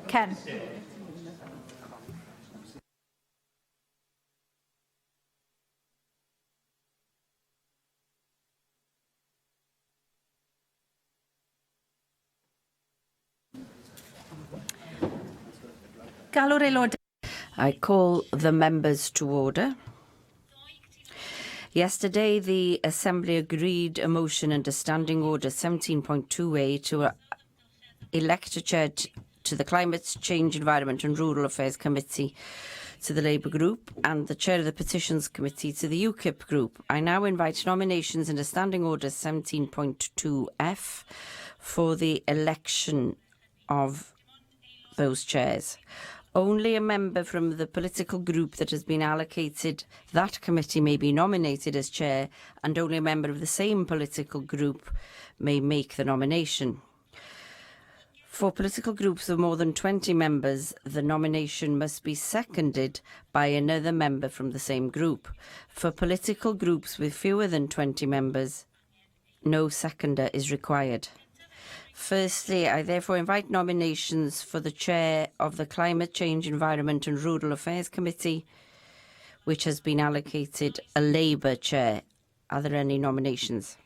Ken. Galw'r aelodau. I call the members to order. Yesterday, the Assembly agreed a motion under Standing Order 17.2a to elect a chair to the Climate Change, Environment and Rural Affairs Committee to the Labour Group and the chair of the Petitions Committee to the UKIP Group. I now invite nominations under Standing Order 17.2f for the election of those chairs. Only a member from the political group that has been allocated that committee may be nominated as chair, and only a member of the same political group may make the nomination. For political groups of more than 20 members, the nomination must be seconded by another member from the same group. For political groups with fewer than 20 members, no seconder is required. Firstly, I therefore invite nominations for the chair of the Climate Change, Environment and Rural Affairs Committee, which has been allocated a Labour chair. Are there any nominations?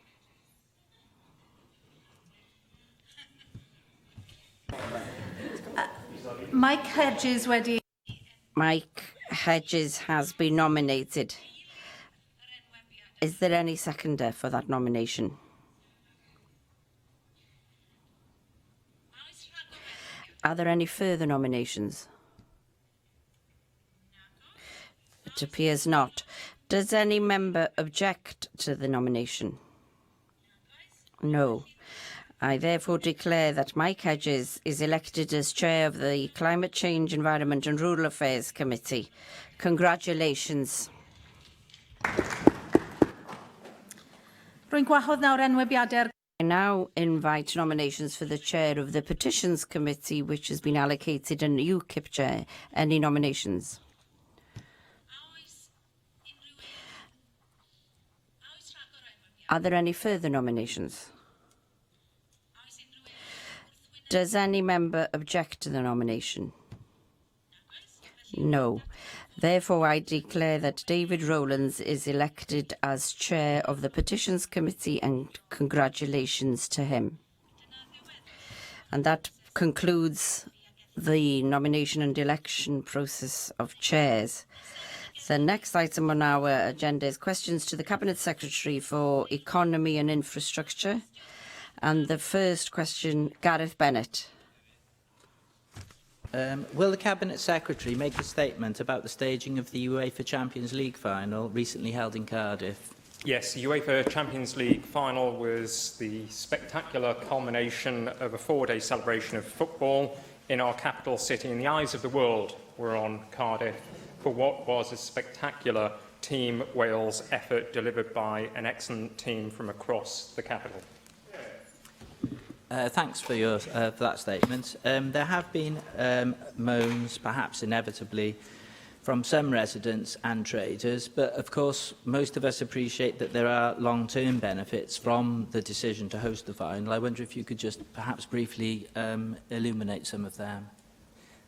Mike Hedges wedi. Mike Hedges has been nominated. Is there any seconder for that nomination? Are there any further nominations? It appears not. Does any member object to the nomination? No. I therefore declare that Mike Hedges is elected as chair of the Climate Change, Environment and Rural Affairs Committee. Congratulations. Rwy'n gwahodd nawr enwebiadau'r. I now invite nominations for the chair of the Petitions Committee, which has been allocated an UKIP chair. Any nominations? Are there any further nominations? Does any member object to the nomination? No. Therefore, I declare that David Rowlands is elected as chair of the Petitions Committee, and congratulations to him. And that concludes the nomination and election process of chairs. The next item on our agenda is questions to the Cabinet Secretary for Economy and Infrastructure. And the first question, Gareth Bennett. Will the Cabinet Secretary make a statement about the staging of the UEFA Champions League final recently held in Cardiff? Yes, the UEFA Champions League final was the spectacular culmination of a four-day celebration of football in our capital city, and the eyes of the world were on Cardiff for what was a spectacular Team Wales effort delivered by an excellent team from across the capital. Thanks for that statement. There have been moans, perhaps inevitably, from some residents and traders, but of course most of us appreciate that there are long-term benefits from the decision to host the final. I wonder if you could just perhaps briefly illuminate some of them.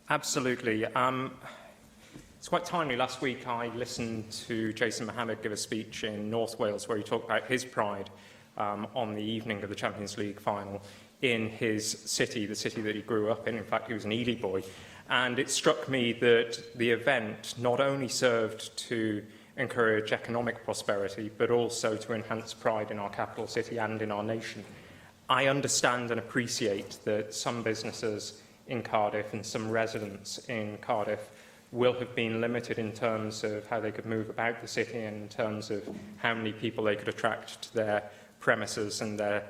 Absolutely. It's quite timely. Last week I listened to Jason Mohammed give a speech in North Wales where he talked about his pride on the evening of the Champions League final in his city, the city that he grew up in. In fact, he was an Ely boy. And it struck me that the event not only served to encourage economic prosperity, but also to enhance pride in our capital city and in our nation. I understand and appreciate that some businesses in Cardiff and some residents in Cardiff will have been limited in terms of how they could move about the city and in terms of how many people they could attract to their premises and their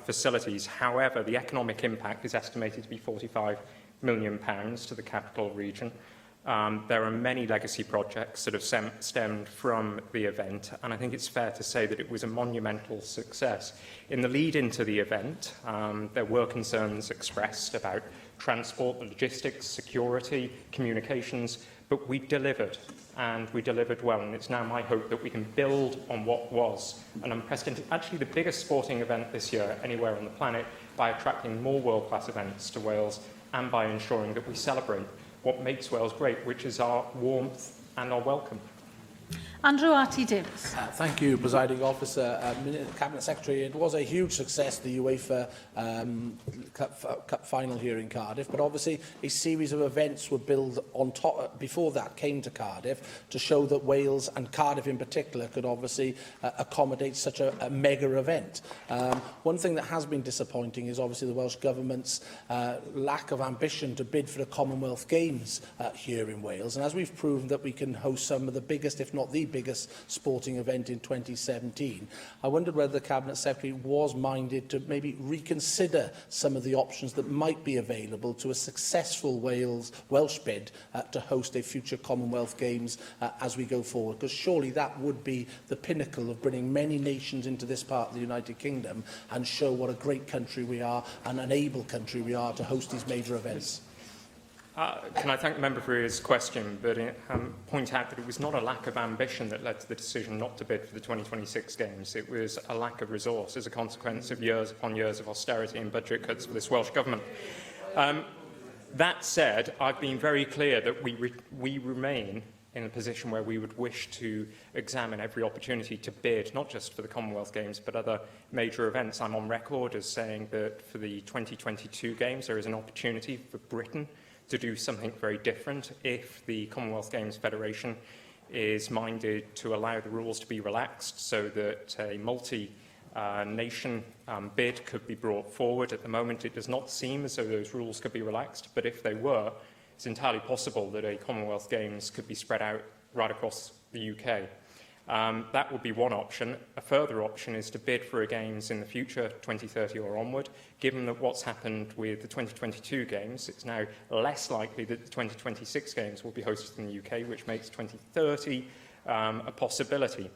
facilities. However, the economic impact is estimated to be £45 million to the capital region. There are many legacy projects that have stemmed from the event, and I think it's fair to say that it was a monumental success. In the lead into the event, there were concerns expressed about transport, logistics, security, communications, but we delivered, and we delivered well, and it's now my hope that we can build on what was an unprecedented, actually the biggest sporting event this year anywhere on the planet, by attracting more world-class events to Wales and by ensuring that we celebrate what makes Wales great, which is our warmth and our welcome. Andrew Arty-Davies. Thank you, Presiding Officer. Cabinet Secretary, it was a huge success, the UEFA Cup final here in Cardiff, but obviously a series of events were built on top before that came to Cardiff to show that Wales and Cardiff in particular could obviously accommodate such a mega event. One thing that has been disappointing is obviously the Welsh Government's lack of ambition to bid for the Commonwealth Games here in Wales, and as we've proven that we can host some of the biggest, if not the biggest sporting event in 2017. I wondered whether the Cabinet Secretary was minded to maybe reconsider some of the options that might be available to a successful Welsh bid to host a future Commonwealth Games as we go forward, because surely that would be the pinnacle of bringing many nations into this part of the United Kingdom and show what a great country we are and an able country we are to host these major events. Can I thank the member for his question, but point out that it was not a lack of ambition that led to the decision not to bid for the 2026 Games. It was a lack of resource as a consequence of years upon years of austerity and budget cuts for this Welsh Government. That said, I've been very clear that we remain in a position where we would wish to examine every opportunity to bid, not just for the Commonwealth Games, but other major events. I'm on record as saying that for the 2022 Games, there is an opportunity for Britain to do something very different if the Commonwealth Games Federation is minded to allow the rules to be relaxed so that a multi-nation bid could be brought forward. At the moment, it does not seem as though those rules could be relaxed, but if they were, it's entirely possible that a Commonwealth Games could be spread out right across the UK. That would be one option. A further option is to bid for a Games in the future, 2030 or onward. Given that what's happened with the 2022 Games, it's now less likely that the 2026 Games will be hosted in the UK, which makes 2030 a possibility.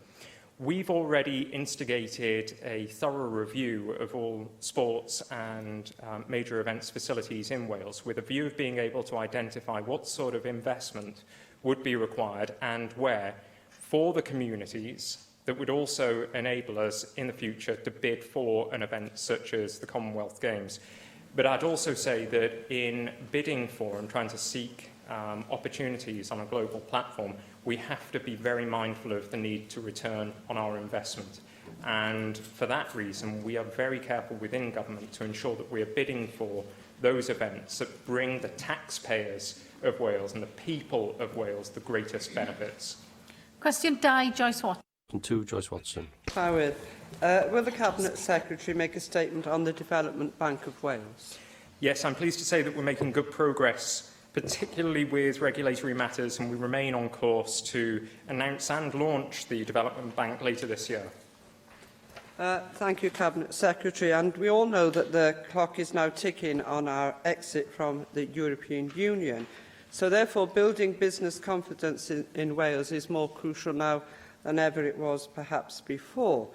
We've already instigated a thorough review of all sports and major events facilities in Wales with a view of being able to identify what sort of investment would be required and where for the communities that would also enable us in the future to bid for an event such as the Commonwealth Games. But I'd also say that in bidding for and trying to seek opportunities on a global platform, we have to be very mindful of the need to return on our investment. And for that reason, we are very careful within government to ensure that we are bidding for those events that bring the taxpayers of Wales and the people of Wales the greatest benefits. Question 2, Joyce Watson. 2, Joyce Watson. Will the Cabinet Secretary make a statement on the Development Bank of Wales? Yes, I'm pleased to say that we're making good progress, particularly with regulatory matters, and we remain on course to announce and launch the Development Bank later this year. Thank you, Cabinet Secretary. And we all know that the clock is now ticking on our exit from the European Union. So therefore, building business confidence in Wales is more crucial now than ever it was perhaps before.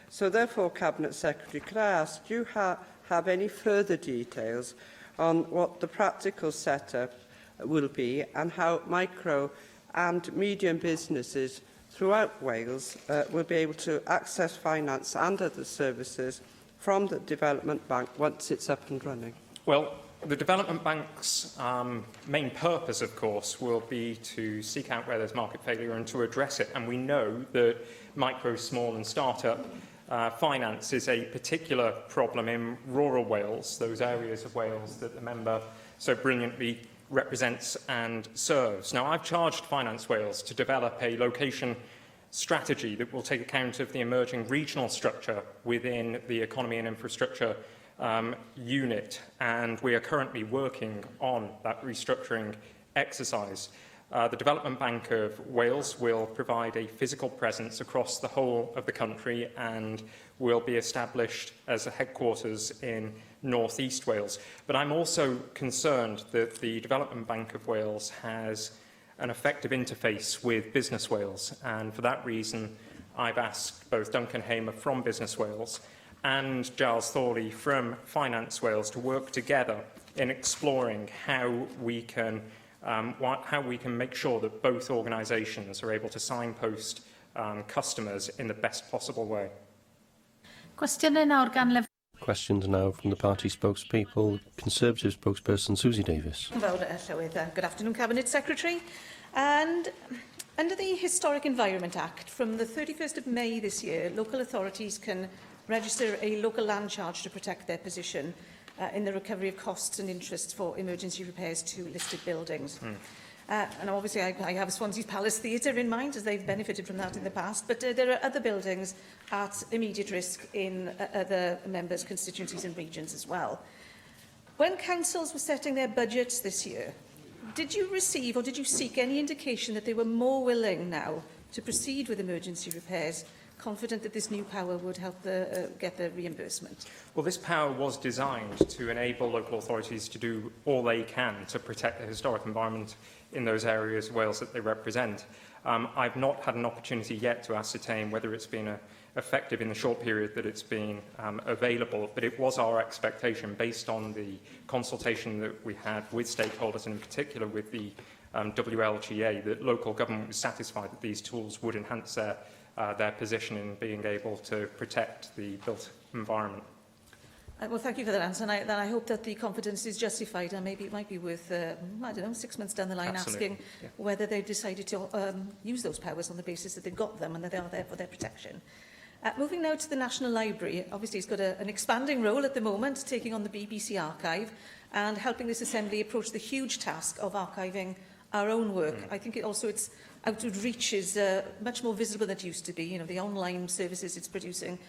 So therefore, Cabinet Secretary, could I ask, do you have any further details on what the practical setup will be and how micro and medium businesses throughout Wales will be able to access finance and other services from the Development Bank once it's up and running? Well, the Development Bank's main purpose, of course, will be to seek out where there's market failure and to address it. And we know that micro, small and start-up finance is a particular problem in rural Wales, those areas of Wales that the member so brilliantly represents and serves. Now, I've charged Finance Wales to develop a location strategy that will take account of the emerging regional structure within the economy and infrastructure unit, and we are currently working on that restructuring exercise. The Development Bank of Wales will provide a physical presence across the whole of the country and will be established as a headquarters in North East Wales. But I'm also concerned that the Development Bank of Wales has an effective interface with Business Wales, and for that reason I've asked both Duncan Hamer from Business Wales and Giles Thorley from Finance Wales to work together in exploring how we can make sure that both organisations are able to signpost customers in the best possible way. Cwestiynau nawr gan Questions now from the party spokespeople. Conservative spokesperson Susie Davis. Good afternoon, Cabinet Secretary. And under the Historic Environment Act, from the 31st of May this year, local authorities can register a local land charge to protect their position in the recovery of costs and interests for emergency repairs to listed buildings. And obviously I have Swansea's Palace Theatre in mind, as they've benefited from that in the past, but there are other buildings at immediate risk in other members' constituencies and regions as well. When councils were setting their budgets this year, did you receive or did you seek any indication that they were more willing now to proceed with emergency repairs, confident that this new power would help get the reimbursement? Well, this power was designed to enable local authorities to do all they can to protect the historic environment in those areas of Wales that they represent. I've not had an opportunity yet to ascertain whether it's been effective in the short period that it's been available, but it was our expectation, based on the consultation that we had with stakeholders, and in particular with the WLGA, that local government was satisfied that these tools would enhance their position in being able to protect the built environment. Well, thank you for that answer, and I hope that the confidence is justified, and maybe it might be worth, I don't know, 6 months down the line asking whether they've decided to use those powers on the basis that they've got them and that they are there for their protection. Moving now to the National Library, obviously it's got an expanding role at the moment, taking on the BBC archive and helping this Assembly approach the huge task of archiving our own work. I think its outward reach is much more visible than it used to be. You know, the online services it's producing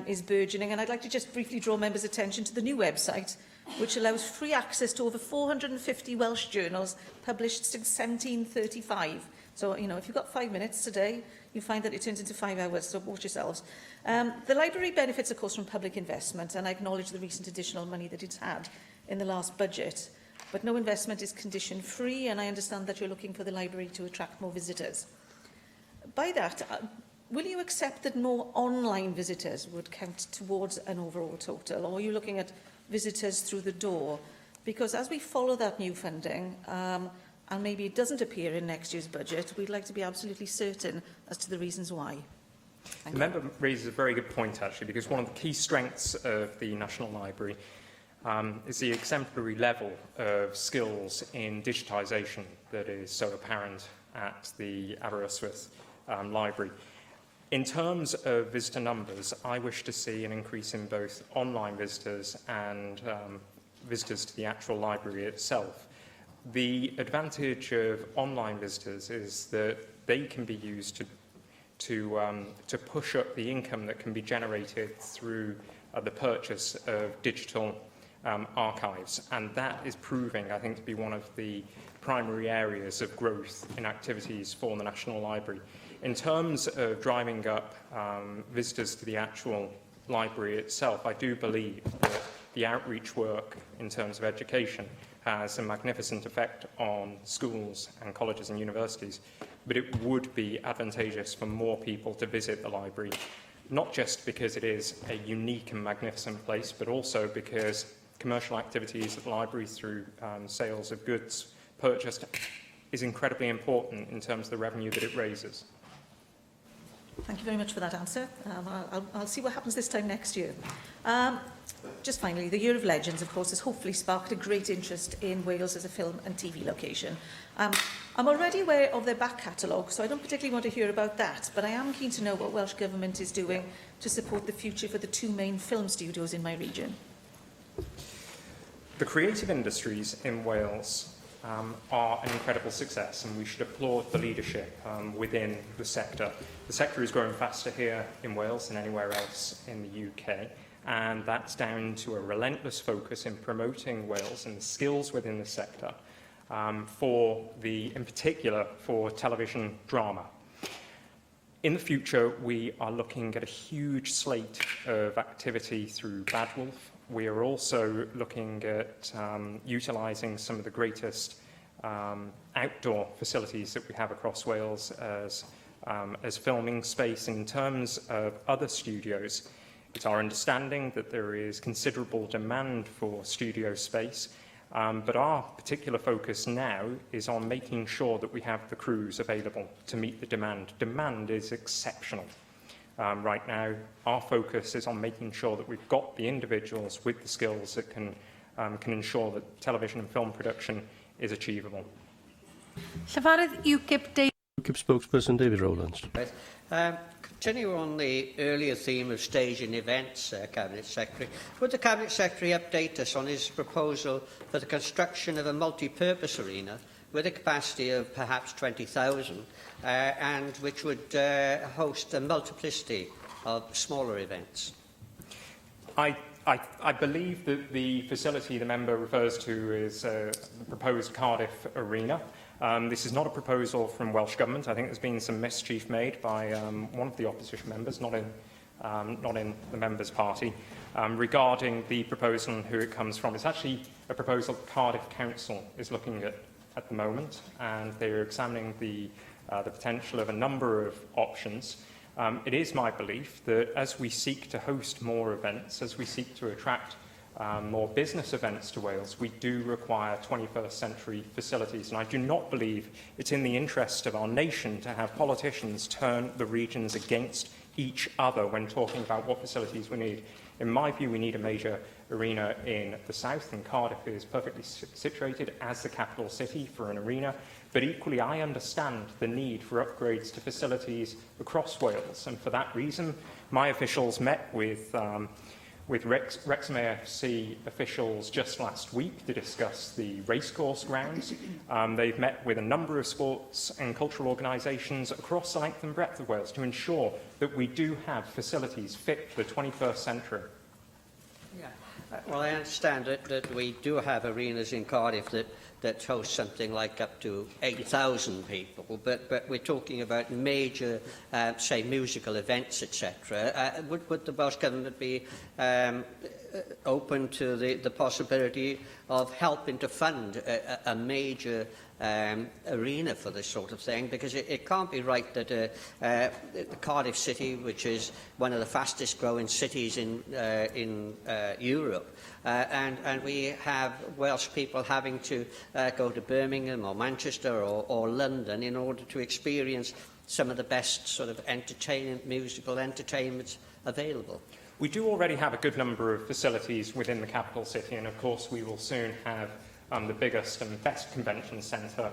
is burgeoning, and I'd like to just briefly draw members' attention to the new website, which allows free access to over 450 Welsh journals published since 1735. So, you know, if you've got 5 minutes today, you find that it turns into 5 hours, so watch yourselves. The library benefits, of course, from public investment, and I acknowledge the recent additional money that it's had in the last budget. But no investment is condition-free, and I understand that you're looking for the library to attract more visitors. By that, will you accept that more online visitors would count towards an overall total, or are you looking at visitors through the door? Because as we follow that new funding, and maybe it doesn't appear in next year's budget, we'd like to be absolutely certain as to the reasons why. The member raises a very good point, actually, because one of the key strengths of the National Library is the exemplary level of skills in digitisation that is so apparent at the Aberystwyth Library. In terms of visitor numbers, I wish to see an increase in both online visitors and visitors to the actual library itself. The advantage of online visitors is that they can be used to push up the income that can be generated through the purchase of digital archives, and that is proving, I think, to be one of the primary areas of growth in activities for the National Library. In terms of driving up visitors to the actual library itself, I do believe that the outreach work in terms of education has a magnificent effect on schools and colleges and universities, but it would be advantageous for more people to visit the library, not just because it is a unique and magnificent place, but also because commercial activities at the library through sales of goods purchased is incredibly important in terms of the revenue that it raises. Thank you very much for that answer. I'll see what happens this time next year. Just finally, the Year of Legends, of course, has hopefully sparked a great interest in Wales as a film and TV location. I'm already aware of their back catalogue, so I don't particularly want to hear about that, but I am keen to know what Welsh Government is doing to support the future for the 2 main film studios in my region. The creative industries in Wales are an incredible success, and we should applaud the leadership within the sector. The sector is growing faster here in Wales than anywhere else in the UK, and that's down to a relentless focus in promoting Wales and the skills within the sector in particular for television drama. In the future, we are looking at a huge slate of activity through Bad Wolf. We are also looking at utilising some of the greatest outdoor facilities that we have across Wales as filming space. In terms of other studios, it's our understanding that there is considerable demand for studio space, but our particular focus now is on making sure that we have the crews available to meet the demand. Demand is exceptional. right now. Our focus is on making sure that we've got the individuals with the skills that can ensure that television and film production is achievable. Llyfarydd UKIP UKIP spokesperson David Rowlands. Continue on the earlier theme of staging events, Cabinet Secretary. Would the Cabinet Secretary update us on his proposal for the construction of a multi-purpose arena with a capacity of perhaps 20,000 and which would host a multiplicity of smaller events? I believe that the facility the member refers to is the proposed Cardiff Arena. This is not a proposal from Welsh Government. I think there's been some mischief made by one of the opposition members, not in the member's party, regarding the proposal and who it comes from. It's actually a proposal Cardiff Council is looking at the moment, and they're examining the potential of a number of options. It is my belief that as we seek to host more events, as we seek to attract more business events to Wales, we do require 21st century facilities. And I do not believe it's in the interest of our nation to have politicians turn the regions against each other when talking about what facilities we need. In my view, we need a major arena in the south, and Cardiff is perfectly situated as the capital city for an arena. But equally, I understand the need for upgrades to facilities across Wales, and for that reason, my officials met with Wrexham AFC officials just last week to discuss the racecourse grounds. They've met with a number of sports and cultural organisations across the length and breadth of Wales to ensure that we do have facilities fit for the 21st century. Well, I understand that we do have arenas in Cardiff that host something like up to 8,000 people, but we're talking about major, say, musical events, etc. Would the Welsh Government be open to the possibility of helping to fund a major arena for this sort of thing? Because it can't be right that the Cardiff City, which is one of the fastest growing cities in Europe, and we have Welsh people having to go to Birmingham or Manchester or London in order to experience some of the best sort of musical entertainments available. We do already have a good number of facilities within the capital city, and of course we will soon have the biggest and best convention centre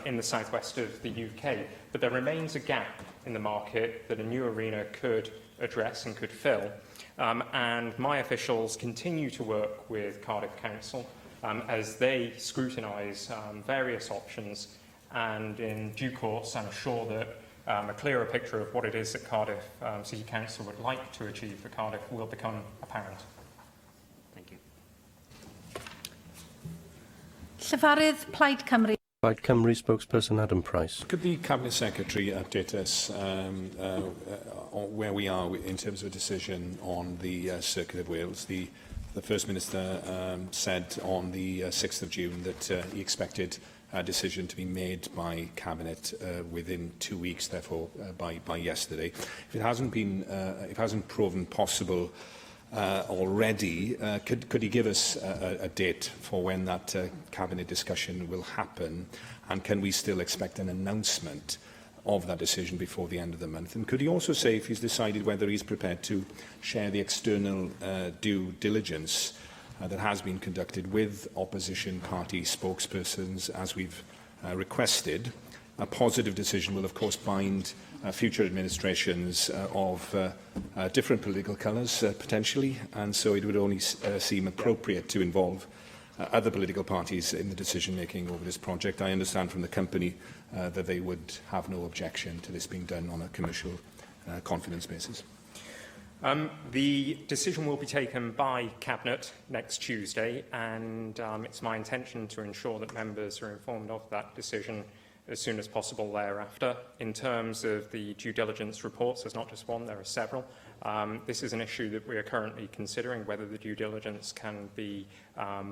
in the southwest of the UK. But there remains a gap in the market that a new arena could address and could fill. And my officials continue to work with Cardiff Council as they scrutinise various options, and in due course I'm sure that a clearer picture of what it is that Cardiff City Council would like to achieve for Cardiff will become apparent. Thank you. Llyfarydd Plaid Cymru. Plaid Cymru spokesperson Adam Price. Could the Cabinet Secretary update us on where we are in terms of a decision on the Circuit of Wales? The First Minister said on the 6th of June that he expected a decision to be made by Cabinet within 2 weeks, therefore by yesterday. If it hasn't proven possible already, could he give us a date for when that Cabinet discussion will happen, and can we still expect an announcement of that decision before the end of the month? And could he also say if he's decided whether he's prepared to share the external due diligence that has been conducted with opposition party spokespersons, as we've requested? A positive decision will, of course, bind future administrations of different political colours, potentially, and so it would only seem appropriate to involve other political parties in the decision-making over this project. I understand from the company that they would have no objection to this being done on a commercial confidence basis. The decision will be taken by Cabinet next Tuesday, and it's my intention to ensure that members are informed of that decision as soon as possible thereafter. In terms of the due diligence reports, there's not just one, there are several. This is an issue that we are currently considering, whether the due diligence can be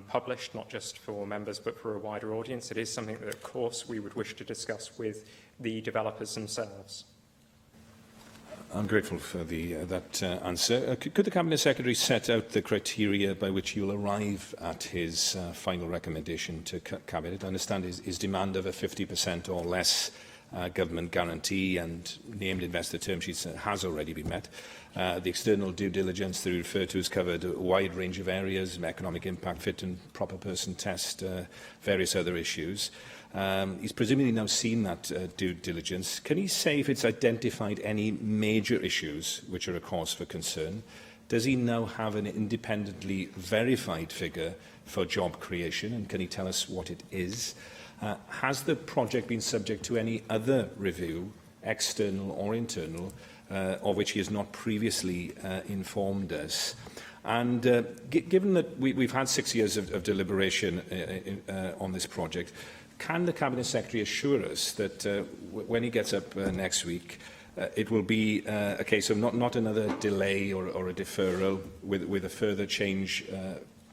published, not just for members but for a wider audience. It is something that, of course, we would wish to discuss with the developers themselves. I'm grateful for that answer. Could the Cabinet Secretary set out the criteria by which he will arrive at his final recommendation to Cabinet? I understand his demand of a 50% or less government guarantee and named investor term sheets has already been met. The external due diligence that we refer to has covered a wide range of areas, economic impact, fit and proper person test, various other issues. He's presumably now seen that due diligence. Can he say if it's identified any major issues which are a cause for concern? Does he now have an independently verified figure for job creation, and can he tell us what it is? Has the project been subject to any other review, external or internal, of which he has not previously informed us? And given that we've had 6 years of deliberation on this project, can the Cabinet Secretary assure us that when he gets up next week, it will be a case of not another delay or a deferral with a further change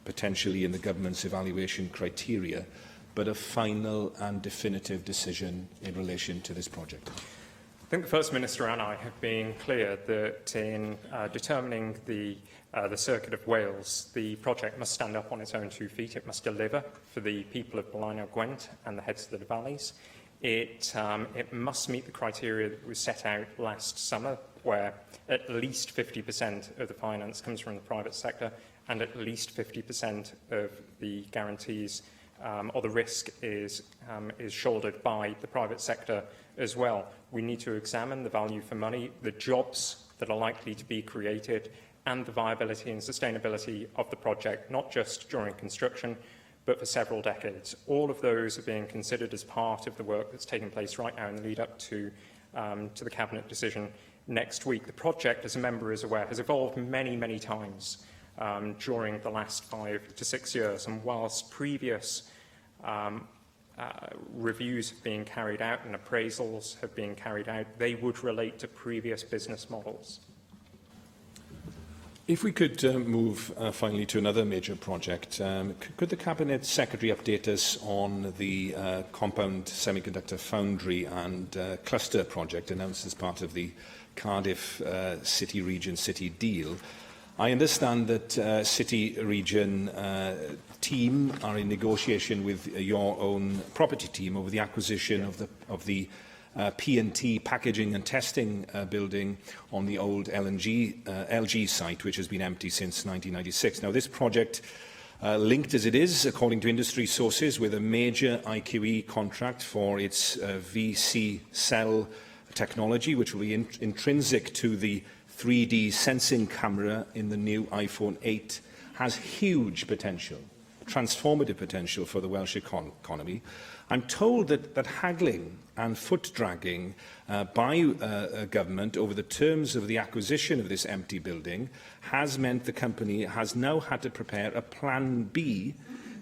potentially in the government's evaluation criteria, but a final and definitive decision in relation to this project? I think the First Minister and I have been clear that in determining the Circuit of Wales, the project must stand up on its own 2 feet. It must deliver for the people of Blaenau Gwent and the heads of the valleys. It must meet the criteria that was set out last summer, where at least 50% of the finance comes from the private sector and at least 50% of the guarantees or the risk is shouldered by the private sector as well. We need to examine the value for money, the jobs that are likely to be created, and the viability and sustainability of the project, not just during construction, but for several decades. All of those are being considered as part of the work that's taking place right now in the lead up to the Cabinet decision next week. The project, as a member is aware, has evolved many, many times during the last 5 to 6 years, and whilst previous reviews have been carried out and appraisals have been carried out, they would relate to previous business models. If we could move finally to another major project, could the Cabinet Secretary update us on the compound semiconductor foundry and cluster project announced as part of the Cardiff City Region City deal? I understand that City Region team are in negotiation with your own property team over the acquisition of the P&T packaging and testing building on the old LG site, which has been empty since 1996. Now, this project, linked as it is, according to industry sources, with a major IQE contract for its VC cell technology, which will be intrinsic to the 3D sensing camera in the new iPhone 8, has huge potential, transformative potential for the Welsh economy. I'm told that haggling and foot-dragging by government over the terms of the acquisition of this empty building has meant the company has now had to prepare a plan B,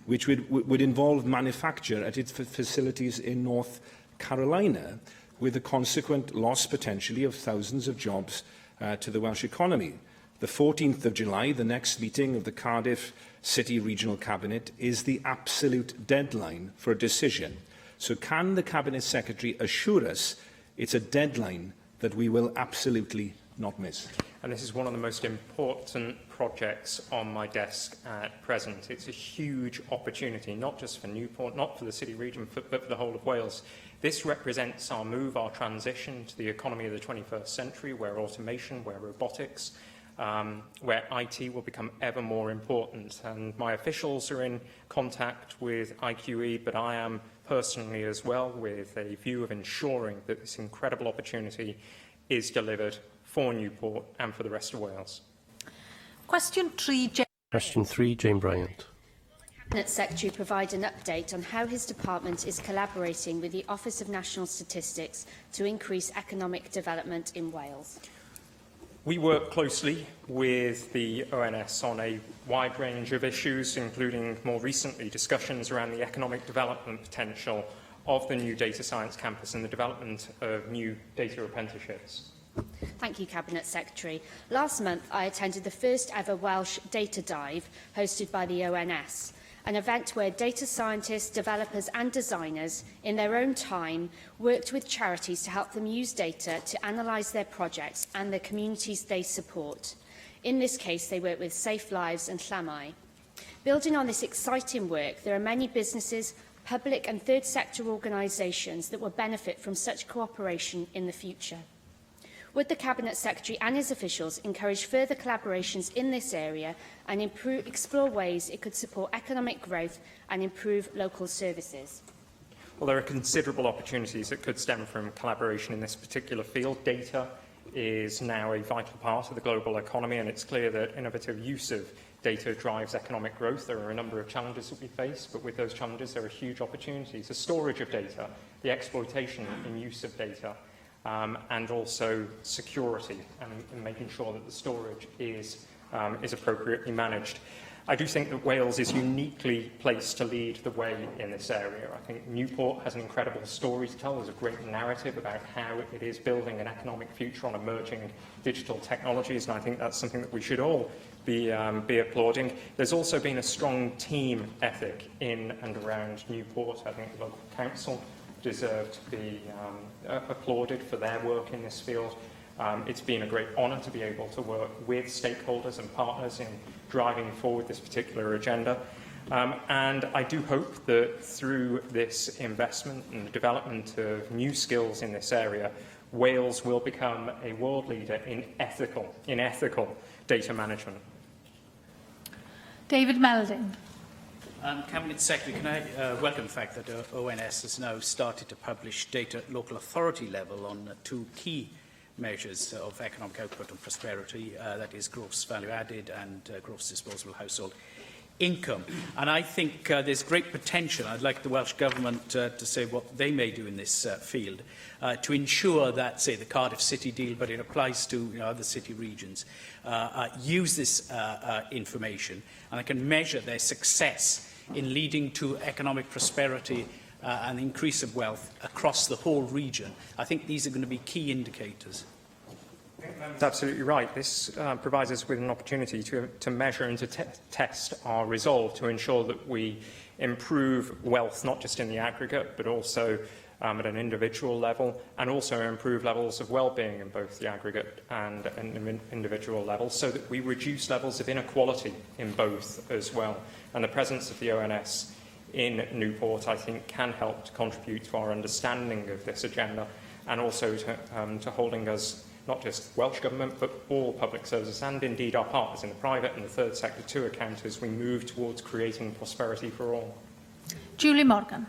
which would involve manufacture at its facilities in North Carolina, with the consequent loss potentially of thousands of jobs to the Welsh economy. The 14th of July, the next meeting of the Cardiff City Regional Cabinet, is the absolute deadline for a decision. So can the Cabinet Secretary assure us it's a deadline that we will absolutely not miss? And this is one of the most important projects on my desk at present. It's a huge opportunity, not just for Newport, not for the City Region, but for the whole of Wales. This represents our move, our transition to the economy of the 21st century, where automation, where robotics, where IT will become ever more important. And my officials are in contact with IQE, but I am personally as well, with a view of ensuring that this incredible opportunity is delivered for Newport and for the rest of Wales. Question 3. Question 3, Jane Bryant. Cabinet Secretary provide an update on how his department is collaborating with the Office of National Statistics to increase economic development in Wales. We work closely with the ONS on a wide range of issues, including more recently discussions around the economic development potential of the new data science campus and the development of new data apprenticeships. Thank you, Cabinet Secretary. Last month, I attended the first ever Welsh Data Dive hosted by the ONS, an event where data scientists, developers and designers, in their own time, worked with charities to help them use data to analyse their projects and the communities they support. In this case, they worked with Safe Lives and Llamau. Building on this exciting work, there are many businesses, public and third sector organisations that will benefit from such cooperation in the future. Would the Cabinet Secretary and his officials encourage further collaborations in this area and explore ways it could support economic growth and improve local services? Well, there are considerable opportunities that could stem from collaboration in this particular field. Data is now a vital part of the global economy, and it's clear that innovative use of data drives economic growth. There are a number of challenges that we face, but with those challenges there are huge opportunities. The storage of data, the exploitation and use of data, and also security and making sure that the storage is appropriately managed. I do think that Wales is uniquely placed to lead the way in this area. I think Newport has an incredible story to tell. There's a great narrative about how it is building an economic future on emerging digital technologies, and I think that's something that we should all be applauding. There's also been a strong team ethic in and around Newport. I think the local council deserve to be applauded for their work in this field. It's been a great honour to be able to work with stakeholders and partners in driving forward this particular agenda. And I do hope that through this investment and the development of new skills in this area, Wales will become a world leader in ethical data management. David Melding. Cabinet Secretary, can I welcome the fact that ONS has now started to publish data at local authority level on two key measures of economic output and prosperity, that is gross value added and gross disposable household income. And I think there's great potential. I'd like the Welsh Government to say what they may do in this field to ensure that, say, the Cardiff City deal, but it applies to other city regions, use this information and I can measure their success in leading to economic prosperity and increase of wealth across the whole region. I think these are going to be key indicators. That's absolutely right. This provides us with an opportunity to measure and to test our resolve to ensure that we improve wealth, not just in the aggregate, but also at an individual level, and also improve levels of well-being in both the aggregate and an individual level, so that we reduce levels of inequality in both as well. And the presence of the ONS in Newport, I think, can help to contribute to our understanding of this agenda, and also to holding us, not just Welsh Government, but all public services, and indeed our partners in the private and the third sector, to account as we move towards creating prosperity for all. Julie Morgan.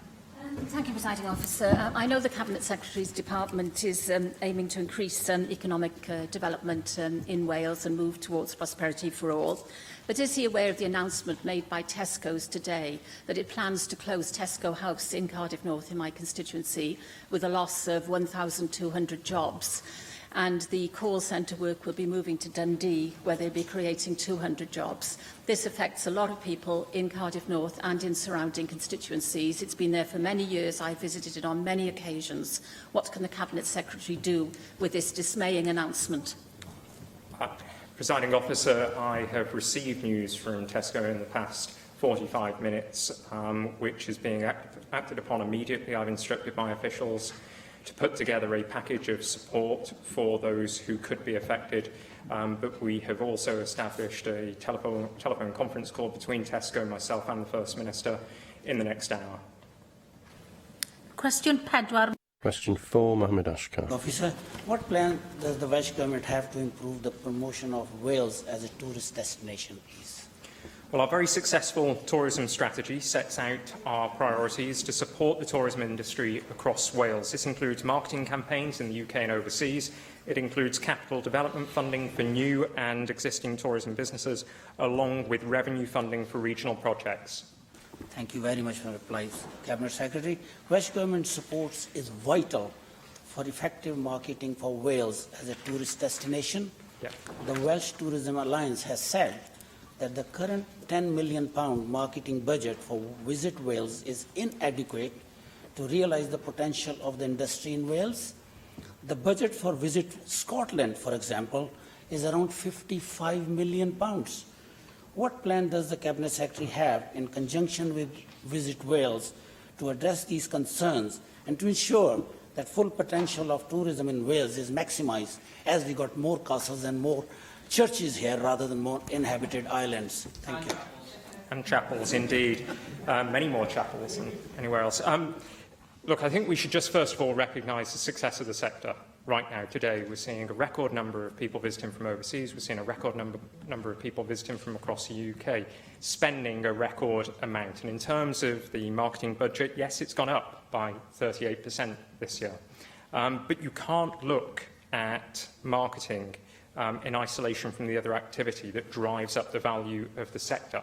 Thank you, Presiding Officer. I know the Cabinet Secretary's department is aiming to increase economic development in Wales and move towards prosperity for all. But is he aware of the announcement made by Tesco's today that it plans to close Tesco House in Cardiff North, in my constituency, with a loss of 1,200 jobs? And the call centre work will be moving to Dundee, where they'll be creating 200 jobs. This affects a lot of people in Cardiff North and in surrounding constituencies. It's been there for many years. I've visited it on many occasions. What can the Cabinet Secretary do with this dismaying announcement? Presiding Officer, I have received news from Tesco in the past 45 minutes, which is being acted upon immediately. I've instructed my officials to put together a package of support for those who could be affected, but we have also established a telephone conference call between Tesco, myself and the First Minister in the next hour. Question 4. Question 4, Mohammed Ashkar. Officer, what plan does the Welsh Government have to improve the promotion of Wales as a tourist destination, please? Well, our very successful tourism strategy sets out our priorities to support the tourism industry across Wales. This includes marketing campaigns in the UK and overseas. It includes capital development funding for new and existing tourism businesses, along with revenue funding for regional projects. Thank you very much for the replies, Cabinet Secretary. Welsh Government support is vital for effective marketing for Wales as a tourist destination. Yeah. The Welsh Tourism Alliance has said that the current £10 million marketing budget for Visit Wales is inadequate to realise the potential of the industry in Wales. The budget for Visit Scotland, for example, is around £55 million. What plan does the Cabinet Secretary have in conjunction with Visit Wales to address these concerns and to ensure that full potential of tourism in Wales is maximised as we got more castles and more churches here rather than more inhabited islands? Thank you. and chapels, indeed. Many more chapels than anywhere else. Look, I think we should just first of all recognise the success of the sector. Right now, today, we're seeing a record number of people visiting from overseas. We're seeing a record number of people visiting from across the UK, spending a record amount. And in terms of the marketing budget, yes, it's gone up by 38% this year. But you can't look at marketing in isolation from the other activity that drives up the value of the sector.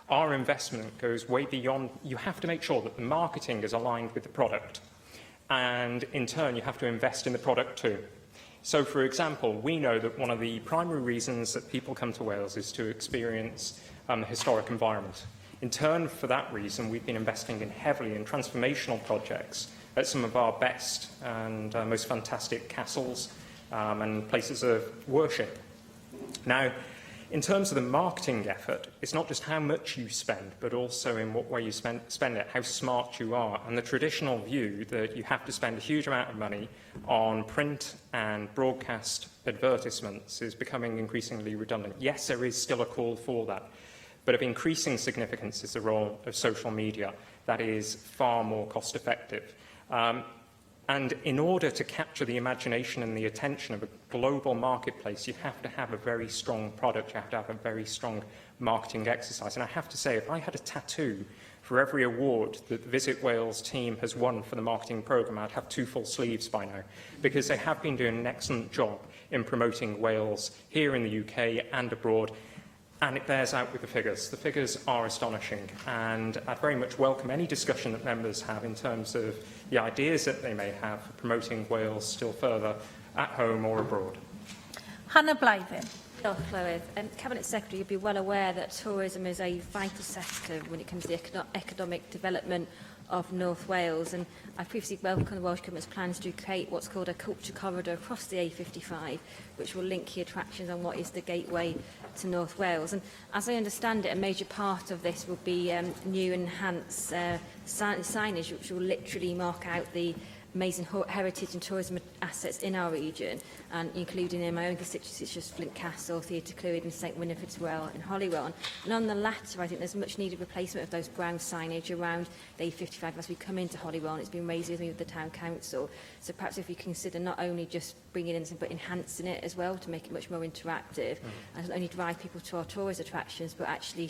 Our investment goes way beyond. You have to make sure that the marketing is aligned with the product. And in turn, you have to invest in the product too. So, for example, we know that one of the primary reasons that people come to Wales is to experience the historic environment. In turn, for that reason, we've been investing heavily in transformational projects at some of our best and most fantastic castles and places of worship. Now, in terms of the marketing effort, it's not just how much you spend, but also in what way you spend it, how smart you are. And the traditional view that you have to spend a huge amount of money on print and broadcast advertisements is becoming increasingly redundant. Yes, there is still a call for that, but of increasing significance is the role of social media. That is far more cost-effective. And in order to capture the imagination and the attention of a global marketplace, you have to have a very strong product. You have to have a very strong marketing exercise. And I have to say, if I had a tattoo for every award that the Visit Wales team has won for the marketing programme, I'd have 2 full sleeves by now, because they have been doing an excellent job in promoting Wales here in the UK and abroad. And it bears out with the figures. The figures are astonishing, and I'd very much welcome any discussion that members have in terms of the ideas that they may have for promoting Wales still further at home or abroad. Hannah Blythen. Diolch, Llywydd. Cabinet Secretary, you'll be well aware that tourism is a vital sector when it comes to the economic development of North Wales, and I previously welcomed the Welsh Government's plans to create what's called a culture corridor across the A55, which will link key attractions on what is the gateway to North Wales. And as I understand it, a major part of this will be new enhanced signage, which will literally mark out the amazing heritage and tourism assets in our region, and including in my own constituencies such as Flint Castle, Theatre Clwyd and St Winifred's Well and Holywell. And on the latter, I think there's much needed replacement of those brown signage around the A55 as we come into Holywell, and it's been raised with me with the Town Council. So perhaps if you consider not only just bringing in something, but enhancing it as well to make it much more interactive, and not only drive people to our tourist attractions, but actually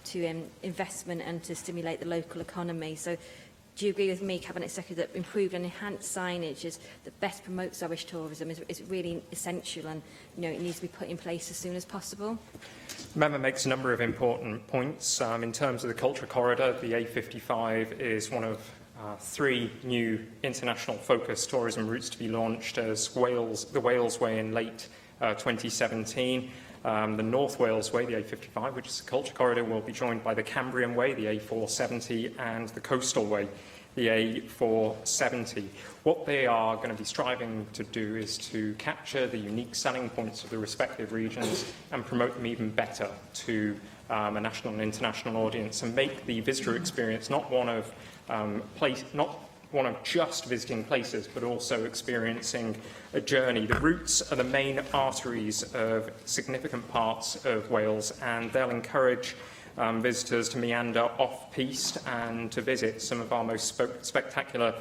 to investment and to stimulate the local economy. So do you agree with me, Cabinet Secretary, that improved and enhanced signage that best promotes Irish tourism is really essential, and it needs to be put in place as soon as possible? The member makes a number of important points. In terms of the culture corridor, the A55 is one of 3 new international focused tourism routes to be launched as the Wales Way in late 2017. The North Wales Way, the A55, which is a culture corridor, will be joined by the Cambrian Way, the A470, and the Coastal Way, the A470. What they are going to be striving to do is to capture the unique selling points of the respective regions and promote them even better to a national and international audience, and make the visitor experience not one of just visiting places, but also experiencing a journey. The routes are the main arteries of significant parts of Wales, and they'll encourage visitors to meander off-piste and to visit some of our most spectacular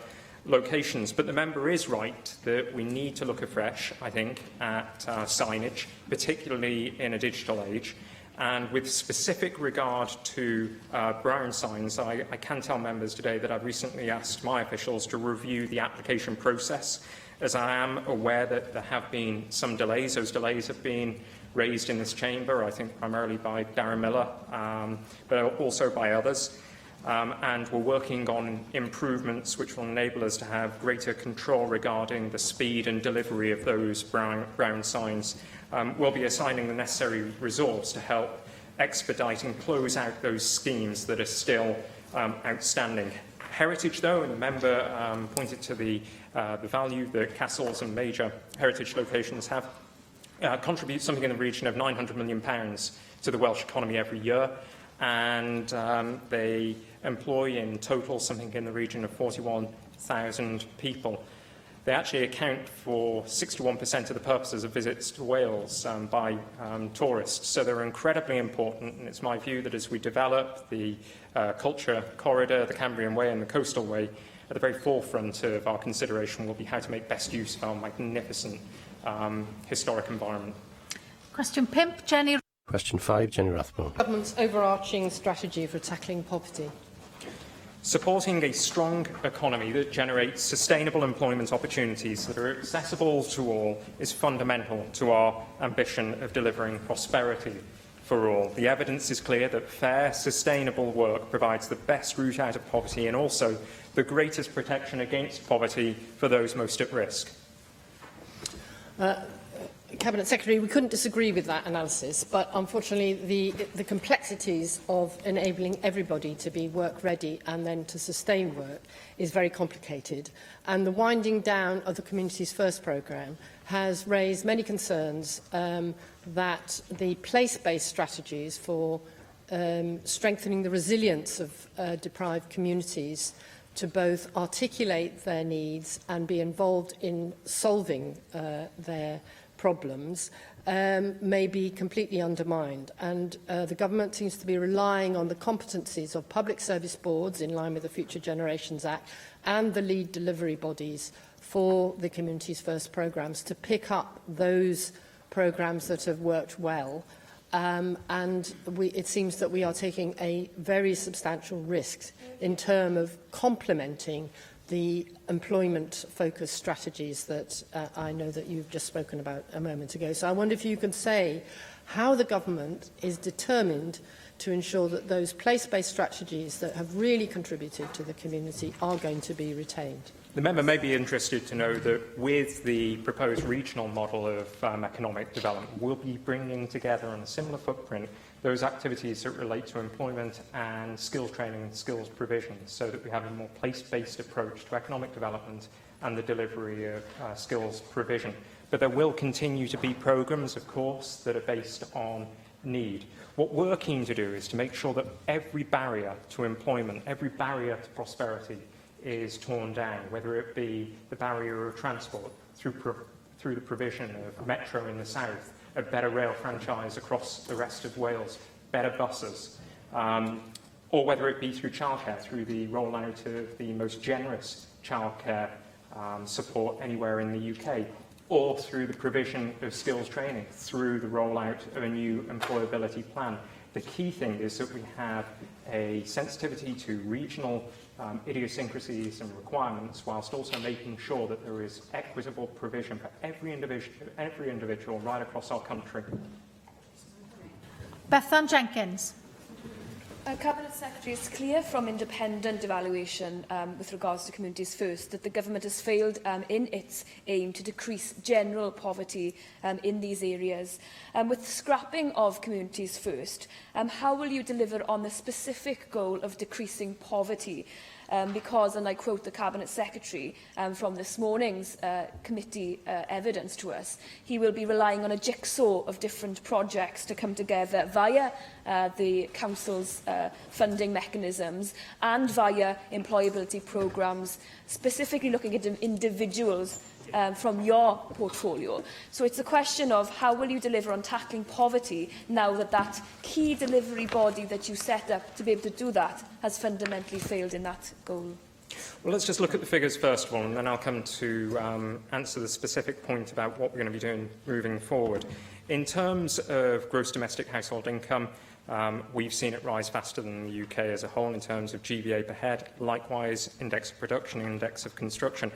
locations. But the member is right that we need to look afresh, I think, at signage, particularly in a digital age. And with specific regard to brown signs, I can tell members today that I've recently asked my officials to review the application process, as I am aware that there have been some delays. Those delays have been raised in this chamber, I think primarily by Darren Miller, but also by others. And we're working on improvements which will enable us to have greater control regarding the speed and delivery of those brown signs. We'll be assigning the necessary resource to help expedite and close out those schemes that are still outstanding. Heritage, though, and the member pointed to the value that castles and major heritage locations have, contribute something in the region of £900 million to the Welsh economy every year, and they employ in total something in the region of 41,000 people. They actually account for 61% of the purposes of visits to Wales by tourists. So they're incredibly important, and it's my view that as we develop the culture corridor, the Cambrian Way and the Coastal Way, at the very forefront of our consideration will be how to make best use of our magnificent historic environment. Question 5, Jenny. Question 5, Jenny Rathbone. Government's overarching strategy for tackling poverty. Supporting a strong economy that generates sustainable employment opportunities that are accessible to all is fundamental to our ambition of delivering prosperity for all. The evidence is clear that fair, sustainable work provides the best route out of poverty and also the greatest protection against poverty for those most at risk. Cabinet Secretary, we couldn't disagree with that analysis, but unfortunately the complexities of enabling everybody to be work ready and then to sustain work is very complicated. And the winding down of the Communities First programme has raised many concerns that the place-based strategies for strengthening the resilience of deprived communities to both articulate their needs and be involved in solving their problems may be completely undermined. And the government seems to be relying on the competencies of public service boards in line with the Future Generations Act and the lead delivery bodies for the Communities First programmes to pick up those programmes that have worked well. It seems that we are taking a very substantial risk in terms of complementing the employment-focused strategies that I know that you've just spoken about a moment ago. So I wonder if you can say how the government is determined to ensure that those place-based strategies that have really contributed to the community are going to be retained. The member may be interested to know that with the proposed regional model of economic development, we'll be bringing together on a similar footprint those activities that relate to employment and skills training and skills provision, so that we have a more place-based approach to economic development and the delivery of skills provision. But there will continue to be programmes, of course, that are based on need. What we're keen to do is to make sure that every barrier to employment, every barrier to prosperity is torn down, whether it be the barrier of transport through the provision of metro in the south, a better rail franchise across the rest of Wales, better buses, or whether it be through childcare, through the rollout of the most generous childcare support anywhere in the UK, or through the provision of skills training, through the rollout of a new employability plan. The key thing is that we have a sensitivity to regional idiosyncrasies and requirements, whilst also making sure that there is equitable provision for every individual right across our country. Bethan Jenkins. Cabinet Secretary, it's clear from independent evaluation with regards to Communities First that the government has failed in its aim to decrease general poverty in these areas. With the scrapping of Communities First, how will you deliver on the specific goal of decreasing poverty? Because, and I quote the Cabinet Secretary from this morning's committee evidence to us, he will be relying on a jigsaw of different projects to come together via the Council's funding mechanisms and via employability programmes, specifically looking at individuals from your portfolio. So it's a question of how will you deliver on tackling poverty now that that key delivery body that you set up to be able to do that has fundamentally failed in that goal? Well, let's just look at the figures first of all, and then I'll come to answer the specific point about what we're going to be doing moving forward. In terms of gross domestic household income, we've seen it rise faster than the UK as a whole in terms of GVA per head, likewise index of production and index of construction.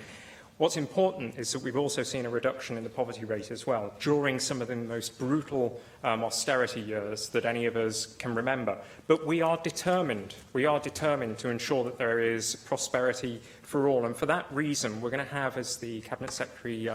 What's important is that we've also seen a reduction in the poverty rate as well during some of the most brutal austerity years that any of us can remember. But we are determined to ensure that there is prosperity for all. And for that reason, we're going to have, as the Cabinet Secretary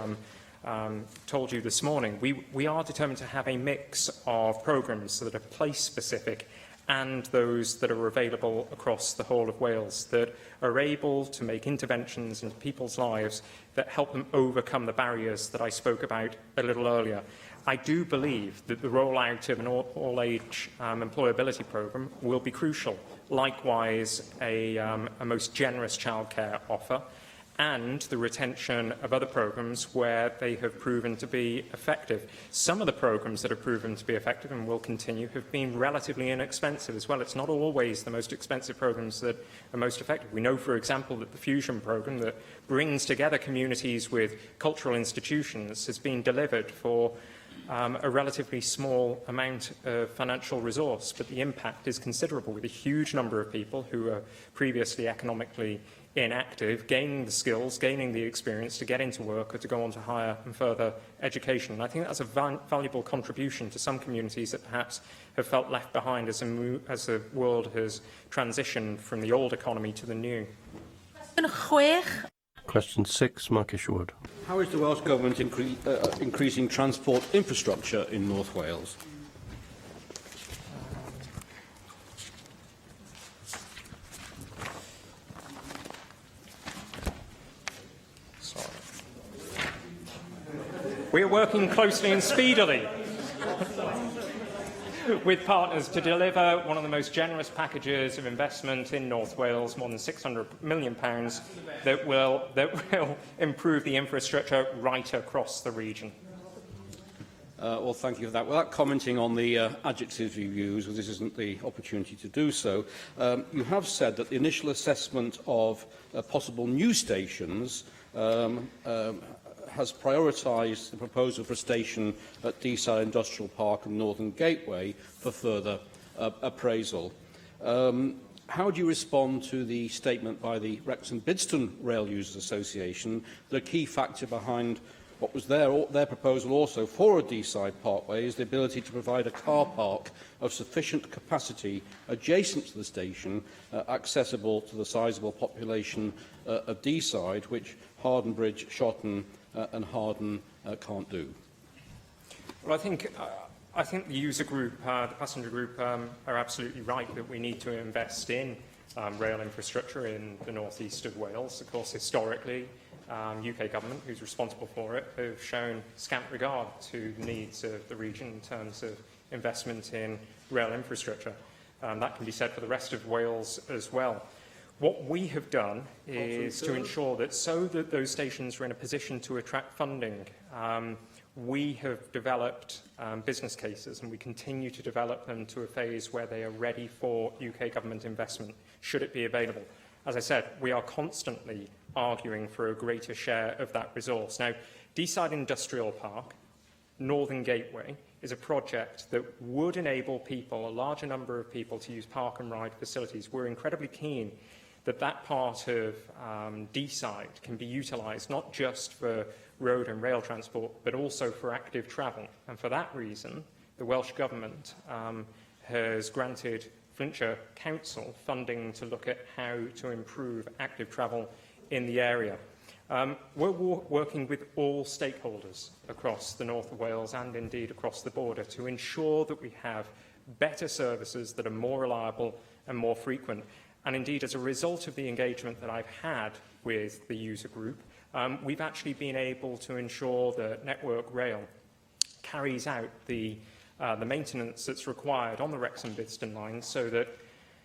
told you this morning, we are determined to have a mix of programmes that are place-specific and those that are available across the whole of Wales, that are able to make interventions in people's lives that help them overcome the barriers that I spoke about a little earlier. I do believe that the rollout of an all-age employability programme will be crucial. Likewise, a most generous childcare offer and the retention of other programmes where they have proven to be effective. Some of the programmes that have proven to be effective and will continue have been relatively inexpensive as well. It's not always the most expensive programmes that are most effective. We know, for example, that the Fusion programme that brings together communities with cultural institutions has been delivered for a relatively small amount of financial resource, but the impact is considerable, with a huge number of people who are previously economically inactive, gaining the skills, gaining the experience to get into work or to go on to higher and further education. And I think that's a valuable contribution to some communities that perhaps have felt left behind as the world has transitioned from the old economy to the new. Question 6, Mark Isherwood. How is the Welsh Government increasing transport infrastructure in North Wales? We are working closely and speedily with partners to deliver one of the most generous packages of investment in North Wales, more than £600 million, that will improve the infrastructure right across the region. Well, thank you for that. Without commenting on the adjectives you use, as this isn't the opportunity to do so, you have said that the initial assessment of possible new stations has prioritised the proposal for a station at Deeside Industrial Park and Northern Gateway for further appraisal. How do you respond to the statement by the Wrexham Bidston Rail Users Association that a key factor behind what was their proposal also for a Deeside Parkway is the ability to provide a car park of sufficient capacity adjacent to the station, accessible to the sizeable population of Deeside, which Harden Bridge, Shotton and Harden can't do? Well, I think the user group, the passenger group, are absolutely right that we need to invest in rail infrastructure in the northeast of Wales. Of course, historically, UK government, who's responsible for it, have shown scant regard to the needs of the region in terms of investment in rail infrastructure. That can be said for the rest of Wales as well. What we have done is to ensure that so that those stations are in a position to attract funding, we have developed business cases, and we continue to develop them to a phase where they are ready for UK government investment, should it be available. As I said, we are constantly arguing for a greater share of that resource. Now, Deeside Industrial Park, Northern Gateway, is a project that would enable people, a larger number of people, to use park and ride facilities. We're incredibly keen that that part of Deeside can be utilised not just for road and rail transport, but also for active travel. And for that reason, the Welsh Government has granted Flintshire Council funding to look at how to improve active travel in the area. We're working with all stakeholders across the north of Wales and indeed across the border to ensure that we have better services that are more reliable and more frequent. And indeed, as a result of the engagement that I've had with the user group, we've actually been able to ensure that Network Rail carries out the maintenance that's required on the Wrexham Bidston line, so that,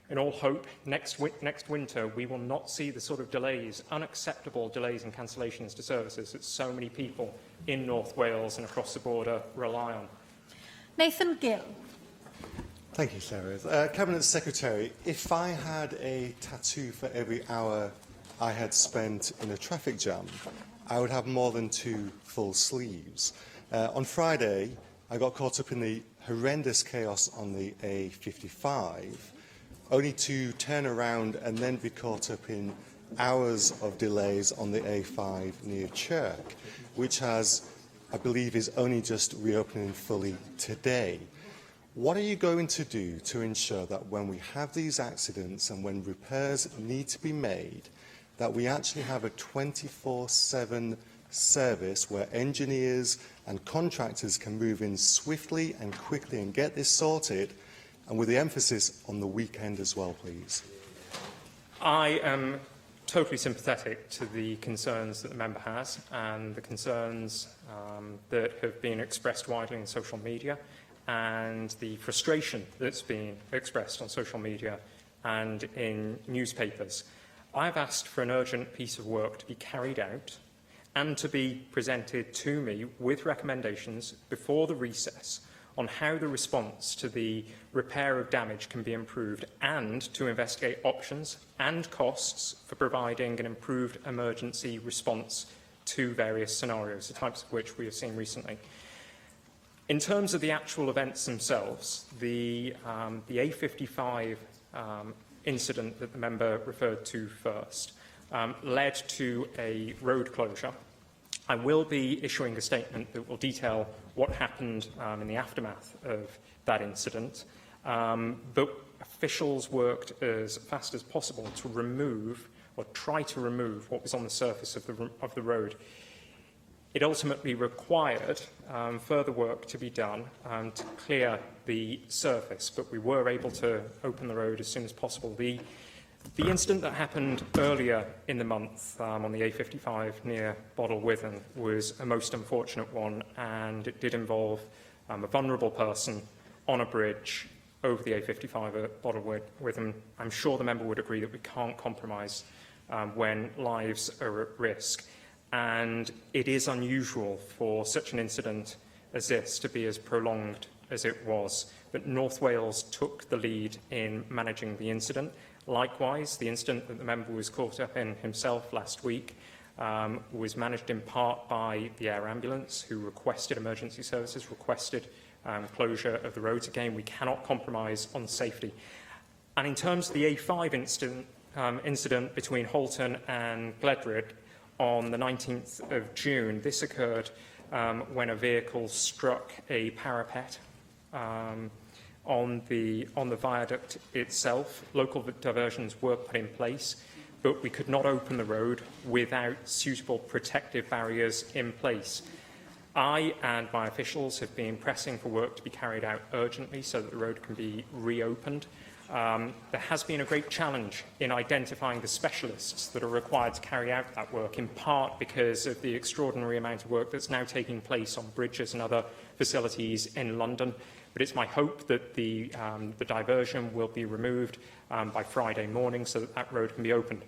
in all hope, next winter we will not see the sort of delays, unacceptable delays and cancellations to services that so many people in North Wales and across the border rely on. Nathan Gill. Thank you, Sarah. Cabinet Secretary, if I had a tattoo for every hour I had spent in a traffic jam, I would have more than 2 full sleeves. On Friday, I got caught up in the horrendous chaos on the A55, only to turn around and then be caught up in hours of delays on the A5 near Chirk, which has, I believe, is only just reopening fully today. What are you going to do to ensure that when we have these accidents and when repairs need to be made, that we actually have a 24/7 service where engineers and contractors can move in swiftly and quickly and get this sorted, and with the emphasis on the weekend as well, please? I am totally sympathetic to the concerns that the member has and the concerns that have been expressed widely in social media, and the frustration that's been expressed on social media and in newspapers. I've asked for an urgent piece of work to be carried out and to be presented to me with recommendations before the recess on how the response to the repair of damage can be improved, and to investigate options and costs for providing an improved emergency response to various scenarios, the types of which we have seen recently. In terms of the actual events themselves, the A55 incident that the member referred to first led to a road closure. I will be issuing a statement that will detail what happened in the aftermath of that incident, but officials worked as fast as possible to remove, or try to remove, what was on the surface of the road. It ultimately required further work to be done to clear the surface, but we were able to open the road as soon as possible. The incident that happened earlier in the month on the A55 near Bottlewithen was a most unfortunate one, and it did involve a vulnerable person on a bridge over the A55 at Bottlewithen. I'm sure the member would agree that we can't compromise when lives are at risk, and it is unusual for such an incident as this to be as prolonged as it was. But North Wales took the lead in managing the incident. Likewise, the incident that the member was caught up in himself last week was managed in part by the air ambulance, who requested emergency services, requested closure of the roads. Again, we cannot compromise on safety. And in terms of the A5 incident between Halton and Gledrid on the 19th of June, this occurred when a vehicle struck a parapet on the viaduct itself. Local diversions were put in place, but we could not open the road without suitable protective barriers in place. I and my officials have been pressing for work to be carried out urgently so that the road can be reopened. There has been a great challenge in identifying the specialists that are required to carry out that work, in part because of the extraordinary amount of work that's now taking place on bridges and other facilities in London. But it's my hope that the diversion will be removed by Friday morning so that that road can be opened.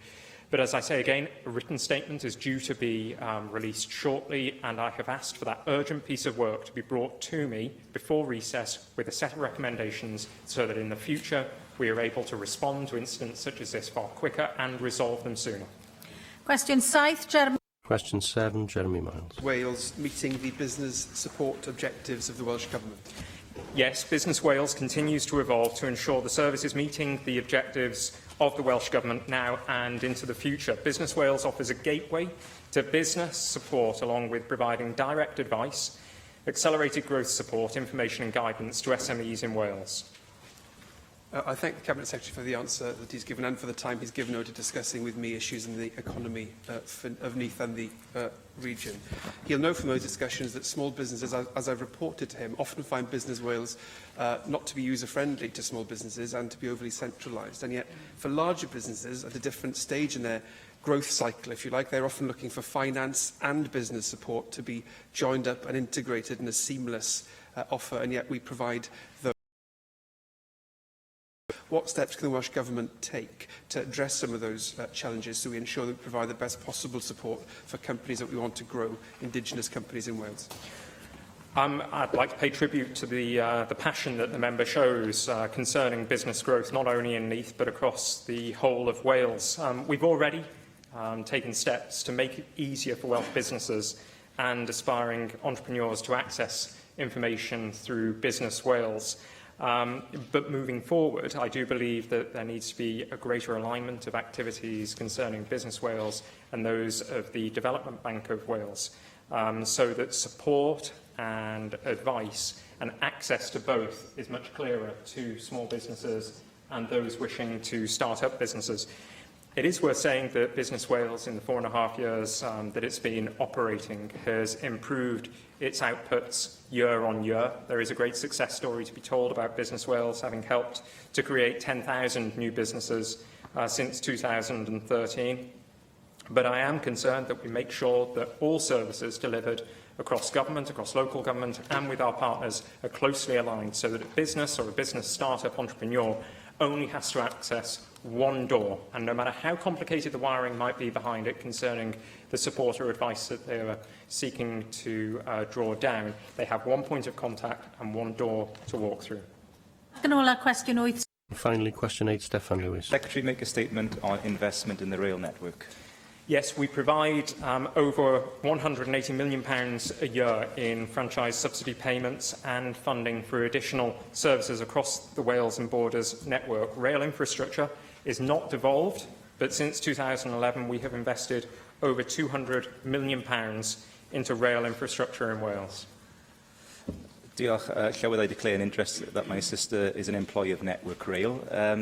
But as I say again, a written statement is due to be released shortly, and I have asked for that urgent piece of work to be brought to me before recess with a set of recommendations so that in the future we are able to respond to incidents such as this far quicker and resolve them sooner. Question 7, Jeremy. Question 7, Jeremy Miles. Wales meeting the business support objectives of the Welsh Government. Yes, Business Wales continues to evolve to ensure the service is meeting the objectives of the Welsh Government now and into the future. Business Wales offers a gateway to business support, along with providing direct advice, accelerated growth support, information and guidance to SMEs in Wales. I thank the Cabinet Secretary for the answer that he's given and for the time he's given over to discussing with me issues in the economy of Neath and the region. He'll know from those discussions that small businesses, as I've reported to him, often find Business Wales not to be user-friendly to small businesses and to be overly centralised. And yet, for larger businesses at a different stage in their growth cycle, if you like, they're often looking for finance and business support to be joined up and integrated in a seamless offer, and yet we provide those. What steps can the Welsh Government take to address some of those challenges so we ensure that we provide the best possible support for companies that we want to grow, indigenous companies in Wales? I'd like to pay tribute to the passion that the member shows concerning business growth, not only in Neath but across the whole of Wales. We've already taken steps to make it easier for Welsh businesses and aspiring entrepreneurs to access information through Business Wales. But moving forward, I do believe that there needs to be a greater alignment of activities concerning Business Wales and those of the Development Bank of Wales, so that support and advice and access to both is much clearer to small businesses and those wishing to start up businesses. It is worth saying that Business Wales, in the 4.5 years that it's been operating, has improved its outputs year on year. There is a great success story to be told about Business Wales, having helped to create 10,000 new businesses since 2013. But I am concerned that we make sure that all services delivered across government, across local government and with our partners are closely aligned, so that a business or a business start-up entrepreneur only has to access one door, and no matter how complicated the wiring might be behind it concerning the support or advice that they are seeking to draw down, they have one point of contact and one door to walk through. Finally, question 8, Steffan Lewis. Secretary, make a statement on investment in the rail network. Yes, we provide over £180 million a year in franchise subsidy payments and funding for additional services across the Wales and Borders network. Rail infrastructure is not devolved, but since 2011 we have invested over £200 million into rail infrastructure in Wales. Diolch. Llywedd, I declare an interest that my sister is an employee of Network Rail.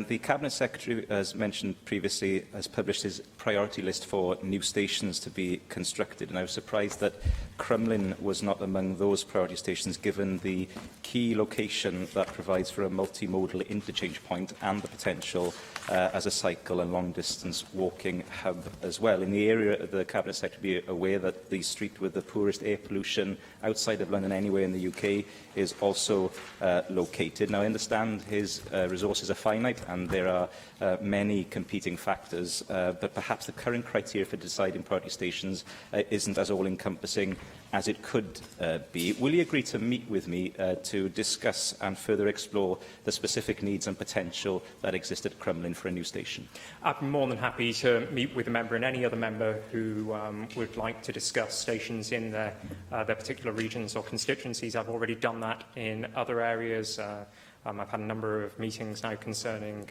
The Cabinet Secretary, as mentioned previously, has published his priority list for new stations to be constructed, and I was surprised that Crumlin was not among those priority stations, given the key location that provides for a multimodal interchange point and the potential as a cycle and long-distance walking hub as well. In the area, the Cabinet Secretary be aware that the street with the poorest air pollution outside of London anywhere in the UK is also located. Now, I understand his resources are finite and there are many competing factors, but perhaps the current criteria for deciding priority stations isn't as all-encompassing as it could be. Will you agree to meet with me to discuss and further explore the specific needs and potential that exist at Crumlin for a new station? I'd be more than happy to meet with a member and any other member who would like to discuss stations in their particular regions or constituencies. I've already done that in other areas. I've had a number of meetings now concerning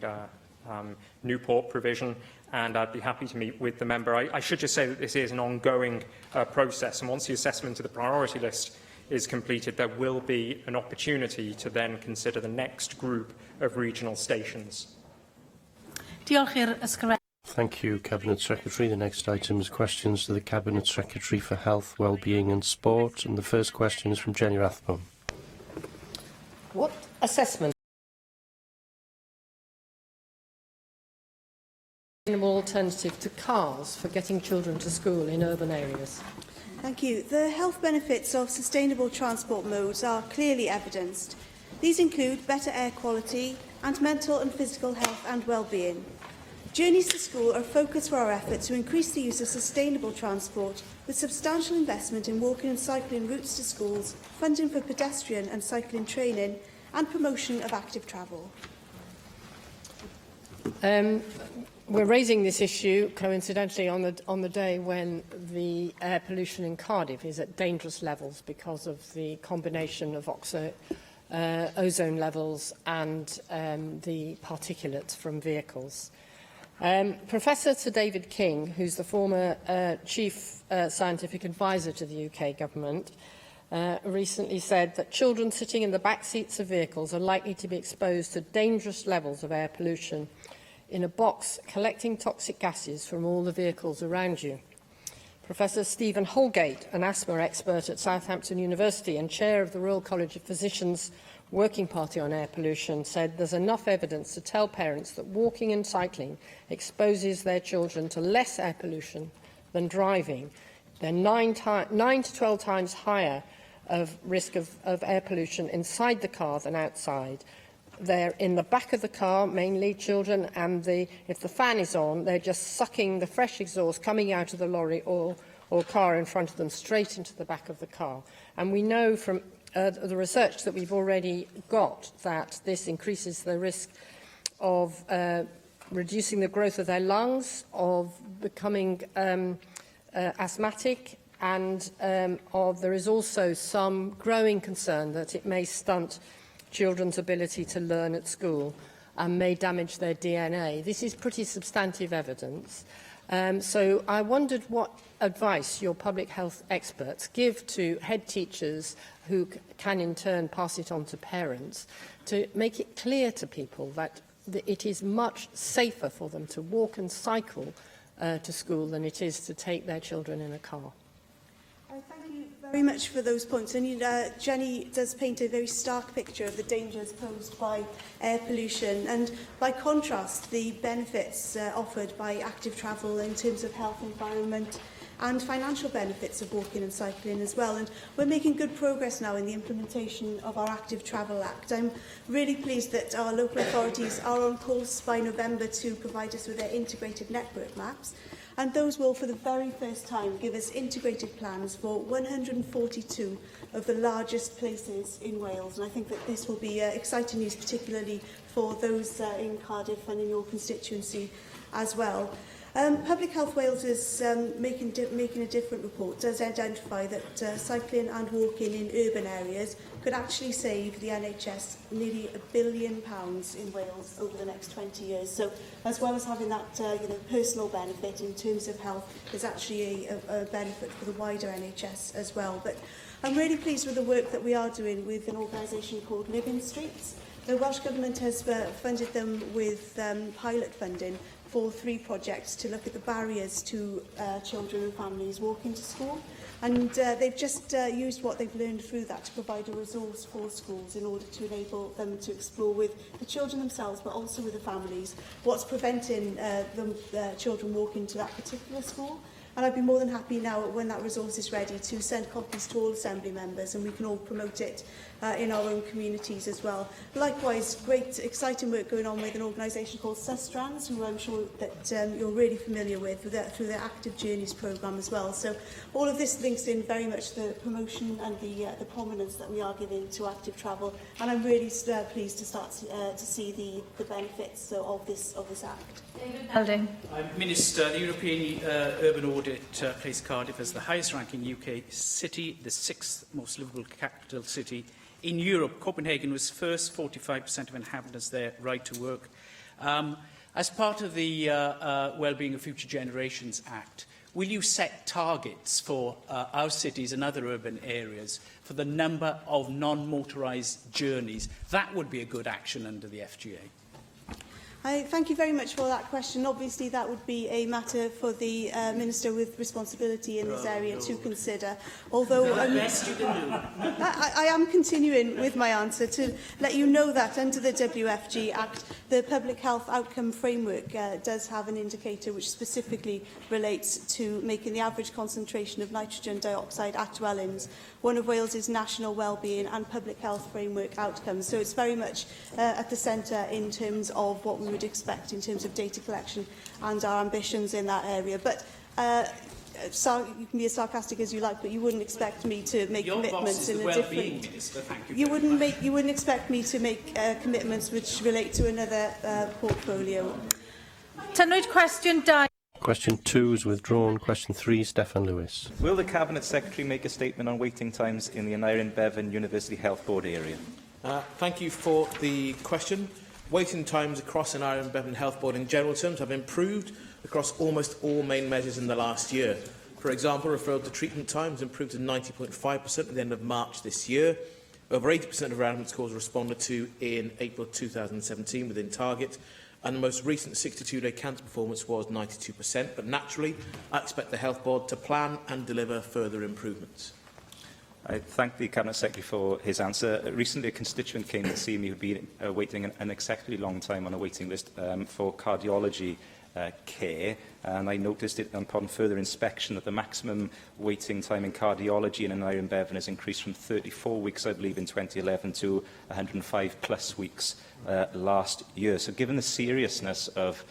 Newport provision, and I'd be happy to meet with the member. I should just say that this is an ongoing process, and once the assessment of the priority list is completed, there will be an opportunity to then consider the next group of regional stations. Thank you, Cabinet Secretary. The next item is questions to the Cabinet Secretary for Health, Wellbeing and Sport, and the first question is from Jenny Rathbone. What assessment alternative to cars for getting children to school in urban areas? Thank you. The health benefits of sustainable transport modes are clearly evidenced. These include better air quality and mental and physical health and well-being. Journeys to school are a focus for our effort to increase the use of sustainable transport, with substantial investment in walking and cycling routes to schools, funding for pedestrian and cycling training, and promotion of active travel. We're raising this issue, coincidentally, on the day when the air pollution in Cardiff is at dangerous levels because of the combination of ozone levels and the particulates from vehicles. Professor Sir David King, who's the former Chief Scientific Advisor to the UK Government, recently said that children sitting in the back seats of vehicles are likely to be exposed to dangerous levels of air pollution in a box collecting toxic gases from all the vehicles around you. Professor Stephen Holgate, an asthma expert at Southampton University and chair of the Royal College of Physicians Working Party on Air Pollution, said there's enough evidence to tell parents that walking and cycling exposes their children to less air pollution than driving. They're 9 to 12 times higher of risk of air pollution inside the car than outside. They're in the back of the car, mainly children, and if the fan is on, they're just sucking the fresh exhaust coming out of the lorry or car in front of them straight into the back of the car. And we know from the research that we've already got that this increases the risk of reducing the growth of their lungs, of becoming asthmatic, and there is also some growing concern that it may stunt children's ability to learn at school and may damage their DNA. This is pretty substantive evidence. So I wondered what advice your public health experts give to head teachers who can in turn pass it on to parents to make it clear to people that it is much safer for them to walk and cycle to school than it is to take their children in a car. Thank you very much for those points. And Jenny does paint a very stark picture of the dangers posed by air pollution and, by contrast, the benefits offered by active travel in terms of health, environment and financial benefits of walking and cycling as well. And we're making good progress now in the implementation of our Active Travel Act. I'm really pleased that our local authorities are on course by November to provide us with their integrated network maps. And those will, for the very first time, give us integrated plans for 142 of the largest places in Wales. And I think that this will be exciting news, particularly for those in Cardiff and in your constituency as well. Public Health Wales is making a different report, does identify that cycling and walking in urban areas could actually save the NHS nearly £1 billion in Wales over the next 20 years. So as well as having that personal benefit in terms of health, there's actually a benefit for the wider NHS as well. But I'm really pleased with the work that we are doing with an organisation called Living Streets. The Welsh Government has funded them with pilot funding for 3 projects to look at the barriers to children and families walking to school. And they've just used what they've learned through that to provide a resource for schools in order to enable them to explore with the children themselves, but also with the families, what's preventing children walking to that particular school. And I'd be more than happy now, when that resource is ready, to send copies to all Assembly members, and we can all promote it in our own communities as well. Likewise, great, exciting work going on with an organisation called Sustrans, who I'm sure that you're really familiar with through their Active Journeys programme as well. So all of this links in very much the promotion and the prominence that we are giving to active travel. And I'm really pleased to start to see the benefits of this Act. David Melding. Minister, the European Urban Audit placed Cardiff as the highest-ranking UK city, the 6th most livable capital city in Europe. Copenhagen was first, 45% of inhabitants there, right to work. As part of the Wellbeing of Future Generations Act, will you set targets for our cities and other urban areas for the number of non-motorised journeys? That would be a good action under the FGA. Thank you very much for that question. Obviously, that would be a matter for the Minister with responsibility in this area to consider. Although I am continuing with my answer to let you know that under the WFG Act, the Public Health Outcome Framework does have an indicator which specifically relates to making the average concentration of nitrogen dioxide at dwellings one of Wales's national wellbeing and public health framework outcomes. So it's very much at the centre in terms of what we would expect in terms of data collection and our ambitions in that area. But you can be as sarcastic as you like, but you wouldn't expect me to make commitments in a different. Minister, thank you wouldn't expect me to make commitments which relate to another portfolio. Tynwyd cwestiwn 2. Question 2 is withdrawn. Question 3, Steffan Lewis. Will the Cabinet Secretary make a statement on waiting times in the Aneurin Bevan University Health Board area? Thank you for the question. Waiting times across Aneurin Bevan Health Board in general terms have improved across almost all main measures in the last year. For example, referral to treatment times improved to 90.5% at the end of March this year. Over 80% of relevant calls responded to in April 2017 within target, and the most recent 62-day cancer performance was 92%. But naturally, I expect the Health Board to plan and deliver further improvements. I thank the Cabinet Secretary for his answer. Recently, a constituent came to see me who'd been waiting an unacceptably long time on a waiting list for cardiology care, and I noticed it upon further inspection that the maximum waiting time in cardiology in Aneurin Bevan has increased from 34 weeks, I believe, in 2011 to 105 plus weeks last year. So given the seriousness of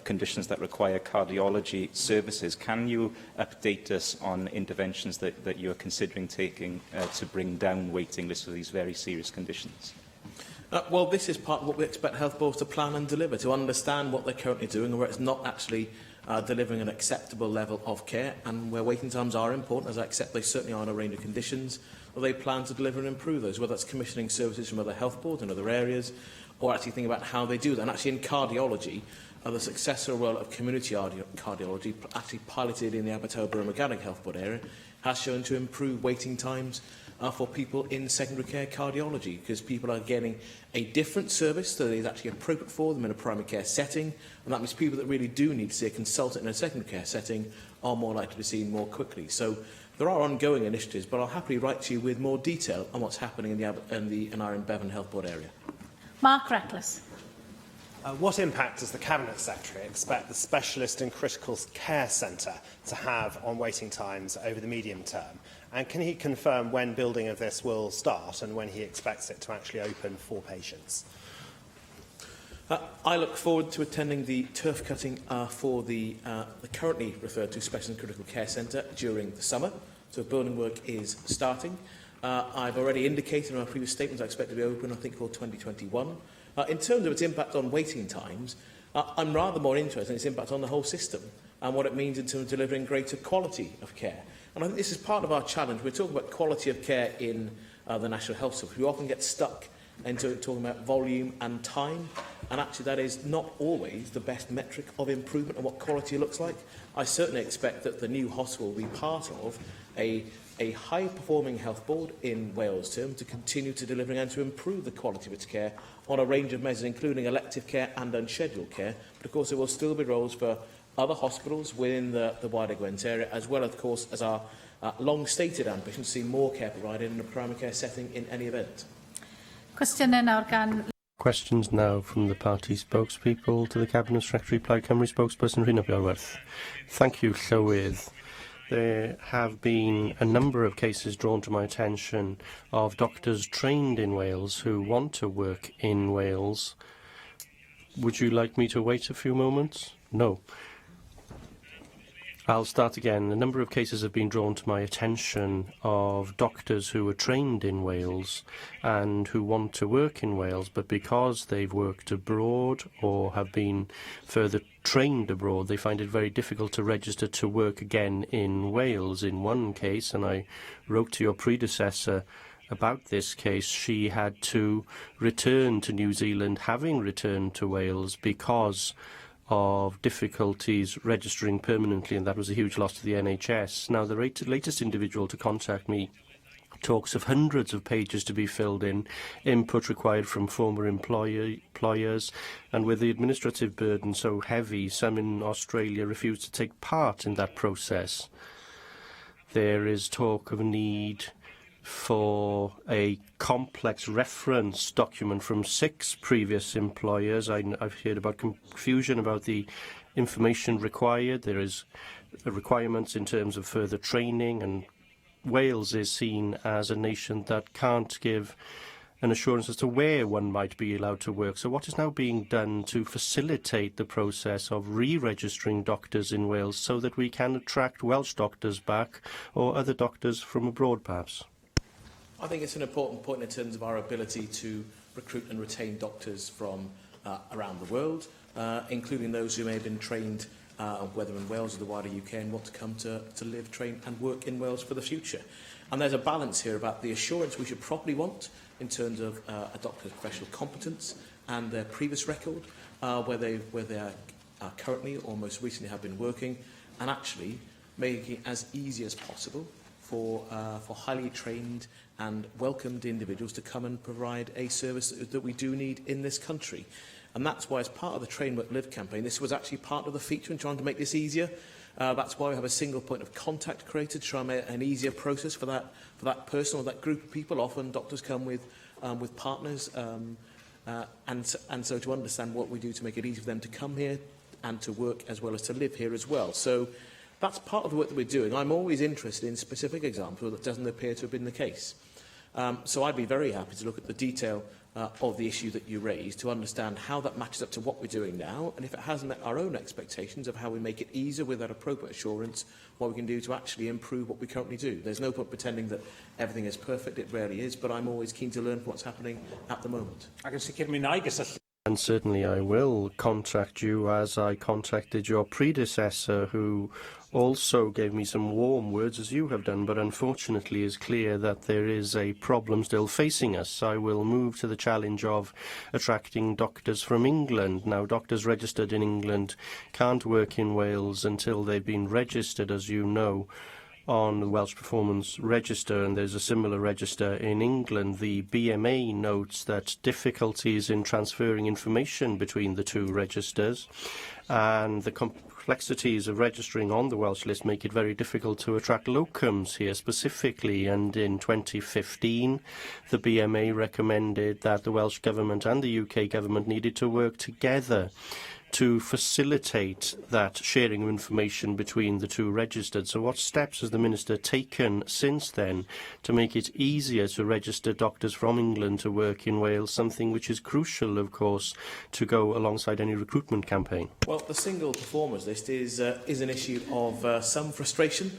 conditions that require cardiology services, can you update us on interventions that you are considering taking to bring down waiting lists for these very serious conditions? Well, this is part of what we expect health boards to plan and deliver, to understand what they're currently doing and where it's not actually delivering an acceptable level of care, and where waiting times are important, as I accept they certainly are in a range of conditions, or they plan to deliver and improve those, whether that's commissioning services from other health boards in other areas, or actually think about how they do that. And actually in cardiology, the successor role of community cardiology, actually piloted in the Abertawe-Bro-Magaric Health Board area, has shown to improve waiting times for people in secondary care cardiology, because people are getting a different service that is actually appropriate for them in a primary care setting, and that means people that really do need to see a consultant in a secondary care setting are more likely to be seen more quickly. So there are ongoing initiatives, but I'll happily write to you with more detail on what's happening in the Aneurin Bevan Health Board area. Mark Reckless. What impact does the Cabinet Secretary expect the Specialist and Critical Care Centre to have on waiting times over the medium term? And can he confirm when building of this will start and when he expects it to actually open for patients? I look forward to attending the turf cutting for the currently referred to Specialist and Critical Care Centre during the summer. So building work is starting. I've already indicated in our previous statements I expect to be open, I think, for 2021. In terms of its impact on waiting times, I'm rather more interested in its impact on the whole system and what it means in terms of delivering greater quality of care. And I think this is part of our challenge. We're talking about quality of care in the National Health Service. We often get stuck into talking about volume and time, and actually that is not always the best metric of improvement and what quality looks like. I certainly expect that the new hospital will be part of a high-performing health board in Wales term to continue to deliver and to improve the quality of its care on a range of measures, including elective care and unscheduled care. But of course, there will still be roles for other hospitals within the wider Gwent area, as well, of course, as our long-stated ambition to see more care provided in a primary care setting in any event. Questions now from the party spokespeople to the Cabinet Secretary. Plaid Cymru spokesperson Rhina Bjorwerth. Thank you, Llywydd. There have been a number of cases drawn to my attention of doctors trained in Wales who want to work in Wales. Would you like me to wait a few moments? No. I'll start again. A number of cases have been drawn to my attention of doctors who are trained in Wales and who want to work in Wales, but because they've worked abroad or have been further trained abroad, they find it very difficult to register to work again in Wales. In one case, and I wrote to your predecessor about this case, she had to return to New Zealand, having returned to Wales because of difficulties registering permanently, and that was a huge loss to the NHS. Now, the latest individual to contact me talks of hundreds of pages to be filled in, input required from former employers, and with the administrative burden so heavy, some in Australia refuse to take part in that process. There is talk of a need for a complex reference document from 6 previous employers. I've heard about confusion about the information required. There is requirements in terms of further training, and Wales is seen as a nation that can't give an assurance as to where one might be allowed to work. So what is now being done to facilitate the process of re-registering doctors in Wales so that we can attract Welsh doctors back, or other doctors from abroad perhaps? I think it's an important point in terms of our ability to recruit and retain doctors from around the world, including those who may have been trained, whether in Wales or the wider UK, and want to come to live, train and work in Wales for the future. And there's a balance here about the assurance we should probably want in terms of a doctor's professional competence and their previous record, where they are currently or most recently have been working, and actually making it as easy as possible for highly trained and welcomed individuals to come and provide a service that we do need in this country. And that's why, as part of the Train Work Live campaign, this was actually part of the feature in trying to make this easier. That's why we have a single point of contact created to try and make an easier process for that person or that group of people. Often doctors come with partners, and so to understand what we do to make it easy for them to come here and to work as well as to live here as well. So that's part of the work that we're doing. I'm always interested in specific examples where that doesn't appear to have been the case. So I'd be very happy to look at the detail of the issue that you raised to understand how that matches up to what we're doing now, and if it hasn't met our own expectations of how we make it easier with that appropriate assurance, what we can do to actually improve what we currently do. There's no point pretending that everything is perfect. It rarely is, but I'm always keen to learn from what's happening at the moment. And certainly I will contact you, as I contacted your predecessor, who also gave me some warm words, as you have done, but unfortunately is clear that there is a problem still facing us. I will move to the challenge of attracting doctors from England. Now, doctors registered in England can't work in Wales until they've been registered, as you know, on the Welsh Performance Register, and there's a similar register in England. The BMA notes that difficulties in transferring information between the two registers and the complexities of registering on the Welsh list make it very difficult to attract locums here specifically. And in 2015, the BMA recommended that the Welsh Government and the UK Government needed to work together to facilitate that sharing of information between the two registered. So what steps has the Minister taken since then to make it easier to register doctors from England to work in Wales, something which is crucial, of course, to go alongside any recruitment campaign? Well, the single performers list is an issue of some frustration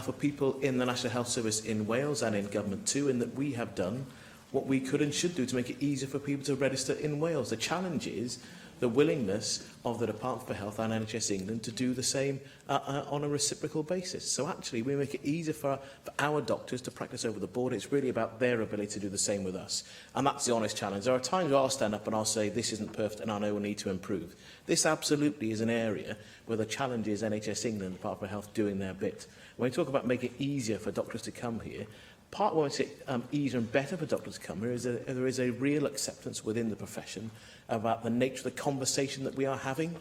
for people in the National Health Service in Wales and in government too, in that we have done what we could and should do to make it easier for people to register in Wales. The challenge is the willingness of the Department for Health and NHS England to do the same on a reciprocal basis. So actually, we make it easier for our doctors to practice over the border. It's really about their ability to do the same with us. And that's the honest challenge. There are times where I'll stand up and I'll say, this isn't perfect and I know we need to improve. This absolutely is an area where the challenge is NHS England and the Department for Health doing their bit. When we talk about making it easier for doctors to come here, part of what makes it easier and better for doctors to come here is that there is a real acceptance within the profession about the nature of the conversation that we are having,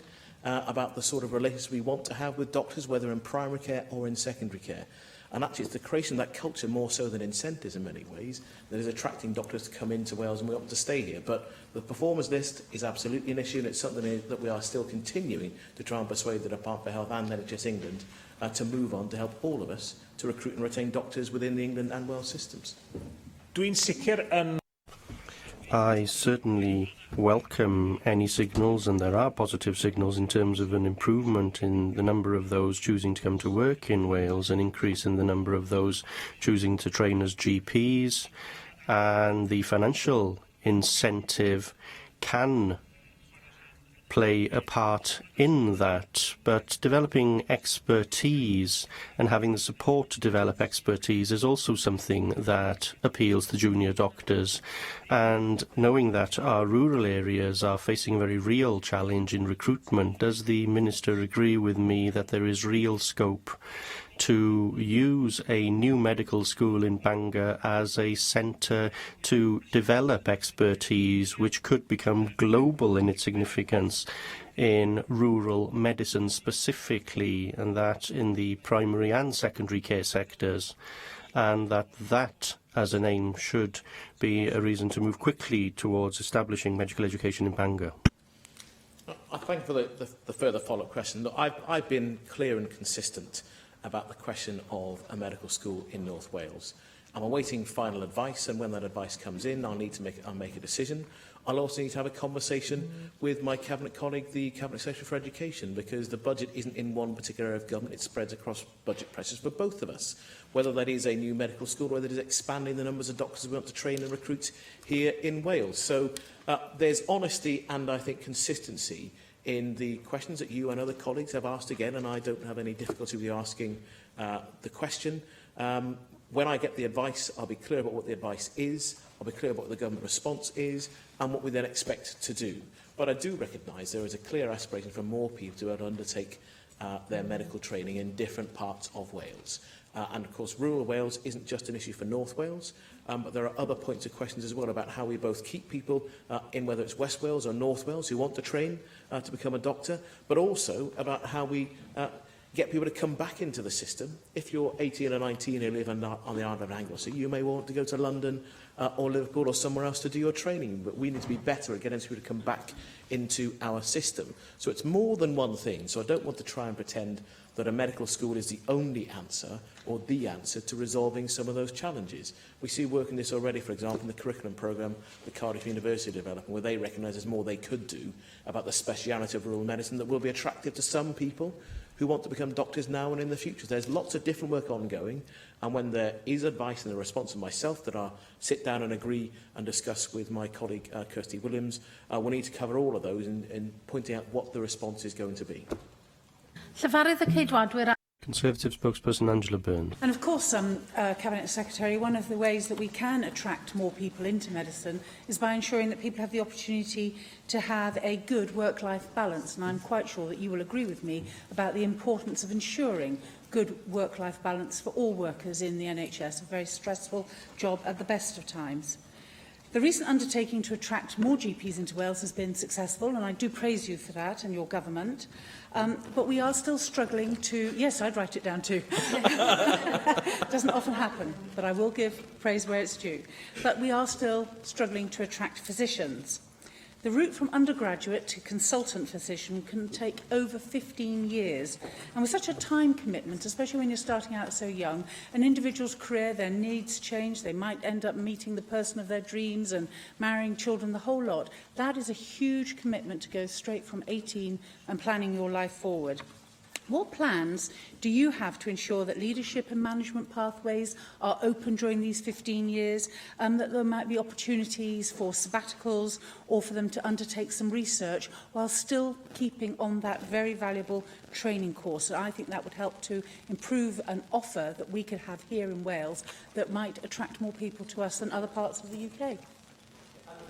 about the sort of relations we want to have with doctors, whether in primary care or in secondary care. And actually, it's the creation of that culture more so than incentives in many ways that is attracting doctors to come into Wales, and we want to stay here. But the performers list is absolutely an issue, and it's something that we are still continuing to try and persuade the Department for Health and NHS England to move on to help all of us to recruit and retain doctors within the England and Wales systems. Dwi'n sicr yn... I certainly welcome any signals, and there are positive signals in terms of an improvement in the number of those choosing to come to work in Wales, an increase in the number of those choosing to train as GPs, and the financial incentive can play a part in that. But developing expertise and having the support to develop expertise is also something that appeals to junior doctors. And knowing that our rural areas are facing a very real challenge in recruitment, does the Minister agree with me that there is real scope to use a new medical school in Bangor as a centre to develop expertise which could become global in its significance in rural medicine specifically, and that in the primary and secondary care sectors, and that as an aim should be a reason to move quickly towards establishing medical education in Bangor? I thank you for the further follow-up question. Look, I've been clear and consistent about the question of a medical school in North Wales. I'm awaiting final advice, and when that advice comes in, I'll make a decision. I'll also need to have a conversation with my Cabinet colleague, the Cabinet Secretary for Education, because the budget isn't in one particular area of government, it spreads across budget pressures for both of us. Whether that is a new medical school, or whether it is expanding the numbers of doctors we want to train and recruit here in Wales. So there's honesty and, I think, consistency in the questions that you and other colleagues have asked again, and I don't have any difficulty with you asking the question. When I get the advice, I'll be clear about what the advice is, I'll be clear about what the government response is, and what we then expect to do. But I do recognise there is a clear aspiration for more people to be able to undertake their medical training in different parts of Wales. And of course, rural Wales isn't just an issue for North Wales, but there are other points of questions as well about how we both keep people in whether it's West Wales or North Wales who want to train to become a doctor, but also about how we get people to come back into the system. If you're 18 or 19 and you live on the island of Anglesey, you may want to go to London or Liverpool or somewhere else to do your training, but we need to be better at getting people to come back into our system. So it's more than one thing, so I don't want to try and pretend that a medical school is the only answer or the answer to resolving some of those challenges. We see work in this already, for example, in the curriculum programme the Cardiff University are developing, where they recognise there's more they could do about the speciality of rural medicine that will be attractive to some people who want to become doctors now and in the future. There's lots of different work ongoing, and when there is advice and a response from myself that I'll sit down and agree and discuss with my colleague Kirsty Williams, we'll need to cover all of those in pointing out what the response is going to be. Llefarydd y Ceidwadwyr. Conservative spokesperson Angela Byrne. And of course, Cabinet Secretary, one of the ways that we can attract more people into medicine is by ensuring that people have the opportunity to have a good work-life balance. And I'm quite sure that you will agree with me about the importance of ensuring good work-life balance for all workers in the NHS, a very stressful job at the best of times. The recent undertaking to attract more GPs into Wales has been successful, and I do praise you for that and your government. But we are still struggling to... Yes, I'd write it down too. Doesn't often happen, but I will give praise where it's due. But we are still struggling to attract physicians. The route from undergraduate to consultant physician can take over 15 years. And with such a time commitment, especially when you're starting out so young, an individual's career, their needs change, they might end up meeting the person of their dreams and marrying children, the whole lot. That is a huge commitment to go straight from 18 and planning your life forward. What plans do you have to ensure that leadership and management pathways are open during these 15 years, that there might be opportunities for sabbaticals or for them to undertake some research while still keeping on that very valuable training course? I think that would help to improve an offer that we could have here in Wales that might attract more people to us than other parts of the UK.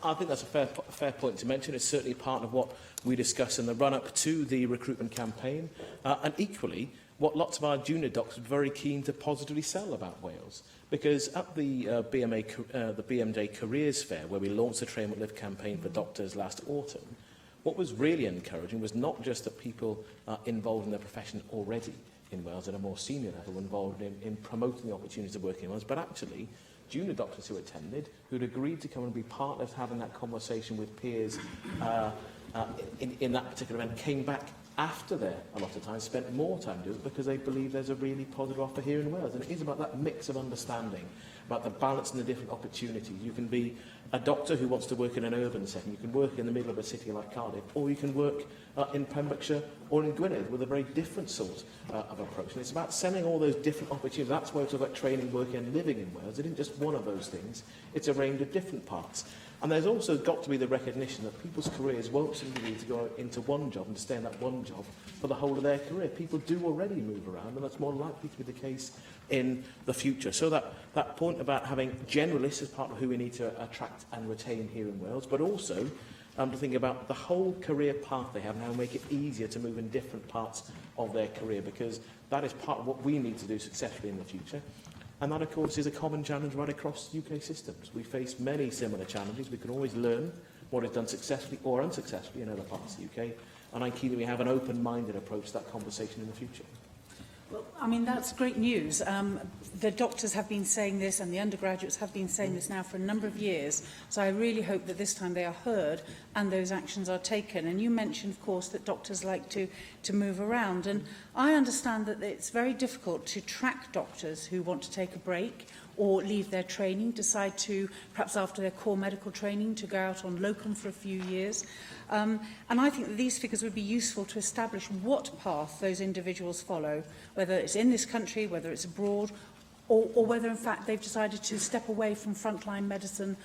I think that's a fair point to mention. It's certainly part of what we discuss in the run-up to the recruitment campaign. And equally, what lots of our junior doctors are very keen to positively sell about Wales. Because at the BMJ Careers Fair, where we launched the Train What Live campaign for doctors last autumn, what was really encouraging was not just that people involved in their profession already in Wales at a more senior level were involved in promoting the opportunities of working in Wales, but actually junior doctors who attended, who'd agreed to come and be part of having that conversation with peers in that particular event, came back after there a lot of times, spent more time doing it because they believe there's a really positive offer here in Wales. And it is about that mix of understanding, about the balance and the different opportunities. You can be a doctor who wants to work in an urban setting, you can work in the middle of a city like Cardiff, or you can work in Pembrokeshire or in Gwynedd with a very different sort of approach. And it's about selling all those different opportunities. That's why it's about training, working and living in Wales. It isn't just one of those things, it's a range of different parts. And there's also got to be the recognition that people's careers won't simply need to go into one job and to stay in that one job for the whole of their career. People do already move around, and that's more likely to be the case in the future. So that point about having generalists as part of who we need to attract and retain here in Wales, but also to think about the whole career path they have now, make it easier to move in different parts of their career, because that is part of what we need to do successfully in the future. And that, of course, is a common challenge right across UK systems. We face many similar challenges. We can always learn what is done successfully or unsuccessfully in other parts of the UK. And I'm keen that we have an open-minded approach to that conversation in the future. Well, I mean, that's great news. The doctors have been saying this and the undergraduates have been saying this now for a number of years. So I really hope that this time they are heard and those actions are taken. And you mentioned, of course, that doctors like to move around. And I understand that it's very difficult to track doctors who want to take a break or leave their training, decide to, perhaps after their core medical training, to go out on locum for a few years. And I think that these figures would be useful to establish what path those individuals follow, whether it's in this country, whether it's abroad, or whether, in fact, they've decided to step away from frontline medicine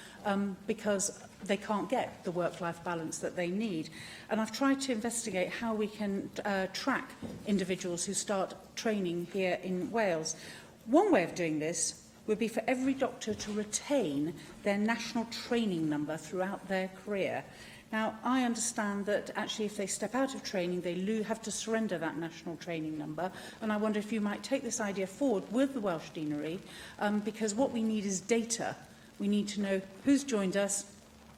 because they can't get the work-life balance that they need. And I've tried to investigate how we can track individuals who start training here in Wales. One way of doing this would be for every doctor to retain their national training number throughout their career. Now, I understand that actually if they step out of training, they have to surrender that national training number. And I wonder if you might take this idea forward with the Welsh Deanery, because what we need is data. We need to know who's joined us,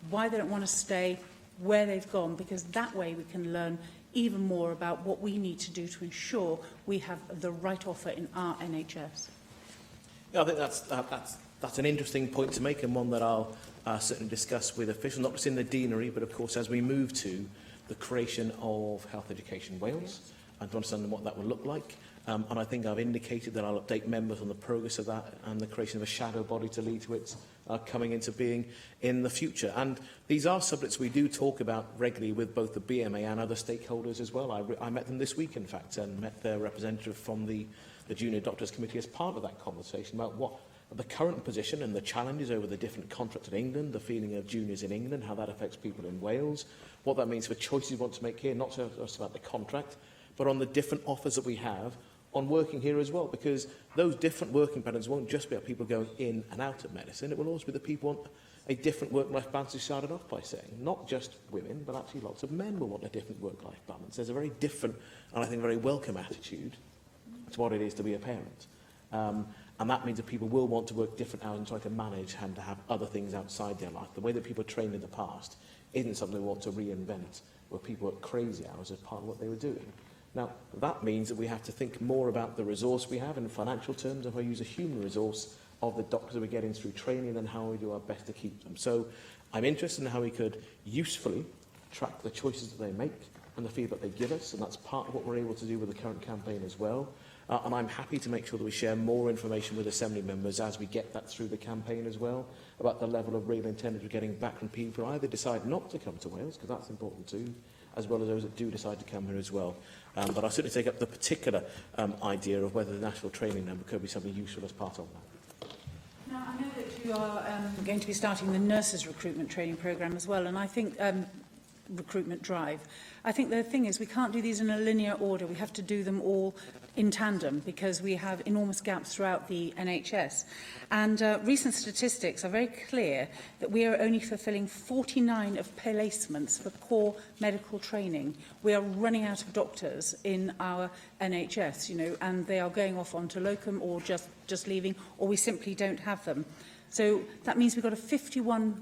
why they don't want to stay, where they've gone, because that way we can learn even more about what we need to do to ensure we have the right offer in our NHS. Yeah, I think that's an interesting point to make, and one that I'll certainly discuss with officials, not just in the Deanery, but of course as we move to the creation of Health Education Wales, and to understand what that will look like. And I think I've indicated that I'll update members on the progress of that and the creation of a shadow body to lead to its coming into being in the future. And these are subjects we do talk about regularly with both the BMA and other stakeholders as well. I met them this week, in fact, and met their representative from the Junior Doctors Committee as part of that conversation about what the current position and the challenges over the different contracts in England, the feeling of juniors in England, how that affects people in Wales, what that means for choices we want to make here, not just about the contract, but on the different offers that we have on working here as well, because those different working patterns won't just be about people going in and out of medicine. It will also be that people want a different work-life balance, you started off by saying. Not just women, but actually lots of men will want a different work-life balance. There's a very different, and I think very welcome attitude to what it is to be a parent. And that means that people will want to work different hours and try to manage and to have other things outside their life. The way that people trained in the past isn't something we want to reinvent, where people work crazy hours as part of what they were doing. Now, that means that we have to think more about the resource we have in financial terms, and how we use a human resource of the doctors we're getting through training and how we do our best to keep them. So I'm interested in how we could usefully track the choices that they make and the feedback they give us, and that's part of what we're able to do with the current campaign as well. And I'm happy to make sure that we share more information with Assembly members as we get that through the campaign as well, about the level of real attendance we're getting back from people who either decide not to come to Wales, because that's important too, as well as those that do decide to come here as well. But I'll certainly take up the particular idea of whether the national training number could be something useful as part of that. Now, I know that you are going to be starting the nurses recruitment training programme as well, and I think recruitment drive. I think the thing is we can't do these in a linear order. We have to do them all in tandem because we have enormous gaps throughout the NHS. And recent statistics are very clear that we are only fulfilling 49 of placements for core medical training. We are running out of doctors in our NHS, you know, and they are going off onto locum or just leaving, or we simply don't have them. So that means we've got a 51%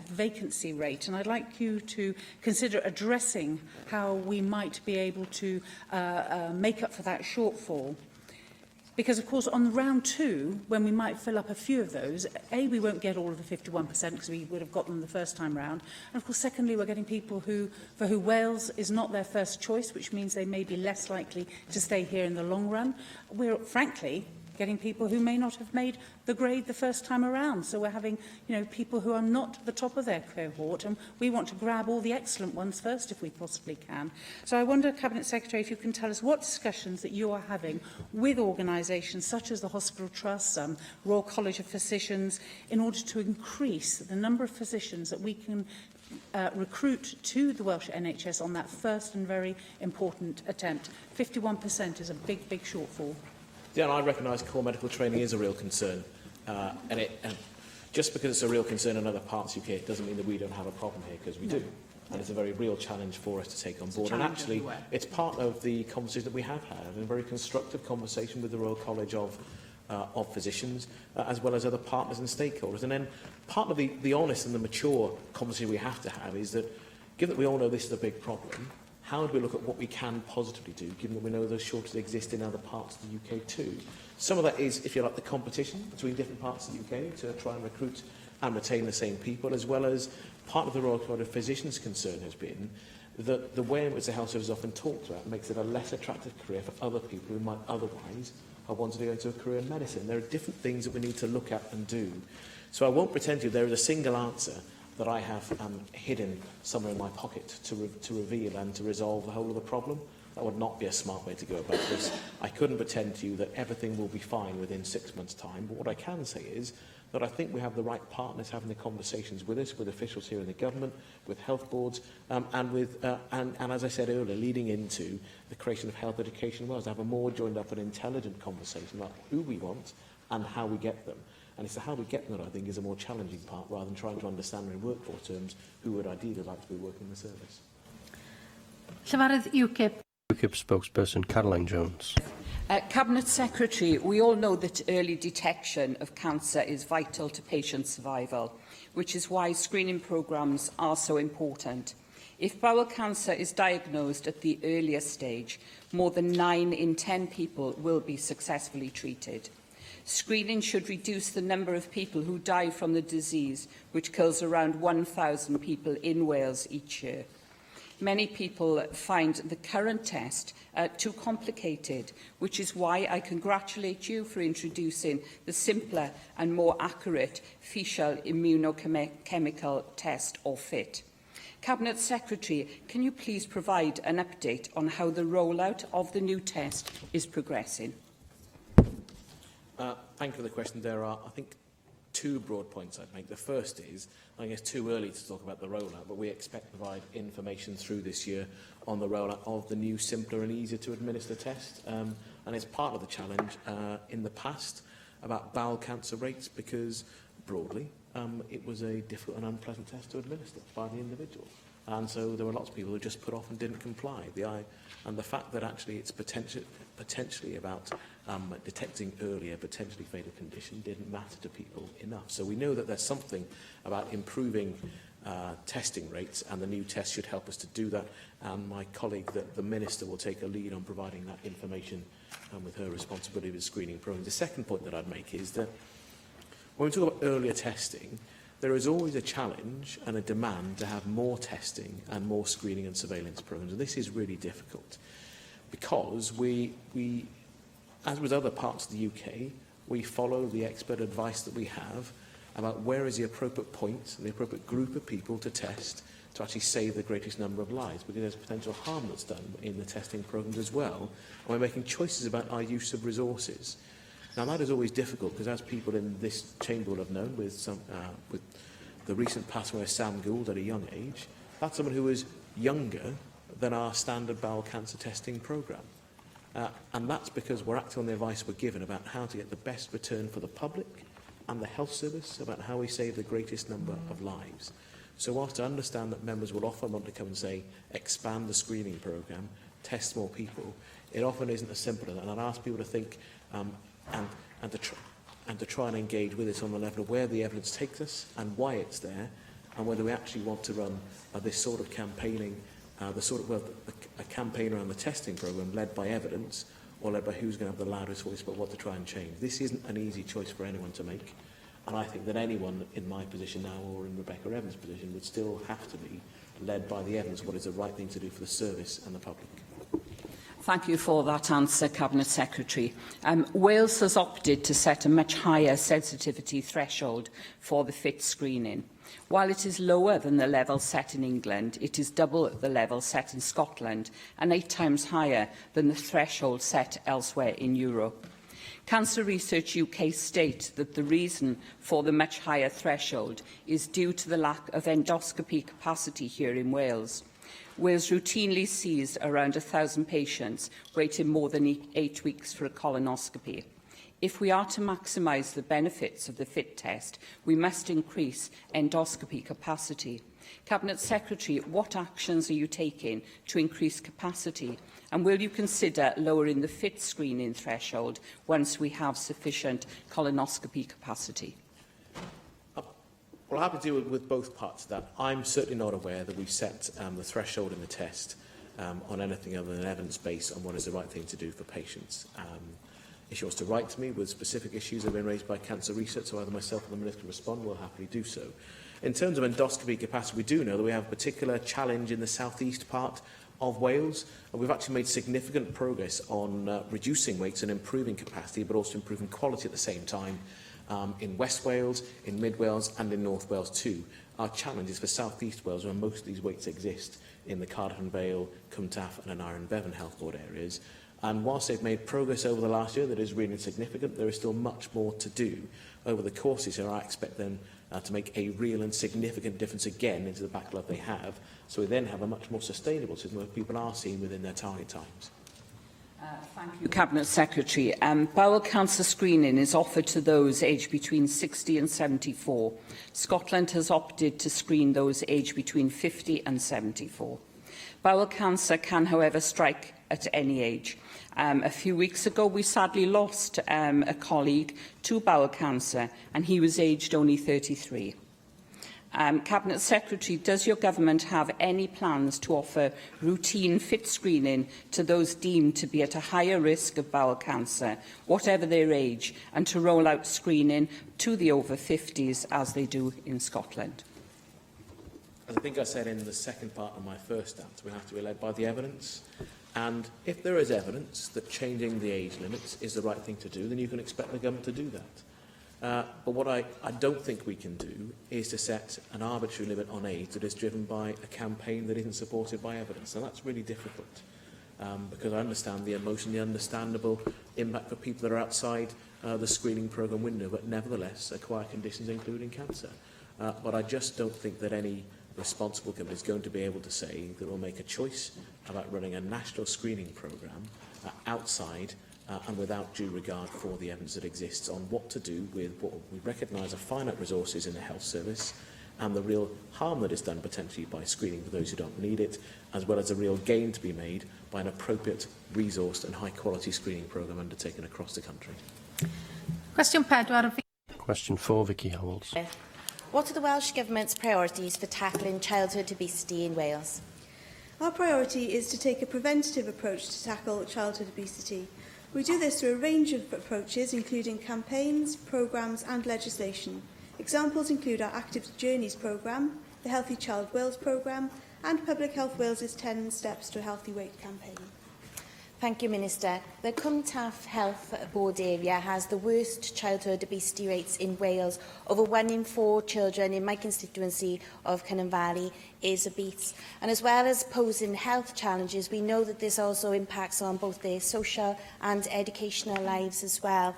vacancy rate, and I'd like you to consider addressing how we might be able to make up for that shortfall. Because, of course, on round 2, when we might fill up a few of those, A, we won't get all of the 51% because we would have got them the first time round. And, of course, secondly, we're getting people for who Wales is not their first choice, which means they may be less likely to stay here in the long run. We're, frankly, getting people who may not have made the grade the first time around. So we're having, you know, people who are not at the top of their cohort, and we want to grab all the excellent ones first if we possibly can. So I wonder, Cabinet Secretary, if you can tell us what discussions that you are having with organisations such as the Hospital Trust, Royal College of Physicians, in order to increase the number of physicians that we can recruit to the Welsh NHS on that first and very important attempt. 51% is a big, big shortfall. Yeah, and I recognise core medical training is a real concern. And just because it's a real concern in other parts of the UK, it doesn't mean that we don't have a problem here, because we do. And it's a very real challenge for us to take on board. And actually, it's part of the conversation that we have had, and a very constructive conversation with the Royal College of Physicians, as well as other partners and stakeholders. And then part of the honest and the mature conversation we have to have is that, given that we all know this is a big problem, how do we look at what we can positively do, given that we know those shortages exist in other parts of the UK too? Some of that is, if you like, the competition between different parts of the UK to try and recruit and retain the same people, as well as part of the Royal College of Physicians' concern has been that the way in which the health service is often talked about makes it a less attractive career for other people who might otherwise have wanted to go into a career in medicine. There are different things that we need to look at and do. So I won't pretend to you there is a single answer that I have hidden somewhere in my pocket to reveal and to resolve the whole of the problem. That would not be a smart way to go about this. I couldn't pretend to you that everything will be fine within 6 months' time, but what I can say is that I think we have the right partners having the conversations with us, with officials here in the government, with health boards, and as I said earlier, leading into the creation of health education Wales, to have a more joined up and intelligent conversation about who we want and how we get them. And it's how we get them that I think is a more challenging part, rather than trying to understand in workforce terms who would ideally like to be working in the service. UKIP spokesperson Caroline Jones. Cabinet Secretary, we all know that early detection of cancer is vital to patient survival, which is why screening programmes are so important. If bowel cancer is diagnosed at the earliest stage, more than 9 in 10 people will be successfully treated. Screening should reduce the number of people who die from the disease, which kills around 1,000 people in Wales each year. Many people find the current test too complicated, which is why I congratulate you for introducing the simpler and more accurate facial immunochemical test, or FIT. Cabinet Secretary, can you please provide an update on how the rollout of the new test is progressing? Thank you for the question. There are, I think, 2 broad points I'd make. The first is, I think it's too early to talk about the rollout, but we expect to provide information through this year on the rollout of the new, simpler and easier to administer test. and it's part of the challenge in the past about bowel cancer rates, because broadly it was a difficult and unpleasant test to administer by the individual. And so there were lots of people who just put off and didn't comply. And the fact that actually it's potentially about detecting earlier potentially fatal condition didn't matter to people enough. So we know that there's something about improving testing rates, and the new test should help us to do that. And my colleague, the Minister, will take a lead on providing that information with her responsibility with screening programs. The second point that I'd make is that when we talk about earlier testing, there is always a challenge and a demand to have more testing and more screening and surveillance programs. And this is really difficult because we, as with other parts of the UK, we follow the expert advice that we have about where is the appropriate point and the appropriate group of people to test to actually save the greatest number of lives, because there's potential harm that's done in the testing programs as well. And we're making choices about our use of resources. Now, that is always difficult, because as people in this chamber will have known, with the recent passing away of Sam Gould at a young age, that's someone who is younger than our standard bowel cancer testing programme. And that's because we're acting on the advice we're given about how to get the best return for the public and the health service, about how we save the greatest number of lives. So whilst I understand that members will often want to come and say, expand the screening programme, test more people, it often isn't as simple as that. And I'd ask people to think and to try and engage with it on the level of where the evidence takes us and why it's there, and whether we actually want to run this sort of campaigning, a campaign around the testing programme led by evidence, or led by who's going to have the loudest voice about what to try and change. This isn't an easy choice for anyone to make, and I think that anyone in my position now, or in Rebecca Evans' position, would still have to be led by the evidence what is the right thing to do for the service and the public. Thank you for that answer, Cabinet Secretary. Wales has opted to set a much higher sensitivity threshold for the FIT screening. While it is lower than the level set in England, it is double the level set in Scotland and 8 times higher than the threshold set elsewhere in Europe. Cancer Research UK state that the reason for the much higher threshold is due to the lack of endoscopy capacity here in Wales. Wales routinely sees around 1,000 patients waiting more than 8 weeks for a colonoscopy. If we are to maximise the benefits of the FIT test, we must increase endoscopy capacity. Cabinet Secretary, what actions are you taking to increase capacity? And will you consider lowering the FIT screening threshold once we have sufficient colonoscopy capacity? Well, I'm happy to deal with both parts of that. I'm certainly not aware that we've set the threshold in the test on anything other than evidence based on what is the right thing to do for patients. If she wants to write to me with specific issues that have been raised by Cancer Research, so either myself or the Minister can respond, we'll happily do so. In terms of endoscopy capacity, we do know that we have a particular challenge in the southeast part of Wales, and we've actually made significant progress on reducing weights and improving capacity, but also improving quality at the same time. In West Wales, in Mid Wales and in North Wales too. Our challenge is for South East Wales, where most of these weights exist, in the Cardiff and Vale, Cwmtaf and Aneurin Bevan Health Board areas. And whilst they've made progress over the last year that is really significant, there is still much more to do over the course this year. I expect them to make a real and significant difference again into the backlog they have, so we then have a much more sustainable system where people are seen within their target times. Thank you, Cabinet Secretary. Bowel cancer screening is offered to those aged between 60 and 74. Scotland has opted to screen those aged between 50 and 74. Bowel cancer can, however, strike at any age. A few weeks ago, we sadly lost a colleague to bowel cancer, and he was aged only 33. Cabinet Secretary, does your government have any plans to offer routine FIT screening to those deemed to be at a higher risk of bowel cancer, whatever their age, and to roll out screening to the over 50s as they do in Scotland? As I think I said in the second part of my first answer, we have to be led by the evidence. And if there is evidence that changing the age limits is the right thing to do, then you can expect the government to do that. But what I don't think we can do is to set an arbitrary limit on age that is driven by a campaign that isn't supported by evidence. And that's really difficult, because I understand the emotion, the understandable impact for people that are outside the screening programme window, but nevertheless acquire conditions including cancer. But I just don't think that any responsible company is going to be able to say that we'll make a choice about running a national screening programme outside and without due regard for the evidence that exists on what to do with what we recognise are finite resources in the health service, and the real harm that is done potentially by screening for those who don't need it, as well as a real gain to be made by an appropriate, resourced and high-quality screening programme undertaken across the country. Question 4. Question 4, Vicky Howells. What are the Welsh Government's priorities for tackling childhood obesity in Wales? Our priority is to take a preventative approach to tackle childhood obesity. We do this through a range of approaches, including campaigns, programmes and legislation. Examples include our Active Journeys programme, the Healthy Child Wales programme and Public Health Wales's 10 Steps to a Healthy Weight campaign. Thank you, Minister. The Cwm Taf Health Board area has the worst childhood obesity rates in Wales. Over 1 in 4 children in my constituency of Cynon Valley is obese. And as well as posing health challenges, we know that this also impacts on both their social and educational lives as well.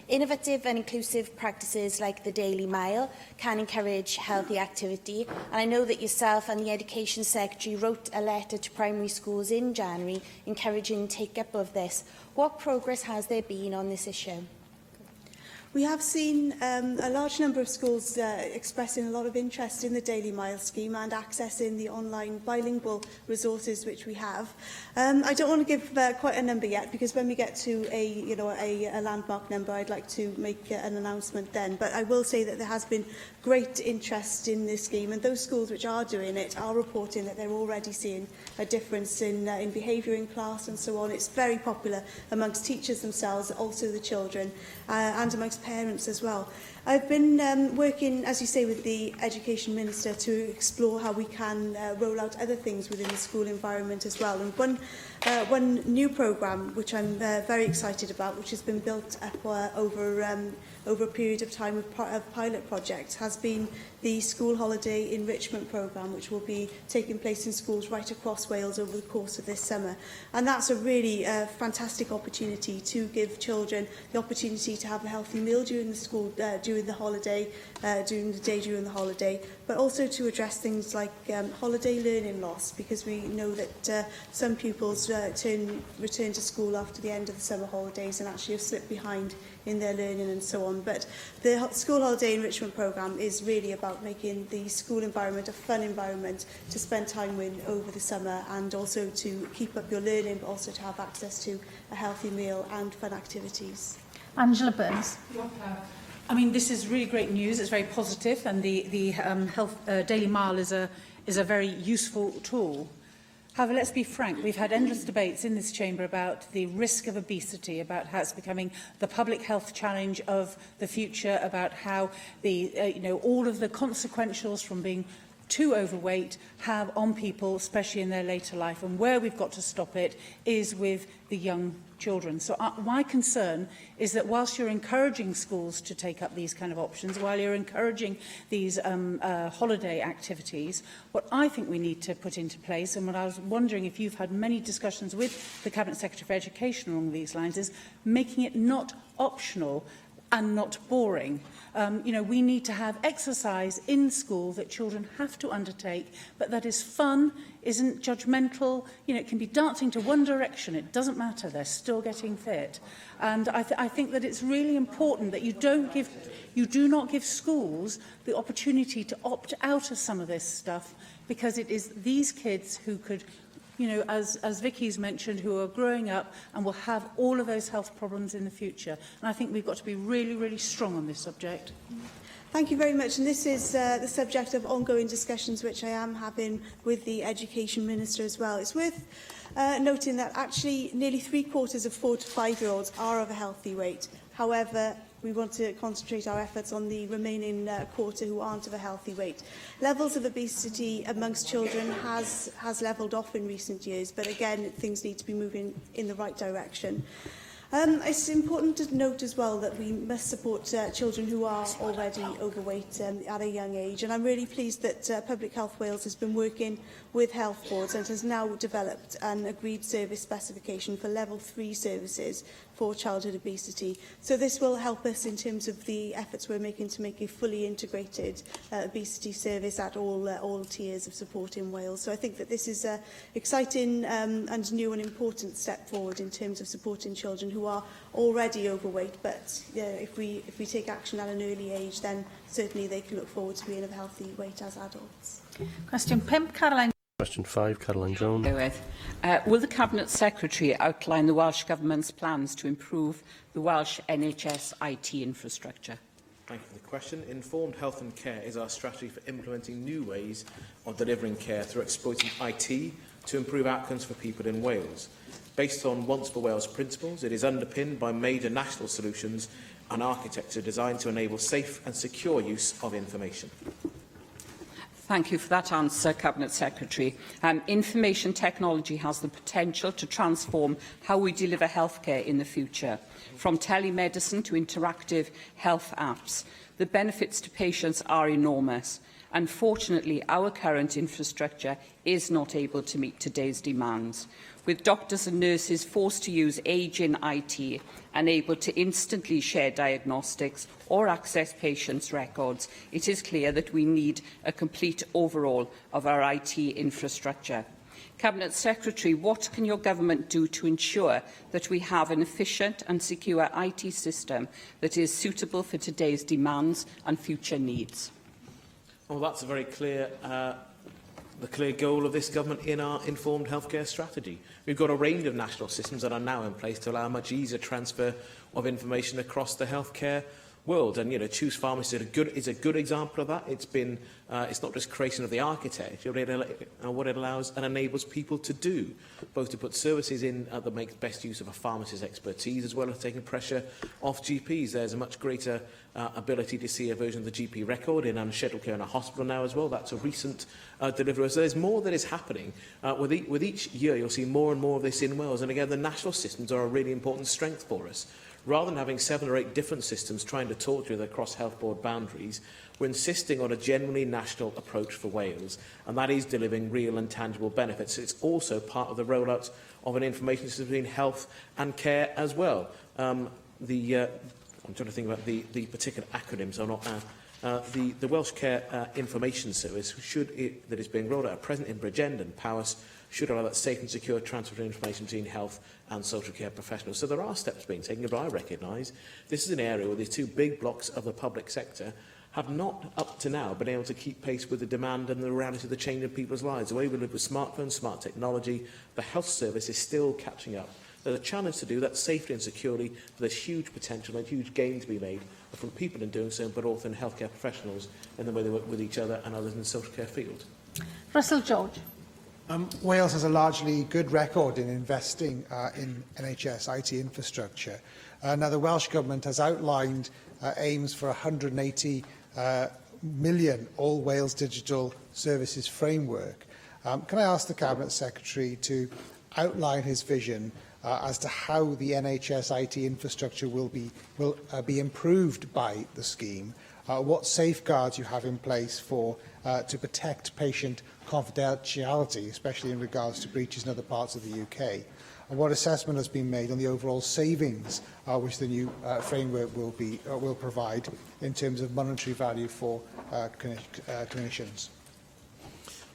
Innovative and inclusive practices like the Daily Mile can encourage healthy activity, and I know that yourself and the Education Secretary wrote a letter to primary schools in January encouraging take-up of this. What progress has there been on this issue? We have seen a large number of schools expressing a lot of interest in the Daily Mile scheme and accessing the online bilingual resources which we have. I don't want to give quite a number yet, because when we get to a landmark number, I'd like to make an announcement then. But I will say that there has been great interest in this scheme, and those schools which are doing it are reporting that they're already seeing a difference in behaviour in class and so on. It's very popular amongst teachers themselves, also the children, and amongst parents as well. I've been working, as you say, with the Education Minister to explore how we can roll out other things within the school environment as well. And one new programme, which I'm very excited about, which has been built up over a period of time of pilot projects, has been the School Holiday Enrichment Programme, which will be taking place in schools right across Wales over the course of this summer. And that's a really fantastic opportunity to give children the opportunity to have a healthy meal during the school, during the holiday, during the holiday, but also to address things like holiday learning loss, because we know that some pupils return to school after the end of the summer holidays and actually have slipped behind in their learning and so on. But the School Holiday Enrichment Programme is really about making the school environment a fun environment to spend time with over the summer, and also to keep up your learning, but also to have access to a healthy meal and fun activities. Angela Burns. I mean, this is really great news. It's very positive, and the Health Daily Mile is a very useful tool. However, let's be frank, we've had endless debates in this chamber about the risk of obesity, about how it's becoming the public health challenge of the future, about how all of the consequentials from being too overweight have on people, especially in their later life, and where we've got to stop it is with the young children. So my concern is that whilst you're encouraging schools to take up these kind of options, while you're encouraging these holiday activities, what I think we need to put into place, and what I was wondering if you've had many discussions with the Cabinet Secretary for Education along these lines, is making it not optional and not boring. We need to have exercise in school that children have to undertake, but that is fun, isn't judgmental. It can be dancing to one direction. It doesn't matter. They're still getting fit. And I think that it's really important that you do not give schools the opportunity to opt out of some of this stuff, because it is these kids who could, as Vicky's mentioned, who are growing up and will have all of those health problems in the future. And I think we've got to be really, really strong on this subject. Thank you very much. And this is the subject of ongoing discussions which I am having with the Education Minister as well. It's worth noting that actually nearly 3/4 of 4 to 5-year-olds are of a healthy weight. However, we want to concentrate our efforts on the remaining quarter who aren't of a healthy weight. Levels of obesity amongst children has levelled off in recent years, but again, things need to be moving in the right direction. It's important to note as well that we must support children who are already overweight at a young age, and I'm really pleased that Public Health Wales has been working with health boards and has now developed an agreed service specification for level 3 services for childhood obesity. So this will help us in terms of the efforts we're making to make a fully integrated obesity service at all tiers of support in Wales. So I think that this is an exciting and new and important step forward in terms of supporting children who who are already overweight. But if we take action at an early age, then certainly they can look forward to being of a healthy weight as adults. Question 5, Caroline. Question 5, Caroline Jones. Will the Cabinet Secretary outline the Welsh Government's plans to improve the Welsh NHS IT infrastructure? Thank you for the question. Informed health and care is our strategy for implementing new ways of delivering care through exploiting IT to improve outcomes for people in Wales. Based on Once for Wales principles, it is underpinned by major national solutions and architecture designed to enable safe and secure use of information. Thank you for that answer, Cabinet Secretary. Information technology has the potential to transform how we deliver healthcare in the future, from telemedicine to interactive health apps. The benefits to patients are enormous. Unfortunately, our current infrastructure is not able to meet today's demands. With doctors and nurses forced to use age-in IT, unable to instantly share diagnostics or access patients' records, it is clear that we need a complete overhaul of our IT infrastructure. Cabinet Secretary, what can your government do to ensure that we have an efficient and secure IT system that is suitable for today's demands and future needs? Well, that's a very clear, the clear goal of this government in our informed healthcare strategy. We've got a range of national systems that are now in place to allow a much easier transfer of information across the healthcare world. And, Choose Pharmacy is a good example of that. It's not just creation of the architecture, but what it allows and enables people to do, both to put services in that make best use of a pharmacist's expertise, as well as taking pressure off GPs. There's a much greater ability to see a version of the GP record in unscheduled care in a hospital now as well. That's a recent delivery. So there's more that is happening. With each year, you'll see more and more of this in Wales. And again, the national systems are a really important strength for us. Rather than having 7 or 8 different systems trying to talk to each other across health board boundaries, we're insisting on a genuinely national approach for Wales, and that is delivering real and tangible benefits. It's also part of the rollout of an information system between health and care as well. I'm trying to think about the particular acronyms. The Welsh Care Information Service that is being rolled out at present in Bridgend and Powys should allow that safe and secure transfer of information between health and social care professionals. So there are steps being taken, but I recognise this is an area where these 2 big blocks of the public sector have not, up to now, been able to keep pace with the demand and the reality of the change in people's lives. The way we live with smartphones, smart technology, the health service is still catching up. There's a challenge to do that safely and securely, but there's huge potential and huge gain to be made from people in doing so, but also in healthcare professionals in the way they work with each other and others in the social care field. Russell George. Wales has a largely good record in investing in NHS IT infrastructure. Now, the Welsh Government has outlined aims for 180 million All Wales Digital Services Framework. Can I ask the Cabinet Secretary to outline his vision as to how the NHS IT infrastructure will be improved by the scheme? What safeguards you have in place to protect patient confidentiality, especially in regards to breaches in other parts of the UK? And what assessment has been made on the overall savings which the new framework will provide in terms of monetary value for clinicians?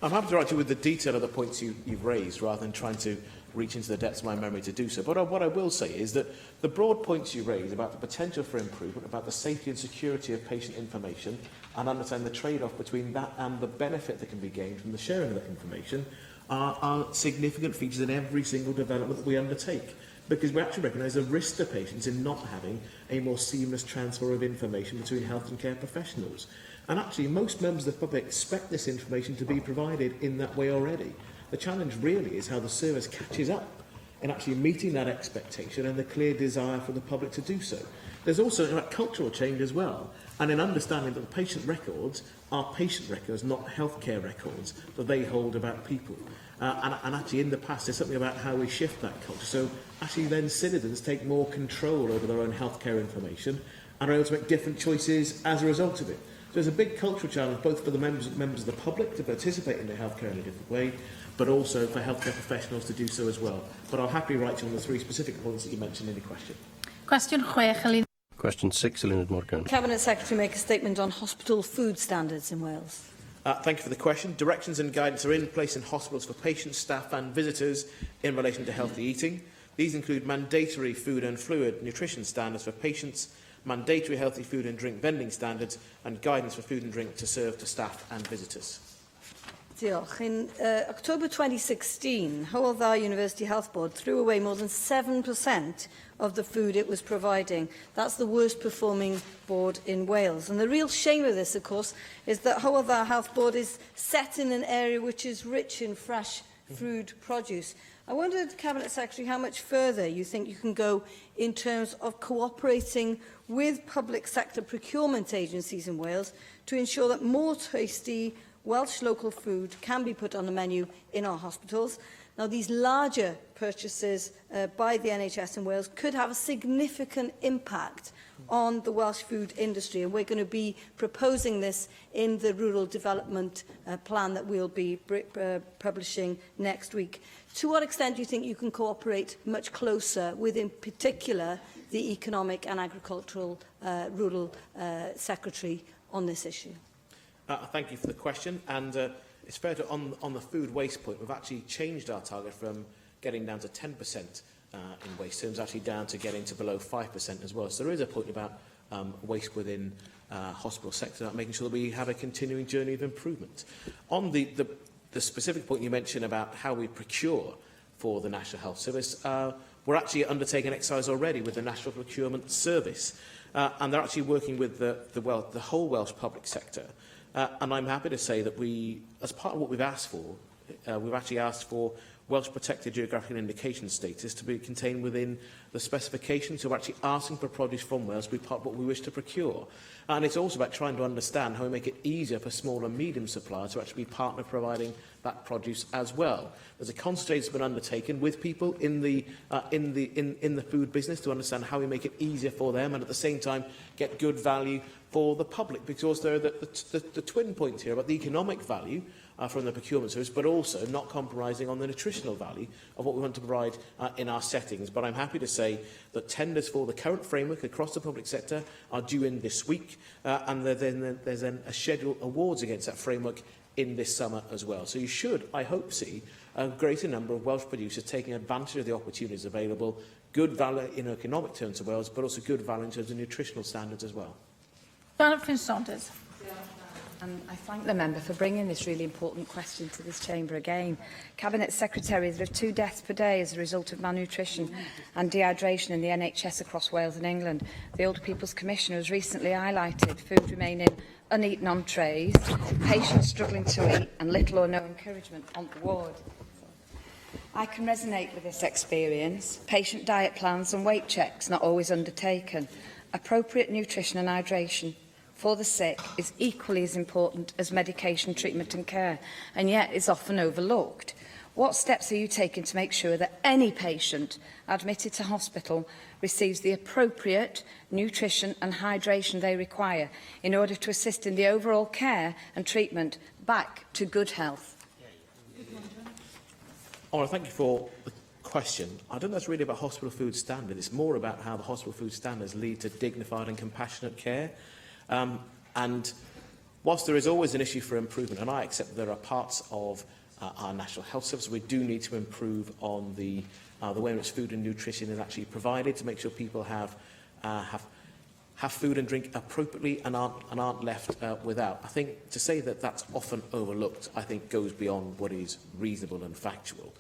I'm happy to write you with the detail of the points you've raised, rather than trying to reach into the depths of my memory to do so. But what I will say is that the broad points you raise about the potential for improvement, about the safety and security of patient information, and understand the trade-off between that and the benefit that can be gained from the sharing of that information, are significant features in every single development that we undertake. Because we actually recognise a risk to patients in not having a more seamless transfer of information between health and care professionals. And actually, most members of the public expect this information to be provided in that way already. The challenge really is how the service catches up in actually meeting that expectation and the clear desire for the public to do so. There's also a cultural change as well, and in understanding that the patient records are patient records, not healthcare records that they hold about people. And actually, in the past, there's something about how we shift that culture. So actually, then citizens take more control over their own healthcare information and are able to make different choices as a result of it. So there's a big cultural challenge both for the members of the public to participate in their healthcare in a different way, but also for healthcare professionals to do so as well. But I'll happily write you on the 3 specific points that you mentioned in the question. Question 6, Elin. Question 6, Elin Morgan. Cabinet Secretary make a statement on hospital food standards in Wales. Thank you for the question. Directions and guidance are in place in hospitals for patients, staff and visitors in relation to healthy eating. These include mandatory food and fluid nutrition standards for patients, mandatory healthy food and drink vending standards, and guidance for food and drink to serve to staff and visitors. Diolch. In October 2016, Hywel Dda University Health Board threw away more than 7% of the food it was providing. That's the worst performing board in Wales. And the real shame of this, of course, is that Hywel Dda Health Board is set in an area which is rich in fresh food produce. I wondered, Cabinet Secretary, how much further you think you can go in terms of cooperating with public sector procurement agencies in Wales to ensure that more tasty Welsh local food can be put on the menu in our hospitals. Now, these larger purchases by the NHS in Wales could have a significant impact on the Welsh food industry, and we're going to be proposing this in the Rural Development Plan that we'll be publishing next week. To what extent do you think you can cooperate much closer with, in particular, the Economic and Agricultural Rural Secretary on this issue? Thank you for the question. And it's fair to, on the food waste point, we've actually changed our target from getting down to 10% in waste terms, actually down to getting to below 5% as well. So there is a point about waste within hospital sector, about making sure that we have a continuing journey of improvement. On the specific point you mentioned about how we procure for the National Health Service, we're actually undertaking an exercise already with the National Procurement Service, and they're actually working with the whole Welsh public sector. And I'm happy to say that we, as part of what we've asked for, we've actually asked for Welsh Protected Geographical Indication status to be contained within the specifications. So we're actually asking for produce from Wales to be part of what we wish to procure. And it's also about trying to understand how we make it easier for small and medium suppliers to actually be partner providing that produce as well. There's a consultation that's been undertaken with people in the food business to understand how we make it easier for them and at the same time get good value for the public, because there are the twin points here about the economic value from the procurement service, but also not compromising on the nutritional value of what we want to provide in our settings. But I'm happy to say that tenders for the current framework across the public sector are due in this week, and there's then a scheduled awards against that framework in this summer as well. So you should, I hope, see a greater number of Welsh producers taking advantage of the opportunities available, good value in economic terms of Wales, but also good value in terms of nutritional standards as well. Jonathan Saunders. And I thank the member for bringing this really important question to this chamber again. Cabinet Secretary, there are 2 deaths per day as a result of malnutrition and dehydration in the NHS across Wales and England. The Older People's Commissioner has recently highlighted food remaining uneaten on trays, patients struggling to eat, and little or no encouragement on the ward. I can resonate with this experience. Patient diet plans and weight checks not always undertaken. Appropriate nutrition and hydration for the sick is equally as important as medication, treatment and care, and yet is often overlooked. What steps are you taking to make sure that any patient admitted to hospital receives the appropriate nutrition and hydration they require in order to assist in the overall care and treatment back to good health? Oh, thank you for the question. I don't think that's really about hospital food standards. It's more about how the hospital food standards lead to dignified and compassionate care. And whilst there is always an issue for improvement, and I accept that there are parts of our National Health Service we do need to improve on the way in which food and nutrition is actually provided to make sure people have food and drink appropriately and aren't left without. I think to say that that's often overlooked, I think, goes beyond what is reasonable and factual.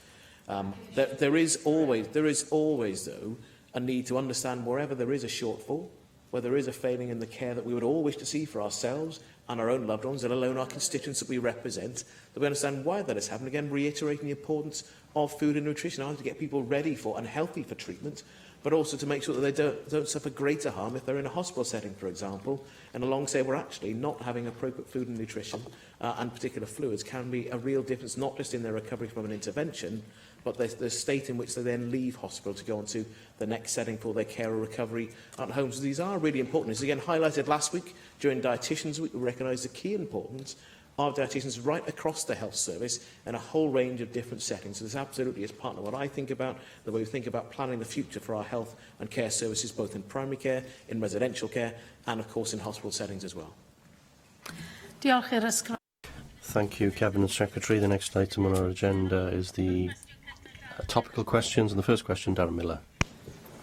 There is always, though, a need to understand wherever there is a shortfall, where there is a failing in the care that we would all wish to see for ourselves and our own loved ones, let alone our constituents that we represent, that we understand why that has happened. Again, reiterating the importance of food and nutrition, either to get people ready for and healthy for treatment, but also to make sure that they don't suffer greater harm if they're in a hospital setting, for example. And alongside, we're actually not having appropriate food and nutrition and particular fluids can be a real difference, not just in their recovery from an intervention, but the state in which they then leave hospital to go on to the next setting for their care or recovery at home. So these are really important. As again highlighted last week during Dietitians Week, we recognised the key importance of dietitians right across the health service in a whole range of different settings. So this absolutely is part of what I think about, the way we think about planning the future for our health and care services, both in primary care, in residential care, and of course in hospital settings as well. Thank you, Cabinet Secretary. The next item on our agenda is the topical questions, and the first question, Darren Miller.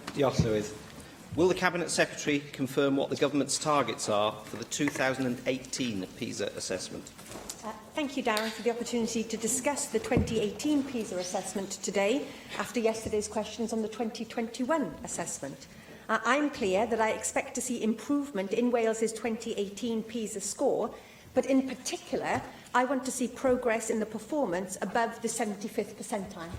Diolch, Llywydd. Will the Cabinet Secretary confirm what the Government's targets are for the 2018 PISA assessment? Thank you, Darren, for the opportunity to discuss the 2018 PISA assessment today after yesterday's questions on the 2021 assessment. I'm clear that I expect to see improvement in Wales's 2018 PISA score, but in particular, I want to see progress in the performance above the 75th percentile.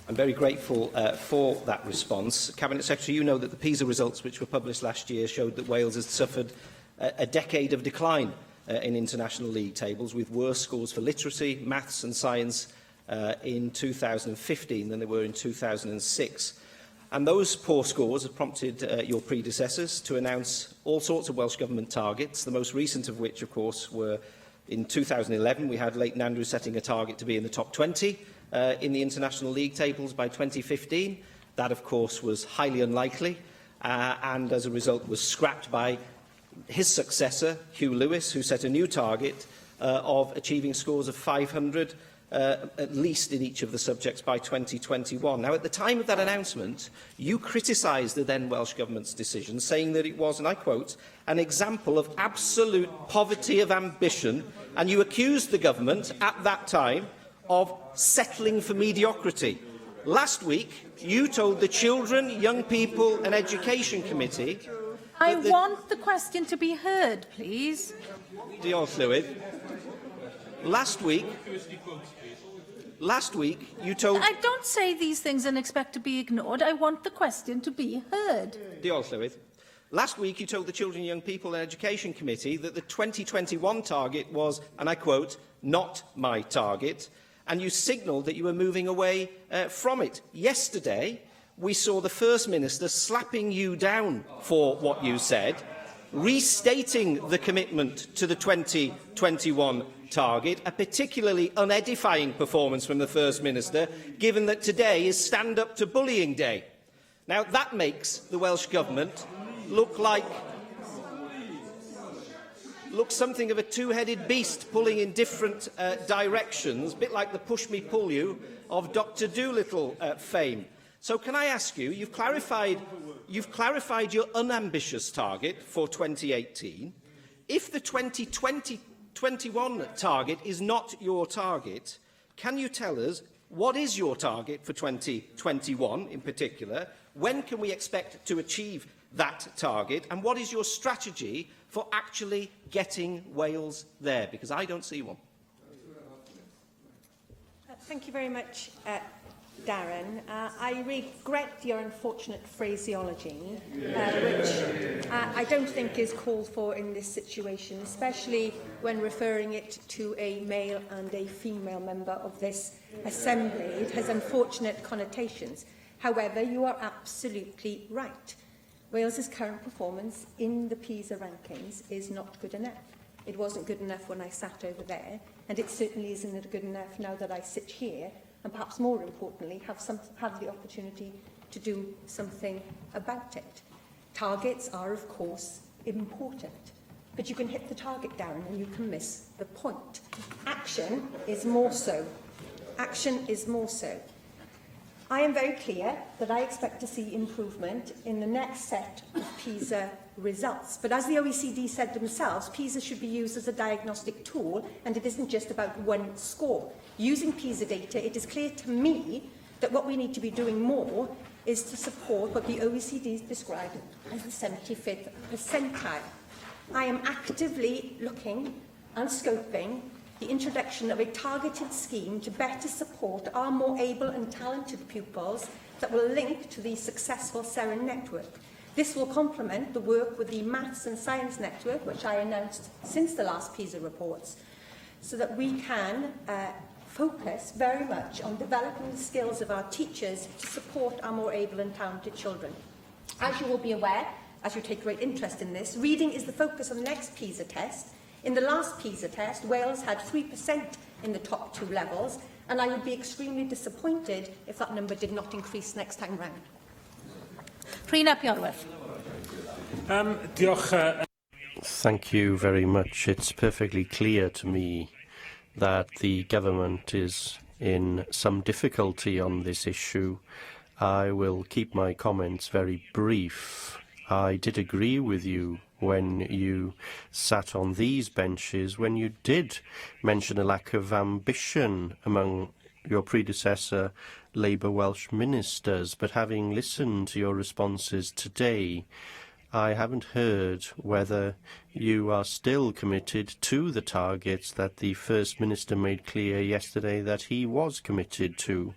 I'm very grateful for that response. Cabinet Secretary, you know that the PISA results which were published last year showed that Wales has suffered a decade of decline in international league tables, with worse scores for literacy, maths and science in 2015 than they were in 2006. And those poor scores have prompted your predecessors to announce all sorts of Welsh Government targets, the most recent of which, of course, were in 2011. We had Leighton Andrews setting a target to be in the top 20 in the international league tables by 2015. That, of course, was highly unlikely and, as a result, was scrapped by his successor, Hugh Lewis, who set a new target of achieving scores of 500 at least in each of the subjects by 2021. Now, at the time of that announcement, you criticised the then Welsh Government's decision, saying that it was, and I quote, an example of absolute poverty of ambition, and you accused the Government at that time of settling for mediocrity. Last week, you told the Children, Young People and Education Committee... I want the question to be heard, please. Diolch, Llywydd. Last week, you told... I don't say these things and expect to be ignored. I want the question to be heard. Diolch, Llywydd. Last week, you told the Children, Young People and Education Committee that the 2021 target was, and I quote, not my target, and you signalled that you were moving away from it. Yesterday, we saw the First Minister slapping you down for what you said, restating the commitment to the 2021 target, a particularly unedifying performance from the First Minister, given that today is Stand Up to Bullying Day. Now, that makes the Welsh Government look something of a two-headed beast, pulling in different directions, a bit like the push-me-pull-you of Dr. Dolittle fame. So can I ask you, you've clarified your unambitious target for 2018. If the 2021 target is not your target, can you tell us what is your target for 2021 in particular? When can we expect to achieve that target? And what is your strategy for actually getting Wales there? Because I don't see one. Thank you very much, Darren. I regret your unfortunate phraseology, which I don't think is called for in this situation, especially when referring it to a male and a female member of this Assembly. It has unfortunate connotations. However, you are absolutely right. Wales's current performance in the PISA rankings is not good enough. It wasn't good enough when I sat over there, and it certainly isn't good enough now that I sit here, and perhaps more importantly, have the opportunity to do something about it. Targets are, of course, important, but you can hit the target, Darren, and you can miss the point. Action is more so. Action is more so. I am very clear that I expect to see improvement in the next set of PISA results. But as the OECD said themselves, PISA should be used as a diagnostic tool, and it isn't just about one score. Using PISA data, it is clear to me that what we need to be doing more is to support what the OECD described as the 75th percentile. I am actively looking and scoping the introduction of a targeted scheme to better support our more able and talented pupils that will link to the successful SEREN network. This will complement the work with the Maths and Science Network, which I announced since the last PISA reports, so that we can focus very much on developing the skills of our teachers to support our more able and talented children. As you will be aware, as you take great interest in this, reading is the focus of the next PISA test. In the last PISA test, Wales had 3% in the top two levels, and I would be extremely disappointed if that number did not increase next time round. Rhina Piorwerth. Thank you very much. It's perfectly clear to me that the government is in some difficulty on this issue. I will keep my comments very brief. I did agree with you when you sat on these benches, when you did mention a lack of ambition among your predecessor Labour Welsh ministers, but having listened to your responses today, I haven't heard whether you are still committed to the targets that the First Minister made clear yesterday that he was committed to.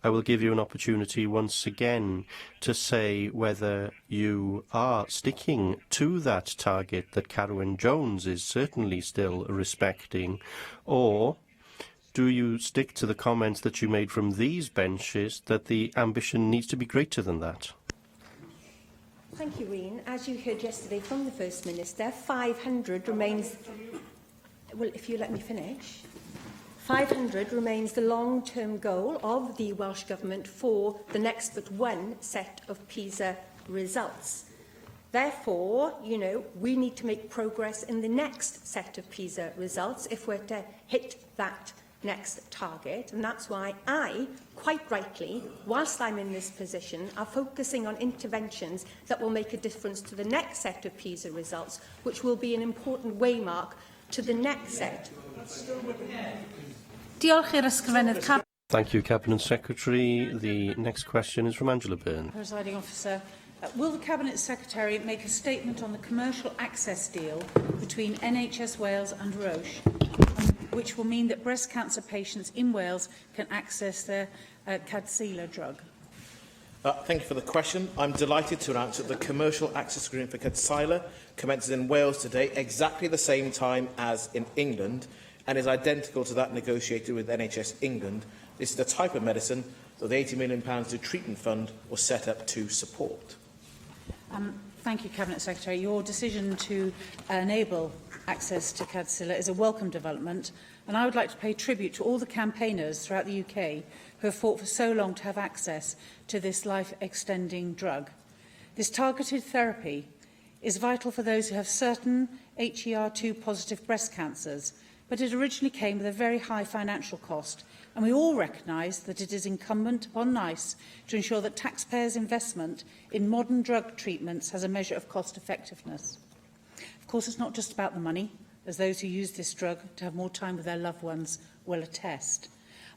I will give you an opportunity once again to say whether you are sticking to that target that Carwyn Jones is certainly still respecting, or do you stick to the comments that you made from these benches that the ambition needs to be greater than that? Thank you, Wayne. As you heard yesterday from the First Minister, 500 remains... Well, if you let me finish. 500 remains the long-term goal of the Welsh Government for the next but one set of PISA results. Therefore, we need to make progress in the next set of PISA results if we're to hit that next target, and that's why I, quite rightly, whilst I'm in this position, are focusing on interventions that will make a difference to the next set of PISA results, which will be an important waymark to the next set. Thank you, Cabinet Secretary. The next question is from Angela Byrne. Presiding Officer, will the Cabinet Secretary make a statement on the commercial access deal between NHS Wales and Roche, which will mean that breast cancer patients in Wales can access their Cadsila drug? Thank you for the question. I'm delighted to announce that the commercial access agreement for Cadsila commences in Wales today, exactly the same time as in England, and is identical to that negotiated with NHS England. This is the type of medicine that the £80 million to treatment fund was set up to support. Thank you, Cabinet Secretary. Your decision to enable access to Cadsila is a welcome development, and I would like to pay tribute to all the campaigners throughout the UK who have fought for so long to have access to this life-extending drug. This targeted therapy is vital for those who have certain HER2 positive breast cancers, but it originally came with a very high financial cost, and we all recognise that it is incumbent upon NICE to ensure that taxpayers' investment in modern drug treatments has a measure of cost effectiveness. Of course, it's not just about the money, as those who use this drug to have more time with their loved ones will attest.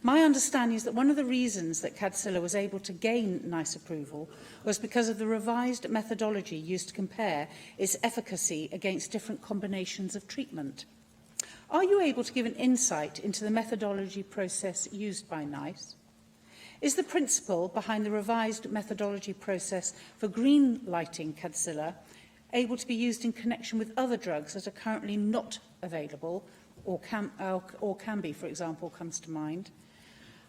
My understanding is that one of the reasons that Cadsila was able to gain NICE approval was because of the revised methodology used to compare its efficacy against different combinations of treatment. Are you able to give an insight into the methodology process used by NICE? Is the principle behind the revised methodology process for green lighting Cadsila able to be used in connection with other drugs that are currently not available or can be, for example, comes to mind?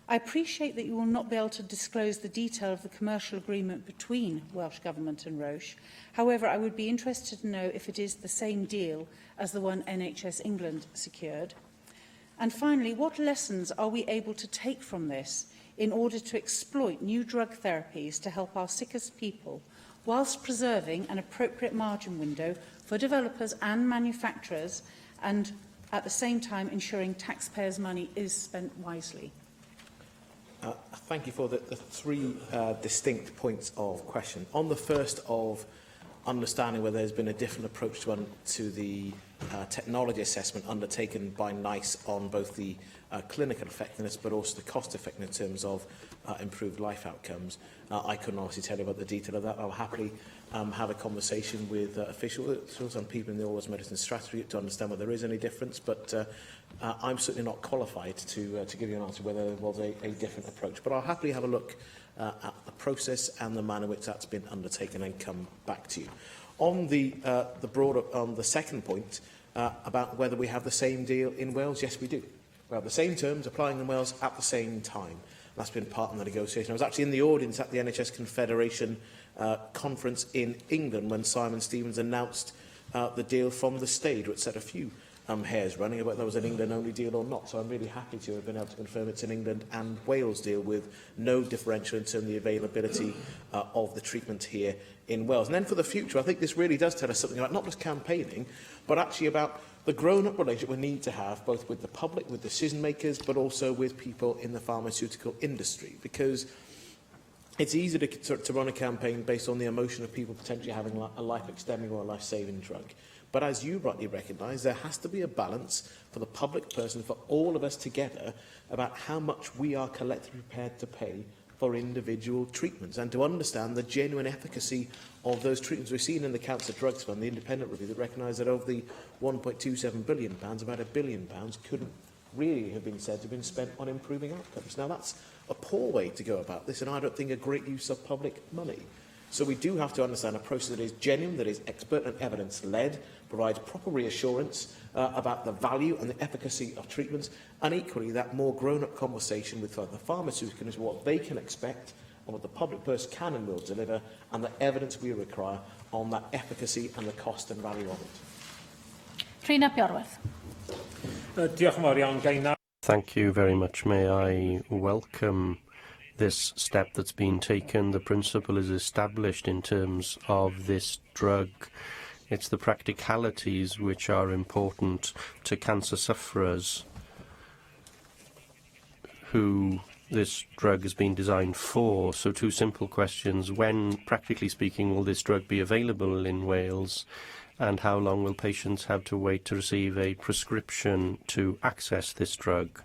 I appreciate that you will not be able to disclose the detail of the commercial agreement between Welsh Government and Roche. However, I would be interested to know if it is the same deal as the one NHS England secured. And finally, what lessons are we able to take from this in order to exploit new drug therapies to help our sickest people, whilst preserving an appropriate margin window for developers and manufacturers, and at the same time ensuring taxpayers' money is spent wisely? Thank you for the three distinct points of question. On the first of understanding whether there's been a different approach to the technology assessment undertaken by NICE on both the clinical effectiveness but also the cost effectiveness in terms of improved life outcomes, I couldn't obviously tell you about the detail of that. I'll happily have a conversation with officials and people in the All-Wales Medicine Strategy to understand whether there is any difference, but I'm certainly not qualified to give you an answer whether there was a different approach. But I'll happily have a look at the process and the manner in which that's been undertaken and come back to you. On the second point about whether we have the same deal in Wales, yes, we do. We have the same terms applying in Wales at the same time. That's been part of the negotiation. I was actually in the audience at the NHS Confederation conference in England when Simon Stevens announced the deal from the stage, which set a few hairs running about whether that was an England-only deal or not. So I'm really happy to have been able to confirm it's an England and Wales deal with no differential in terms of the availability of the treatment here in Wales. And then for the future, I think this really does tell us something about not just campaigning, but actually about the grown-up relationship we need to have, both with the public, with decision makers, but also with people in the pharmaceutical industry, because it's easy to run a campaign based on the emotion of people potentially having a life-extending or a life-saving drug. But as you rightly recognise, there has to be a balance for the public person, for all of us together, about how much we are collectively prepared to pay for individual treatments, and to understand the genuine efficacy of those treatments. We've seen in the Cancer Drugs Fund, the independent review, that recognised that of the £1.27 billion, about £1 billion couldn't really have been said to have been spent on improving outcomes. Now, that's a poor way to go about this, and I don't think a great use of public money. So we do have to understand a process that is genuine, that is expert and evidence-led, provides proper reassurance about the value and the efficacy of treatments, and equally that more grown-up conversation with the pharmaceutical industry, what they can expect and what the public purse can and will deliver, and the evidence we require on that efficacy and the cost and value of it. Trina Bjorwerth. Diolch yn fawr iawn, gai na- Thank you very much. May I welcome this step that's been taken. The principle is established in terms of this drug. It's the practicalities which are important to cancer sufferers who this drug has been designed for. So two simple questions. When, practically speaking, will this drug be available in Wales? And how long will patients have to wait to receive a prescription to access this drug?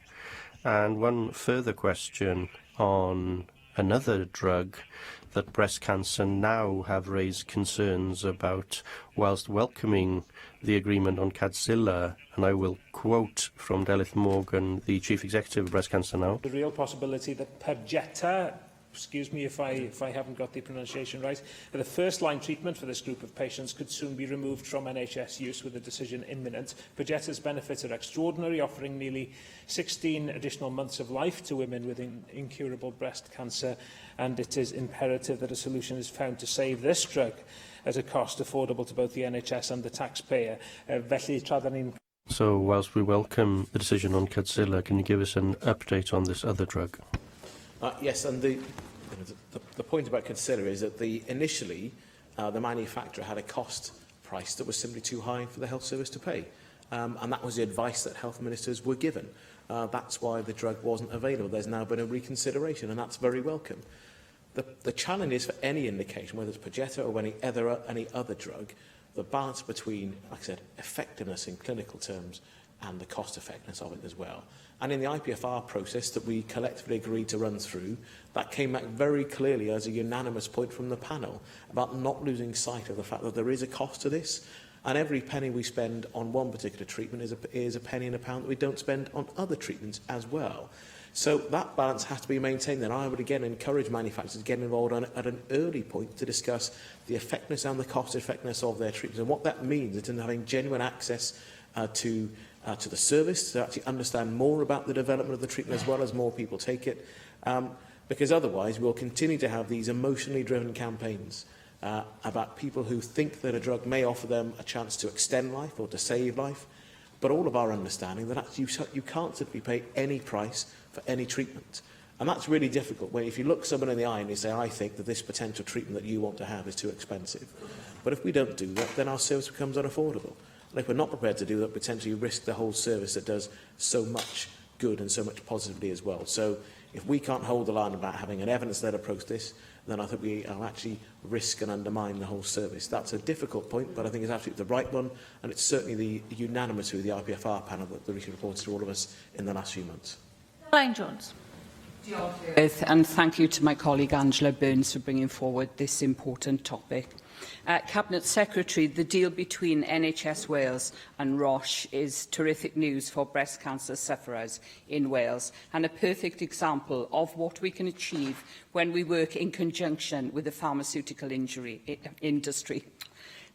And one further question on another drug that breast cancer now have raised concerns about, whilst welcoming the agreement on Cadzilla, and I will quote from Delyth Morgan, the Chief Executive of Breast Cancer Now. The real possibility that Perjeta, excuse me if I haven't got the pronunciation right, the first-line treatment for this group of patients could soon be removed from NHS use with a decision imminent. Perjeta's benefits are extraordinary, offering nearly 16 additional months of life to women with incurable breast cancer, and it is imperative that a solution is found to save this drug at a cost affordable to both the NHS and the taxpayer. Felly, tra dan ni'n... So, whilst we welcome the decision on Cadzilla, can you give us an update on this other drug? Yes, and the point about Consider is that initially the manufacturer had a cost price that was simply too high for the health service to pay. And that was the advice that health ministers were given. That's why the drug wasn't available. There's now been a reconsideration, and that's very welcome. The challenge is for any indication, whether it's Perjeta or any other drug, the balance between, like I said, effectiveness in clinical terms and the cost effectiveness of it as well. And in the IPFR process that we collectively agreed to run through, that came back very clearly as a unanimous point from the panel about not losing sight of the fact that there is a cost to this. And every penny we spend on one particular treatment is a penny in a pound that we don't spend on other treatments as well. So that balance has to be maintained. And I would again encourage manufacturers to get involved at an early point to discuss the effectiveness and the cost effectiveness of their treatments. And what that means is in having genuine access to the service, to actually understand more about the development of the treatment as well as more people take it. Because otherwise we'll continue to have these emotionally driven campaigns about people who think that a drug may offer them a chance to extend life or to save life, but all of our understanding that actually you can't simply pay any price for any treatment. And that's really difficult, where if you look someone in the eye and you say, I think that this potential treatment that you want to have is too expensive. But if we don't do that, then our service becomes unaffordable. And if we're not prepared to do that, potentially risk the whole service that does so much good and so much positively as well. So if we can't hold the line about having an evidence-led approach to this, then I think we actually risk and undermine the whole service. That's a difficult point, but I think it's absolutely the right one, and it's certainly the unanimous with the IPFR panel that the recent reports to all of us in the last few months. Caroline Jones. And thank you to my colleague Angela Burns for bringing forward this important topic. Cabinet Secretary, the deal between NHS Wales and Roche is terrific news for breast cancer sufferers in Wales and a perfect example of what we can achieve when we work in conjunction with the pharmaceutical industry.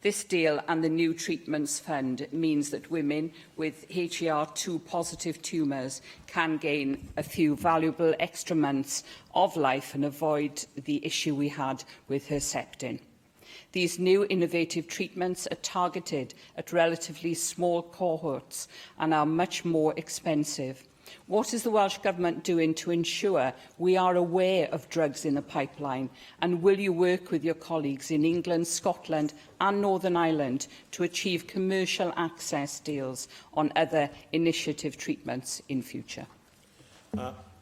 This deal and the new treatments fund means that women with HER2 positive tumours can gain a few valuable extra months of life and avoid the issue we had with Herceptin. These new innovative treatments are targeted at relatively small cohorts and are much more expensive. What is the Welsh Government doing to ensure we are aware of drugs in the pipeline? And will you work with your colleagues in England, Scotland and Northern Ireland to achieve commercial access deals on other initiative treatments in future?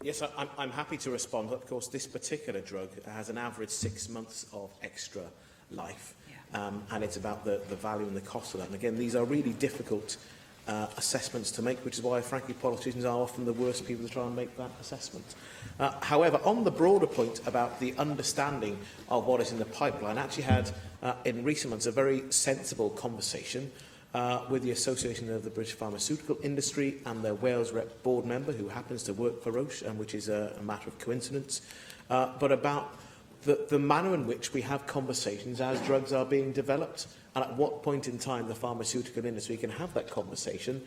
Yes, I'm happy to respond. Of course, this particular drug has an average 6 months of extra life. And it's about the value and the cost of that. And again, these are really difficult assessments to make, which is why, frankly, politicians are often the worst people to try and make that assessment. However, on the broader point about the understanding of what is in the pipeline, I actually had, in recent months, a very sensible conversation with the Association of the British Pharmaceutical Industry and their Wales Rep board member, who happens to work for Roche, and which is a matter of coincidence, but about the manner in which we have conversations as drugs are being developed, and at what point in time the pharmaceutical industry can have that conversation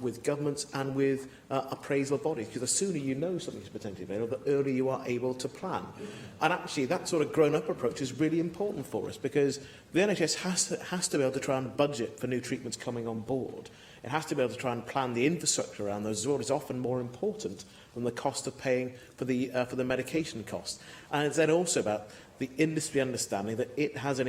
with governments and with appraisal bodies. Because the sooner you know something's potentially available, the earlier you are able to plan. And actually, that sort of grown-up approach is really important for us, because the NHS has to be able to try and budget for new treatments coming on board. It has to be able to try and plan the infrastructure around those as well. It's often more important than the cost of paying for the medication cost. And it's then also about the industry understanding that it has an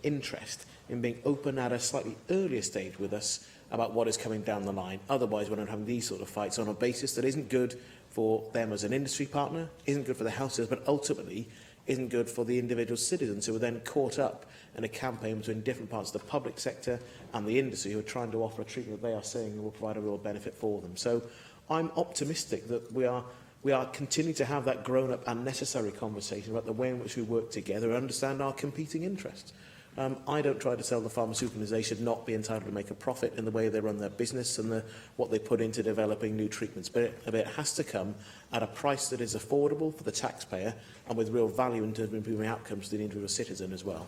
interest in being open at a slightly earlier stage with us about what is coming down the line. Otherwise, we're not having these sort of fights on a basis that isn't good for them as an industry partner, isn't good for the health service, but ultimately isn't good for the individual citizens who are then caught up in a campaign between different parts of the public sector and the industry who are trying to offer a treatment that they are saying will provide a real benefit for them. So I'm optimistic that we are continuing to have that grown-up and necessary conversation about the way in which we work together and understand our competing interests. I don't try to sell the pharmaceutical industry they should not be entitled to make a profit in the way they run their business and what they put into developing new treatments. But it has to come at a price that is affordable for the taxpayer and with real value in terms of improving outcomes to the individual citizen as well.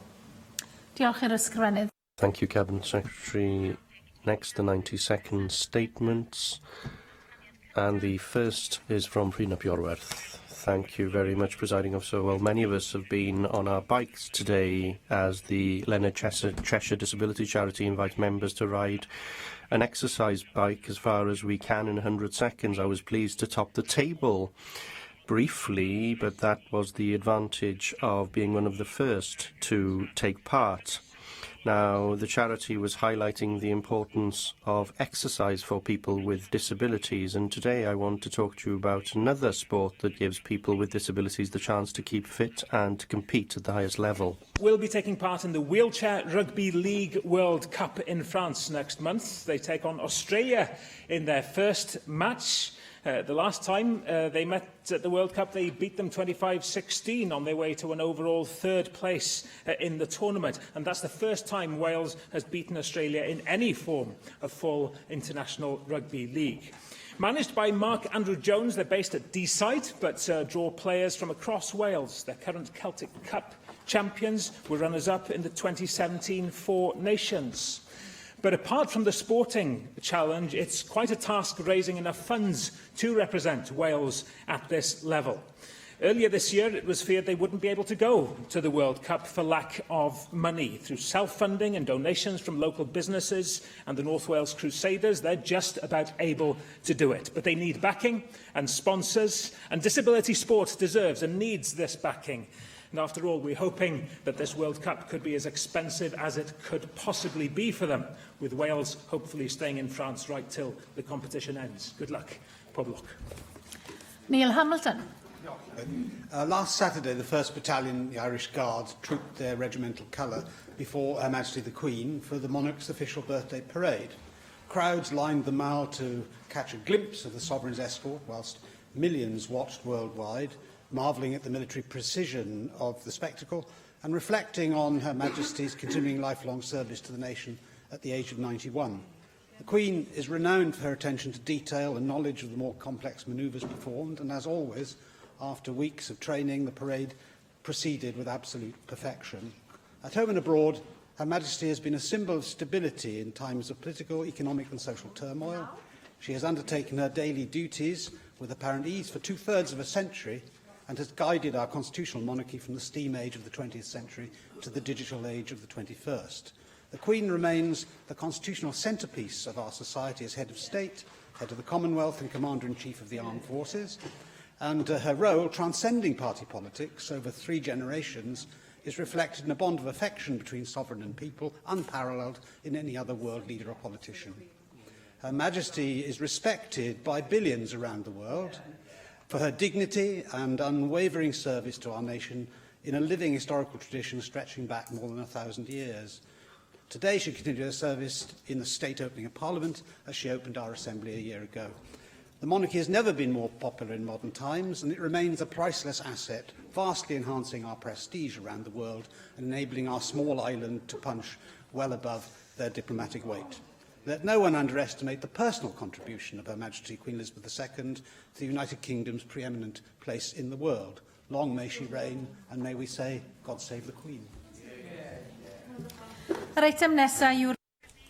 Thank you, Cabinet Secretary. Next, the 90-second statements. And the first is from Prina Piorewerth. Thank you very much, Presiding Officer. Well, many of us have been on our bikes today as the Leonard Cheshire Disability Charity invites members to ride an exercise bike as far as we can in 100 seconds. I was pleased to top the table briefly, but that was the advantage of being one of the first to take part. Now, the charity was highlighting the importance of exercise for people with disabilities, and today I want to talk to you about another sport that gives people with disabilities the chance to keep fit and to compete at the highest level. We'll be taking part in the Wheelchair Rugby League World Cup in France next month. They take on Australia in their first match. The last time they met at the World Cup, they beat them 25-16 on their way to an overall third place in the tournament. And that's the first time Wales has beaten Australia in any form of full international rugby league. Managed by Mark Andrew Jones, they're based at Deeside, but draw players from across Wales. Their current Celtic Cup champions were runners-up in the 2017 Four Nations. But apart from the sporting challenge, it's quite a task raising enough funds to represent Wales at this level. Earlier this year, it was feared they wouldn't be able to go to the World Cup for lack of money. Through self-funding and donations from local businesses and the North Wales Crusaders, they're just about able to do it. But they need backing and sponsors, and disability sport deserves and needs this backing. And after all, we're hoping that this World Cup could be as expensive as it could possibly be for them, with Wales hopefully staying in France right till the competition ends. Good luck. Pob lwc. Neil Hamilton. Last Saturday, the 1st Battalion, the Irish Guards, trooped their regimental colour before Her Majesty the Queen for the monarch's official birthday parade. Crowds lined the Mall to catch a glimpse of the sovereign's escort, whilst millions watched worldwide, marvelling at the military precision of the spectacle and reflecting on Her Majesty's continuing lifelong service to the nation at the age of 91. The Queen is renowned for her attention to detail and knowledge of the more complex manoeuvres performed, and as always, after weeks of training, the parade proceeded with absolute perfection. At home and abroad, Her Majesty has been a symbol of stability in times of political, economic and social turmoil. She has undertaken her daily duties with apparent ease for 2/3 of a century and has guided our constitutional monarchy from the steam age of the 20th century to the digital age of the 21st. The Queen remains the constitutional centrepiece of our society as head of state, head of the Commonwealth and Commander-in-Chief of the Armed Forces, and her role, transcending party politics over 3 generations, is reflected in a bond of affection between sovereign and people, unparalleled in any other world leader or politician. Her Majesty is respected by billions around the world for her dignity and unwavering service to our nation in a living historical tradition stretching back more than 1,000 years. Today she continued her service in the state opening of Parliament as she opened our Assembly a year ago. The monarchy has never been more popular in modern times, and it remains a priceless asset, vastly enhancing our prestige around the world and enabling our small island to punch well above their diplomatic weight. Let no one underestimate the personal contribution of Her Majesty Queen Elizabeth II to the United Kingdom's preeminent place in the world. Long may she reign, and may we say, God save the Queen.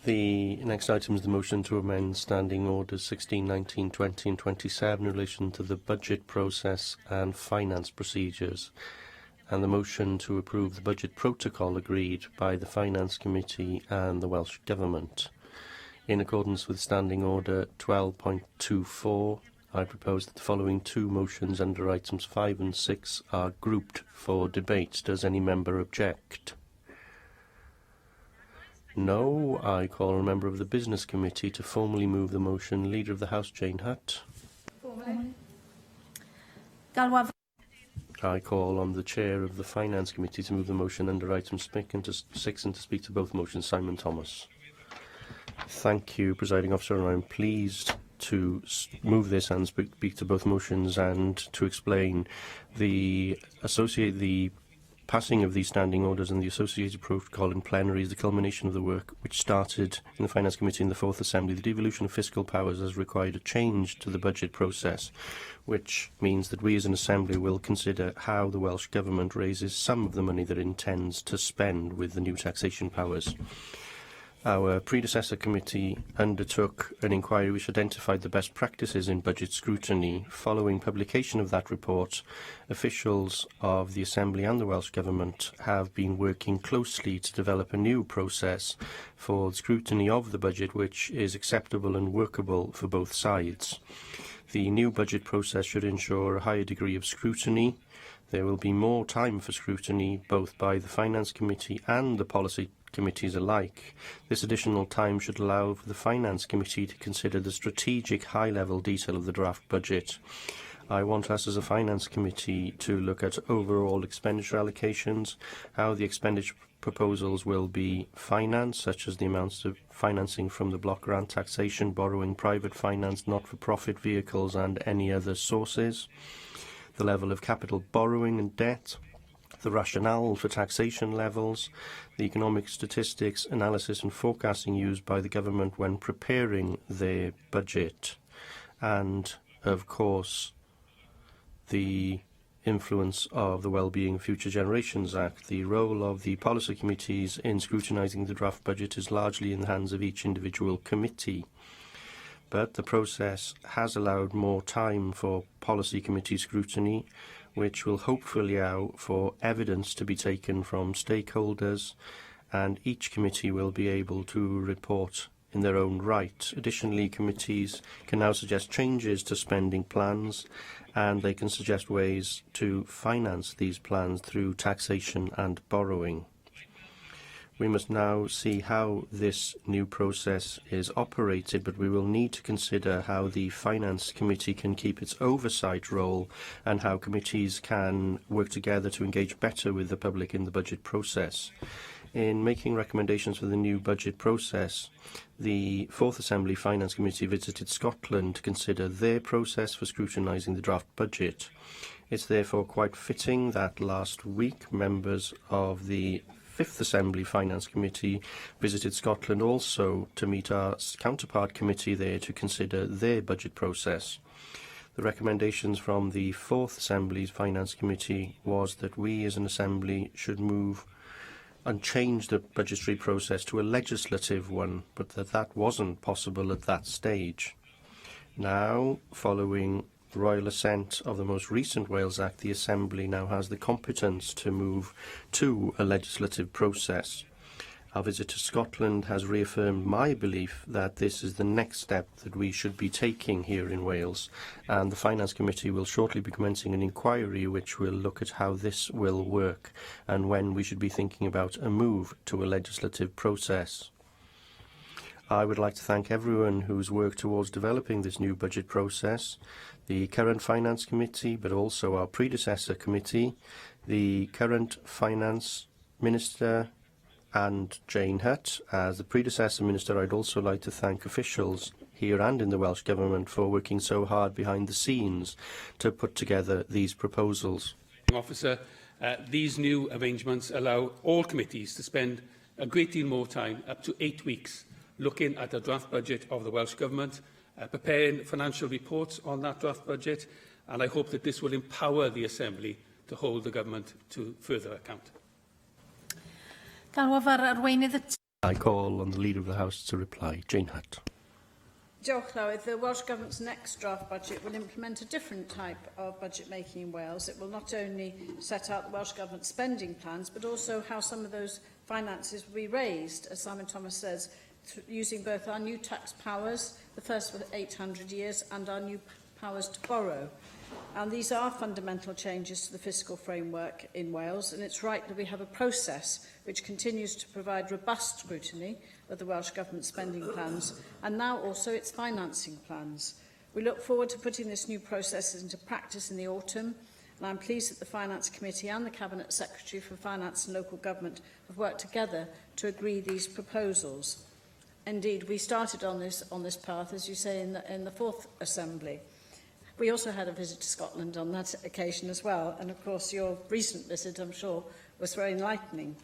The next item is the motion to amend Standing Orders 16, 19, 20 and 27 in relation to the budget process and finance procedures, and the motion to approve the budget protocol agreed by the Finance Committee and the Welsh Government. In accordance with Standing Order 12.24, I propose that the following 2 motions under items 5 and 6 are grouped for debate. Does any member object? No. I call on a member of the Business Committee to formally move the motion. Leader of the House, Jane Hutt. I call on the Chair of the Finance Committee to move the motion under items 6 and to speak to both motions, Simon Thomas. Thank you, Presiding Officer, and I'm pleased to move this and speak to both motions and to explain the passing of these standing orders and the associated protocol in plenary is the culmination of the work which started in the Finance Committee in the 4th Assembly. The devolution of fiscal powers has required a change to the budget process, which means that we as an Assembly will consider how the Welsh Government raises some of the money that it intends to spend with the new taxation powers. Our predecessor committee undertook an inquiry which identified the best practices in budget scrutiny. Following publication of that report, officials of the Assembly and the Welsh Government have been working closely to develop a new process for scrutiny of the budget which is acceptable and workable for both sides. The new budget process should ensure a higher degree of scrutiny. There will be more time for scrutiny both by the Finance Committee and the Policy Committees alike. This additional time should allow for the Finance Committee to consider the strategic high-level detail of the draft budget. I want us as a Finance Committee to look at overall expenditure allocations, how the expenditure proposals will be financed, such as the amounts of financing from the block grant taxation, borrowing, private finance, not-for-profit vehicles and any other sources, the level of capital borrowing and debt, the rationale for taxation levels, the economic statistics, analysis and forecasting used by the government when preparing their budget, and, of course, the influence of the Wellbeing Future Generations Act. The role of the policy committees in scrutinising the draft budget is largely in the hands of each individual committee. But the process has allowed more time for policy committee scrutiny, which will hopefully allow for evidence to be taken from stakeholders, and each committee will be able to report in their own right. Additionally, committees can now suggest changes to spending plans, and they can suggest ways to finance these plans through taxation and borrowing. We must now see how this new process is operated, but we will need to consider how the Finance Committee can keep its oversight role and how committees can work together to engage better with the public in the budget process. In making recommendations for the new budget process, the 4th Assembly Finance Committee visited Scotland to consider their process for scrutinising the draft budget. It's therefore quite fitting that last week members of the 5th Assembly Finance Committee visited Scotland also to meet our counterpart committee there to consider their budget process. The recommendations from the 4th Assembly's Finance Committee was that we as an Assembly should move and change the budgetary process to a legislative one, but that wasn't possible at that stage. Now, following royal assent of the most recent Wales Act, the Assembly now has the competence to move to a legislative process. Our visit to Scotland has reaffirmed my belief that this is the next step that we should be taking here in Wales, and the Finance Committee will shortly be commencing an inquiry which will look at how this will work and when we should be thinking about a move to a legislative process. I would like to thank everyone who's worked towards developing this new budget process, the current Finance Committee, but also our predecessor committee, the current Finance Minister, and Jane Hutt. As the predecessor minister, I'd also like to thank officials here and in the Welsh Government for working so hard behind the scenes to put together these proposals. Officer, these new arrangements allow all committees to spend a great deal more time, up to 8 weeks, looking at the draft budget of the Welsh Government, preparing financial reports on that draft budget, and I hope that this will empower the Assembly to hold the Government to further account. I call on the Leader of the House to reply. Jane Hutt. Diolch, Llywydd. The Welsh Government's next draft budget will implement a different type of budget making in Wales. It will not only set out the Welsh Government's spending plans, but also how some of those finances will be raised, as Simon Thomas says, using both our new tax powers, the first for 800 years, and our new powers to borrow. And these are fundamental changes to the fiscal framework in Wales, and it's right that we have a process which continues to provide robust scrutiny of the Welsh Government spending plans, and now also its financing plans. We look forward to putting this new process into practice in the autumn, and I'm pleased that the Finance Committee and the Cabinet Secretary for Finance and Local Government have worked together to agree these proposals. Indeed, we started on this path, as you say, in the Fourth Assembly. We also had a visit to Scotland on that occasion as well, and of course your recent visit, I'm sure, was very enlightening.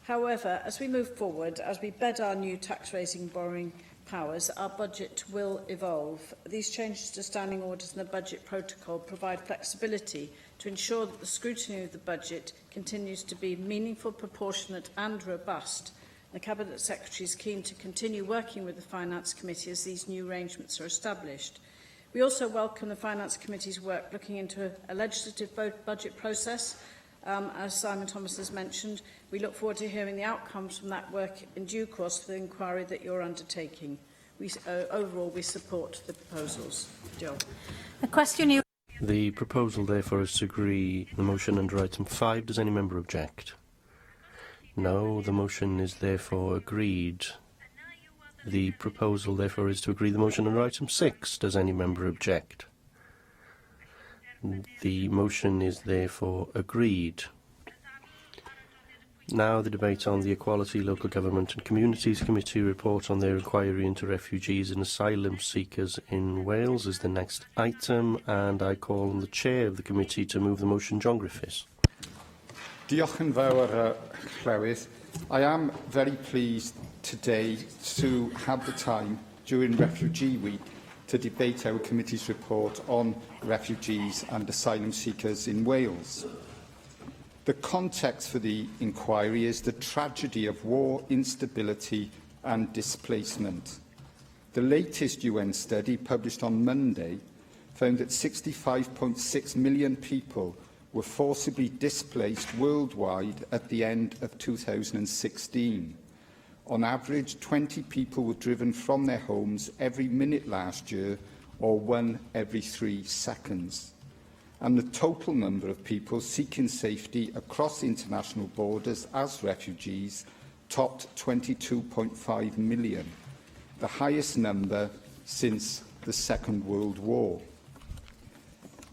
However, as we move forward, as we bed our new tax-raising borrowing powers, our budget will evolve. These changes to standing orders and the budget protocol provide flexibility to ensure that the scrutiny of the budget continues to be meaningful, proportionate and robust. The Cabinet Secretary is keen to continue working with the Finance Committee as these new arrangements are established. We also welcome the Finance Committee's work looking into a legislative budget process. As Simon Thomas has mentioned, we look forward to hearing the outcomes from that work in due course for the inquiry that you're undertaking. Overall, we support the proposals. Joe. The proposal, therefore, is to agree the motion under item 5. Does any member object? No, the motion is therefore agreed. The proposal, therefore, is to agree the motion under item 6. Does any member object? The motion is therefore agreed. Now the debate on the Equality, Local Government and Communities Committee report on their inquiry into refugees and asylum seekers in Wales is the next item, and I call on the Chair of the committee to move the motion, John Griffiths. Diolch yn fawr, Llywydd. I am very pleased today to have the time during Refugee Week to debate our committee's report on refugees and asylum seekers in Wales. The context for the inquiry is the tragedy of war, instability and displacement. The latest UN study, published on Monday, found that 65.6 million people were forcibly displaced worldwide at the end of 2016. On average, 20 people were driven from their homes every minute last year, or 1 every 3 seconds. And the total number of people seeking safety across international borders as refugees topped 22.5 million, the highest number since the Second World War.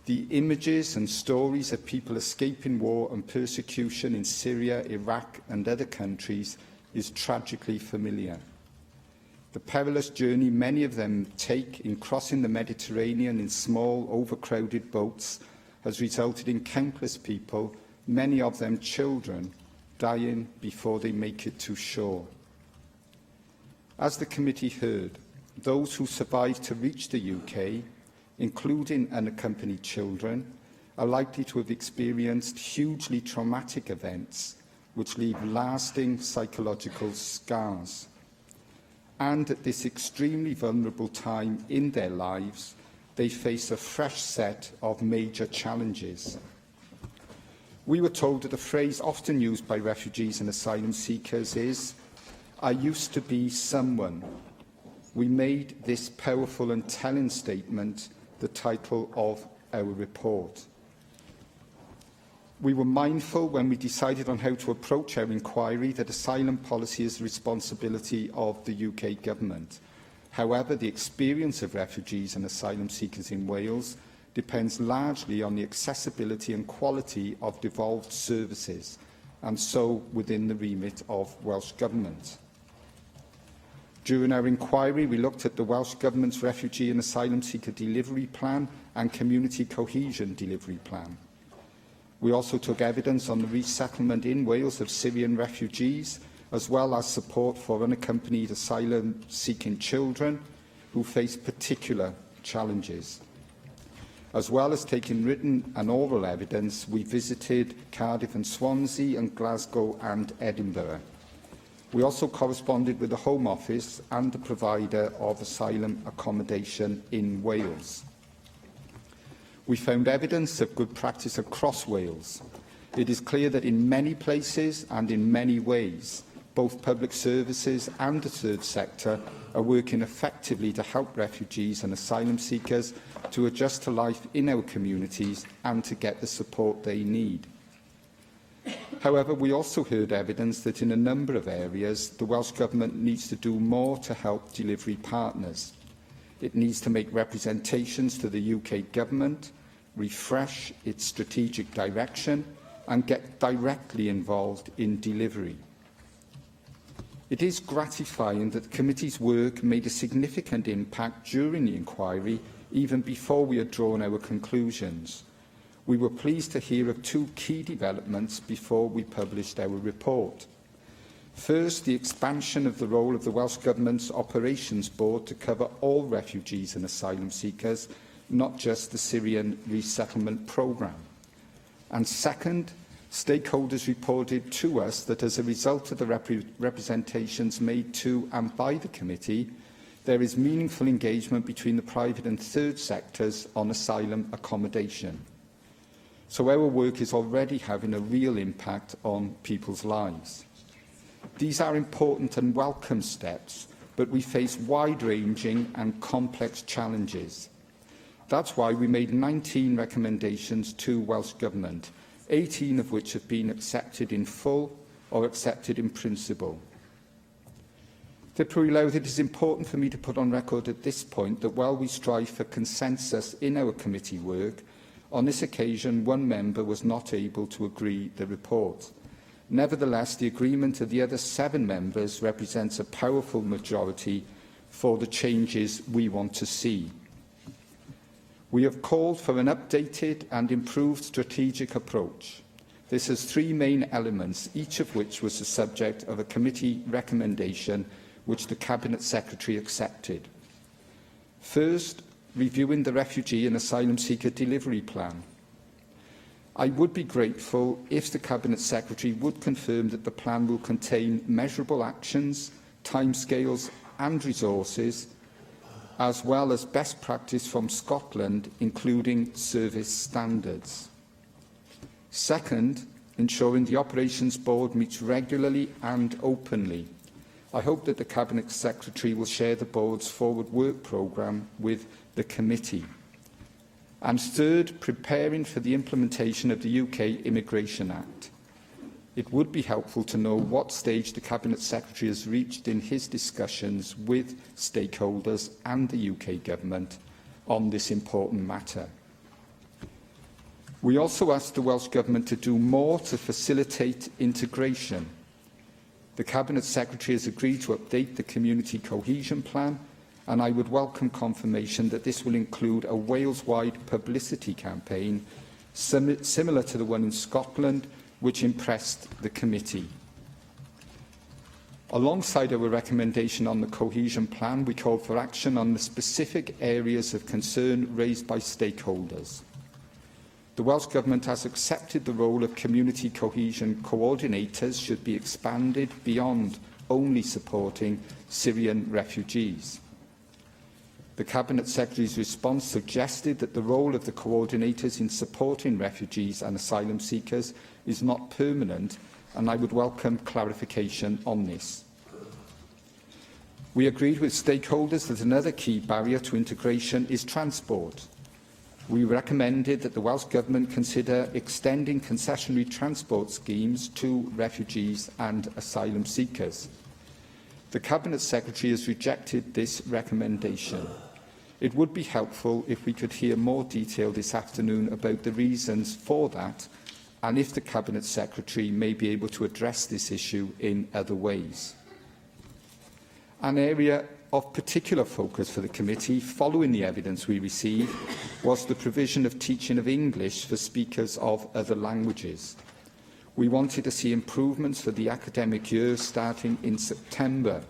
The images and stories of people escaping war and persecution in Syria, Iraq and other countries is tragically familiar. The perilous journey many of them take in crossing the Mediterranean in small, overcrowded boats has resulted in countless people, many of them children, dying before they make it to shore. As the committee heard, those who survive to reach the UK, including unaccompanied children, are likely to have experienced hugely traumatic events which leave lasting psychological scars. And at this extremely vulnerable time in their lives, they face a fresh set of major challenges. We were told that the phrase often used by refugees and asylum seekers is, I used to be someone. We made this powerful and telling statement the title of our report. We were mindful when we decided on how to approach our inquiry that asylum policy is the responsibility of the UK Government. However, the experience of refugees and asylum seekers in Wales depends largely on the accessibility and quality of devolved services, and so within the remit of Welsh Government. During our inquiry, we looked at the Welsh Government's Refugee and Asylum Seeker Delivery Plan and Community Cohesion Delivery Plan. We also took evidence on the resettlement in Wales of Syrian refugees, as well as support for unaccompanied asylum-seeking children who face particular challenges. As well as taking written and oral evidence, we visited Cardiff and Swansea and Glasgow and Edinburgh. We also corresponded with the Home Office and the provider of asylum accommodation in Wales. We found evidence of good practice across Wales. It is clear that in many places and in many ways, both public services and the third sector are working effectively to help refugees and asylum seekers to adjust to life in our communities and to get the support they need. However, we also heard evidence that in a number of areas, the Welsh Government needs to do more to help delivery partners. It needs to make representations to the UK Government, refresh its strategic direction, and get directly involved in delivery. It is gratifying that the committee's work made a significant impact during the inquiry, even before we had drawn our conclusions. We were pleased to hear of two key developments before we published our report. First, the expansion of the role of the Welsh Government's Operations Board to cover all refugees and asylum seekers, not just the Syrian resettlement programme. And second, stakeholders reported to us that as a result of the representations made to and by the committee, there is meaningful engagement between the private and third sectors on asylum accommodation. So our work is already having a real impact on people's lives. These are important and welcome steps, but we face wide-ranging and complex challenges. That's why we made 19 recommendations to Welsh Government, 18 of which have been accepted in full or accepted in principle. Tipper Lowth, it is important for me to put on record at this point that while we strive for consensus in our committee work, on this occasion one member was not able to agree the report. Nevertheless, the agreement of the other 7 members represents a powerful majority for the changes we want to see. We have called for an updated and improved strategic approach. This has 3 main elements, each of which was the subject of a committee recommendation which the Cabinet Secretary accepted. First, reviewing the Refugee and Asylum Seeker Delivery Plan. I would be grateful if the Cabinet Secretary would confirm that the plan will contain measurable actions, timescales and resources, as well as best practice from Scotland, including service standards. Second, ensuring the Operations Board meets regularly and openly. I hope that the Cabinet Secretary will share the Board's forward work programme with the committee. And third, preparing for the implementation of the UK Immigration Act. It would be helpful to know what stage the Cabinet Secretary has reached in his discussions with stakeholders and the UK Government on this important matter. We also asked the Welsh Government to do more to facilitate integration. The Cabinet Secretary has agreed to update the Community Cohesion Plan, and I would welcome confirmation that this will include a Wales-wide publicity campaign similar to the one in Scotland, which impressed the committee. Alongside our recommendation on the Cohesion Plan, we called for action on the specific areas of concern raised by stakeholders. The Welsh Government has accepted the role of community cohesion coordinators should be expanded beyond only supporting Syrian refugees. The Cabinet Secretary's response suggested that the role of the coordinators in supporting refugees and asylum seekers is not permanent, and I would welcome clarification on this. We agreed with stakeholders that another key barrier to integration is transport. We recommended that the Welsh Government consider extending concessionary transport schemes to refugees and asylum seekers. The Cabinet Secretary has rejected this recommendation. It would be helpful if we could hear more detail this afternoon about the reasons for that, and if the Cabinet Secretary may be able to address this issue in other ways. An area of particular focus for the committee, following the evidence we received, was the provision of teaching of English for speakers of other languages. We wanted to see improvements for the academic year starting in September.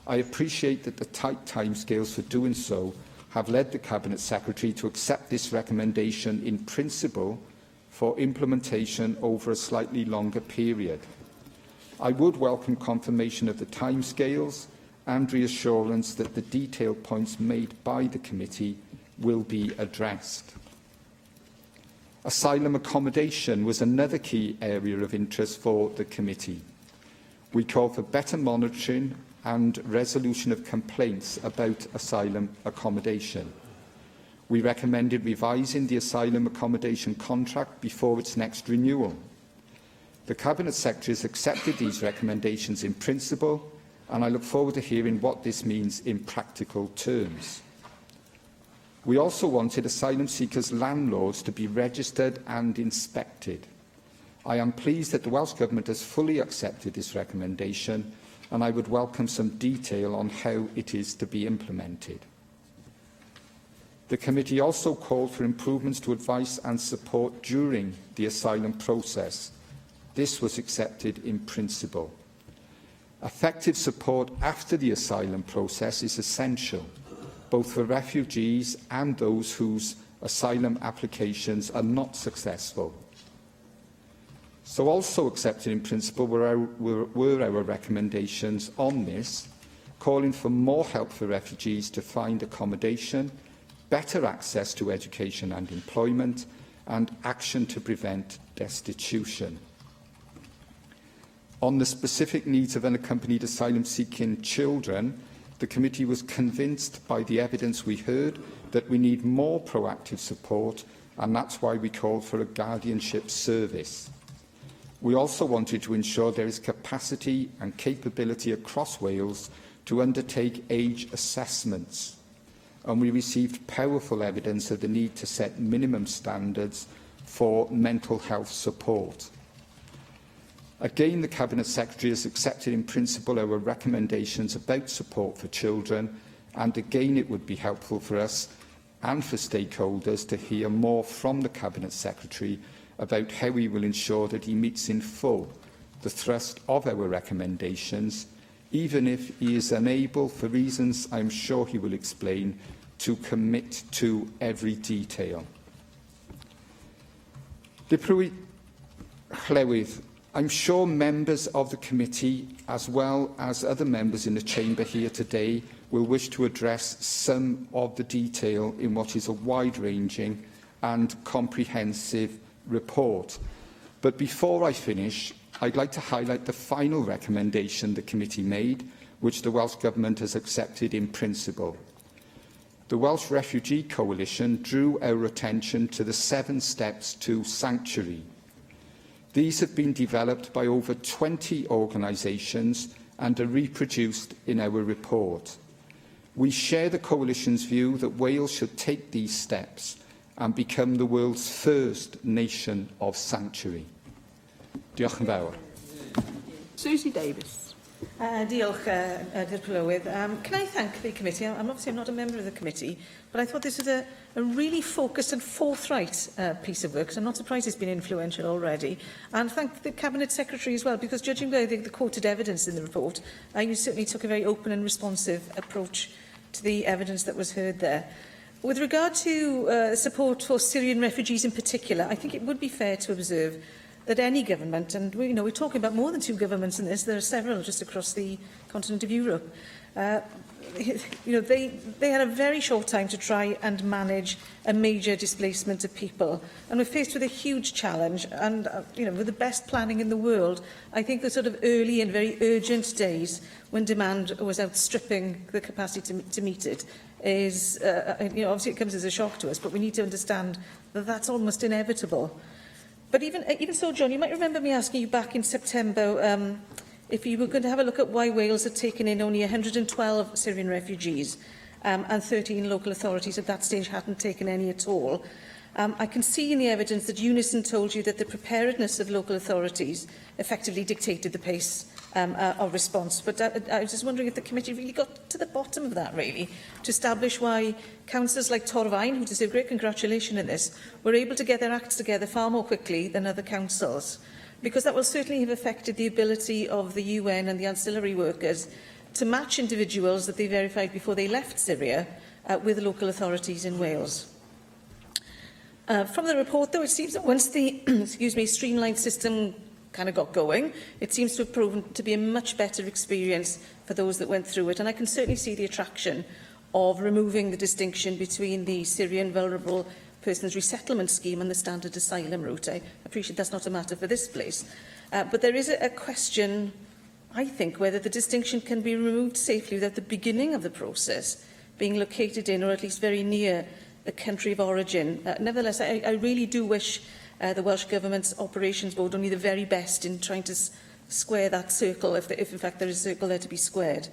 I appreciate that the tight timescales for doing so have led the Cabinet Secretary to accept this recommendation in principle for implementation over a slightly longer period. I would welcome confirmation of the timescales and reassurance that the detailed points made by the committee will be addressed. Asylum accommodation was another key area of interest for the committee. We called for better monitoring and resolution of complaints about asylum accommodation. We recommended revising the asylum accommodation contract before its next renewal. The Cabinet Secretary has accepted these recommendations in principle, and I look forward to hearing what this means in practical terms. We also wanted asylum seekers' landlords to be registered and inspected. I am pleased that the Welsh Government has fully accepted this recommendation, and I would welcome some detail on how it is to be implemented. The committee also called for improvements to advice and support during the asylum process. This was accepted in principle. Effective support after the asylum process is essential, both for refugees and those whose asylum applications are not successful. So also accepted in principle were our recommendations on this, calling for more help for refugees to find accommodation, better access to education and employment, and action to prevent destitution. On the specific needs of unaccompanied asylum-seeking children, the committee was convinced by the evidence we heard that we need more proactive support, and that's why we called for a guardianship service. We also wanted to ensure there is capacity and capability across Wales to undertake age assessments, and we received powerful evidence of the need to set minimum standards for mental health support. Again, the Cabinet Secretary has accepted in principle our recommendations about support for children, and again it would be helpful for us and for stakeholders to hear more from the Cabinet Secretary about how we will ensure that he meets in full the thrust of our recommendations, even if he is unable, for reasons I am sure he will explain, to commit to every detail. I'm sure members of the committee, as well as other members in the chamber here today, will wish to address some of the detail in what is a wide-ranging and comprehensive report. But before I finish, I'd like to highlight the final recommendation the committee made, which the Welsh Government has accepted in principle. The Welsh Refugee Coalition drew our attention to the 7 steps to sanctuary. These have been developed by over 20 organisations and are reproduced in our report. We share the Coalition's view that Wales should take these steps and become the world's first nation of sanctuary. Diolch yn fawr. Susie Davis. Diolch, can I thank the committee? I'm obviously not a member of the committee, but I thought this was a really focused and forthright piece of work, so I'm not surprised it's been influential already. And thank the Cabinet Secretary as well, because judging by the quoted evidence in the report, you certainly took a very open and responsive approach to the evidence that was heard there. With regard to support for Syrian refugees in particular, I think it would be fair to observe that any government, and we're talking about more than 2 governments in this, there are several just across the continent of Europe, they had a very short time to try and manage a major displacement of people. And we're faced with a huge challenge. And, with the best planning in the world, I think the sort of early and very urgent days when demand was outstripping the capacity to meet it is, obviously it comes as a shock to us, but we need to understand that that's almost inevitable. But even so, John, you might remember me asking you back in September if you were going to have a look at why Wales had taken in only 112 Syrian refugees and 13 local authorities at that stage hadn't taken any at all. I can see in the evidence that Unison told you that the preparedness of local authorities effectively dictated the pace of response. But I was just wondering if the committee really got to the bottom of that, really, to establish why councillors like Torfaen, who deserve great congratulation in this, were able to get their acts together far more quickly than other councils. Because that will certainly have affected the ability of the UN and the ancillary workers to match individuals that they verified before they left Syria with the local authorities in Wales. From the report, though, it seems that once the streamlined system kind of got going, it seems to have proven to be a much better experience for those that went through it. And I can certainly see the attraction of removing the distinction between the Syrian vulnerable Persons Resettlement Scheme and the standard asylum route. I appreciate that's not a matter for this place. But there is a question, I think, whether the distinction can be removed safely without the beginning of the process being located in, or at least very near, the country of origin. Nevertheless, I really do wish the Welsh Government's Operations Board only the very best in trying to square that circle, if in fact there is a circle there to be squared.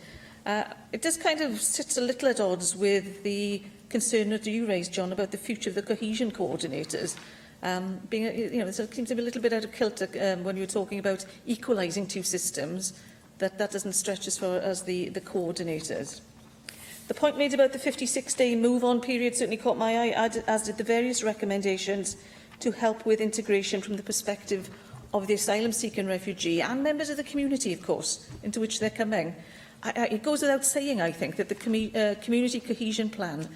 It does kind of sit a little at odds with the concern that you raised, John, about the future of the cohesion coordinators. It seems to be a little bit out of kilter when you were talking about equalising 2 systems, that doesn't stretch as far as the coordinators. The point made about the 56-day move-on period certainly caught my eye, as did the various recommendations to help with integration from the perspective of the asylum seeker and refugee, and members of the community, of course, into which they're coming. It goes without saying, I think, that the community cohesion plan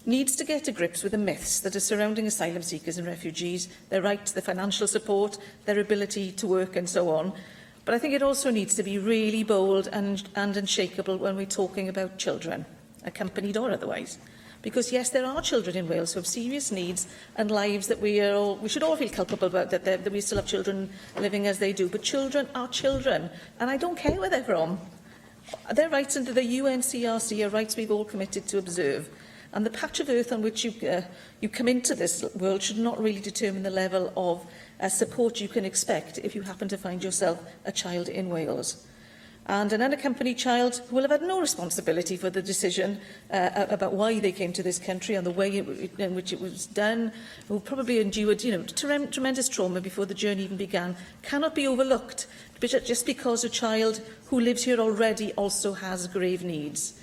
needs to get to grips with the myths that are surrounding asylum seekers and refugees, their right to the financial support, their ability to work and so on. But I think it also needs to be really bold and unshakable when we're talking about children, accompanied or otherwise. Because, yes, there are children in Wales who have serious needs and lives that we should all feel culpable about, that we still have children living as they do. But children are children, and I don't care where they're from. Their rights under the UNCRC are rights we've all committed to observe. And the patch of earth on which you come into this world should not really determine the level of support you can expect if you happen to find yourself a child in Wales. And an unaccompanied child will have had no responsibility for the decision about why they came to this country and the way in which it was done, who probably endured tremendous trauma before the journey even began, cannot be overlooked just because a child who lives here already also has grave needs.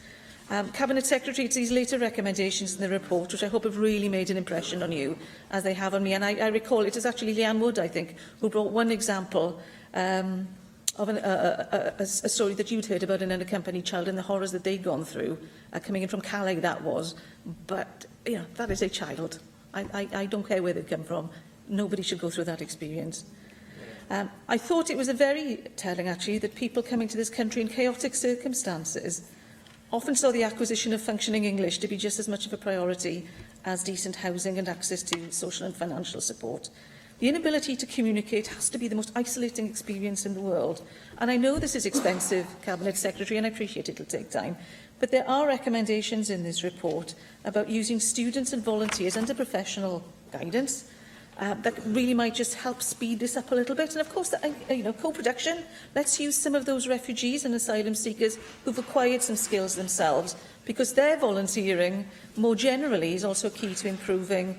Cabinet Secretary, it's these later recommendations in the report, which I hope have really made an impression on you, as they have on me. And I recall it was actually Leanne Wood, I think, who brought one example of a story that you'd heard about an unaccompanied child and the horrors that they'd gone through, coming in from Calais, that was. But, that is a child. I don't care where they've come from. Nobody should go through that experience. I thought it was very telling, actually, that people coming to this country in chaotic circumstances often saw the acquisition of functioning English to be just as much of a priority as decent housing and access to social and financial support. The inability to communicate has to be the most isolating experience in the world. And I know this is expensive, Cabinet Secretary, and I appreciate it will take time. But there are recommendations in this report about using students and volunteers under professional guidance that really might just help speed this up a little bit. And of course, co-production. Let's use some of those refugees and asylum seekers who've acquired some skills themselves, because their volunteering, more generally, is also key to improving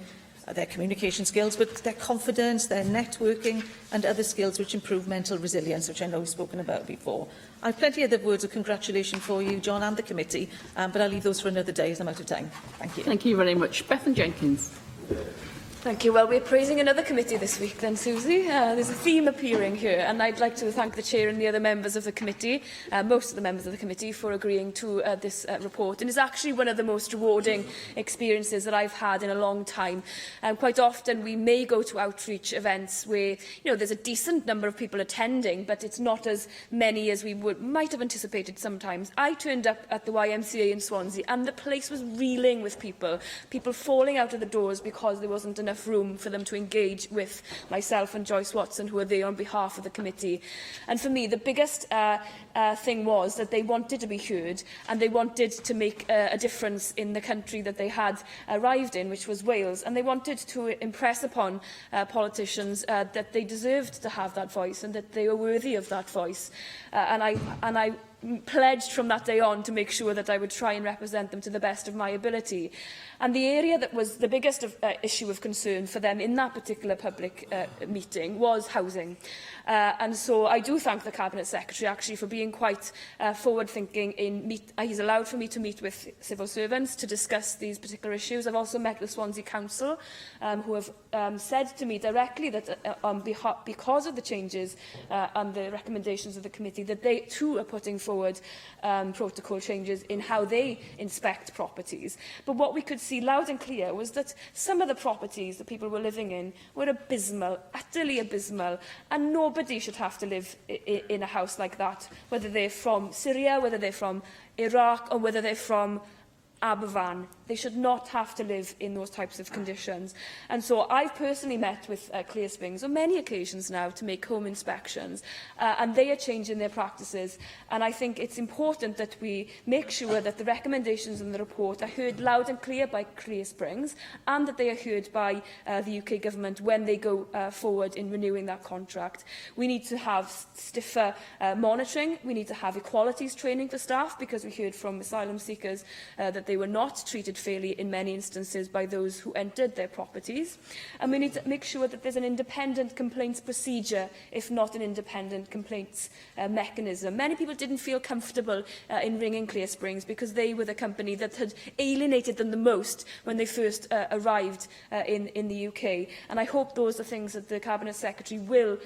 their communication skills, but their confidence, their networking and other skills which improve mental resilience, which I know we've spoken about before. I have plenty of other words of congratulation for you, John, and the committee, but I'll leave those for another day as I'm out of time. Thank you. Thank you very much. Bethan Jenkins. Thank you. Well, we're praising another committee this week then, Susie. There's a theme appearing here, and I'd like to thank the Chair and the other members of the committee, most of the members of the committee, for agreeing to this report. And it's actually one of the most rewarding experiences that I've had in a long time. Quite often we may go to outreach events where there's a decent number of people attending, but it's not as many as we might have anticipated sometimes. I turned up at the YMCA in Swansea, and the place was reeling with people falling out of the doors because there wasn't enough room for them to engage with myself and Joyce Watson, who are there on behalf of the committee. And for me, the biggest thing was that they wanted to be heard, and they wanted to make a difference in the country that they had arrived in, which was Wales. And they wanted to impress upon politicians that they deserved to have that voice and that they were worthy of that voice. And I pledged from that day on to make sure that I would try and represent them to the best of my ability. And the area that was the biggest issue of concern for them in that particular public meeting was housing. And so I do thank the Cabinet Secretary actually for being quite forward-thinking. He's allowed for me to meet with civil servants to discuss these particular issues. I've also met the Swansea Council, who have said to me directly that because of the changes and the recommendations of the committee, that they too are putting forward protocol changes in how they inspect properties. But what we could see loud and clear was that some of the properties that people were living in were abysmal, utterly abysmal, and nobody should have to live in a house like that, whether they're from Syria, whether they're from Iraq, or whether they're from Aberfan. They should not have to live in those types of conditions. And so I've personally met with Clear Springs on many occasions now to make home inspections, and they are changing their practices. And I think it's important that we make sure that the recommendations in the report are heard loud and clear by Clear Springs, and that they are heard by the UK Government when they go forward in renewing that contract. We need to have stiffer monitoring. We need to have equalities training for staff, because we heard from asylum seekers that they were not treated fairly in many instances by those who entered their properties. And we need to make sure that there's an independent complaints procedure, if not an independent complaints mechanism. Many people didn't feel comfortable in ringing Clear Springs because they were the company that had alienated them the most when they first arrived in the UK. And I hope those are things that the Cabinet Secretary will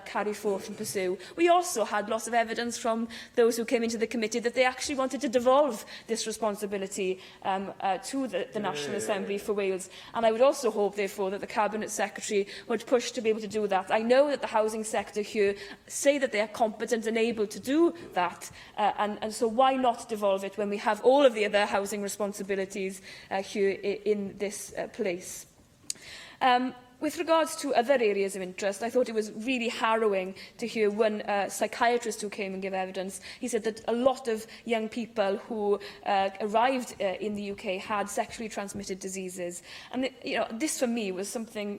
carry forth and pursue. We also had lots of evidence from those who came into the committee that they actually wanted to devolve this responsibility to the National Assembly for Wales. And I would also hope, therefore, that the Cabinet Secretary would push to be able to do that. I know that the housing sector here say that they are competent and able to do that, and so why not devolve it when we have all of the other housing responsibilities here in this place? With regards to other areas of interest, I thought it was really harrowing to hear one psychiatrist who came and gave evidence. He said that a lot of young people who arrived in the UK had sexually transmitted diseases. And this for me was something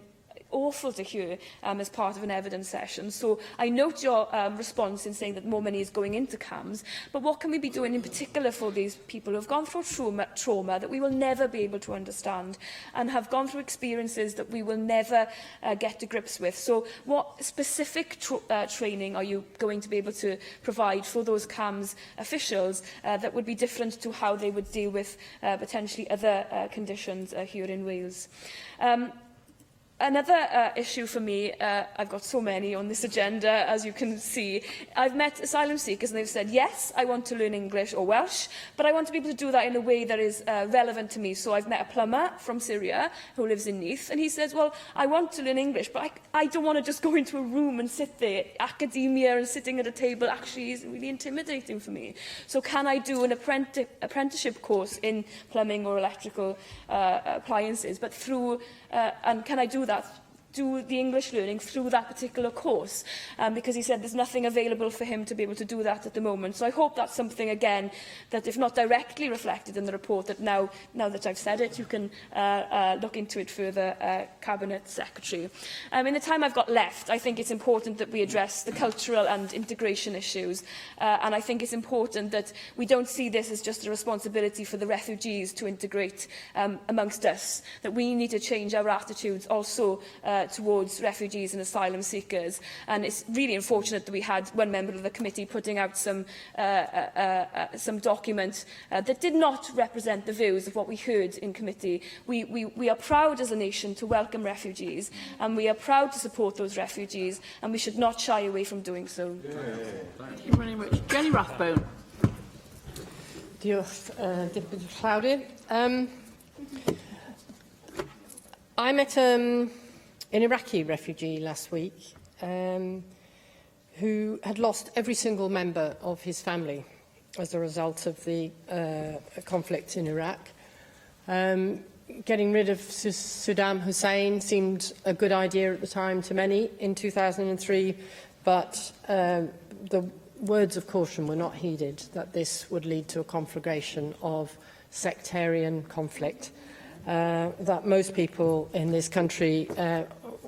awful to hear as part of an evidence session. So I note your response in saying that more money is going into CAMS, but what can we be doing in particular for these people who have gone through trauma that we will never be able to understand, and have gone through experiences that we will never get to grips with? So what specific training are you going to be able to provide for those CAMS officials that would be different to how they would deal with potentially other conditions here in Wales? Another issue for me, I've got so many on this agenda, as you can see. I've met asylum seekers and they've said, yes, I want to learn English or Welsh, but I want to be able to do that in a way that is relevant to me. So I've met a plumber from Syria who lives in Neath, and he says, well, I want to learn English, but I don't want to just go into a room and sit there. Academia and sitting at a table actually is really intimidating for me. So can I do an apprenticeship course in plumbing or electrical appliances, but through, and can I do the English learning through that particular course, because he said there's nothing available for him to be able to do that at the moment. So I hope that's something, again, that if not directly reflected in the report, that now that I've said it, you can look into it further, Cabinet Secretary. In the time I've got left, I think it's important that we address the cultural and integration issues, and I think it's important that we don't see this as just a responsibility for the refugees to integrate amongst us, that we need to change our attitudes also towards refugees and asylum seekers. And it's really unfortunate that we had one member of the committee putting out some documents that did not represent the views of what we heard in committee. We are proud as a nation to welcome refugees, and we are proud to support those refugees, and we should not shy away from doing so. Thank you very much. Jenny Rathbone. Diolch, Deputy Llawrydd. I met an Iraqi refugee last week who had lost every single member of his family as a result of the conflict in Iraq. Getting rid of Saddam Hussein seemed a good idea at the time to many in 2003, but the words of caution were not heeded that this would lead to a conflagration of sectarian conflict that most people in this country,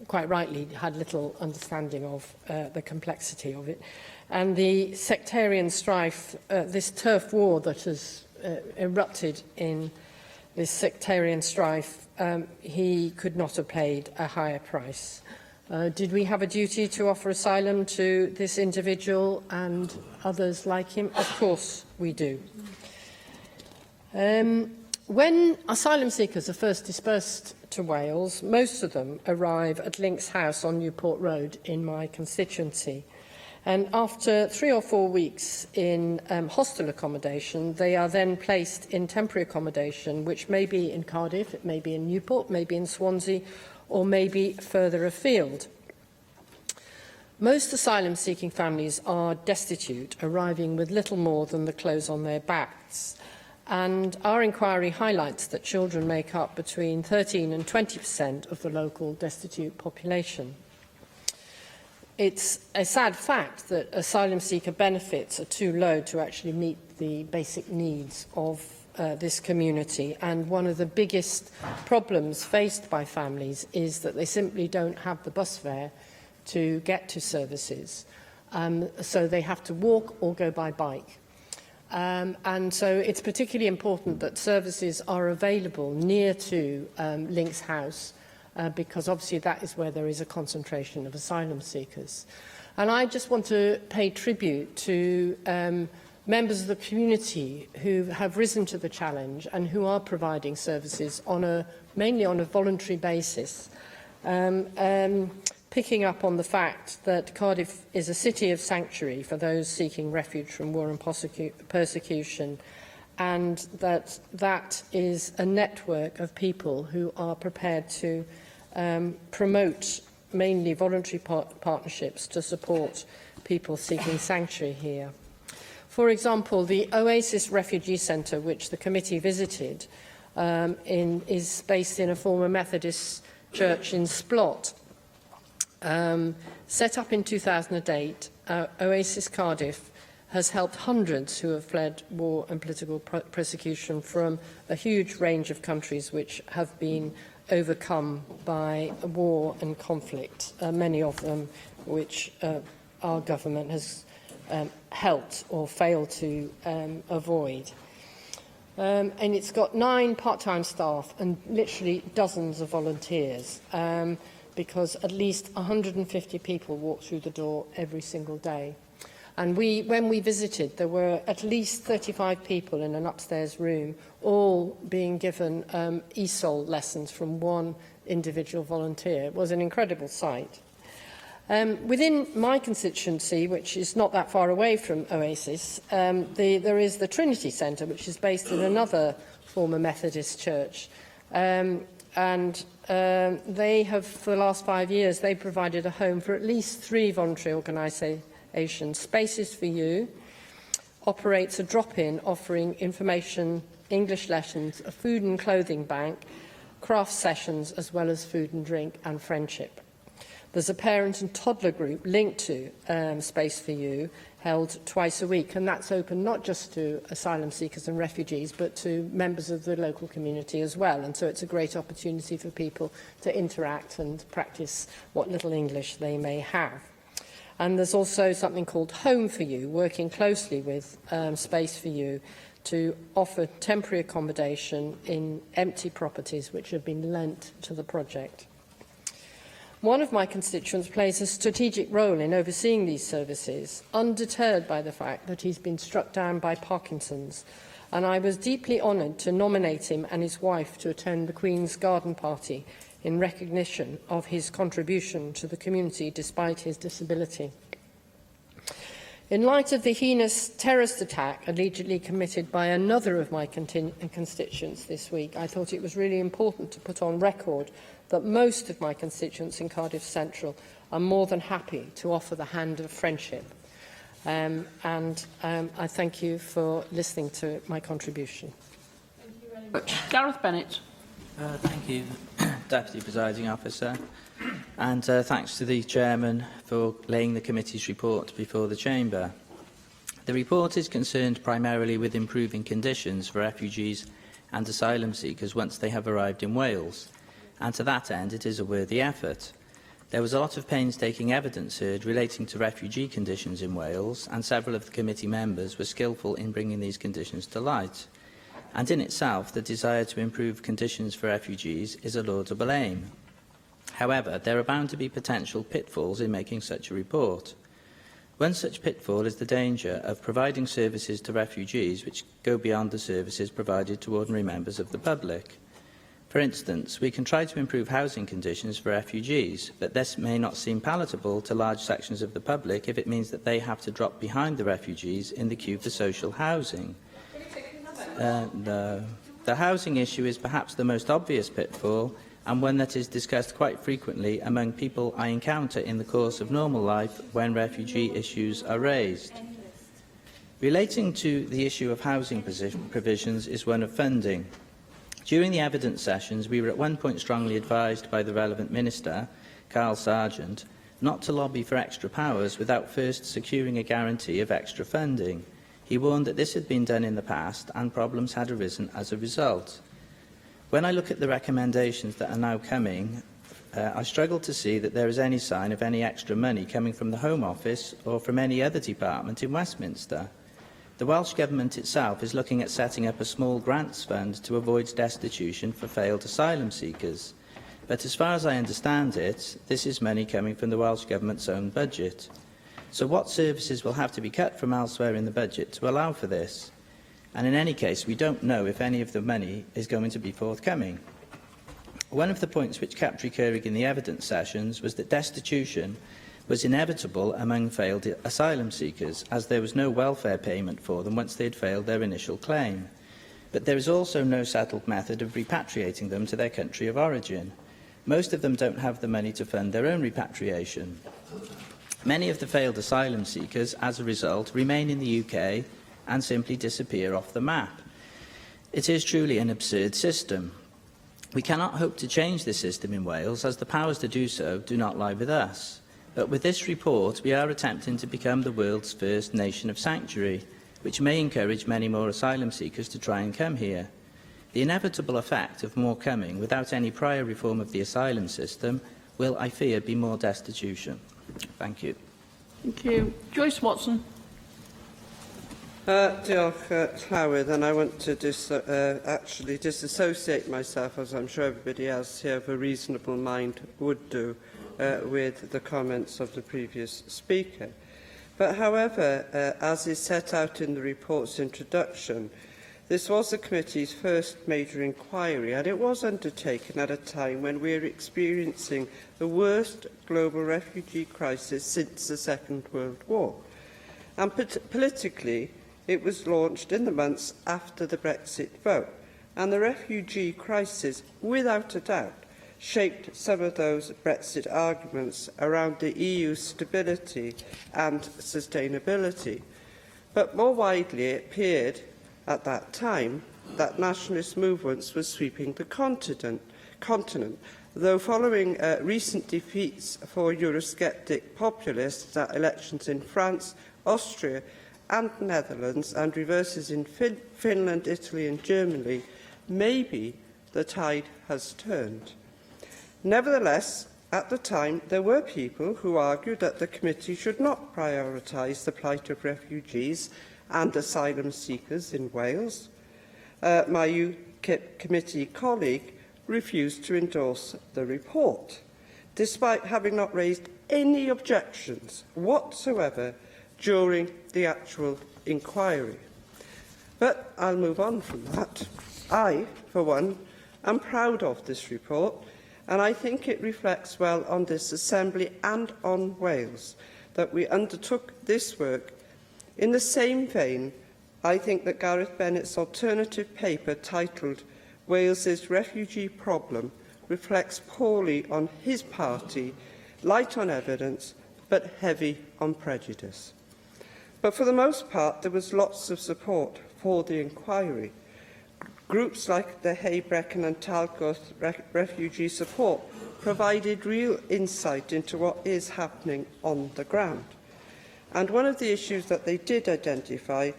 quite rightly, had little understanding of the complexity of it. And the sectarian strife, this turf war that has erupted in this sectarian strife, he could not have paid a higher price. Did we have a duty to offer asylum to this individual and others like him? Of course we do. When asylum seekers are first dispersed to Wales, most of them arrive at Link's House on Newport Road in my constituency. And after 3 or 4 weeks in hostel accommodation, they are then placed in temporary accommodation, which may be in Cardiff, it may be in Newport, maybe in Swansea, or maybe further afield. Most asylum-seeking families are destitute, arriving with little more than the clothes on their backs. And our inquiry highlights that children make up between 13% and 20% of the local destitute population. It's a sad fact that asylum seeker benefits are too low to actually meet the basic needs of this community, and one of the biggest problems faced by families is that they simply don't have the bus fare to get to services, so they have to walk or go by bike. And so it's particularly important that services are available near to Link's House, because obviously that is where there is a concentration of asylum seekers. And I just want to pay tribute to members of the community who have risen to the challenge and who are providing services on mainly on a voluntary basis, picking up on the fact that Cardiff is a city of sanctuary for those seeking refuge from war and persecution, and that is a network of people who are prepared to promote mainly voluntary partnerships to support people seeking sanctuary here. For example, the Oasis Refugee Centre, which the committee visited, is based in a former Methodist church in Splot. Set up in 2008, Oasis Cardiff has helped hundreds who have fled war and political persecution from a huge range of countries which have been overcome by war and conflict, many of them which our government has helped or failed to avoid. And it's got 9 part-time staff and literally dozens of volunteers, because at least 150 people walk through the door every single day. And when we visited, there were at least 35 people in an upstairs room, all being given ESOL lessons from one individual volunteer. It was an incredible sight. Within my constituency, which is not that far away from Oasis, there is the Trinity Centre, which is based in another former Methodist church. And they have, for the last 5 years, they provided a home for at least 3 voluntary organisations. Spaces for You operates a drop-in offering information, English lessons, a food and clothing bank, craft sessions, as well as food and drink and friendship. There's a parent and toddler group linked to Space for You, held twice a week, and that's open not just to asylum seekers and refugees, but to members of the local community as well. And so it's a great opportunity for people to interact and practice what little English they may have. And there's also something called Home for You, working closely with Space for You to offer temporary accommodation in empty properties which have been lent to the project. One of my constituents plays a strategic role in overseeing these services, undeterred by the fact that he's been struck down by Parkinson's, and I was deeply honoured to nominate him and his wife to attend the Queen's Garden Party in recognition of his contribution to the community despite his disability. In light of the heinous terrorist attack allegedly committed by another of my constituents this week, I thought it was really important to put on record that most of my constituents in Cardiff Central are more than happy to offer the hand of friendship. I thank you for listening to my contribution. Thank you very much. Gareth Bennett. Thank you, Deputy Presiding Officer. And thanks to the Chairman for laying the committee's report before the Chamber. The report is concerned primarily with improving conditions for refugees and asylum seekers once they have arrived in Wales, and to that end it is a worthy effort. There was a lot of painstaking evidence heard relating to refugee conditions in Wales, and several of the committee members were skillful in bringing these conditions to light. And in itself, the desire to improve conditions for refugees is a laudable aim. However, there are bound to be potential pitfalls in making such a report. One such pitfall is the danger of providing services to refugees which go beyond the services provided to ordinary members of the public. For instance, we can try to improve housing conditions for refugees, but this may not seem palatable to large sections of the public if it means that they have to drop behind the refugees in the queue for social housing. The housing issue is perhaps the most obvious pitfall, and one that is discussed quite frequently among people I encounter in the course of normal life when refugee issues are raised. Relating to the issue of housing provisions is one of funding. During the evidence sessions, we were at one point strongly advised by the relevant Minister, Carl Sargent, not to lobby for extra powers without first securing a guarantee of extra funding. He warned that this had been done in the past and problems had arisen as a result. When I look at the recommendations that are now coming, I struggle to see that there is any sign of any extra money coming from the Home Office or from any other department in Westminster. The Welsh Government itself is looking at setting up a small grants fund to avoid destitution for failed asylum seekers. But as far as I understand it, this is money coming from the Welsh Government's own budget. So what services will have to be cut from elsewhere in the budget to allow for this? And in any case, we don't know if any of the money is going to be forthcoming. One of the points which kept recurring in the evidence sessions was that destitution was inevitable among failed asylum seekers, as there was no welfare payment for them once they had failed their initial claim. But there is also no settled method of repatriating them to their country of origin. Most of them don't have the money to fund their own repatriation. Many of the failed asylum seekers, as a result, remain in the UK and simply disappear off the map. It is truly an absurd system. We cannot hope to change this system in Wales, as the powers to do so do not lie with us. But with this report, we are attempting to become the world's first nation of sanctuary, which may encourage many more asylum seekers to try and come here. The inevitable effect of more coming without any prior reform of the asylum system will, I fear, be more destitution. Thank you. Thank you. Joyce Watson. Diolch, Llywyd, and I want to actually disassociate myself, as I'm sure everybody else here of a reasonable mind would do, with the comments of the previous speaker. But however, as is set out in the report's introduction, this was the committee's first major inquiry, and it was undertaken at a time when we are experiencing the worst global refugee crisis since the Second World War. And politically, it was launched in the months after the Brexit vote, and the refugee crisis, without a doubt, shaped some of those Brexit arguments around the EU's stability and sustainability. But more widely, it appeared at that time that nationalist movements were sweeping the continent, though following recent defeats for Eurosceptic populists at elections in France, Austria and Netherlands, and reverses in Finland, Italy and Germany, maybe the tide has turned. Nevertheless, at the time, there were people who argued that the committee should not prioritise the plight of refugees and asylum seekers in Wales. My UKIP committee colleague refused to endorse the report. despite having not raised any objections whatsoever during the actual inquiry. But I'll move on from that. I, for one, am proud of this report, and I think it reflects well on this Assembly and on Wales that we undertook this work. In the same vein, I think that Gareth Bennett's alternative paper titled Wales's Refugee Problem reflects poorly on his party, light on evidence, but heavy on prejudice. But for the most part, there was lots of support for the inquiry. Groups like the Hay, Brecon and Talgoth Refugee Support provided real insight into what is happening on the ground. And one of the issues that they did identify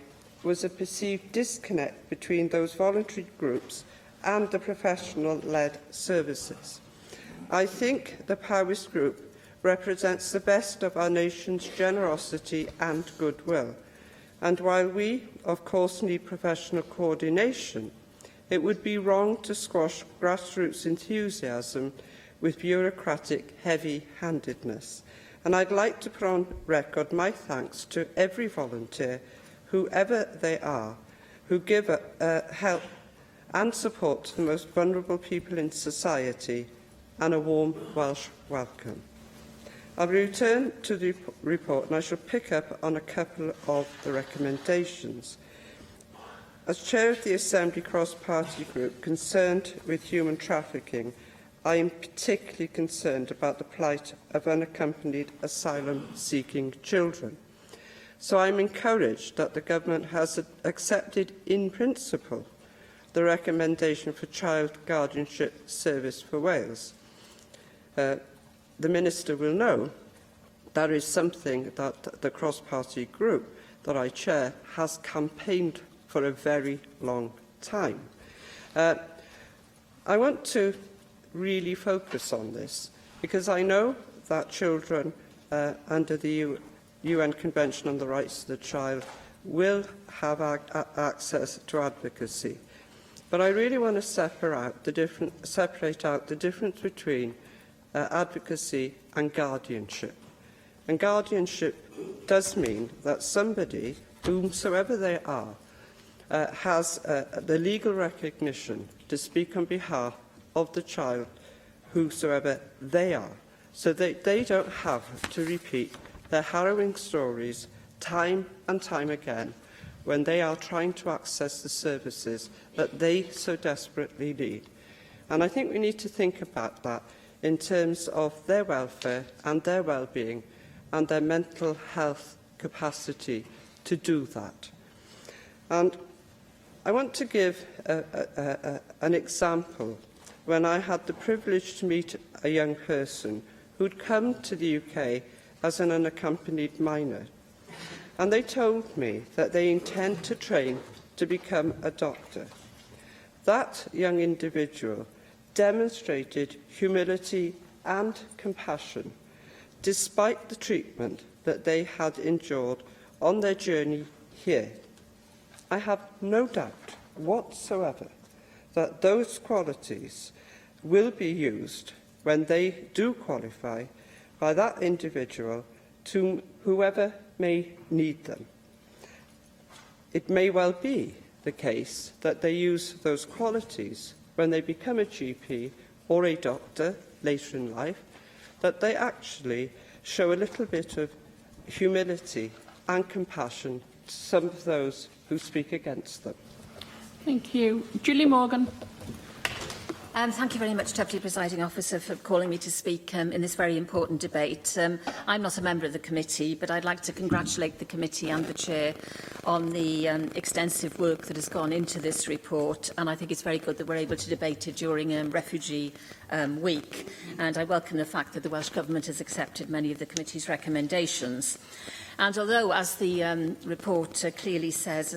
was a perceived disconnect between those voluntary groups and the professional-led services. I think the Powys Group represents the best of our nation's generosity and goodwill. And while we, of course, need professional coordination, it would be wrong to squash grassroots enthusiasm with bureaucratic heavy-handedness. And I'd like to put on record my thanks to every volunteer, whoever they are, who give help and support to the most vulnerable people in society, and a warm Welsh welcome. I'll return to the report and I shall pick up on a couple of the recommendations. As Chair of the Assembly Cross-Party Group concerned with human trafficking, I am particularly concerned about the plight of unaccompanied asylum-seeking children. So I am encouraged that the Government has accepted in principle the recommendation for Child Guardianship Service for Wales. The Minister will know that is something that the cross-party group that I chair has campaigned for a very long time. I want to really focus on this because I know that children under the UN Convention on the Rights of the Child will have access to advocacy. But I really want to separate out the difference between advocacy and guardianship. And guardianship does mean that somebody, whomsoever they are, has the legal recognition to speak on behalf of the child, whosoever they are, so that they don't have to repeat their harrowing stories time and time again when they are trying to access the services that they so desperately need. And I think we need to think about that in terms of their welfare and their well-being and their mental health capacity to do that. And I want to give an example when I had the privilege to meet a young person who'd come to the UK as an unaccompanied minor. And they told me that they intend to train to become a doctor. That young individual demonstrated humility and compassion despite the treatment that they had endured on their journey here. I have no doubt whatsoever that those qualities will be used when they do qualify by that individual to whoever may need them. It may well be the case that they use those qualities when they become a GP or a doctor later in life, that they actually show a little bit of humility and compassion to some of those who speak against them. Thank you. Julie Morgan. Thank you very much, Deputy Presiding Officer, for calling me to speak in this very important debate. I'm not a member of the committee, but I'd like to congratulate the committee and the Chair on the extensive work that has gone into this report, and I think it's very good that we're able to debate it during Refugee Week. And I welcome the fact that the Welsh Government has accepted many of the committee's recommendations. And although, as the report clearly says,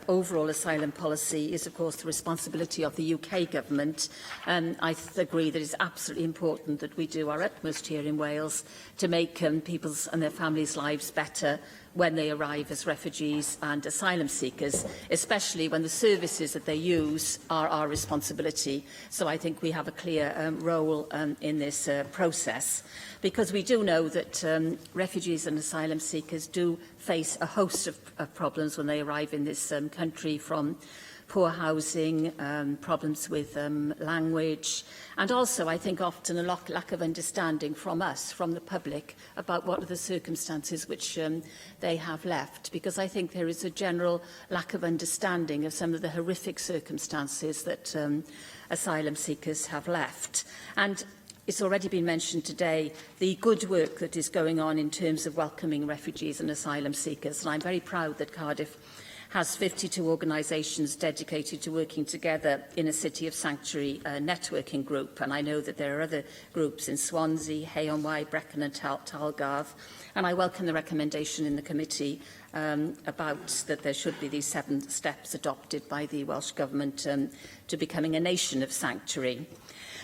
overall asylum policy is, of course, the responsibility of the UK Government, I agree that it's absolutely important that we do our utmost here in Wales to make people's and their families' lives better when they arrive as refugees and asylum seekers, especially when the services that they use are our responsibility. So I think we have a clear role in this process, because we do know that refugees and asylum seekers do face a host of problems when they arrive in this country, from poor housing, problems with language, and also, I think, often a lack of understanding from us, from the public, about what are the circumstances which they have left. Because I think there is a general lack of understanding of some of the horrific circumstances that asylum seekers have left. And it's already been mentioned today, the good work that is going on in terms of welcoming refugees and asylum seekers. And I'm very proud that Cardiff has 52 organisations dedicated to working together in a City of Sanctuary networking group. And I know that there are other groups in Swansea, Hay-on-Wye, Brecon and Talgarve. And I welcome the recommendation in the committee about that there should be these 7 steps adopted by the Welsh Government to becoming a nation of sanctuary.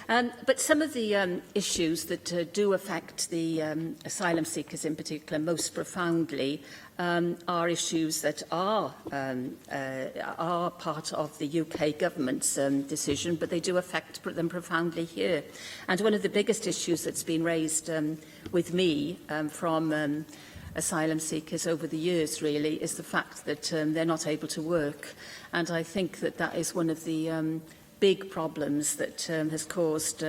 But some of the issues that do affect the asylum seekers in particular most profoundly are issues that are part of the UK government's decision, but they do affect them profoundly here. And one of the biggest issues that's been raised with me from asylum seekers over the years, really, is the fact that they're not able to work. And I think that that is one of the big problems that has caused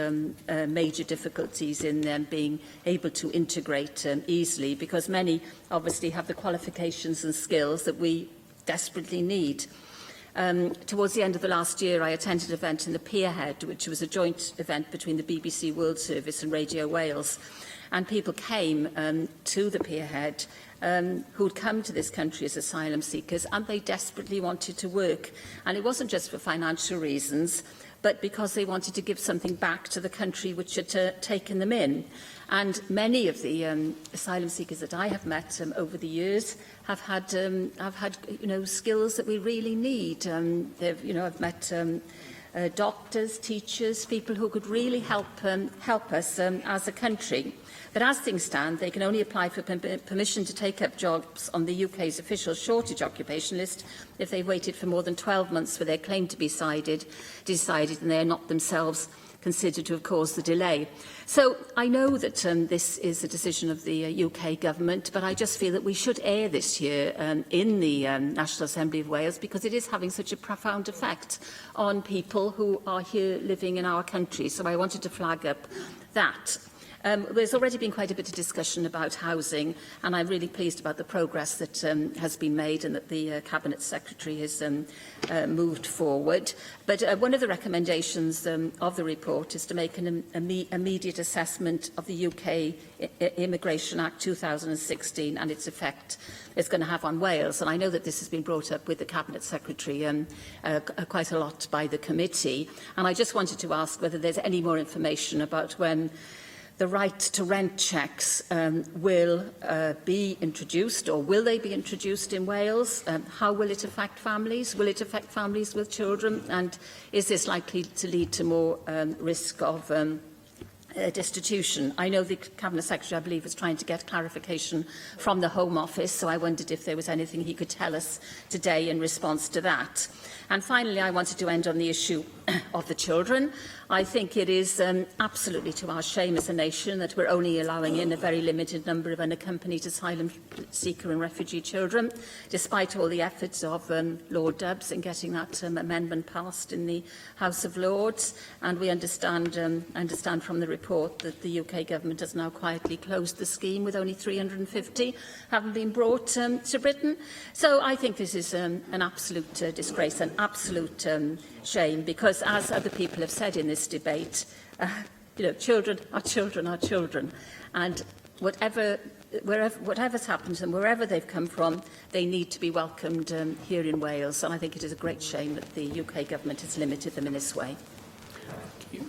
major difficulties in them being able to integrate easily, because many obviously have the qualifications and skills that we desperately need. Towards the end of the last year, I attended an event in the Pierhead, which was a joint event between the BBC World Service and Radio Wales. And people came to the Pierhead who'd come to this country as asylum seekers, and they desperately wanted to work. And it wasn't just for financial reasons, but because they wanted to give something back to the country which had taken them in. And many of the asylum seekers that I have met over the years have had skills that we really need. I've met doctors, teachers, people who could really help us as a country. But as things stand, they can only apply for permission to take up jobs on the UK's official shortage occupation list if they've waited for more than 12 months for their claim to be decided, and they are not themselves considered to have caused the delay. So I know that this is a decision of the UK government, but I just feel that we should air this here in the National Assembly of Wales, because it is having such a profound effect on people who are here living in our country. So I wanted to flag up that. There's already been quite a bit of discussion about housing, and I'm really pleased about the progress that has been made and that the Cabinet Secretary has moved forward. But one of the recommendations of the report is to make an immediate assessment of the UK Immigration Act 2016 and its effect it's going to have on Wales. And I know that this has been brought up with the Cabinet Secretary quite a lot by the committee. And I just wanted to ask whether there's any more information about when the right to rent checks will be introduced, or will they be introduced in Wales? How will it affect families? Will it affect families with children? And is this likely to lead to more risk of destitution? I know the Cabinet Secretary, I believe, is trying to get clarification from the Home Office, so I wondered if there was anything he could tell us today in response to that. And finally, I wanted to end on the issue of the children. I think it is absolutely to our shame as a nation that we're only allowing in a very limited number of unaccompanied asylum seeker and refugee children, despite all the efforts of Lord Dubs in getting that amendment passed in the House of Lords. And we understand from the report that the UK government has now quietly closed the scheme, with only 350 having been brought to Britain. So I think this is an absolute disgrace, an absolute shame, because as other people have said in this debate, children are children are children, and whatever's happened to them, wherever they've come from, they need to be welcomed here in Wales. And I think it is a great shame that the UK government has limited them in this way.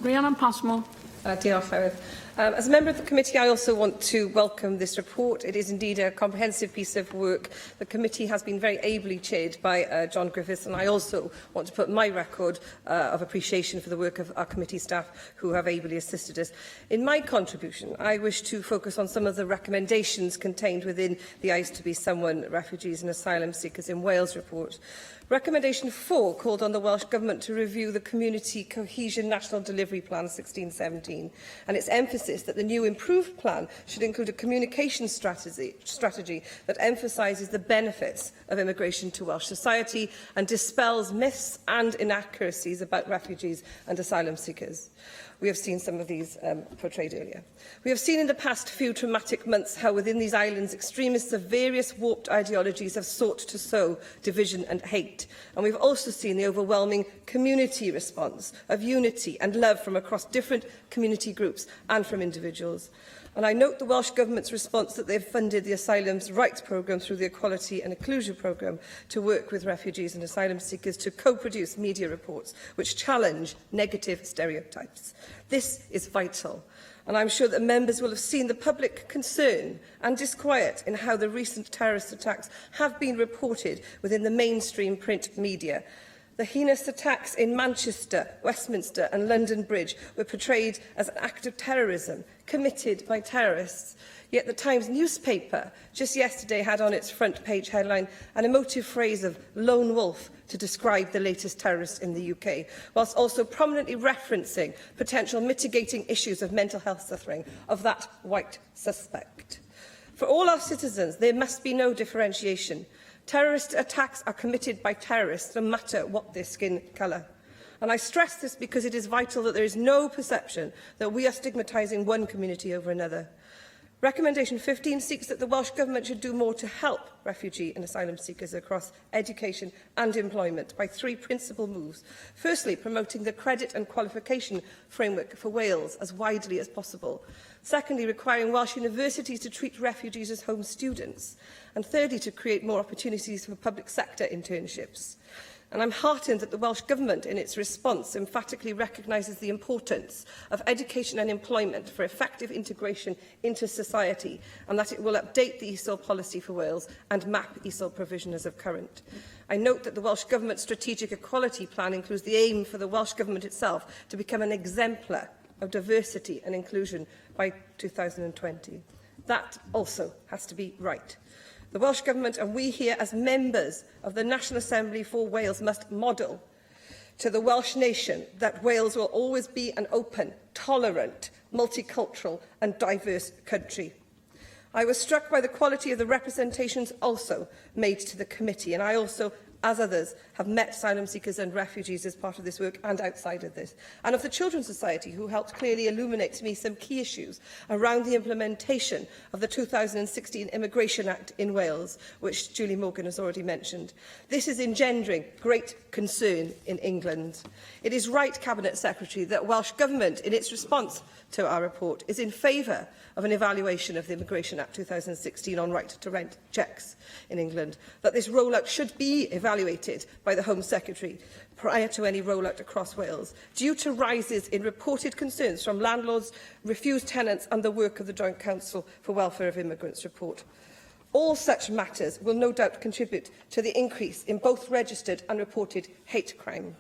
Rhiannon Passmore. Diolch, Llywydd. As a member of the committee, I also want to welcome this report. It is indeed a comprehensive piece of work. The committee has been very ably chaired by John Griffiths, and I also want to put my record of appreciation for the work of our committee staff who have ably assisted us. In my contribution, I wish to focus on some of the recommendations contained within the Eyes to Be Someone Refugees and Asylum Seekers in Wales report. Recommendation 4 called on the Welsh Government to review the Community Cohesion National Delivery Plan 1617 and its emphasis that the new improved plan should include a communication strategy that emphasises the benefits of immigration to Welsh society and dispels myths and inaccuracies about refugees and asylum seekers. We have seen some of these portrayed earlier. We have seen in the past few traumatic months how within these islands extremists of various warped ideologies have sought to sow division and hate. And we've also seen the overwhelming community response of unity and love from across different community groups and from individuals. And I note the Welsh Government's response that they've funded the Asylum Rights Programme through the Equality and Inclusion Programme to work with refugees and asylum seekers to co-produce media reports which challenge negative stereotypes. This is vital, and I'm sure that members will have seen the public concern and disquiet in how the recent terrorist attacks have been reported within the mainstream print media. The heinous attacks in Manchester, Westminster and London Bridge were portrayed as an act of terrorism committed by terrorists. Yet the Times newspaper just yesterday had on its front page headline an emotive phrase of lone wolf to describe the latest terrorists in the UK, whilst also prominently referencing potential mitigating issues of mental health suffering of that white suspect. For all our citizens, there must be no differentiation. Terrorist attacks are committed by terrorists, no matter what their skin colour. And I stress this because it is vital that there is no perception that we are stigmatising one community over another. Recommendation 15 seeks that the Welsh Government should do more to help refugee and asylum seekers across education and employment by 3 principal moves. Firstly, promoting the credit and qualification framework for Wales as widely as possible. Secondly, requiring Welsh universities to treat refugees as home students. And thirdly, to create more opportunities for public sector internships. And I'm heartened that the Welsh Government, in its response, emphatically recognises the importance of education and employment for effective integration into society, and that it will update the ESOL policy for Wales and map ESOL provision as of current. I note that the Welsh Government's strategic equality plan includes the aim for the Welsh Government itself to become an exemplar of diversity and inclusion by 2020. That also has to be right. The Welsh Government and we here as members of the National Assembly for Wales must model to the Welsh nation that Wales will always be an open, tolerant, multicultural and diverse country. I was struck by the quality of the representations also made to the committee, and I also, as others, have met asylum seekers and refugees as part of this work and outside of this, and of the Children's Society, who helped clearly illuminate to me some key issues around the implementation of the 2016 Immigration Act in Wales, which Julie Morgan has already mentioned. This is engendering great concern in England. It is right, Cabinet Secretary, that Welsh Government, in its response to our report, is in favour of an evaluation of the Immigration Act 2016 on right to rent checks in England, that this rollout should be evaluated by the Home Secretary prior to any rollout across Wales, due to rises in reported concerns from landlords, refused tenants and the work of the Joint Council for Welfare of Immigrants report. All such matters will no doubt contribute to the increase in both registered and reported hate crime.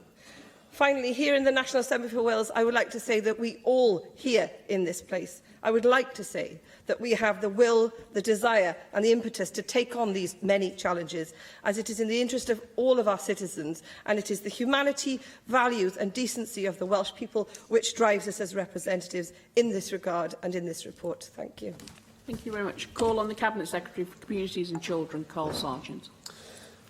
Finally, here in the National Assembly for Wales, I would like to say that we all here in this place, I would like to say that we have the will, the desire and the impetus to take on these many challenges, as it is in the interest of all of our citizens, and it is the humanity, values and decency of the Welsh people which drives us as representatives in this regard and in this report. Thank you. Thank you very much. Call on the Cabinet Secretary for Communities and Children, Carl Sargent.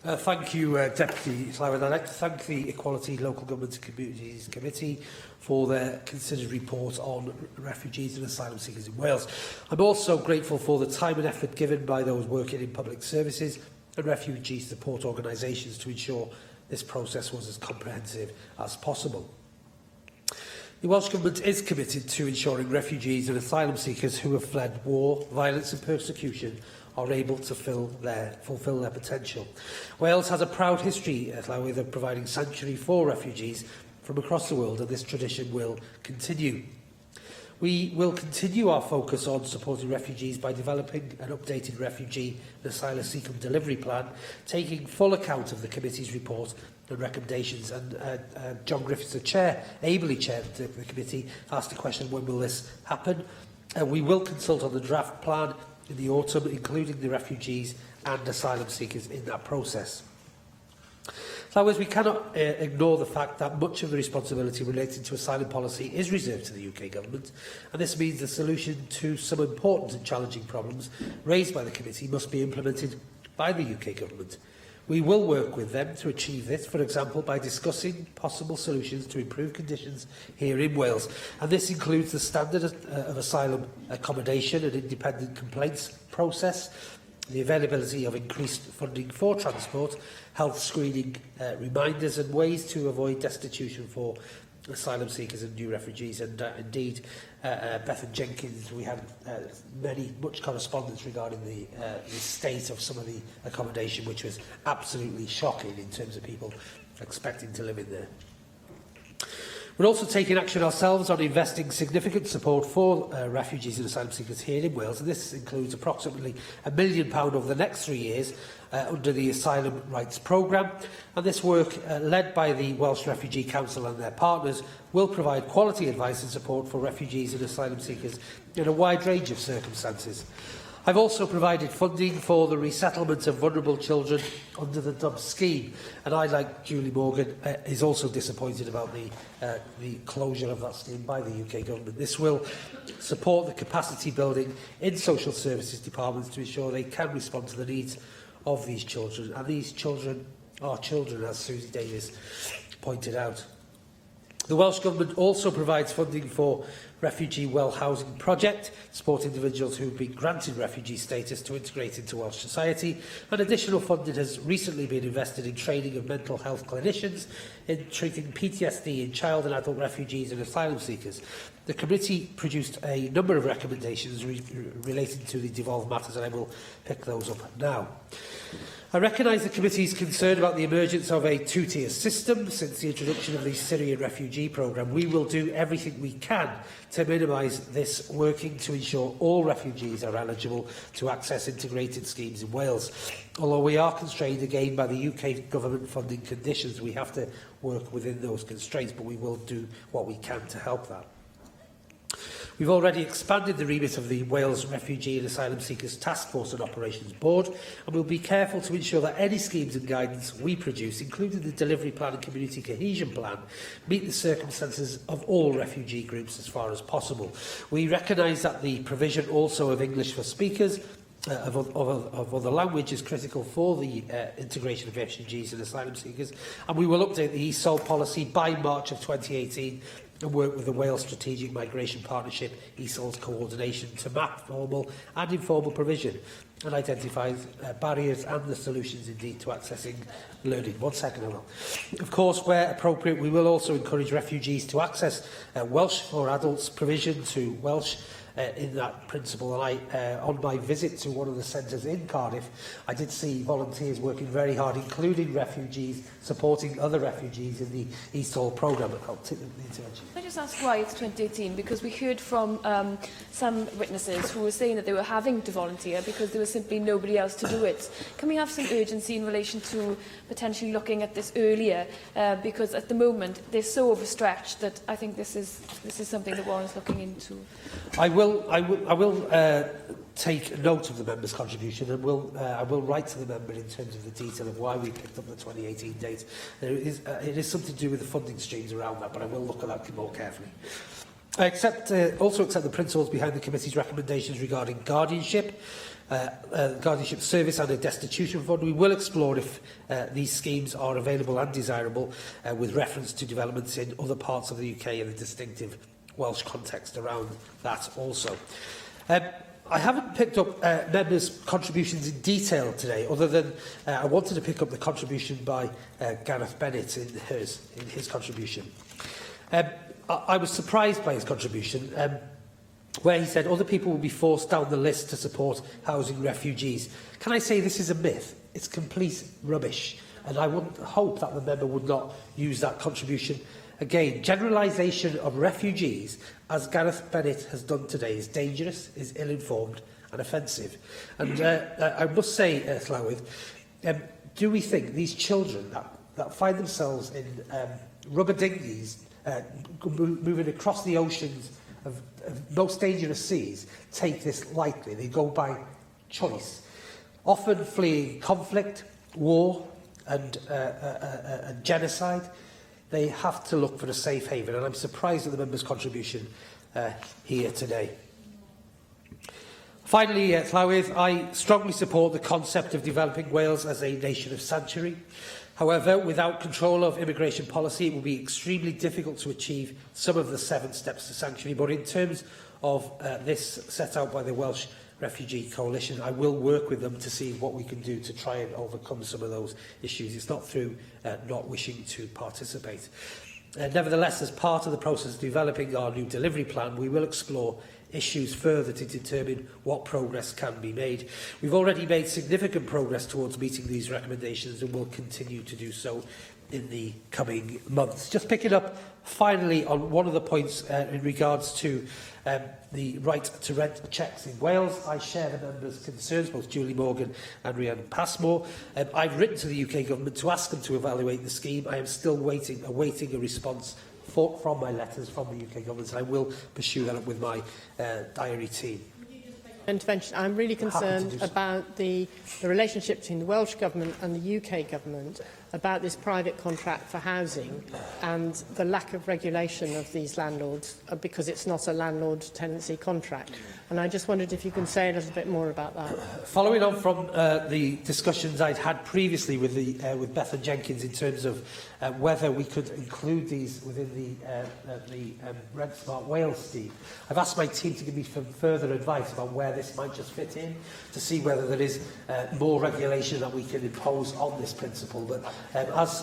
Thank you, Deputy Llywydd. I'd like to thank the Equality, Local Government and Communities Committee for their considered report on refugees and asylum seekers in Wales. I'm also grateful for the time and effort given by those working in public services and refugee support organisations to ensure this process was as comprehensive as possible. The Welsh Government is committed to ensuring refugees and asylum seekers who have fled war, violence and persecution are able to fulfil their potential. Wales has a proud history of providing sanctuary for refugees from across the world, and this tradition will continue. We will continue our focus on supporting refugees by developing an updated refugee and asylum seeker delivery plan, taking full account of the committee's report and recommendations. And John Griffiths, the chair, ably chaired the committee, asked the question, when will this happen? We will consult on the draft plan in the autumn, including the refugees and asylum seekers in that process. So, as we cannot ignore the fact that much of the responsibility relating to asylum policy is reserved to the UK Government, and this means the solution to some important and challenging problems raised by the committee must be implemented by the UK Government. We will work with them to achieve this, for example, by discussing possible solutions to improve conditions here in Wales. And this includes the standard of asylum accommodation and independent complaints process, the availability of increased funding for transport, health screening reminders and ways to avoid destitution for asylum seekers and new refugees. And indeed, Bethan Jenkins, we had much correspondence regarding the state of some of the accommodation, which was absolutely shocking in terms of people expecting to live in there. We're also taking action ourselves on investing significant support for refugees and asylum seekers here in Wales, and this includes approximately £1 million over the next 3 years under the Asylum Rights Programme. And this work, led by the Welsh Refugee Council and their partners, will provide quality advice and support for refugees and asylum seekers in a wide range of circumstances. I've also provided funding for the resettlement of vulnerable children under the DUB scheme, and I, like Julie Morgan, is also disappointed about the closure of that scheme by the UK Government. This will support the capacity building in social services departments to ensure they can respond to the needs of these children, and these children are children, as Susie Davis pointed out. The Welsh Government also provides funding for Refugee Well Housing Project, to support individuals who have been granted refugee status to integrate into Welsh society, and additional funding has recently been invested in training of mental health clinicians in treating PTSD in child and adult refugees and asylum seekers. The committee produced a number of recommendations relating to the devolved matters, and I will pick those up now. I recognise the committee's concern about the emergence of a two-tier system since the introduction of the Syrian refugee programme. We will do everything we can to minimise this, working to ensure all refugees are eligible to access integrated schemes in Wales. Although we are constrained again by the UK Government funding conditions, we have to work within those constraints, but we will do what we can to help that. We've already expanded the remit of the Wales Refugee and Asylum Seekers Task Force and Operations Board, and we'll be careful to ensure that any schemes and guidance we produce, including the Delivery Plan and Community Cohesion Plan, meet the circumstances of all refugee groups as far as possible. We recognise that the provision also of English for speakers of other language is critical for the integration of refugees and asylum seekers, and we will update the ESOL policy by March of 2018 and work with the Wales Strategic Migration Partnership, ESOL's coordination, to map formal and informal provision and identify barriers and the solutions indeed to accessing learning. 1 second, I will. Of course, where appropriate, we will also encourage refugees to access Welsh for adults provision to Welsh in that principle. And on my visit to one of the centres in Cardiff, I did see volunteers working very hard, including refugees, supporting other refugees in the ESOL programme. I'll take the intervention. Can I just ask why it's 2018? Because we heard from some witnesses who were saying that they were having to volunteer because there was simply nobody else to do it. Can we have some urgency in relation to potentially looking at this earlier? Because at the moment they're so overstretched that I think this is something that warrants looking into. I will take note of the member's contribution, and I will write to the member in terms of the detail of why we picked up the 2018 date. It is something to do with the funding streams around that, but I will look at that more carefully. I also accept the principles behind the committee's recommendations regarding guardianship, guardianship service and a destitution fund. We will explore if these schemes are available and desirable with reference to developments in other parts of the UK and the distinctive Welsh context around that also. I haven't picked up members' contributions in detail today, other than I wanted to pick up the contribution by Gareth Bennett in his contribution. I was surprised by his contribution, where he said other people will be forced down the list to support housing refugees. Can I say this is a myth? It's complete rubbish, and I would hope that the member would not use that contribution Again, generalisation of refugees, as Gareth Bennett has done today, is dangerous, is ill-informed and offensive. And I must say, Llywyd, do we think these children that find themselves in rubber dinghies moving across the oceans of most dangerous seas take this lightly? They go by choice, often fleeing conflict, war and genocide. They have to look for a safe haven, and I'm surprised at the members' contribution here today. Finally, Llywyd, I strongly support the concept of developing Wales as a nation of sanctuary. However, without control of immigration policy, it will be extremely difficult to achieve some of the 7 steps to sanctuary. But in terms of this set out by the Welsh Refugee Coalition, I will work with them to see what we can do to try and overcome some of those issues. It's not through not wishing to participate. Nevertheless, as part of the process of developing our new delivery plan, we will explore issues further to determine what progress can be made. We've already made significant progress towards meeting these recommendations and will continue to do so in the coming months. Just picking up finally on one of the points in regards to the right to rent checks in Wales. I share the members' concerns, both Julie Morgan and Rhiannon Passmore. I've written to the UK Government to ask them to evaluate the scheme. I am still awaiting a response from my letters from the UK Government, and I will pursue that up with my diary team. Intervention. I'm really concerned about the relationship between the Welsh Government and the UK Government about this private contract for housing and the lack of regulation of these landlords because it's not a landlord-tenancy contract. And I just wondered if you can say a little bit more about that. Following on from the discussions I'd had previously with Bethan Jenkins in terms of whether we could include these within the Rent Smart Wales scheme, I've asked my team to give me some further advice about where this might just fit in, to see whether there is more regulation that we can impose on this principle. But as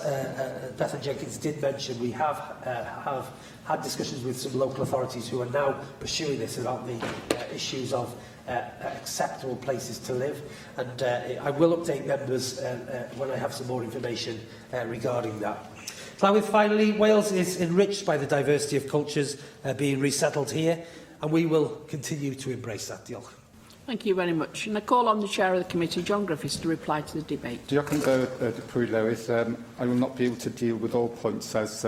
Bethan Jenkins did mention, we have had discussions with some local authorities who are now pursuing this about the issues of acceptable places to live, and I will update members when I have some more information regarding that. So finally, Wales is enriched by the diversity of cultures being resettled here, and we will continue to embrace that. Diolch. Thank you very much. And I call on the Chair of the Committee, John Griffiths, to reply to the debate. Diolch yn fawr, Pwy Lewis. I will not be able to deal with all points as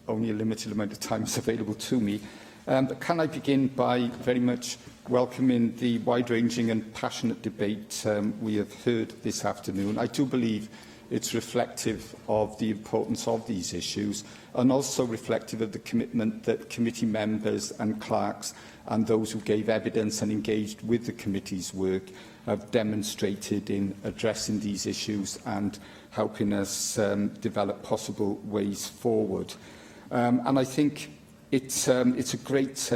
only a limited amount of time is available to me. But can I begin by very much welcoming the wide-ranging and passionate debate we have heard this afternoon. I do believe it's reflective of the importance of these issues and also reflective of the commitment that committee members and clerks and those who gave evidence and engaged with the committee's work have demonstrated in addressing these issues and helping us develop possible ways forward. And I think it's a great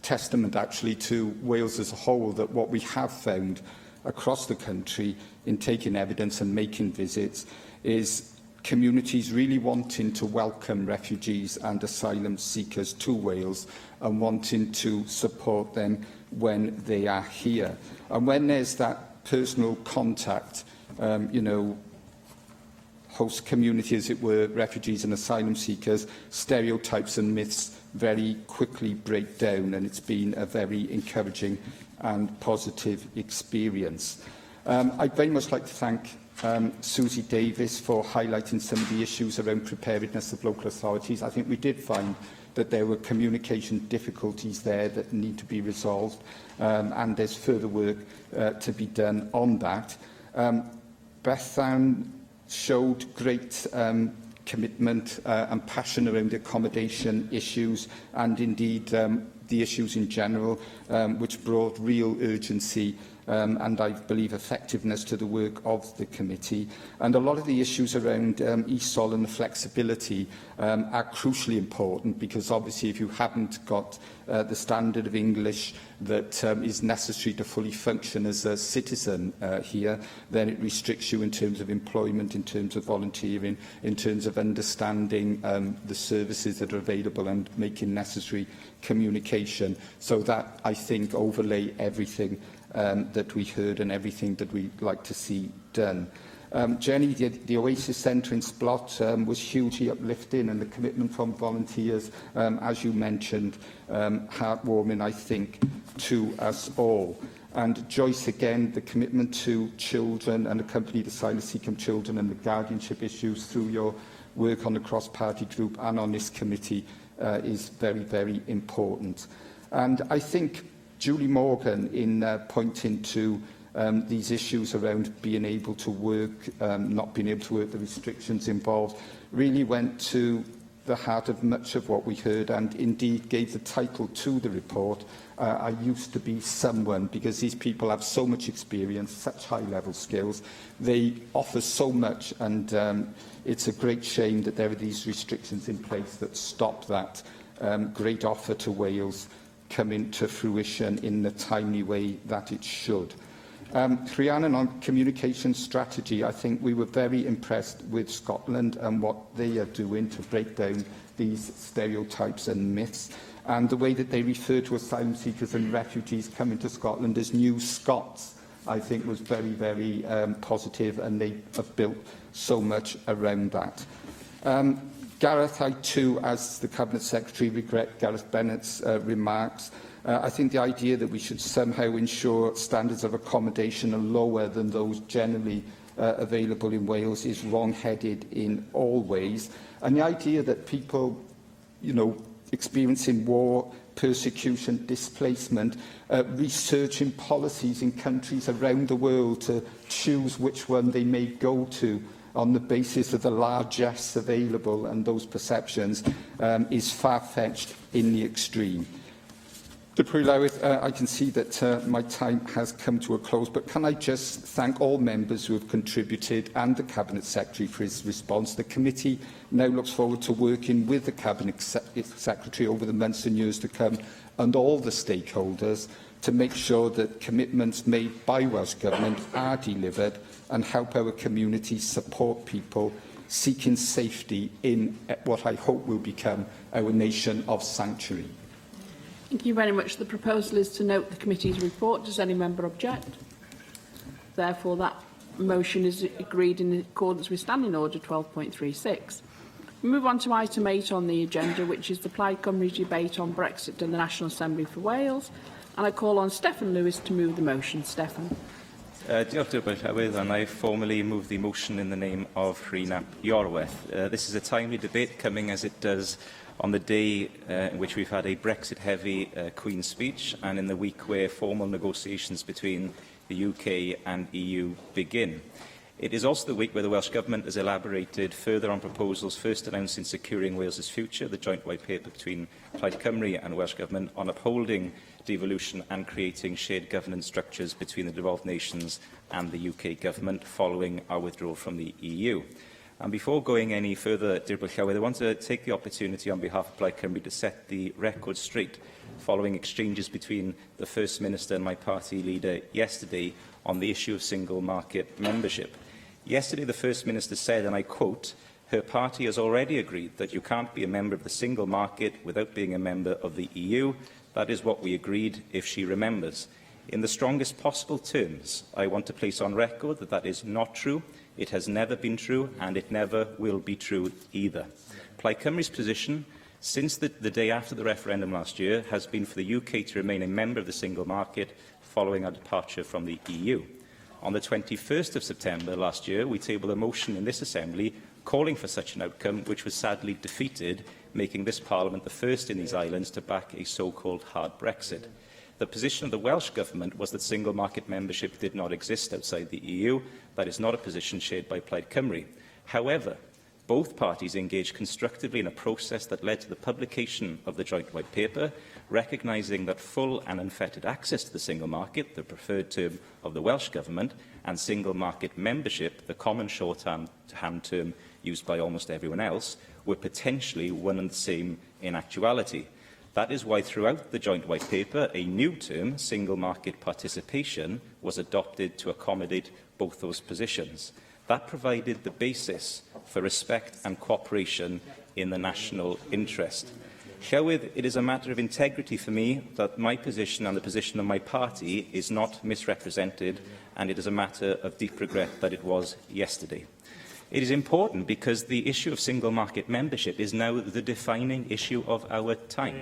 testament, actually, to Wales as a whole that what we have found across the country in taking evidence and making visits is communities really wanting to welcome refugees and asylum seekers to Wales and wanting to support them when they are here. And when there's that personal contact, you know, host community, as it were, refugees and asylum seekers, stereotypes and myths very quickly break down, and it's been a very encouraging and positive experience. I'd very much like to thank Susie Davis for highlighting some of the issues around preparedness of local authorities. I think we did find that there were communication difficulties there that need to be resolved, and there's further work to be done on that. Bethan showed great commitment and passion around accommodation issues and indeed the issues in general, which brought real urgency and I believe effectiveness to the work of the committee. And a lot of the issues around ESOL and the flexibility are crucially important, because obviously if you haven't got the standard of English that is necessary to fully function as a citizen here, then it restricts you in terms of employment, in terms of volunteering, in terms of understanding the services that are available and making necessary communication. So that, I think, overlay everything that we heard and everything that we'd like to see done. Jenny, the Oasis Centre in Splot was hugely uplifting, and the commitment from volunteers, as you mentioned, heartwarming, I think, to us all. And Joyce, again, the commitment to children and accompanied asylum-seeking children and the guardianship issues through your work on the cross-party group and on this committee is very, very important. And I think Julie Morgan, in pointing to these issues around being able to work, not being able to work, the restrictions involved, really went to the heart of much of what we heard and indeed gave the title to the report, I used to be someone, because these people have so much experience, such high-level skills. They offer so much, and it's a great shame that there are these restrictions in place that stop that great offer to Wales coming to fruition in the timely way that it should. Rhiannon, on communication strategy, I think we were very impressed with Scotland and what they are doing to break down these stereotypes and myths, and the way that they refer to asylum seekers and refugees coming to Scotland as new Scots, I think was very, very positive, and they have built so much around that. Gareth, I too, as the Cabinet Secretary, regret Gareth Bennett's remarks. I think the idea that we should somehow ensure standards of accommodation are lower than those generally available in Wales is wrong-headed in all ways. And the idea that people, experiencing war, persecution, displacement, researching policies in countries around the world to choose which one they may go to on the basis of the largesse available and those perceptions is far-fetched in the extreme. I can see that my time has come to a close, but can I just thank all members who have contributed and the Cabinet Secretary for his response. The committee now looks forward to working with the Cabinet Secretary over the months and years to come and all the stakeholders to make sure that commitments made by Welsh Government are delivered and help our communities support people seeking safety in what I hope will become our nation of sanctuary. Thank you very much. The proposal is to note the committee's report. Does any member object? Therefore, that motion is agreed in accordance with Standing Order 12.36. We move on to item 8 on the agenda, which is the Plaid Cymru's debate on Brexit in the National Assembly for Wales. And I call on Steffan Lewis to move the motion. Steffan. Diolch Dirprwy Llywydd, and I formally move the motion in the name of Rhynap Iorwerth. This is a timely debate coming as it does on the day in which we've had a Brexit-heavy Queen's speech and in the week where formal negotiations between the UK and EU begin. It is also the week where the Welsh Government has elaborated further on proposals first announced in securing Wales's future, the joint white paper between Plaid Cymru and the Welsh Government on upholding devolution and creating shared governance structures between the devolved nations and the UK Government following our withdrawal from the EU. And before going any further, Dirprwy Llywydd, I want to take the opportunity on behalf of Plaid Cymru to set the record straight following exchanges between the First Minister and my party leader yesterday on the issue of single market membership. Yesterday, the First Minister said, and I quote, "Her party has already agreed that you can't be a member of the single market without being a member of the EU. That is what we agreed, if she remembers." In the strongest possible terms, I want to place on record that that is not true. It has never been true, and it never will be true either. Plaid Cymru's position since the day after the referendum last year has been for the UK to remain a member of the single market following our departure from the EU. On the 21st of September last year, we tabled a motion in this Assembly calling for such an outcome, which was sadly defeated, making this Parliament the first in these islands to back a so-called hard Brexit. The position of the Welsh Government was that single market membership did not exist outside the EU. That is not a position shared by Plaid Cymru. However, both parties engaged constructively in a process that led to the publication of the joint white paper, recognising that full and unfettered access to the single market, the preferred term of the Welsh Government, and single market membership, the common shorthand term used by almost everyone else, were potentially one and the same in actuality. That is why throughout the joint white paper, a new term, single market participation, was adopted to accommodate both those positions. That provided the basis for respect and cooperation in the national interest. Llywydd, it is a matter of integrity for me that my position and the position of my party is not misrepresented, and it is a matter of deep regret that it was yesterday. It is important because the issue of single market membership is now the defining issue of our time.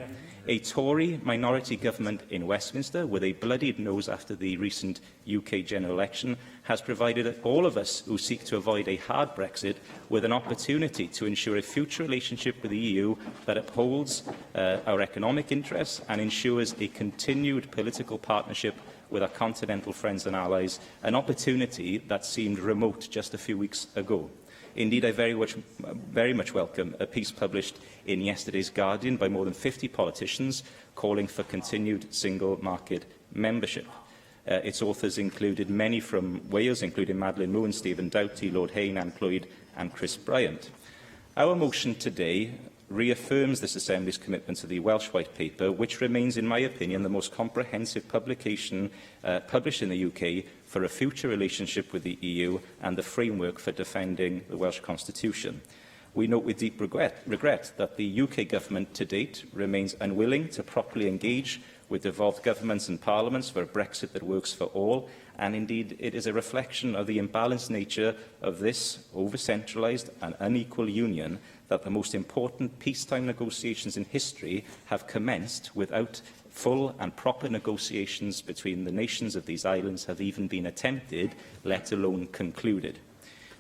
A Tory minority government in Westminster, with a bloodied nose after the recent UK general election, has provided all of us who seek to avoid a hard Brexit with an opportunity to ensure a future relationship with the EU that upholds our economic interests and ensures a continued political partnership with our continental friends and allies, an opportunity that seemed remote just a few weeks ago. Indeed, I very much welcome a piece published in yesterday's Guardian by more than 50 politicians calling for continued single market membership. Its authors included many from Wales, including Madeleine Moon, Stephen Doughty, Lord Hayne, Anne Clwyd and Chris Bryant. Our motion today reaffirms this Assembly's commitment to the Welsh White Paper, which remains, in my opinion, the most comprehensive publication published in the UK for a future relationship with the EU and the framework for defending the Welsh Constitution. We note with deep regret that the UK Government to date remains unwilling to properly engage with devolved governments and parliaments for a Brexit that works for all, and indeed it is a reflection of the imbalanced nature of this over-centralised and unequal union that the most important peacetime negotiations in history have commenced without full and proper negotiations between the nations of these islands have even been attempted, let alone concluded.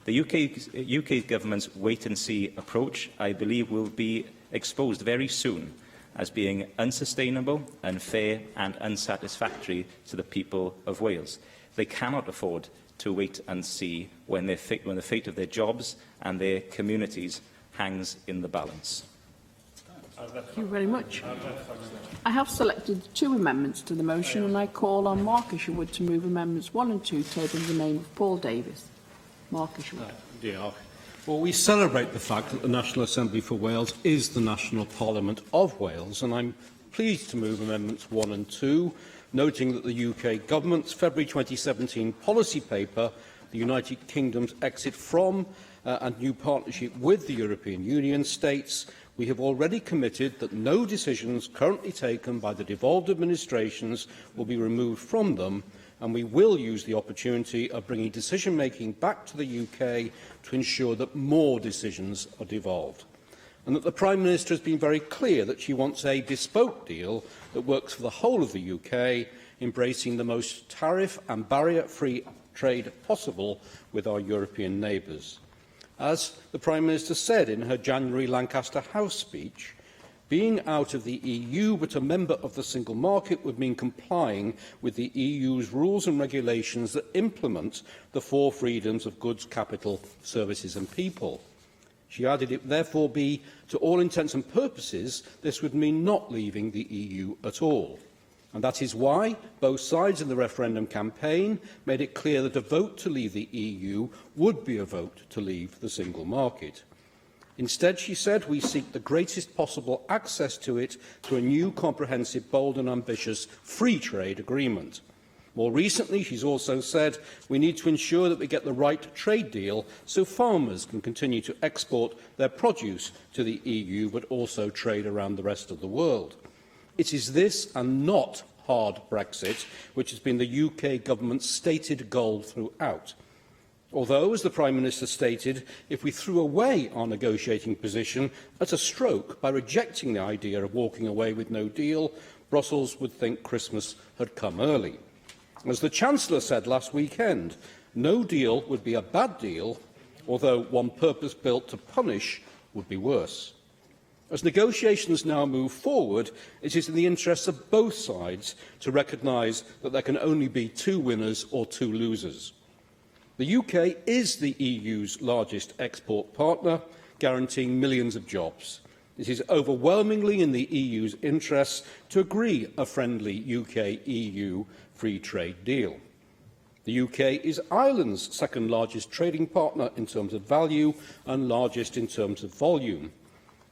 The UK Government's wait-and-see approach, I believe, will be exposed very soon as being unsustainable, unfair and unsatisfactory to the people of Wales. They cannot afford to wait and see when the fate of their jobs and their communities hangs in the balance. Thank you very much. I have selected 2 amendments to the motion, and I call on Mark Isherwood to move amendments 1 and 2, taking the name of Paul Davies. Mark Isherwood. Diolch. Well, we celebrate the fact that the National Assembly for Wales is the national parliament of Wales, and I'm pleased to move amendments 1 and 2, noting that the UK Government's February 2017 policy paper, the United Kingdom's exit from and new partnership with the European Union, states, "We have already committed that no decisions currently taken by the devolved administrations will be removed from them, and we will use the opportunity of bringing decision-making back to the UK to ensure that more decisions are devolved." And that the Prime Minister has been very clear that she wants a bespoke deal that works for the whole of the UK, embracing the most tariff and barrier-free trade possible with our European neighbours. As the Prime Minister said in her January Lancaster House speech, being out of the EU but a member of the single market would mean complying with the EU's rules and regulations that implement the 4 freedoms of goods, capital, services and people. She added it would therefore be, to all intents and purposes, this would mean not leaving the EU at all. And that is why both sides in the referendum campaign made it clear that a vote to leave the EU would be a vote to leave the single market. Instead, she said, we seek the greatest possible access to it through a new, comprehensive, bold and ambitious free trade agreement. More recently, she's also said we need to ensure that we get the right trade deal so farmers can continue to export their produce to the EU but also trade around the rest of the world. It is this and not hard Brexit which has been the UK Government's stated goal throughout. Although, as the Prime Minister stated, if we threw away our negotiating position at a stroke by rejecting the idea of walking away with no deal, Brussels would think Christmas had come early. As the Chancellor said last weekend, no deal would be a bad deal, although one purpose-built to punish would be worse. As negotiations now move forward, it is in the interests of both sides to recognise that there can only be 2 winners or 2 losers. The UK is the EU's largest export partner, guaranteeing millions of jobs. It is overwhelmingly in the EU's interests to agree a friendly UK-EU free trade deal. The UK is Ireland's second largest trading partner in terms of value and largest in terms of volume.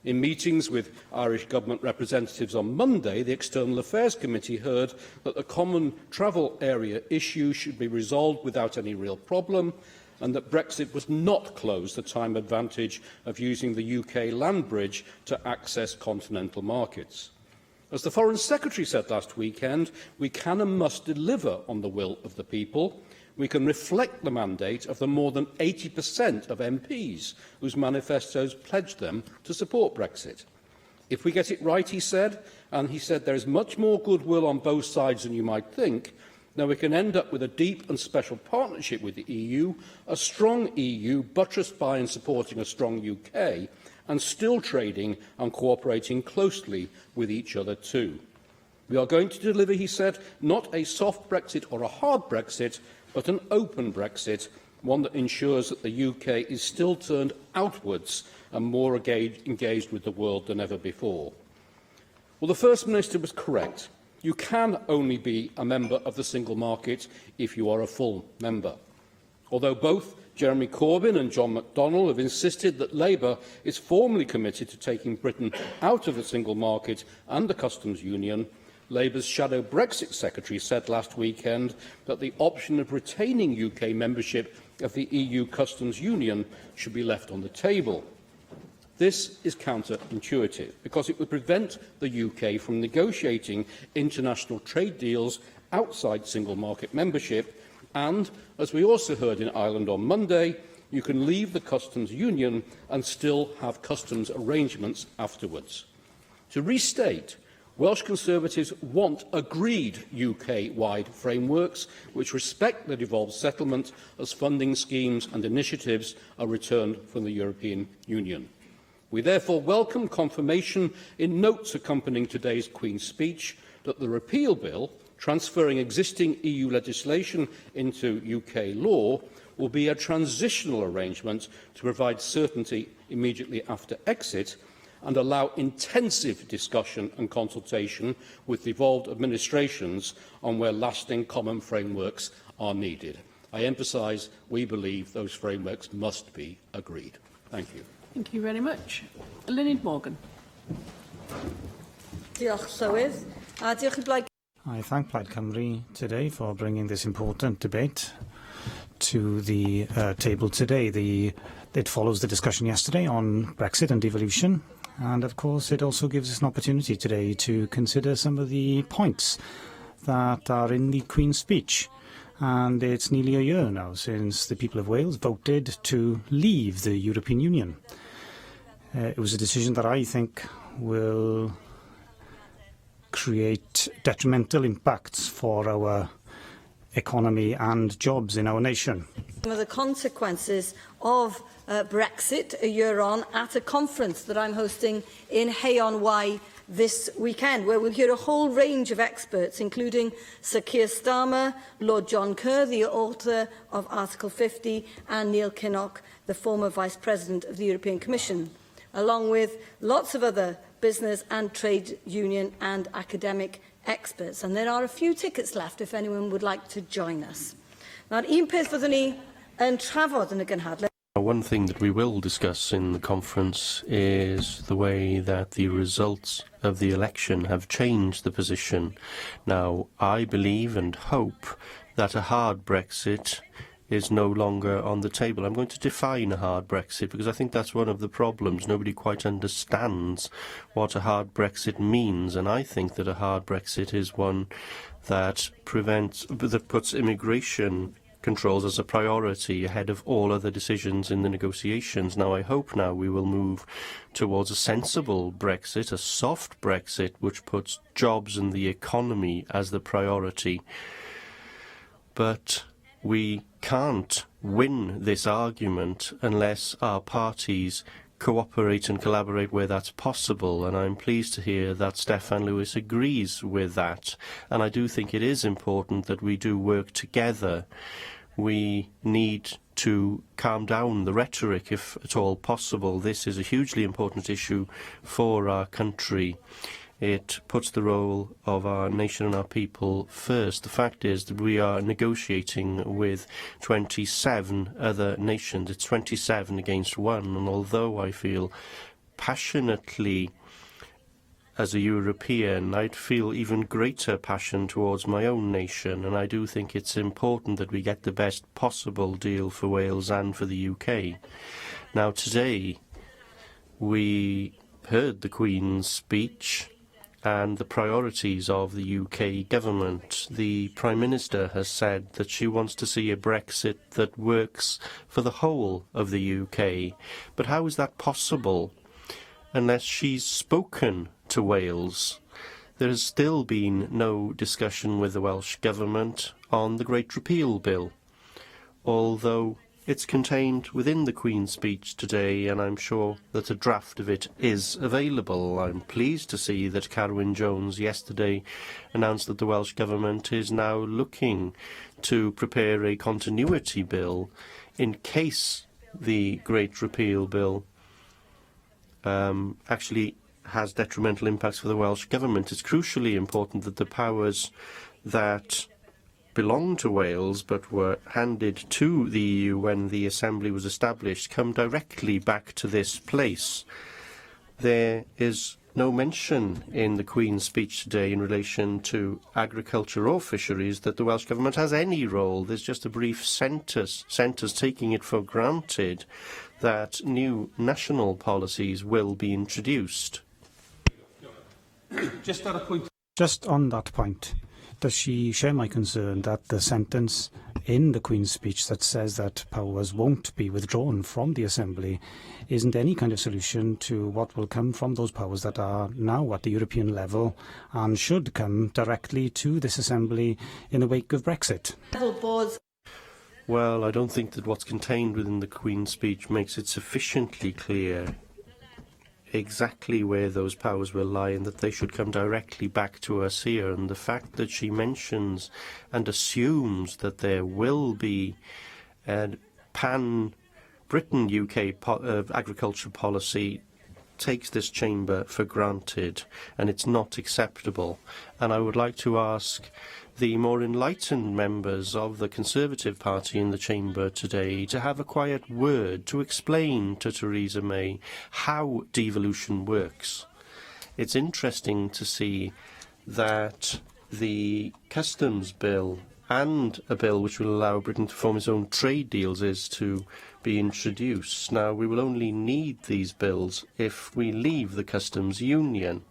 In meetings with Irish Government representatives on Monday, the External Affairs Committee heard that the common travel area issue should be resolved without any real problem, and that Brexit was not close the time advantage of using the UK land bridge to access continental markets. As the Foreign Secretary said last weekend, we can and must deliver on the will of the people. We can reflect the mandate of the more than 80% of MPs whose manifestos pledged them to support Brexit. If we get it right, he said, and he said there is much more goodwill on both sides than you might think, then we can end up with a deep and special partnership with the EU, a strong EU buttressed by and supporting a strong UK, and still trading and cooperating closely with each other too. We are going to deliver, he said, not a soft Brexit or a hard Brexit, but an open Brexit, one that ensures that the UK is still turned outwards and more engaged with the world than ever before. Well, the First Minister was correct. You can only be a member of the single market if you are a full member. Although both Jeremy Corbyn and John McDonnell have insisted that Labour is formally committed to taking Britain out of the single market and the customs union, Labour's shadow Brexit secretary said last weekend that the option of retaining UK membership of the EU customs union should be left on the table. This is counterintuitive because it would prevent the UK from negotiating international trade deals outside single market membership and, as we also heard in Ireland on Monday, you can leave the customs union and still have customs arrangements afterwards. To restate, Welsh Conservatives want agreed UK-wide frameworks which respect the devolved settlement as funding schemes and initiatives are returned from the European Union. We therefore welcome confirmation in notes accompanying today's Queen's speech that the repeal bill, transferring existing EU legislation into UK law, will be a transitional arrangement to provide certainty immediately after exit and allow intensive discussion and consultation with devolved administrations on where lasting common frameworks are needed. I emphasise we believe those frameworks must be agreed. Thank you. Thank you very much. Lynyd Morgan. Diolch, Llywydd. Diolch I Blaid. I thank Plaid Cymru today for bringing this important debate to the table today. It follows the discussion yesterday on Brexit and devolution, and of course it also gives us an opportunity today to consider some of the points that are in the Queen's speech. And it's nearly a year now since the people of Wales voted to leave the European Union. It was a decision that I think will create detrimental impacts for our economy and jobs in our nation. Some of the consequences of Brexit a year on at a conference that I'm hosting in Hay-on-Wye this weekend, where we'll hear a whole range of experts, including Sir Keir Starmer, Lord John Kerr, the author of Article 50, and Neil Kinnock, the former Vice President of the European Commission, along with lots of other business and trade union and academic experts. And there are a few tickets left if anyone would like to join us. Nawr, un peth fyddwn ni yn trafod yn y gynhadledd. One thing that we will discuss in the conference is the way that the results of the election have changed the position. Now, I believe and hope that a hard Brexit is no longer on the table. I'm going to define a hard Brexit because I think that's one of the problems. Nobody quite understands what a hard Brexit means, and I think that a hard Brexit is one that puts immigration controls as a priority ahead of all other decisions in the negotiations. Now, I hope now we will move towards a sensible Brexit, a soft Brexit, which puts jobs and the economy as the priority. But we can't win this argument unless our parties cooperate and collaborate where that's possible, and I'm pleased to hear that Stefan Lewis agrees with that. And I do think it is important that we do work together. We need to calm down the rhetoric if at all possible. This is a hugely important issue for our country. It puts the role of our nation and our people first. The fact is that we are negotiating with 27 other nations. It's 27 against 1, and although I feel passionately as a European, I'd feel even greater passion towards my own nation, and I do think it's important that we get the best possible deal for Wales and for the UK. Now, today, we heard the Queen's speech and the priorities of the UK government. The Prime Minister has said that she wants to see a Brexit that works for the whole of the UK. But how is that possible unless she's spoken to Wales? There has still been no discussion with the Welsh Government on the Great Repeal Bill, although it's contained within the Queen's speech today, and I'm sure that a draft of it is available. I'm pleased to see that Carwyn Jones yesterday announced that the Welsh Government is now looking to prepare a continuity bill in case the Great Repeal Bill actually has detrimental impacts for the Welsh Government. It's crucially important that the powers that belong to Wales but were handed to the EU when the Assembly was established come directly back to this place. There is no mention in the Queen's speech today in relation to agriculture or fisheries that the Welsh Government has any role. There's just a brief sentence taking it for granted that new national policies will be introduced. Just at a point. Just on that point, does she share my concern that the sentence in the Queen's speech that says that powers won't be withdrawn from the Assembly isn't any kind of solution to what will come from those powers that are now at the European level and should come directly to this Assembly in the wake of Brexit? Well, I don't think that what's contained within the Queen's speech makes it sufficiently clear exactly where those powers will lie and that they should come directly back to us here. And the fact that she mentions and assumes that there will be a pan-Britain UK agriculture policy takes this chamber for granted, and it's not acceptable. And I would like to ask the more enlightened members of the Conservative Party in the chamber today to have a quiet word to explain to Theresa May how devolution works. It's interesting to see that the customs bill and a bill which will allow Britain to form its own trade deals is to be introduced. Now, we will only need these bills if we leave the customs union.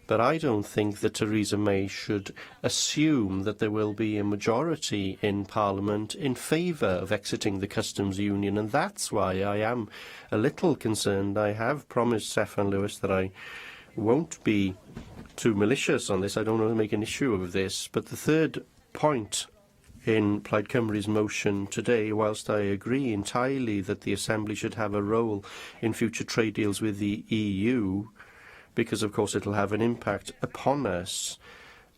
But I don't think that Theresa May should assume that there will be a majority in Parliament in favour of exiting the customs union, and that's why I am a little concerned. I have promised Steffan Lewis that I won't be too malicious on this. I don't want to make an issue of this. But the third point in Plaid Cymru's motion today, whilst I agree entirely that the Assembly should have a role in future trade deals with the EU, because of course it'll have an impact upon us,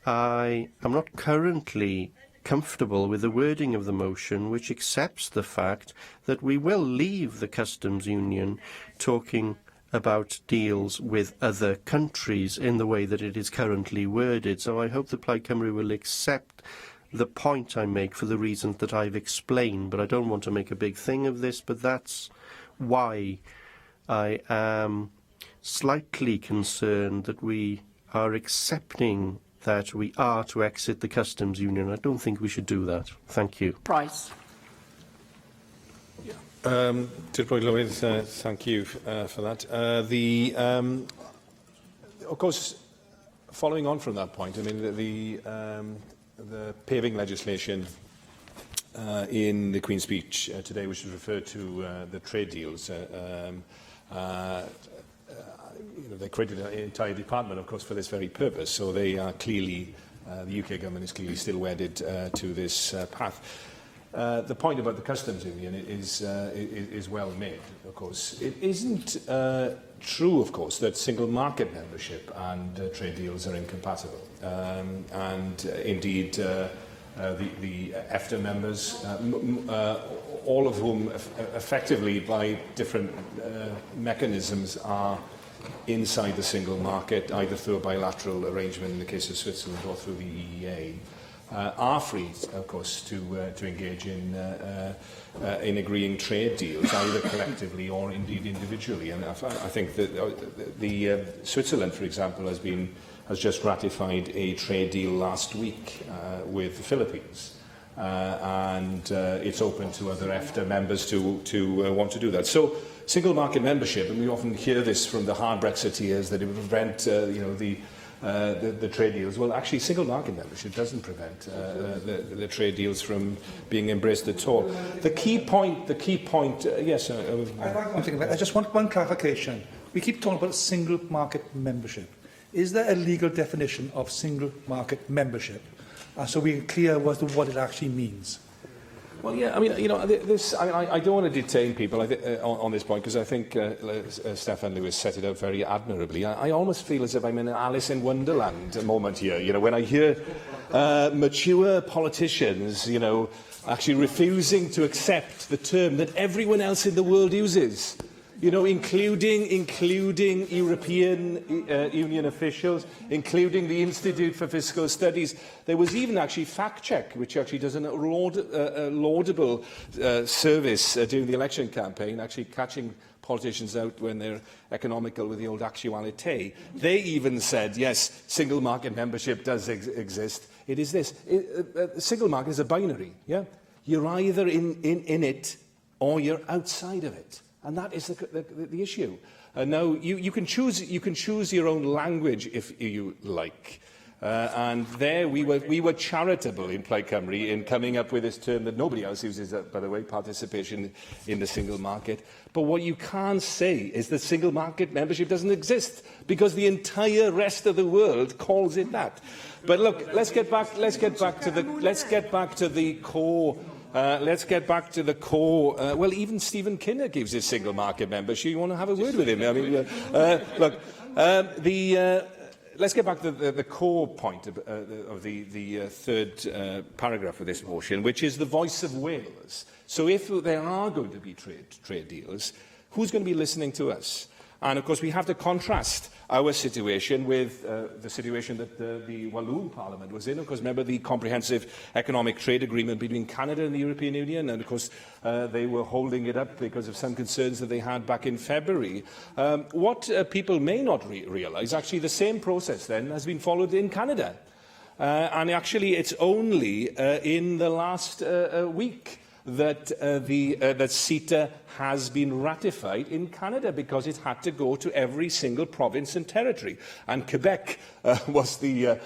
I am not currently comfortable with the wording of the motion, which accepts the fact that we will leave the customs union talking about deals with other countries in the way that it is currently worded. So I hope that Plaid Cymru will accept the point I make for the reasons that I've explained, but I don't want to make a big thing of this, but that's why I am slightly concerned that we are accepting that we are to exit the customs union. I don't think we should do that. Thank you. Price. Thank you for that. Of course, following on from that point, I mean, the paving legislation in the Queen's speech today, which is referred to the trade deals, they created an entire department, of course, for this very purpose. So they are clearly, the UK government is clearly still wedded to this path. The point about the customs union is well made, of course. It isn't true, of course, that single market membership and trade deals are incompatible. And indeed, the EFTA members, all of whom effectively by different mechanisms are inside the single market, either through a bilateral arrangement in the case of Switzerland or through the EEA, are free, of course, to engage in agreeing trade deals, either collectively or indeed individually. And I think that Switzerland, for example, has just ratified a trade deal last week with the Philippines. And it's open to other EFTA members to want to do that. So, single market membership, and we often hear this from the hard Brexiteers that it would prevent, the trade deals. Well, actually, single market membership doesn't prevent the trade deals from being embraced at all. The key point. Yes. I just want one clarification. We keep talking about single market membership. Is there a legal definition of single market membership? So we're clear as to what it actually means. Well, yeah, I mean, I don't want to detain people on this point, because I think Stefan Lewis set it out very admirably. I almost feel as if I'm in an Alice in Wonderland moment here, when I hear mature politicians, actually refusing to accept the term that everyone else in the world uses. Including European Union officials, including the Institute for Fiscal Studies. There was even actually Fact Check, which actually does a laudable service during the election campaign, actually catching politicians out when they're economical with the old actualité. They even said, yes, single market membership does exist. It is this. Single market is a binary. Yeah, you're either in it or you're outside of it. And that is the issue. Now, you can choose your own language if you like. And there we were charitable in Plaid Cymru in coming up with this term that nobody else uses, by the way, participation in the single market. But what you can't say is that single market membership doesn't exist, because the entire rest of the world calls it that. But look, let's get back to the core. Let's get back to the core. Well, even Stephen Kinnock gives his single market membership. You want to have a word with him? I mean, let's get back to the core point of the third paragraph of this motion, which is the voice of Wales. So if there are going to be trade deals, who's going to be listening to us? And, of course, we have to contrast our situation with the situation that the Walloon Parliament was in. Of course, remember the comprehensive economic trade agreement between Canada and the European Union, and, of course, they were holding it up because of some concerns that they had back in February. What people may not realise, actually, the same process then has been followed in Canada. And, actually, it's only in the last week that CETA has been ratified in Canada, because it had to go to every single province and territory, and Quebec was the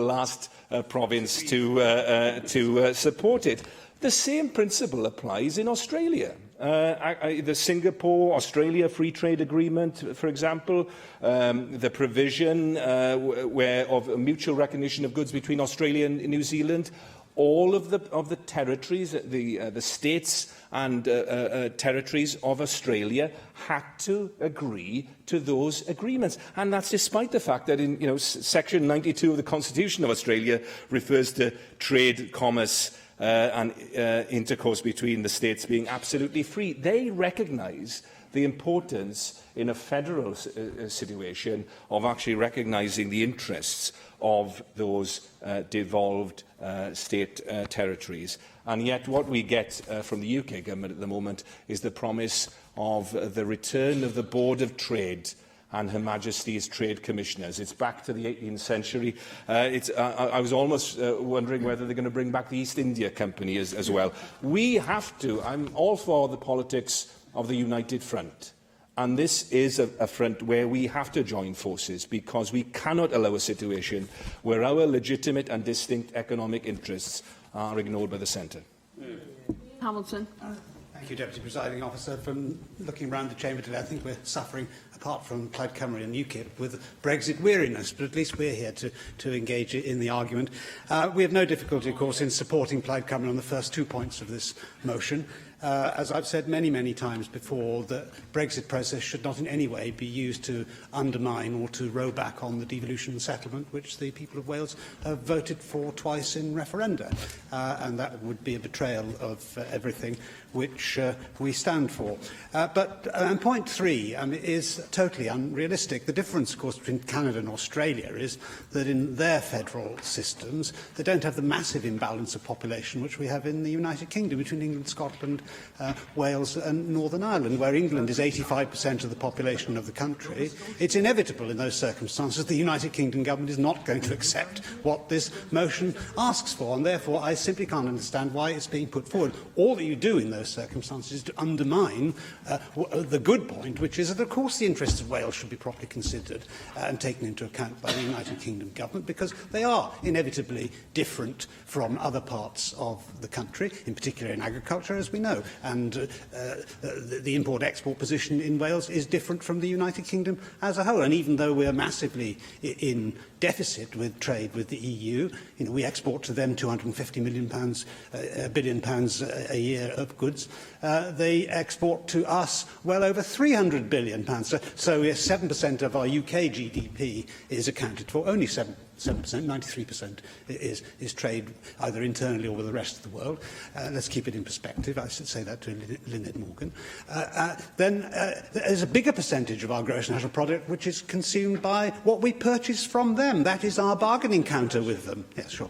last province to support it. The same principle applies in Australia. The Singapore-Australia Free Trade Agreement, for example, the provision of mutual recognition of goods between Australia and New Zealand. All of the territories, the states and territories of Australia had to agree to those agreements, and that's despite the fact that in Section 92 of the Constitution of Australia refers to trade, commerce, and intercourse between the states being absolutely free. They recognise the importance in a federal situation of actually recognising the interests of those devolved state territories. And yet what we get from the UK government at the moment is the promise of the return of the Board of Trade and Her Majesty's Trade Commissioners. It's back to the 18th century. I was almost wondering whether they're going to bring back the East India Company as well. We have to. I'm all for the politics of the United Front. And this is a front where we have to join forces, because we cannot allow a situation where our legitimate and distinct economic interests are ignored by the centre. Hamilton. Thank you, Deputy Presiding Officer. From looking around the chamber today, I think we're suffering, apart from Plaid Cymru and UKIP, with Brexit weariness, but at least we're here to engage in the argument. We have no difficulty, of course, in supporting Plaid Cymru on the first 2 points of this motion. As I've said many, many times before, the Brexit process should not in any way be used to undermine or to row back on the devolution settlement which the people of Wales have voted for twice in referenda. And that would be a betrayal of everything which we stand for. But point 3 is totally unrealistic. The difference, of course, between Canada and Australia is that in their federal systems, they don't have the massive imbalance of population which we have in the United Kingdom, between England, Scotland, Wales and Northern Ireland, where England is 85% of the population of the country. It's inevitable in those circumstances the United Kingdom government is not going to accept what this motion asks for, and therefore I simply can't understand why it's being put forward. All that you do in those circumstances is to undermine the good point, which is that, of course, the interests of Wales should be properly considered and taken into account by the United Kingdom government, because they are inevitably different from other parts of the country, in particular in agriculture, as we know. And the import-export position in Wales is different from the United Kingdom as a whole. And even though we are massively in deficit with trade with the EU, we export to them £250 billion a year of goods. They export to us well over £300 billion. So 7% of our UK GDP is accounted for. Only 7%, 93% is trade either internally or with the rest of the world. Let's keep it in perspective. I should say that to Lynette Morgan. Then there's a bigger percentage of our gross national product which is consumed by what we purchase from them. That is our bargaining counter with them. Yes, sure.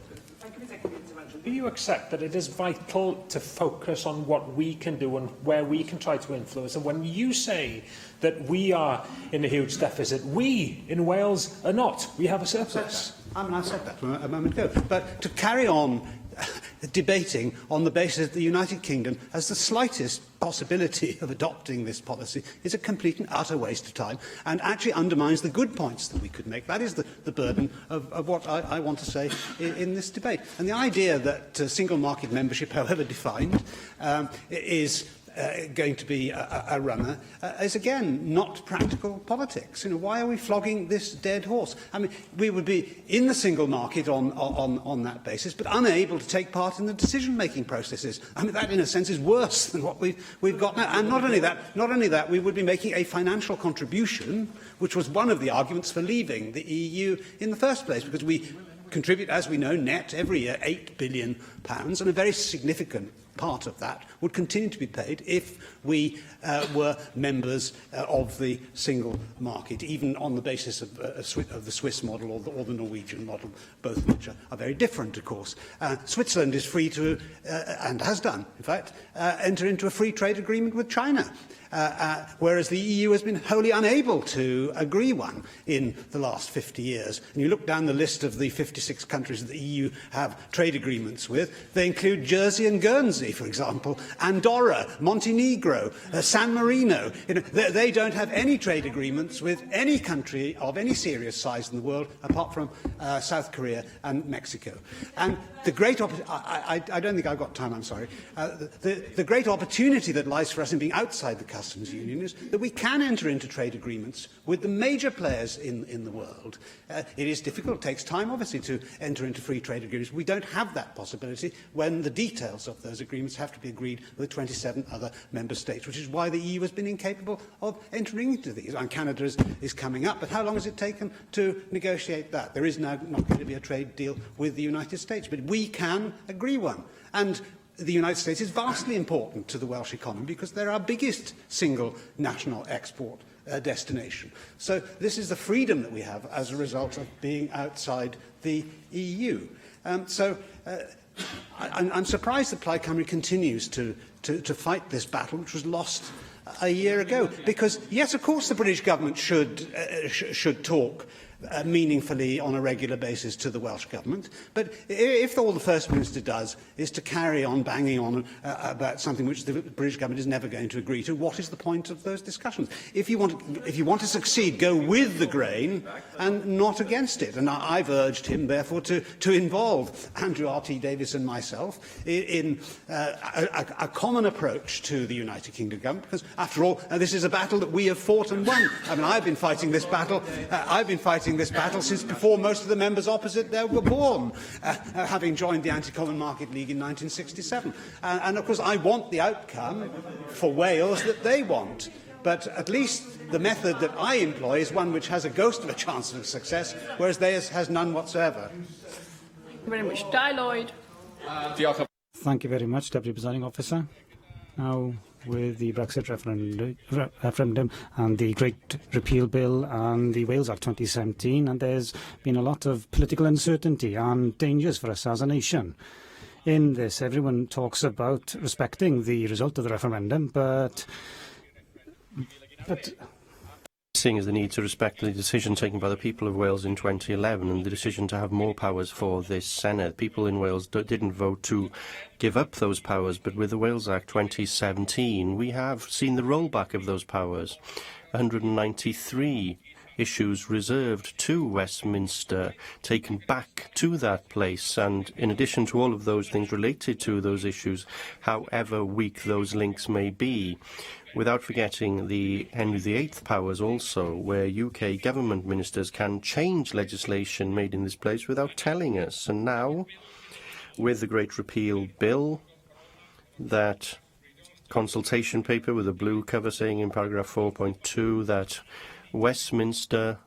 Do you accept that it is vital to focus on what we can do and where we can try to influence? And when you say that we are in a huge deficit, we in Wales are not. We have a surplus. I said that a moment ago. But to carry on debating on the basis that the United Kingdom has the slightest possibility of adopting this policy is a complete and utter waste of time, and actually undermines the good points that we could make. That is the burden of what I want to say in this debate. And the idea that single market membership, however defined, is going to be a runner is, again, not practical politics. Why are we flogging this dead horse? I mean, we would be in the single market on that basis, but unable to take part in the decision-making processes. I mean, that, in a sense, is worse than what we've got now. And not only that, we would be making a financial contribution, which was one of the arguments for leaving the EU in the first place, because we contribute, as we know, net every year £8 billion, and a very significant part of that would continue to be paid if we were members of the single market, even on the basis of the Swiss model or the Norwegian model, both of which are very different, of course. Switzerland is free to, and has done, in fact, enter into a free trade agreement with China. Whereas the EU has been wholly unable to agree one in the last 50 years. And you look down the list of the 56 countries that the EU have trade agreements with, they include Jersey and Guernsey, for example, Andorra, Montenegro, San Marino. They don't have any trade agreements with any country of any serious size in the world, apart from South Korea and Mexico. And the great I don't think I've got time, I'm sorry. The great opportunity that lies for us in being outside the customs union is that we can enter into trade agreements with the major players in the world. It is difficult, it takes time, obviously, to enter into free trade agreements. We don't have that possibility when the details of those agreements have to be agreed with 27 other member states, which is why the EU has been incapable of entering into these. And Canada is coming up, but how long has it taken to negotiate that? There is now not going to be a trade deal with the United States, but we can agree one. And the United States is vastly important to the Welsh economy because they're our biggest single national export destination. So this is the freedom that we have as a result of being outside the EU. I'm surprised that Plaid Cymru continues to fight this battle, which was lost a year ago. Because, yes, of course, the British government should talk meaningfully on a regular basis to the Welsh Government. But if all the First Minister does is to carry on banging on about something which the British Government is never going to agree to, what is the point of those discussions? If you want to succeed, go with the grain and not against it. And I've urged him, therefore, to involve Andrew R.T. Davies and myself in a common approach to the United Kingdom Government, because, after all, this is a battle that we have fought and won. I mean, I've been fighting this battle. I've been fighting fighting this battle since before most of the members opposite there were born, having joined the Anti-Common Market League in 1967. And of course, I want the outcome for Wales that they want. But at least the method that I employ is one which has a ghost of a chance of success, whereas theirs has none whatsoever. Thank you very much. Di Lloyd. Thank you very much, Deputy Presiding Officer. Now, with the Brexit referendum and the Great Repeal Bill and the Wales Act 2017, and there's been a lot of political uncertainty and dangers for us as a nation. In this, everyone talks about respecting the result of the referendum, but seeing as the need to respect the decision taken by the people of Wales in 2011 and the decision to have more powers for this Senedd. People in Wales didn't vote to give up those powers, but with the Wales Act 2017, we have seen the rollback of those powers. 193 issues reserved to Westminster taken back to that place, and in addition to all of those things related to those issues, however weak those links may be, without forgetting the Henry VIII powers also, where UK government ministers can change legislation made in this place without telling us. And now, with the Great Repeal Bill, that consultation paper with a blue cover saying in paragraph 4.2 that Westminster,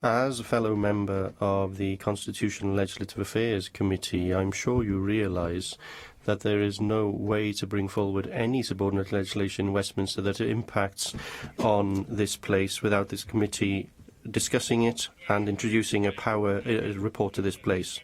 as a fellow member of the Constitutional Legislative Affairs Committee, I'm sure you realise that there is no way to bring forward any subordinate legislation in Westminster that impacts on this place without this committee discussing it and introducing a report to this place.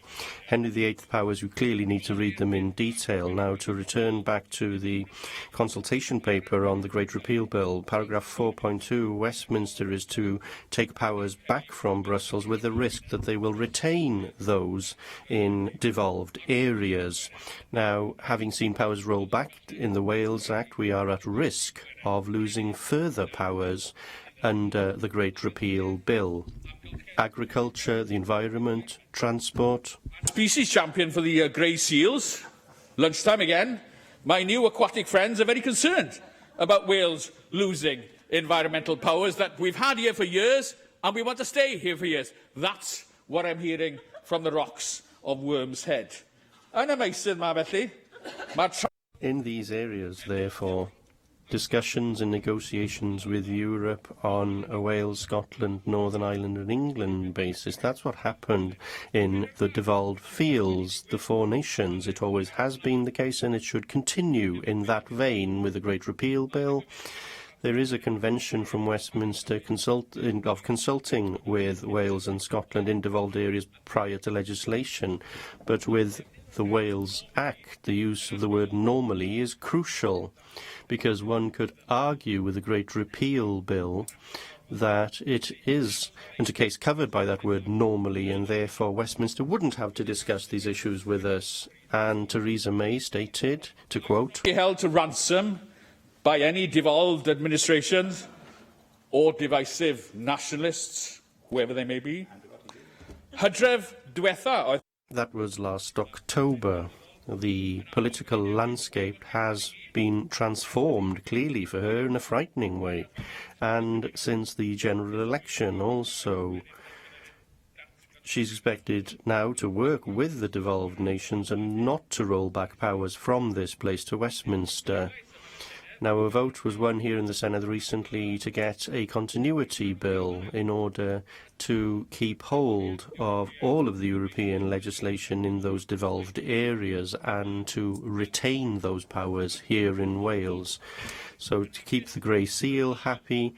Henry VIII powers, you clearly need to read them in detail. Now, to return back to the consultation paper on the Great Repeal Bill, paragraph 4.2, Westminster is to take powers back from Brussels with the risk that they will retain those in devolved areas. Now, having seen powers roll back in the Wales Act, we are at risk of losing further powers under the Great Repeal Bill. Agriculture, the environment, transport. Species champion for the grey seals. Lunchtime again. My new aquatic friends are very concerned about Wales losing environmental powers that we've had here for years, and we want to stay here for years. That's what I'm hearing from the rocks of Worm's Head. In these areas, therefore, discussions and negotiations with Europe on a Wales, Scotland, Northern Ireland and England basis. That's what happened in the devolved fields, the four nations. It always has been the case, and it should continue in that vein with the Great Repeal Bill. There is a convention from Westminster of consulting with Wales and Scotland in devolved areas prior to legislation, but with the Wales Act, the use of the word normally is crucial, because one could argue with the Great Repeal Bill that it is in a case covered by that word normally, and therefore Westminster wouldn't have to discuss these issues with us. And Theresa May stated, to quote, "Be held to ransom by any devolved administrations or divisive nationalists, whoever they may be. Hydref diwetha." That was last October. The political landscape has been transformed clearly for her in a frightening way. And since the general election also, she's expected now to work with the devolved nations and not to roll back powers from this place to Westminster. Now, a vote was won here in the Senedd recently to get a continuity bill in order to keep hold of all of the European legislation in those devolved areas and to retain those powers here in Wales. So to keep the grey seal happy,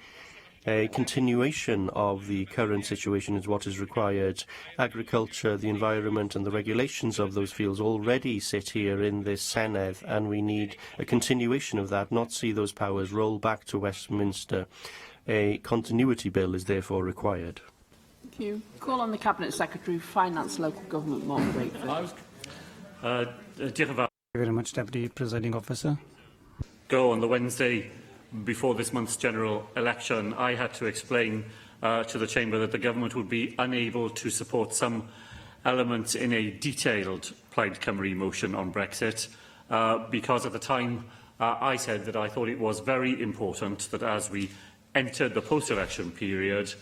a continuation of the current situation is what is required. Agriculture, the environment and the regulations of those fields already sit here in this Senedd, and we need a continuation of that, not see those powers roll back to Westminster. A continuity bill is therefore required. Thank you. Call on the Cabinet Secretary for Finance, Local Government, Mark Wakefield. Thank you very much, Deputy Presiding Officer. On the Wednesday before this month's general election, I had to explain to the Chamber that the Government would be unable to support some elements in a detailed Plaid Cymru motion on Brexit, because at the time I said that I thought it was very important that as we entered the post-election period,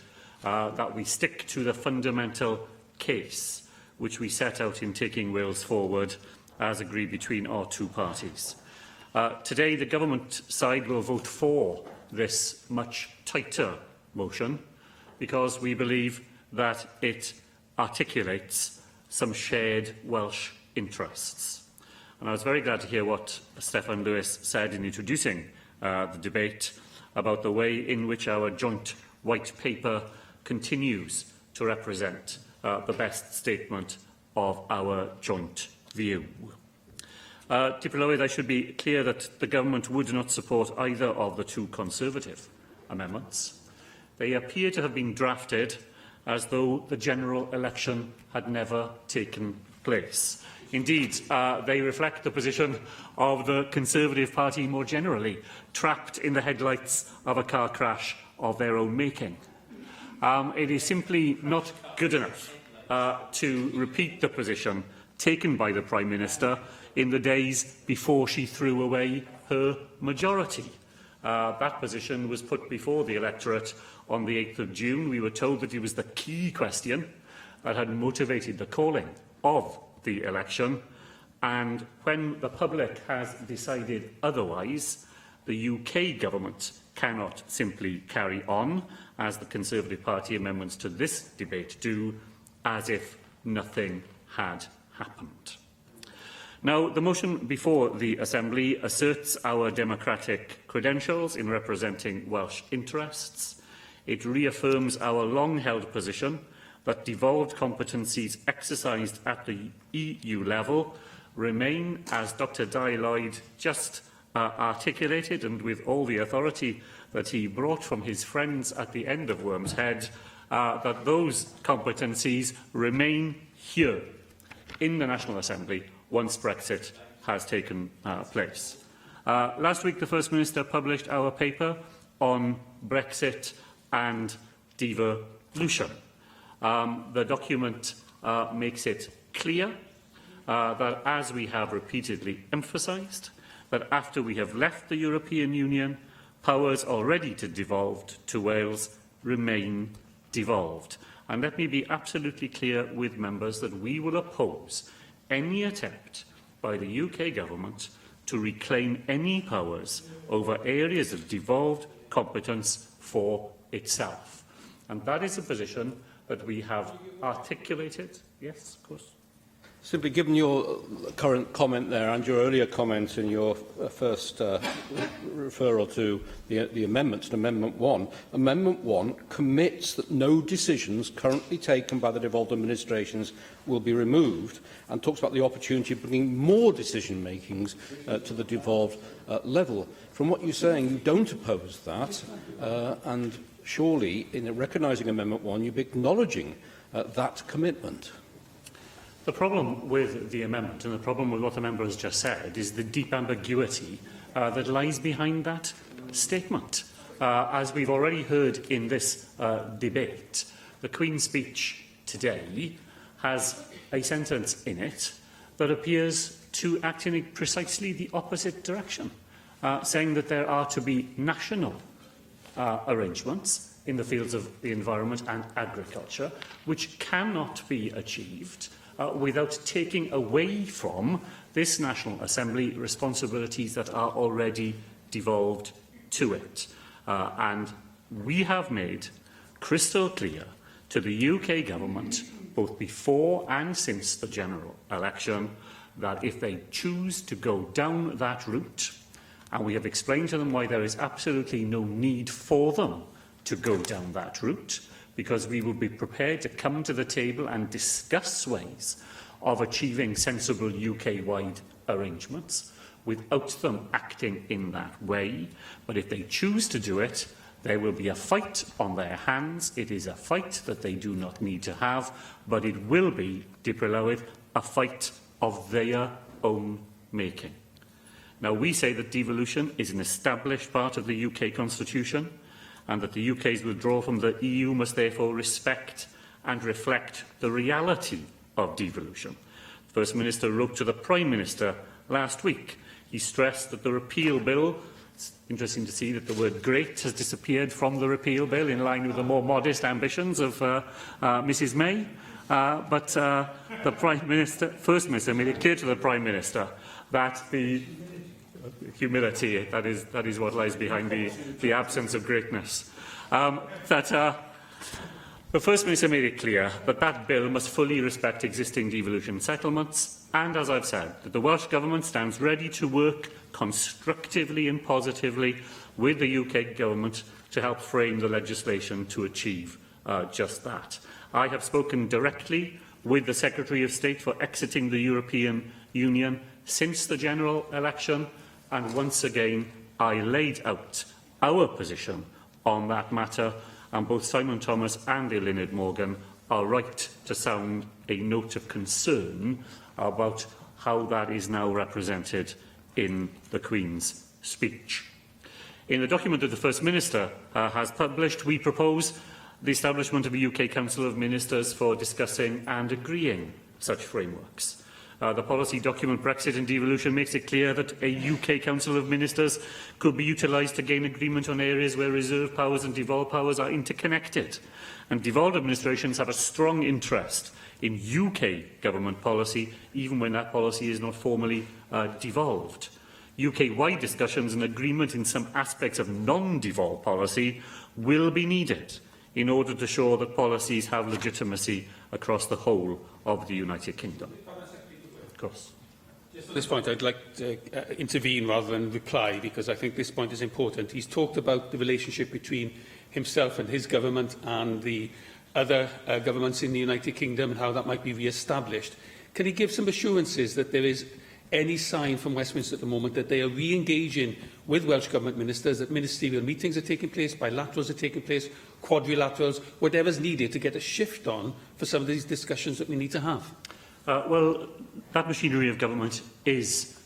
that we stick to the fundamental case which we set out in taking Wales forward as agreed between our two parties. Today, the government side will vote for this much tighter motion because we believe that it articulates some shared Welsh interests. And I was very glad to hear what Steffan Lewis said in introducing the debate about the way in which our joint white paper continues to represent the best statement of our joint view. I should be clear that the government would not support either of the two Conservative amendments. They appear to have been drafted as though the general election had never taken place. Indeed, they reflect the position of the Conservative Party more generally, trapped in the headlights of a car crash of their own making. It is simply not good enough to repeat the position taken by the Prime Minister in the days before she threw away her majority. That position was put before the electorate on the 8th of June. We were told that it was the key question that had motivated the calling of the election, and when the public has decided otherwise, the UK government cannot simply carry on, as the Conservative Party amendments to this debate do, as if nothing had happened. Now, the motion before the Assembly asserts our democratic credentials in representing Welsh interests. It reaffirms our long-held position that devolved competencies exercised at the EU level remain, as Dr Di Lloyd just articulated, and with all the authority that he brought from his friends at the end of Worm's Head, that those competencies remain here in the National Assembly once Brexit has taken place. Last week, the First Minister published our paper on Brexit and devolution. The document makes it clear that, as we have repeatedly emphasised, that after we have left the European Union, powers already devolved to Wales remain devolved. And let me be absolutely clear with members that we will oppose any attempt by the UK government to reclaim any powers over areas of devolved competence for itself. And that is a position that we have articulated. Yes, of course. Simply given your current comment there and your earlier comment in your first referral to the amendments, to Amendment 1, Amendment 1 commits that no decisions currently taken by the devolved administrations will be removed and talks about the opportunity of bringing more decision-makings to the devolved level. From what you're saying, you don't oppose that, and surely, in recognising Amendment 1, you'll be acknowledging that commitment. The problem with the amendment, and the problem with what the member has just said, is the deep ambiguity that lies behind that statement. As we've already heard in this debate, the Queen's speech today has a sentence in it that appears to act in precisely the opposite direction, saying that there are to be national arrangements in the fields of the environment and agriculture, which cannot be achieved without taking away from this National Assembly responsibilities that are already devolved to it. And we have made crystal clear to the UK government, both before and since the general election, that if they choose to go down that route, and we have explained to them why there is absolutely no need for them to go down that route, because we will be prepared to come to the table and discuss ways of achieving sensible UK-wide arrangements without them acting in that way. But if they choose to do it, there will be a fight on their hands. It is a fight that they do not need to have, but it will be, Dipolowyd, a fight of their own making. Now, we say that devolution is an established part of the UK Constitution, and that the UK's withdrawal from the EU must therefore respect and reflect the reality of devolution. The First Minister wrote to the Prime Minister last week. He stressed that the repeal bill It's interesting to see that the word great has disappeared from the repeal bill, in line with the more modest ambitions of Mrs May. But the Prime Minister, First Minister, made it clear to the Prime Minister that the humility, that is what lies behind the absence of greatness. The First Minister made it clear that that bill must fully respect existing devolution settlements, and, as I've said, that the Welsh Government stands ready to work constructively and positively with the UK Government to help frame the legislation to achieve just that. I have spoken directly with the Secretary of State for exiting the European Union since the general election, and once again I laid out our position on that matter, and both Simon Thomas and Eluned Morgan are right to sound a note of concern about how that is now represented in the Queen's speech. In the document that the First Minister has published, we propose the establishment of a UK Council of Ministers for discussing and agreeing such frameworks. The policy document Brexit and Devolution makes it clear that a UK Council of Ministers could be utilised to gain agreement on areas where reserve powers and devolved powers are interconnected. And devolved administrations have a strong interest in UK government policy, even when that policy is not formally devolved. UK-wide discussions and agreement in some aspects of non-devolved policy will be needed in order to ensure that policies have legitimacy across the whole of the United Kingdom. Of course. Just at this point, I'd like to intervene rather than reply, because I think this point is important. He's talked about the relationship between himself and his government and the other governments in the United Kingdom and how that might be re-established. Can he give some assurances that there is any sign from Westminster at the moment that they are re-engaging with Welsh Government ministers, that ministerial meetings are taking place, bilaterals are taking place, quadrilaterals, whatever's needed to get a shift on for some of these discussions that we need to have? Well, that machinery of government is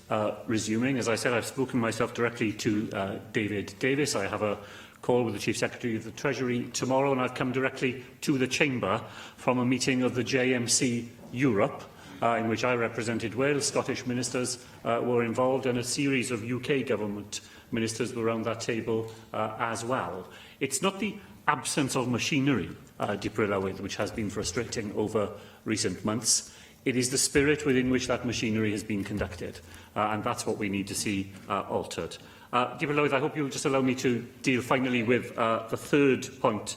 resuming. As I said, I've spoken myself directly to David Davis. I have a call with the Chief Secretary of the Treasury tomorrow, and I've come directly to the Chamber from a meeting of the JMC Europe, in which I represented Wales. Scottish ministers were involved, and a series of UK government ministers were around that table as well. It's not the absence of machinery, which has been frustrating over recent months. It is the spirit within which that machinery has been conducted, and that's what we need to see altered. Diplowydd, I hope you'll just allow me to deal finally with the third point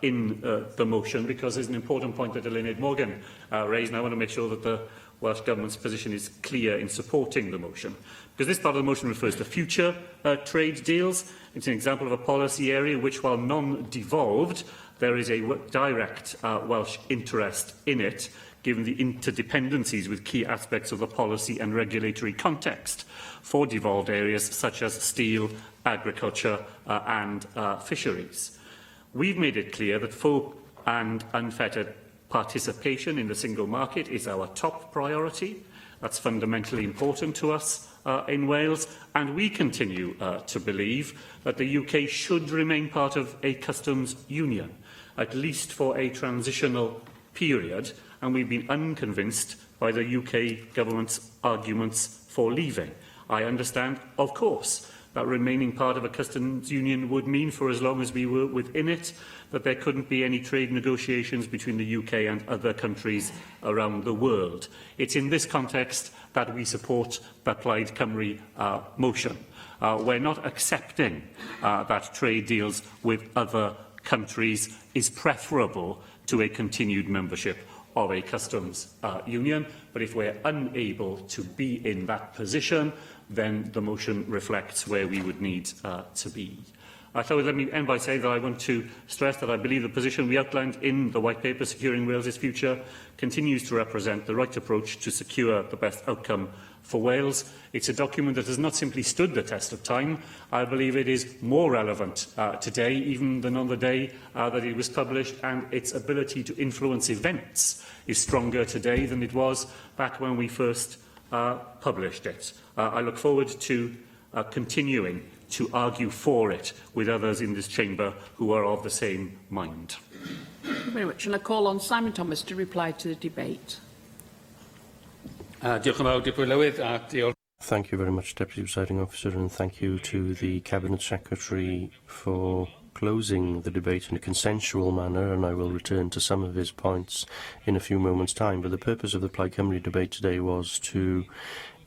in the motion, because there's an important point that Eluned Morgan raised, and I want to make sure that the Welsh Government's position is clear in supporting the motion. Because this part of the motion refers to future trade deals. It's an example of a policy area which, while non-devolved, there is a direct Welsh interest in it, given the interdependencies with key aspects of the policy and regulatory context for devolved areas such as steel, agriculture and fisheries. We've made it clear that full and unfettered participation in the single market is our top priority. That's fundamentally important to us in Wales, and we continue to believe that the UK should remain part of a customs union, at least for a transitional period, and we've been unconvinced by the UK government's arguments for leaving. I understand, of course, that remaining part of a customs union would mean, for as long as we were within it, that there couldn't be any trade negotiations between the UK and other countries around the world. It's in this context that we support the Plaid Cymru motion. We're not accepting that trade deals with other countries is preferable to a continued membership of a customs union, but if we're unable to be in that position, then the motion reflects where we would need to be. So let me end by saying that I want to stress that I believe the position we outlined in the White Paper Securing Wales's Future continues to represent the right approach to secure the best outcome for Wales. It's a document that has not simply stood the test of time. I believe it is more relevant today, even than on the day that it was published, and its ability to influence events is stronger today than it was back when we first published it. I look forward to continuing to argue for it with others in this chamber who are of the same mind. Thank you very much. And I call on Simon Thomas to reply to the debate. Diolch yn fawr, Diplowydd, a diolch Thank you very much, Deputy Presiding Officer, and thank you to the Cabinet Secretary for closing the debate in a consensual manner, and I will return to some of his points in a few moments' time. But the purpose of the Plaid Cymru debate today was to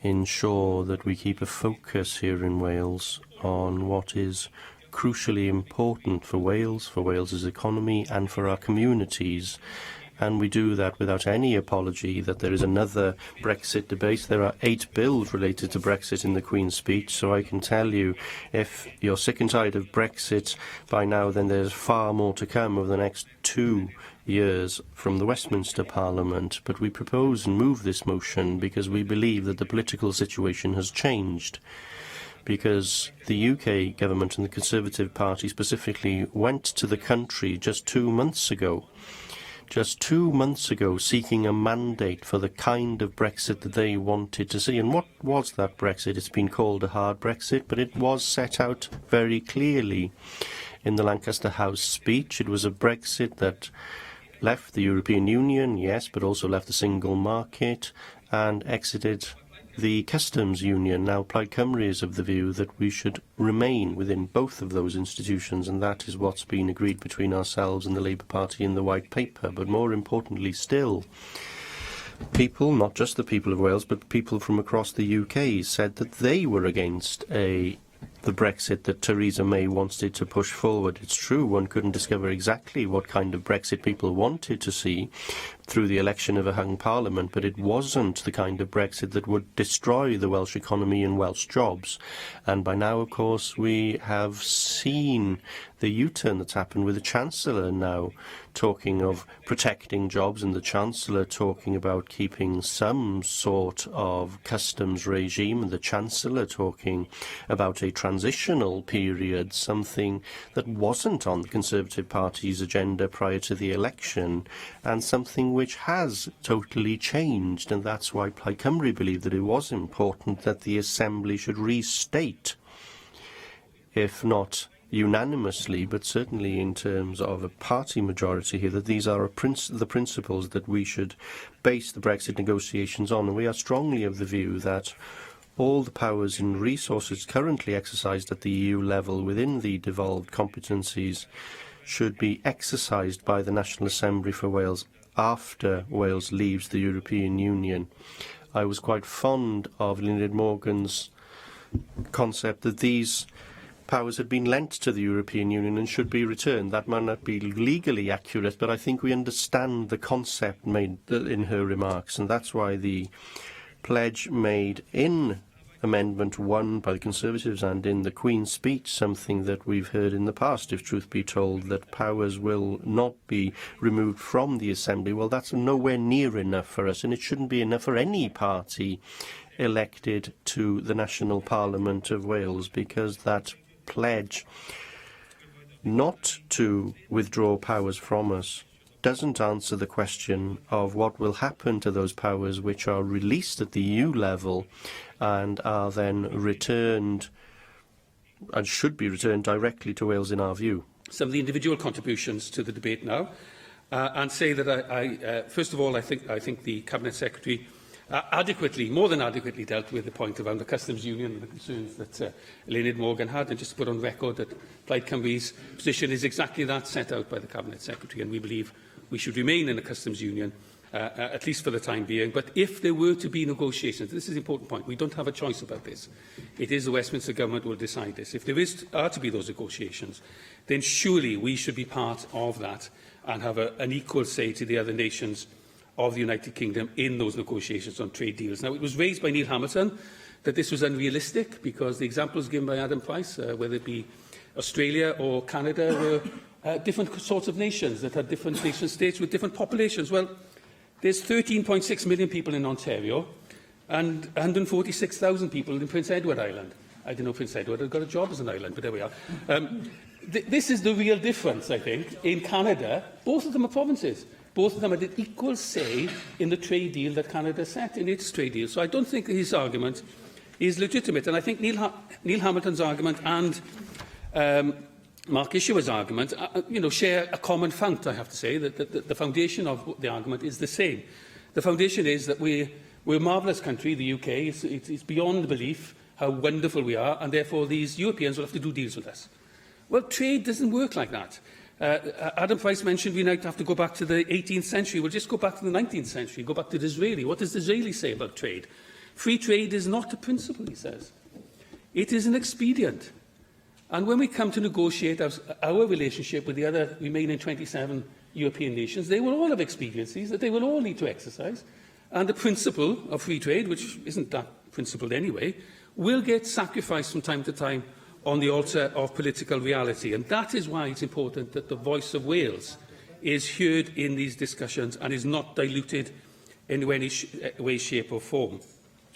ensure that we keep a focus here in Wales on what is crucially important for Wales's economy and for our communities. And we do that without any apology that there is another Brexit debate. There are 8 bills related to Brexit in the Queen's speech, so I can tell you, if you're sick and tired of Brexit by now, then there's far more to come over the next 2 years from the Westminster Parliament. But we propose and move this motion because we believe that the political situation has changed. Because the UK government and the Conservative Party specifically went to the country just 2 months ago, seeking a mandate for the kind of Brexit that they wanted to see. And what was that Brexit? It's been called a hard Brexit, but it was set out very clearly in the Lancaster House speech. It was a Brexit that left the European Union, yes, but also left the single market and exited the customs union. Now, Plaid Cymru is of the view that we should remain within both of those institutions, and that is what's been agreed between ourselves and the Labour Party in the White Paper. But more importantly still, people, not just the people of Wales, but people from across the UK, said that they were against the Brexit that Theresa May wanted to push forward. It's true, one couldn't discover exactly what kind of Brexit people wanted to see through the election of a hung parliament, but it wasn't the kind of Brexit that would destroy the Welsh economy and Welsh jobs. And by now, of course, we have seen the U-turn that's happened with the Chancellor now talking of protecting jobs, and the Chancellor talking about keeping some sort of customs regime, and the Chancellor talking about a transitional period, something that wasn't on the Conservative Party's agenda prior to the election, and something which has totally changed. And that's why Plaid Cymru believed that it was important that the Assembly should restate, if not unanimously, but certainly in terms of a party majority here, that these are the principles that we should base the Brexit negotiations on. And we are strongly of the view that all the powers and resources currently exercised at the EU level within the devolved competencies should be exercised by the National Assembly for Wales after Wales leaves the European Union. I was quite fond of Lyned Morgan's concept that these powers had been lent to the European Union and should be returned. That might not be legally accurate, but I think we understand the concept made in her remarks, and that's why the pledge made in Amendment 1 by the Conservatives and in the Queen's speech, something that we've heard in the past, if truth be told, that powers will not be removed from the Assembly. Well, that's nowhere near enough for us, and it shouldn't be enough for any party elected to the National Parliament of Wales, because that pledge not to withdraw powers from us doesn't answer the question of what will happen to those powers which are released at the EU level and are then returned and should be returned directly to Wales, in our view. Some of the individual contributions to the debate now, and say that first of all, I think the Cabinet Secretary more than adequately dealt with the point around the customs union and the concerns that Lyned Morgan had, and just to put on record that Plaid Cymru's position is exactly that set out by the Cabinet Secretary, and we believe we should remain in a customs union, at least for the time being. But if there were to be negotiations, this is an important point, we don't have a choice about this. It is the Westminster Government who will decide this. If there are to be those negotiations, then surely we should be part of that and have an equal say to the other nations of the United Kingdom in those negotiations on trade deals. Now, it was raised by Neil Hamilton that this was unrealistic because the examples given by Adam Price, whether it be Australia or Canada, were different sorts of nations that had different nation states with different populations. Well, there's 13.6 million people in Ontario and 146,000 people in Prince Edward Island. I don't know if Prince Edward had got a job as an island, but there we are. This is the real difference, I think. In Canada, both of them are provinces. Both of them had an equal say in the trade deal that Canada set in its trade deal. So I don't think his argument is legitimate. And I think Neil Hamilton's argument and Mark Isher's argument share a common fount, I have to say, that the foundation of the argument is the same. The foundation is that we We're a marvellous country, the UK. It's beyond belief how wonderful we are, and therefore these Europeans will have to do deals with us. Well, trade doesn't work like that. Adam Price mentioned we might have to go back to the 18th century. We'll just go back to the 19th century, go back to Disraeli. What does Disraeli say about trade? Free trade is not a principle, he says. It is an expedient. And when we come to negotiate our relationship with the other remaining 27 European nations, they will all have expediencies that they will all need to exercise. And the principle of free trade, which isn't that principled anyway, will get sacrificed from time to time on the altar of political reality. And that is why it's important that the voice of Wales is heard in these discussions and is not diluted in any way, shape or form.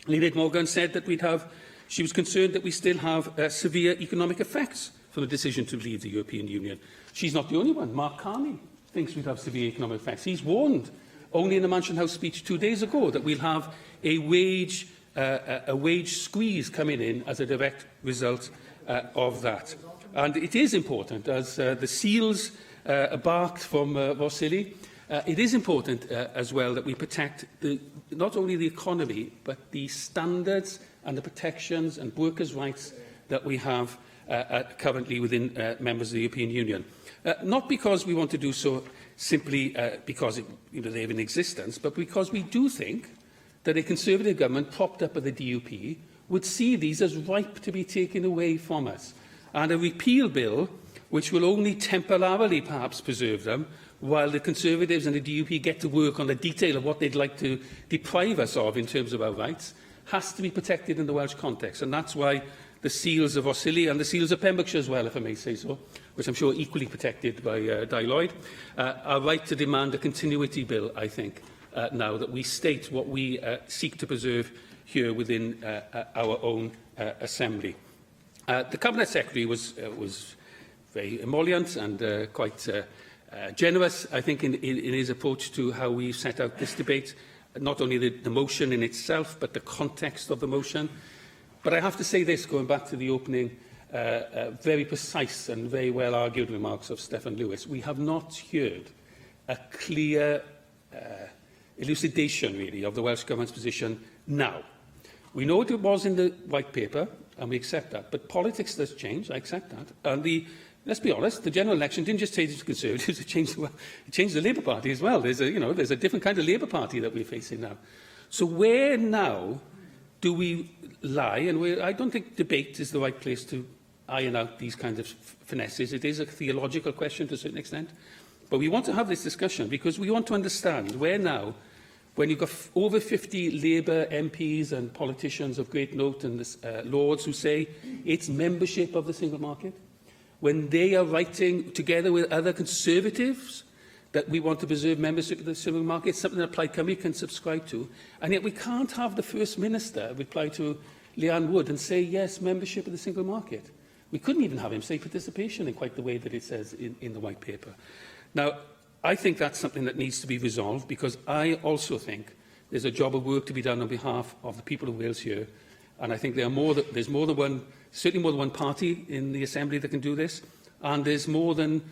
Lynette Morgan said that she was concerned that we still have severe economic effects from the decision to leave the European Union. She's not the only one. Mark Carney thinks we'd have severe economic effects. He's warned only in the Mansion House speech 2 days ago that we'll have a wage squeeze coming in as a direct result of that. And it is important, as the seals barked from Vasily, it is important as well that we protect not only the economy, but the standards and the protections and workers' rights that we have currently within members of the European Union. Not because we want to do so simply because they have an existence, but because we do think that a Conservative government propped up by the DUP would see these as ripe to be taken away from us. And a repeal bill, which will only temporarily perhaps preserve them, while the Conservatives and the DUP get to work on the detail of what they'd like to deprive us of in terms of our rights, has to be protected in the Welsh context. And that's why the seals of Osili and the seals of Pembrokeshire as well, if I may say so, which I'm sure are equally protected by Di Lloyd, are right to demand a continuity bill, I think, now that we state what we seek to preserve here within our own Assembly. The Cabinet Secretary was very emollient and quite generous, I think, in his approach to how we set out this debate, not only the motion in itself, but the context of the motion. But I have to say this, going back to the opening, very precise and very well-argued remarks of Steffan Lewis. We have not heard a clear elucidation, really, of the Welsh Government's position now. We know what it was in the White Paper, and we accept that. But politics does change, I accept that. And let's be honest, the general election didn't just change the Conservatives, it changed the Labour Party as well. There's a different kind of Labour Party that we're facing now. So where now do we lie? And I don't think debate is the right place to iron out these kinds of finesses. It is a theological question to a certain extent. But we want to have this discussion because we want to understand where now, when you've got over 50 Labour MPs and politicians of great note and lords who say it's membership of the single market, when they are writing together with other Conservatives that we want to preserve membership of the single market, something that Plaid Cymru can subscribe to, and yet we can't have the First Minister reply to Leanne Wood and say, yes, membership of the single market. We couldn't even have him say participation in quite the way that it says in the White Paper. Now, I think that's something that needs to be resolved because I also think there's a job of work to be done on behalf of the people of Wales here. And I think there's more than one, certainly more than one party in the Assembly that can do this. And there's more than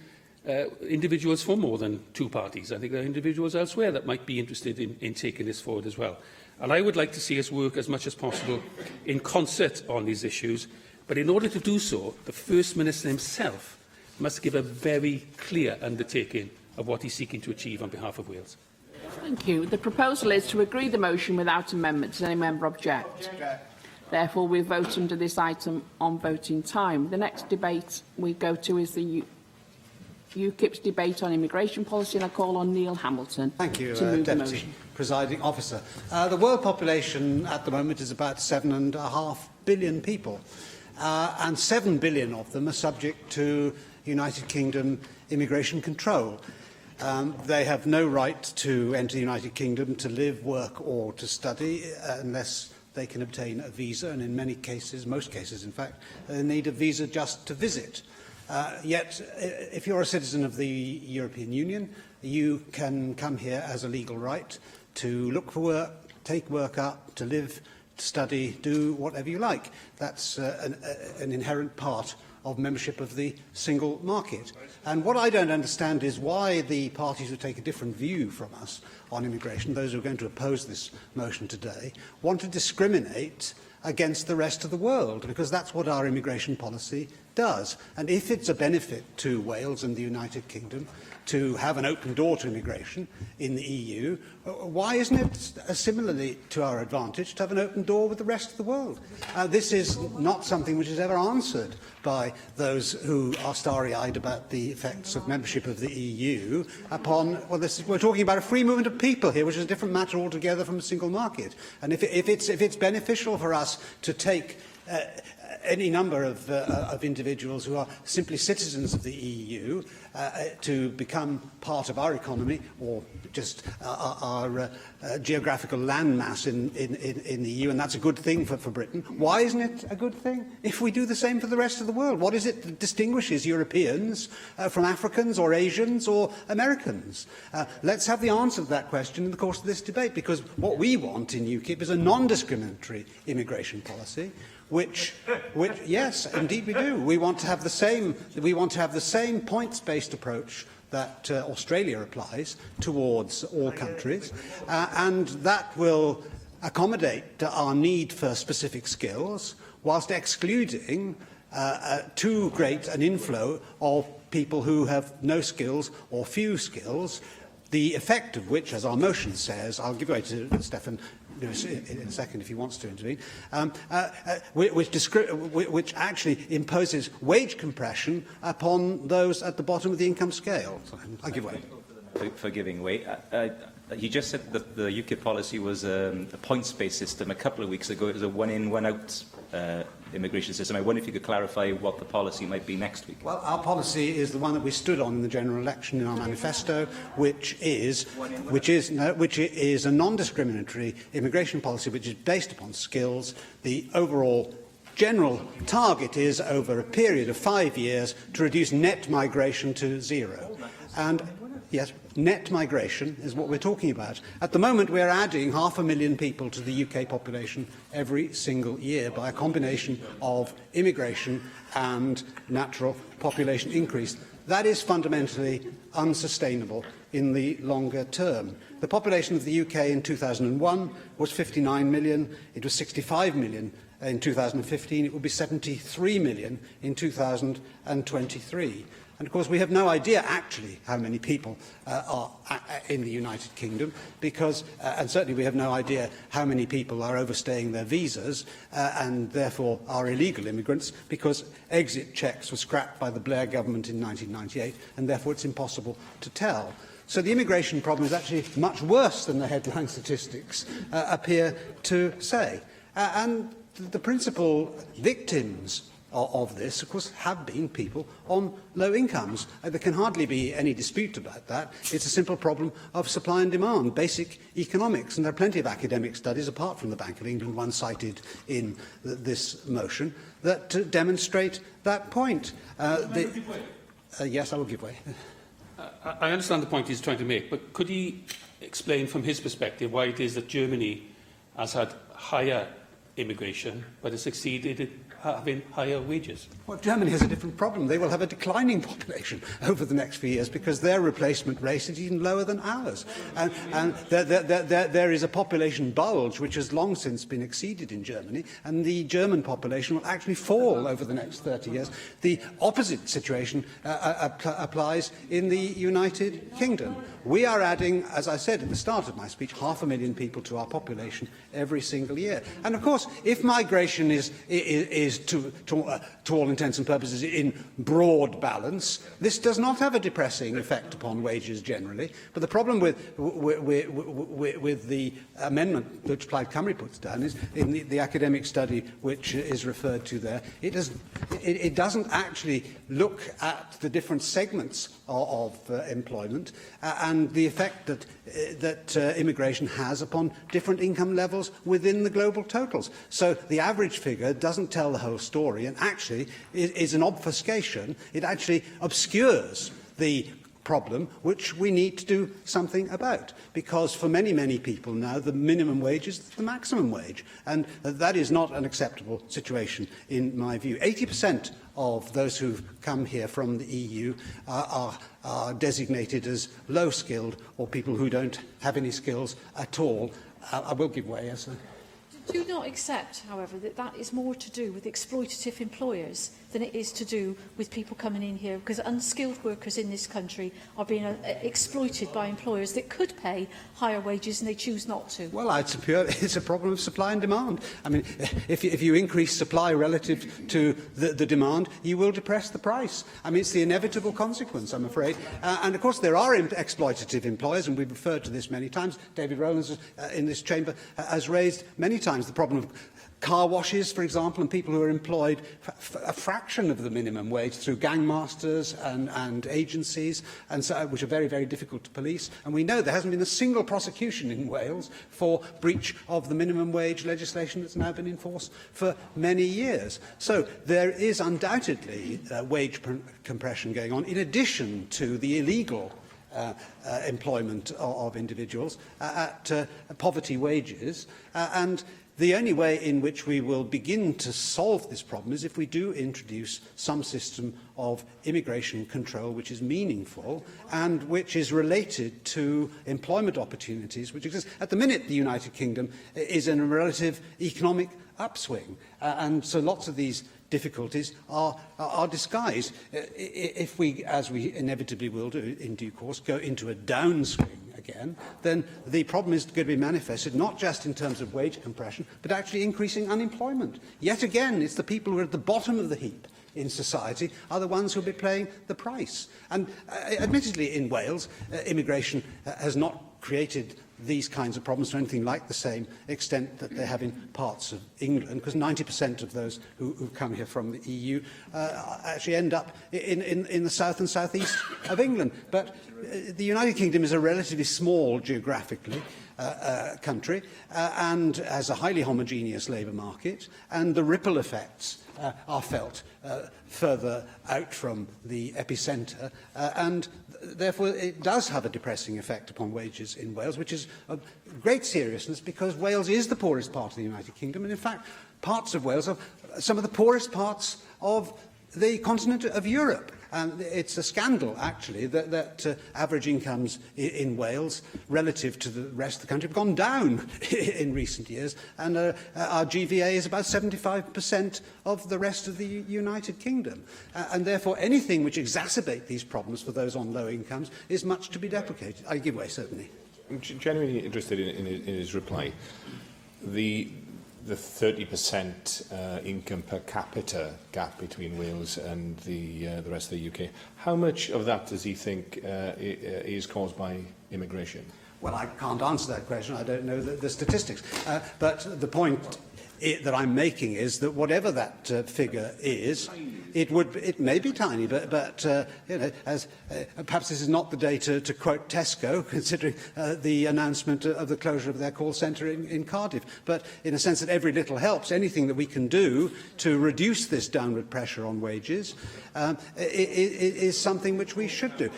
individuals from more than two parties. I think there are individuals elsewhere that might be interested in taking this forward as well. And I would like to see us work as much as possible in concert on these issues. But in order to do so, the First Minister himself must give a very clear undertaking of what he's seeking to achieve on behalf of Wales. Thank you. The proposal is to agree the motion without amendment. Does any member object? Therefore, we vote under this item on voting time. The next debate we go to is the UKIP's debate on immigration policy, and I call on Neil Hamilton to move the motion. Presiding Officer. The world population at the moment is about 7.5 billion people, and 7 billion of them are subject to United Kingdom immigration control. They have no right to enter the United Kingdom to live, work or to study unless they can obtain a visa, and in many cases, most cases in fact, they need a visa just to visit. Yet, if you're a citizen of the European Union, you can come here as a legal right to look for work, take work up, to live, to study, do whatever you like. That's an inherent part of membership of the single market. And what I don't understand is why the parties who take a different view from us on immigration, those who are going to oppose this motion today, want to discriminate against the rest of the world, because that's what our immigration policy does. And if it's a benefit to Wales and the United Kingdom to have an open door to immigration in the EU, why isn't it similarly to our advantage to have an open door with the rest of the world? This is not something which is ever answered by those who are starry-eyed about the effects of membership of the EU upon, well, we're talking about a free movement of people here, which is a different matter altogether from a single market. And if it's beneficial for us to take any number of individuals who are simply citizens of the EU to become part of our economy, or just our geographical landmass in the EU, and that's a good thing for Britain. Why isn't it a good thing if we do the same for the rest of the world? What is it that distinguishes Europeans from Africans or Asians or Americans? Let's have the answer to that question in the course of this debate, because what we want in UKIP is a non-discriminatory immigration policy. Which, yes, indeed we do. We want to have the same. We want to have the same points-based approach that Australia applies towards all countries, and that will accommodate our need for specific skills, whilst excluding too great an inflow of people who have no skills or few skills. The effect of which, as our motion says, I'll give way to Stefan in a second if he wants to intervene, which actually imposes wage compression upon those at the bottom of the income scale. So I'll give way. For giving way. You just said that the UK policy was a points-based system. A couple of weeks ago, it was a one-in, one-out immigration system. I wonder if you could clarify what the policy might be next week. Well, our policy is the one that we stood on in the general election in our manifesto, which is a non-discriminatory immigration policy which is based upon skills. The overall general target is, over a period of 5 years, to reduce net migration to zero. And yes, net migration is what we're talking about. At the moment, we're adding 500,000 people to the UK population every single year by a combination of immigration and natural population increase. That is fundamentally unsustainable in the longer term. The population of the UK in 2001 was 59 million. It was 65 million in 2015. It will be 73 million in 2023. And, of course, we have no idea actually how many people are in the United Kingdom, because, and certainly we have no idea how many people are overstaying their visas and therefore are illegal immigrants, because exit checks were scrapped by the Blair government in 1998, and therefore it's impossible to tell. So the immigration problem is actually much worse than the headline statistics appear to say. And the principal victims of this, of course, have been people on low incomes. There can hardly be any dispute about that. It's a simple problem of supply and demand, basic economics. And there are plenty of academic studies, apart from the Bank of England, one cited in this motion, that demonstrate that point. Yes, I will give way. I understand the point he's trying to make, but could he explain from his perspective why it is that Germany has had higher immigration, but has succeeded in having higher wages? Well, Germany has a different problem. They will have a declining population over the next few years because their replacement rate is even lower than ours. And there is a population bulge which has long since been exceeded in Germany, and the German population will actually fall over the next 30 years. The opposite situation applies in the United Kingdom. We are adding, as I said at the start of my speech, 500,000 people to our population every single year. And, of course, if migration is to all intents and purposes in broad balance, this does not have a depressing effect upon wages generally. But the problem with the amendment which Plaid Cymru puts down is, in the academic study which is referred to there, it doesn't actually look at the different segments of employment and the effect that immigration has upon different income levels within the global totals. So the average figure doesn't tell the whole story, and actually is an obfuscation. It actually obscures the problem which we need to do something about, because for many, many people now the minimum wage is the maximum wage, and that is not an acceptable situation in my view. 80% of those who've come here from the EU are designated as low-skilled, or people who don't have any skills at all. I will give way, yes. Do you not accept, however, that that is more to do with exploitative employers than it is to do with people coming in here? Because unskilled workers in this country are being exploited by employers that could pay higher wages and they choose not to. Well, it's a problem of supply and demand. I mean, if you increase supply relative to the demand, you will depress the price. I mean, it's the inevitable consequence, I'm afraid. And, of course, there are exploitative employers, and we've referred to this many times. David Rowlands in this chamber has raised many times the problem of car washes, for example, and people who are employed a fraction of the minimum wage through gangmasters and agencies, and so, which are very, very difficult to police. And we know there hasn't been a single prosecution in Wales for breach of the minimum wage legislation that's now been in force for many years. So there is undoubtedly wage compression going on, in addition to the illegal employment of individuals at poverty wages, and the only way in which we will begin to solve this problem is if we do introduce some system of immigration control which is meaningful and which is related to employment opportunities which exist. At the minute, the United Kingdom is in a relative economic upswing, and so lots of these difficulties are disguised. If we, as we inevitably will do in due course, go into a downswing again, then the problem is going to be manifested not just in terms of wage compression, but actually increasing unemployment. Yet again, it's the people who are at the bottom of the heap in society are the ones who will be paying the price. And admittedly, in Wales, immigration has not created these kinds of problems to anything like the same extent that they have in parts of England, because 90% of those who come here from the EU actually end up in the south and southeast of England. But the United Kingdom is a relatively small geographically country and has a highly homogeneous labour market, and the ripple effects are felt further out from the epicentre, and therefore it does have a depressing effect upon wages in Wales, which is of great seriousness because Wales is the poorest part of the United Kingdom, and in fact parts of Wales are some of the poorest parts of the continent of Europe. And it's a scandal, actually, that average incomes in Wales, relative to the rest of the country, have gone down in recent years, and our GVA is about 75% of the rest of the United Kingdom. And therefore, anything which exacerbates these problems for those on low incomes is much to be deprecated. I give way, certainly. I'm genuinely interested in his reply. The 30% income per capita gap between Wales and the rest of the UK, how much of that does he think is caused by immigration? Well, I can't answer that question. I don't know the statistics. But the point that I'm making is that whatever that figure is, it may be tiny, but you know, perhaps this is not the day to quote Tesco, considering the announcement of the closure of their call centre in Cardiff. But in a sense that every little helps, anything that we can do to reduce this downward pressure on wages is something which we should do.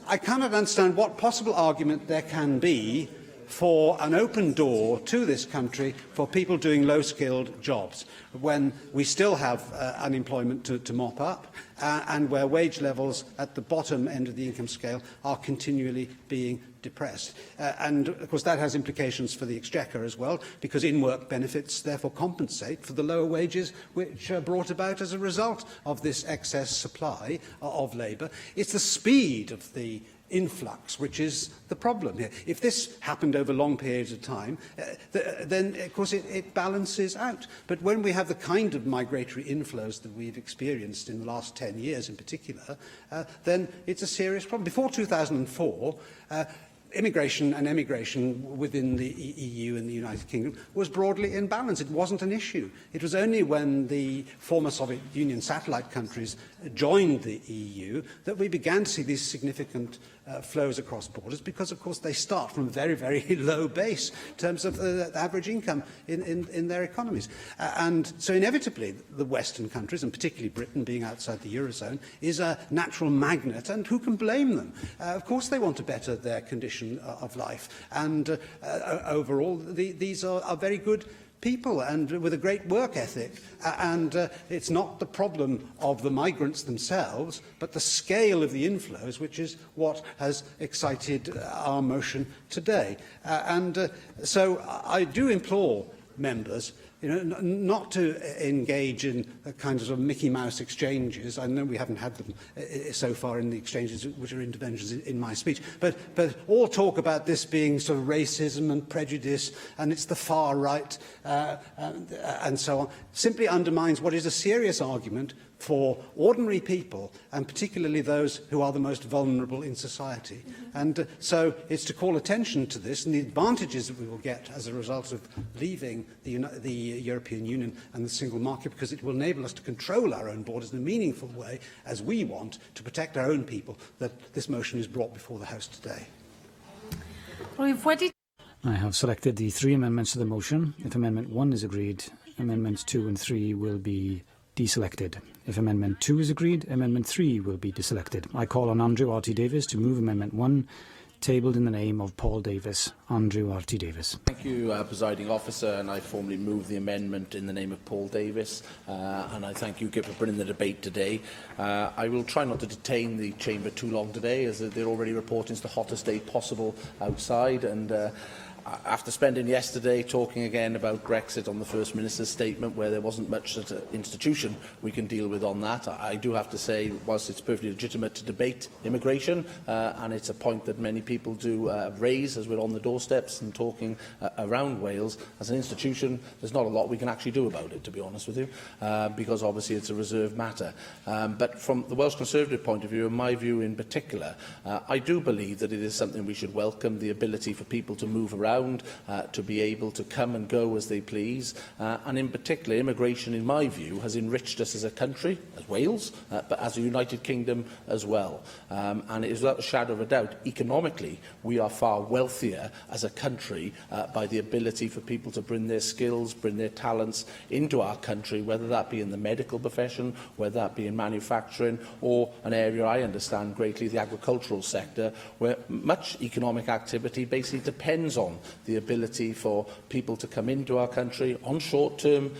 I cannot understand what possible argument there can be for an open door to this country for people doing low-skilled jobs, when we still have unemployment to mop up, and where wage levels at the bottom end of the income scale are continually being depressed. And, of course, that has implications for the Exchequer as well, because in-work benefits therefore compensate for the lower wages which are brought about as a result of this excess supply of labour. It's the speed of the influx which is the problem here. If this happened over long periods of time, then of course it balances out. But when we have the kind of migratory inflows that we've experienced in the last 10 years in particular, then it's a serious problem. Before 2004, immigration and emigration within the EU and the United Kingdom was broadly in balance. It wasn't an issue. It was only when the former Soviet Union satellite countries joined the EU that we began to see these significant flows across borders because, of course, they start from a very, very low base in terms of the average income in their economies. And so inevitably the Western countries, and particularly Britain being outside the Eurozone, is a natural magnet, and who can blame them? Of course they want to better their condition of life, and overall these are very good people and with a great work ethic, and it's not the problem of the migrants themselves but the scale of the inflows which is what has excited our motion today. So I do implore members not to engage in kinds of Mickey Mouse exchanges. I know we haven't had them so far in the exchanges which are interventions in my speech, but all talk about this being sort of racism and prejudice and it's the far right and so on simply undermines what is a serious argument for ordinary people, and particularly those who are the most vulnerable in society. And so it's to call attention to this and the advantages that we will get as a result of leaving the European Union and the single market, because it will enable us to control our own borders in a meaningful way, as we want to protect our own people, that this motion is brought before the House today. I have selected the 3 amendments to the motion. If Amendment 1 is agreed, Amendments 2 and 3 will be deselected. If Amendment 2 is agreed, Amendment 3 will be deselected. I call on Andrew R.T. Davies to move Amendment 1, tabled in the name of Paul Davis. Andrew R.T. Davies. Thank you, Presiding Officer, and I formally move the amendment in the name of Paul Davis, and I thank you for bringing the debate today. I will try not to detain the Chamber too long today, as they're already reporting it's the hottest day possible outside, and after spending yesterday talking again about Brexit on the First Minister's statement, where there wasn't much as an institution we can deal with on that, I do have to say, whilst it's perfectly legitimate to debate immigration, and it's a point that many people do raise as we're on the doorsteps and talking around Wales, as an institution, there's not a lot we can actually do about it, to be honest with you, because obviously it's a reserved matter. But from the Welsh Conservative point of view, and my view in particular, I do believe that it is something we should welcome, the ability for people to move around, to be able to come and go as they please, and in particular immigration, in my view, has enriched us as a country, as Wales, but as a United Kingdom as well, and it is without a shadow of a doubt, economically we are far wealthier as a country by the ability for people to bring their skills, bring their talents into our country, whether that be in the medical profession, whether that be in manufacturing, or an area I understand greatly, the agricultural sector, where much economic activity basically depends on the ability for people to come into our country on short-term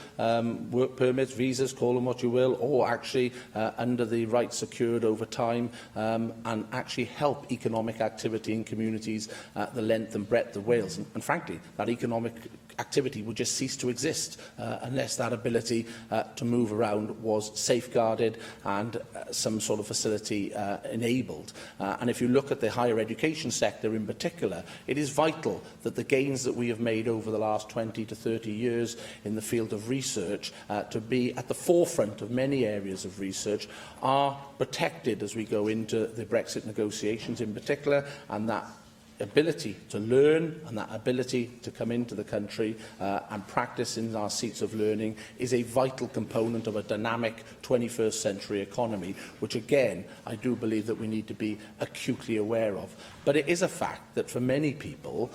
work permits, visas, call them what you will, or actually under the rights secured over time, and actually help economic activity in communities the length and breadth of Wales. And frankly, that economic activity would just cease to exist unless that ability to move around was safeguarded and some sort of facility enabled. And if you look at the higher education sector in particular, it is vital that the gains that we have made over the last 20 to 30 years in the field of research to be at the forefront of many areas of research are protected as we go into the Brexit negotiations in particular, and that ability to learn and that ability to come into the country and practice in our seats of learning is a vital component of a dynamic 21st century economy, which again I do believe that we need to be acutely aware of. But it is a fact that for many people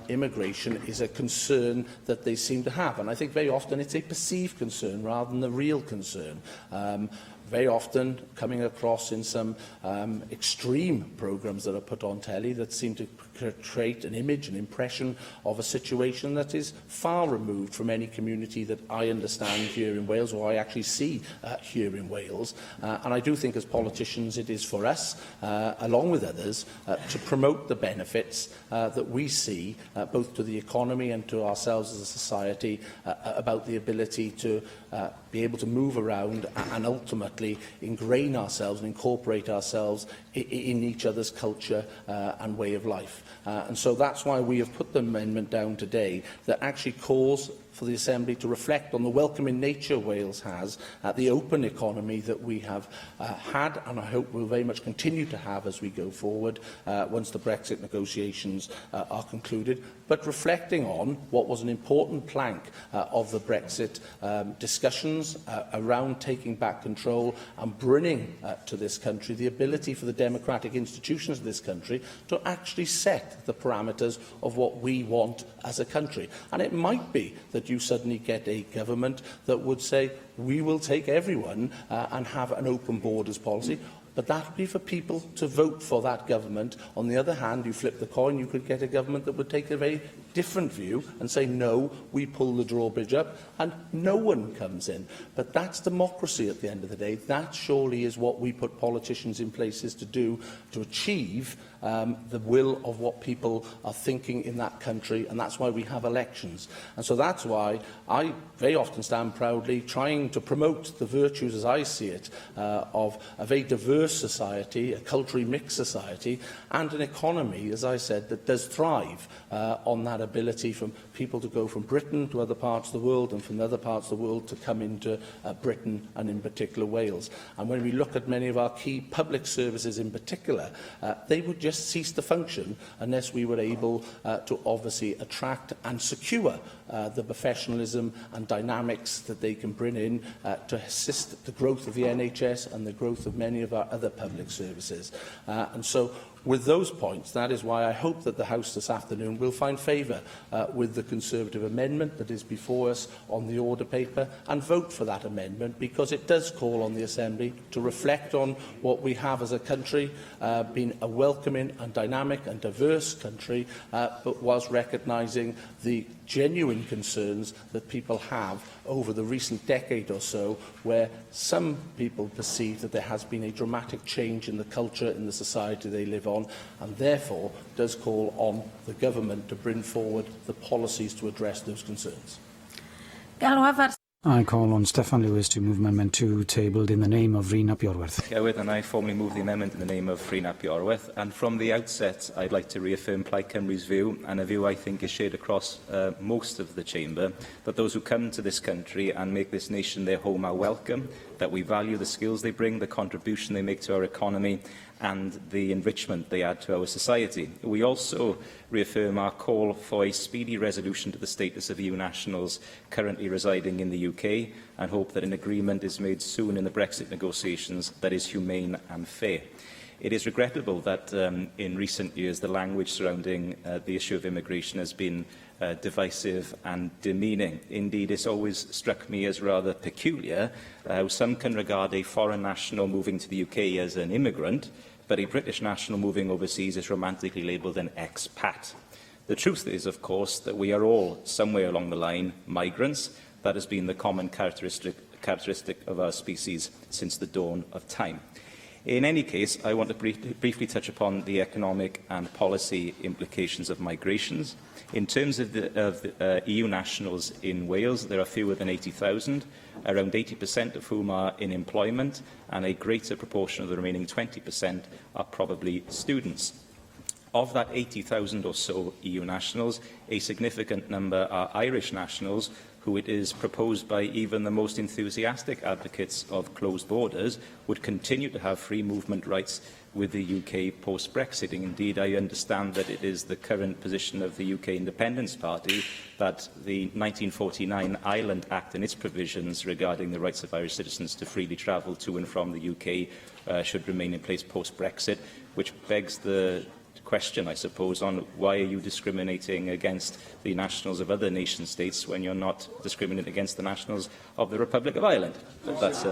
immigration is a concern that they seem to have, and I think very often it's a perceived concern rather than a real concern. Very often coming across in some extreme programmes that are put on telly that seem to create an image, an impression of a situation that is far removed from any community that I understand here in Wales, or I actually see here in Wales. And I do think as politicians it is for us, along with others, to promote the benefits that we see, both to the economy and to ourselves as a society, about the ability to be able to move around and ultimately ingrain ourselves and incorporate ourselves in each other's culture and way of life. And so that's why we have put the amendment down today that actually calls for the Assembly to reflect on the welcoming nature Wales has, the open economy that we have had and I hope will very much continue to have as we go forward once the Brexit negotiations are concluded, but reflecting on what was an important plank of the Brexit discussions around taking back control and bringing to this country the ability for the democratic institutions of this country to actually set the parameters of what we want as a country. And it might be that you suddenly get a government that would say, we will take everyone and have an open borders policy. But that would be for people to vote for that government. On the other hand, you flip the coin, you could get a government that would take a very different view and say, no, we pull the drawbridge up and no one comes in. But that's democracy at the end of the day. That surely is what we put politicians in places to do, to achieve the will of what people are thinking in that country, and that's why we have elections. And so that's why I very often stand proudly trying to promote the virtues, as I see it, of a very diverse society, a culturally mixed society, and an economy, as I said, that does thrive on that ability from people to go from Britain to other parts of the world and from other parts of the world to come into Britain and in particular Wales. And when we look at many of our key public services in particular, they would just cease to function unless we were able to obviously attract and secure the professionalism and dynamics that they can bring in to assist the growth of the NHS and the growth of many of our other public services. And so with those points, that is why I hope that the House this afternoon will find favour with the Conservative amendment that is before us on the order paper and vote for that amendment, because it does call on the Assembly to reflect on what we have as a country, being a welcoming and dynamic and diverse country, but whilst recognising the genuine concerns that people have over the recent decade or so, where some people perceive that there has been a dramatic change in the culture, in the society they live on, and therefore does call on the government to bring forward the policies to address those concerns. I call on Steffan Lewis to move Amendment 2, tabled in the name of Rhun ap Iorwerth. And I formally move the amendment in the name of Rhun ap Iorwerth. And from the outset, I'd like to reaffirm Plaid Cymru's view, and a view I think is shared across most of the Chamber, that those who come to this country and make this nation their home are welcome, that we value the skills they bring, the contribution they make to our economy, and the enrichment they add to our society. We also reaffirm our call for a speedy resolution to the status of EU nationals currently residing in the UK, and hope that an agreement is made soon in the Brexit negotiations that is humane and fair. It is regrettable that in recent years the language surrounding the issue of immigration has been divisive and demeaning. Indeed, it's always struck me as rather peculiar how some can regard a foreign national moving to the UK as an immigrant, but a British national moving overseas is romantically labelled an expat. The truth is, of course, that we are all, somewhere along the line, migrants. That has been the common characteristic of our species since the dawn of time. In any case, I want to briefly touch upon the economic and policy implications of migrations. In terms of the EU nationals in Wales, there are fewer than 80,000, around 80% of whom are in employment, and a greater proportion of the remaining 20% are probably students. Of that 80,000 or so EU nationals, a significant number are Irish nationals, who it is proposed by even the most enthusiastic advocates of closed borders would continue to have free movement rights with the UK post-Brexit. Indeed, I understand that it is the current position of the UK Independence Party that the 1949 Ireland Act and its provisions regarding the rights of Irish citizens to freely travel to and from the UK should remain in place post-Brexit, which begs the question, I suppose, on why are you discriminating against the nationals of other nation-states when you're not discriminating against the nationals of the Republic of Ireland? But that's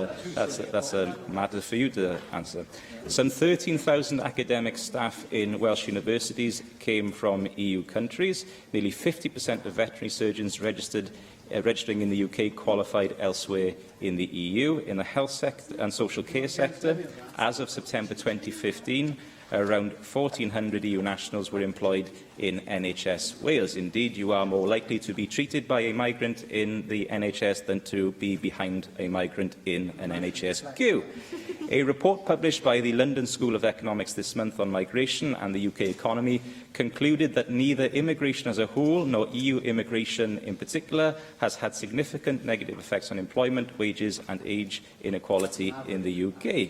a matter for you to answer. Some 13,000 academic staff in Welsh universities came from EU countries. Nearly 50% of veterinary surgeons registering in the UK qualified elsewhere in the EU. In the health sector and social care sector, as of September 2015, around 1,400 EU nationals were employed in NHS Wales. Indeed, you are more likely to be treated by a migrant in the NHS than to be behind a migrant in an NHS queue. A report published by the London School of Economics this month on migration and the UK economy concluded that neither immigration as a whole nor EU immigration in particular has had significant negative effects on employment, wages and age inequality in the UK.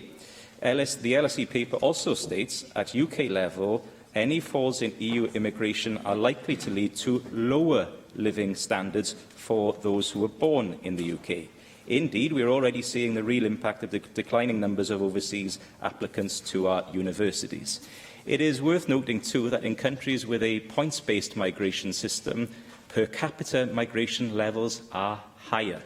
The LSE paper also states, at UK level, any falls in EU immigration are likely to lead to lower living standards for those who were born in the UK. Indeed, we are already seeing the real impact of the declining numbers of overseas applicants to our universities. It is worth noting, too, that in countries with a points-based migration system, per capita migration levels are higher.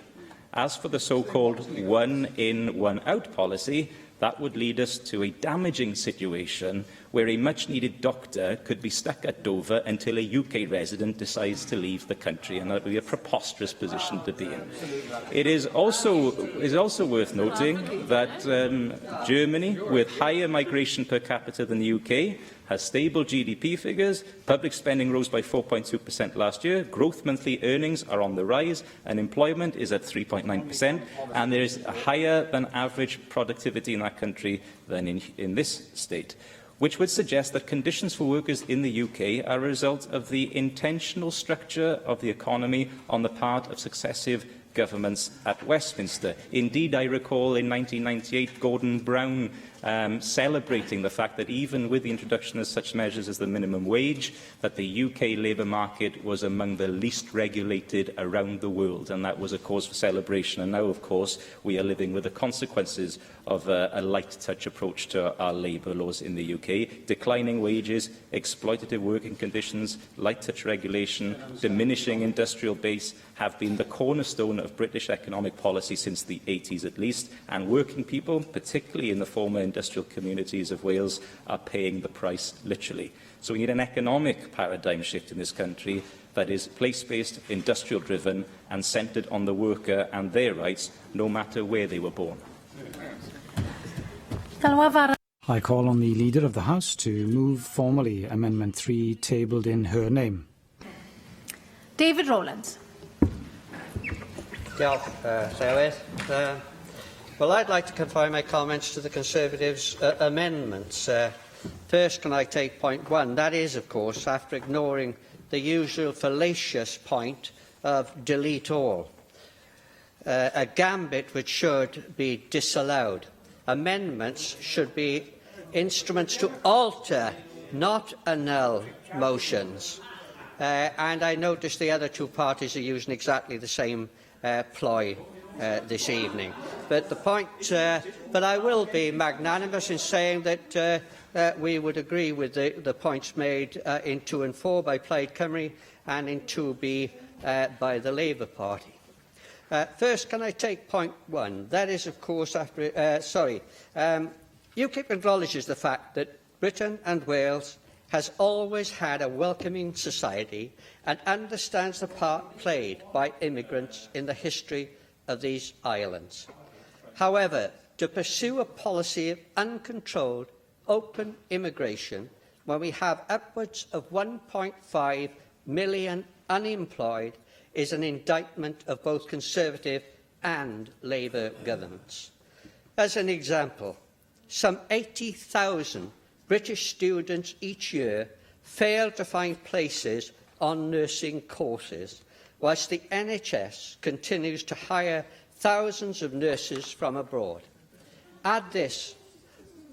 As for the so-called one-in, one-out policy, that would lead us to a damaging situation where a much-needed doctor could be stuck at Dover until a UK resident decides to leave the country, and that would be a preposterous position to be in. It is also worth noting that Germany, with higher migration per capita than the UK, has stable GDP figures, public spending rose by 4.2% last year, growth monthly earnings are on the rise, unemployment is at 3.9%, and there is a higher than average productivity in that country than in this state, which would suggest that conditions for workers in the UK are a result of the intentional structure of the economy on the part of successive governments at Westminster. Indeed, I recall in 1998 Gordon Brown celebrating the fact that even with the introduction of such measures as the minimum wage, that the UK labour market was among the least regulated around the world, and that was a cause for celebration. And now, of course, we are living with the consequences of a light-touch approach to our labour laws in the UK. Declining wages, exploitative working conditions, light-touch regulation, diminishing industrial base have been the cornerstone of British economic policy since the 80s at least, and working people, particularly in the former industrial communities of Wales, are paying the price literally. So we need an economic paradigm shift in this country that is place-based, industrial-driven and centred on the worker and their rights, no matter where they were born. I call on the Leader of the House to move formally Amendment 3 tabled in her name. David Rowlands. Diolch, Llywydd. Well, I'd like to confine my comments to the Conservatives' amendments. First, can I take point 1? That is, of course, after ignoring the usual fallacious point of delete all, a gambit which should be disallowed. Amendments should be instruments to alter, not annul, motions. And I notice the other two parties are using exactly the same ploy this evening. But the point, but I will be magnanimous in saying that we would agree with the points made in 2 and 4 by Plaid Cymru and in 2B by the Labour Party. First, can I take point 1? That is, of course, after... UKIP acknowledges the fact that Britain and Wales has always had a welcoming society and understands the part played by immigrants in the history of these islands. However, to pursue a policy of uncontrolled, open immigration when we have upwards of 1.5 million unemployed is an indictment of both Conservative and Labour governments. As an example, some 80,000 British students each year fail to find places on nursing courses, whilst the NHS continues to hire thousands of nurses from abroad. Add this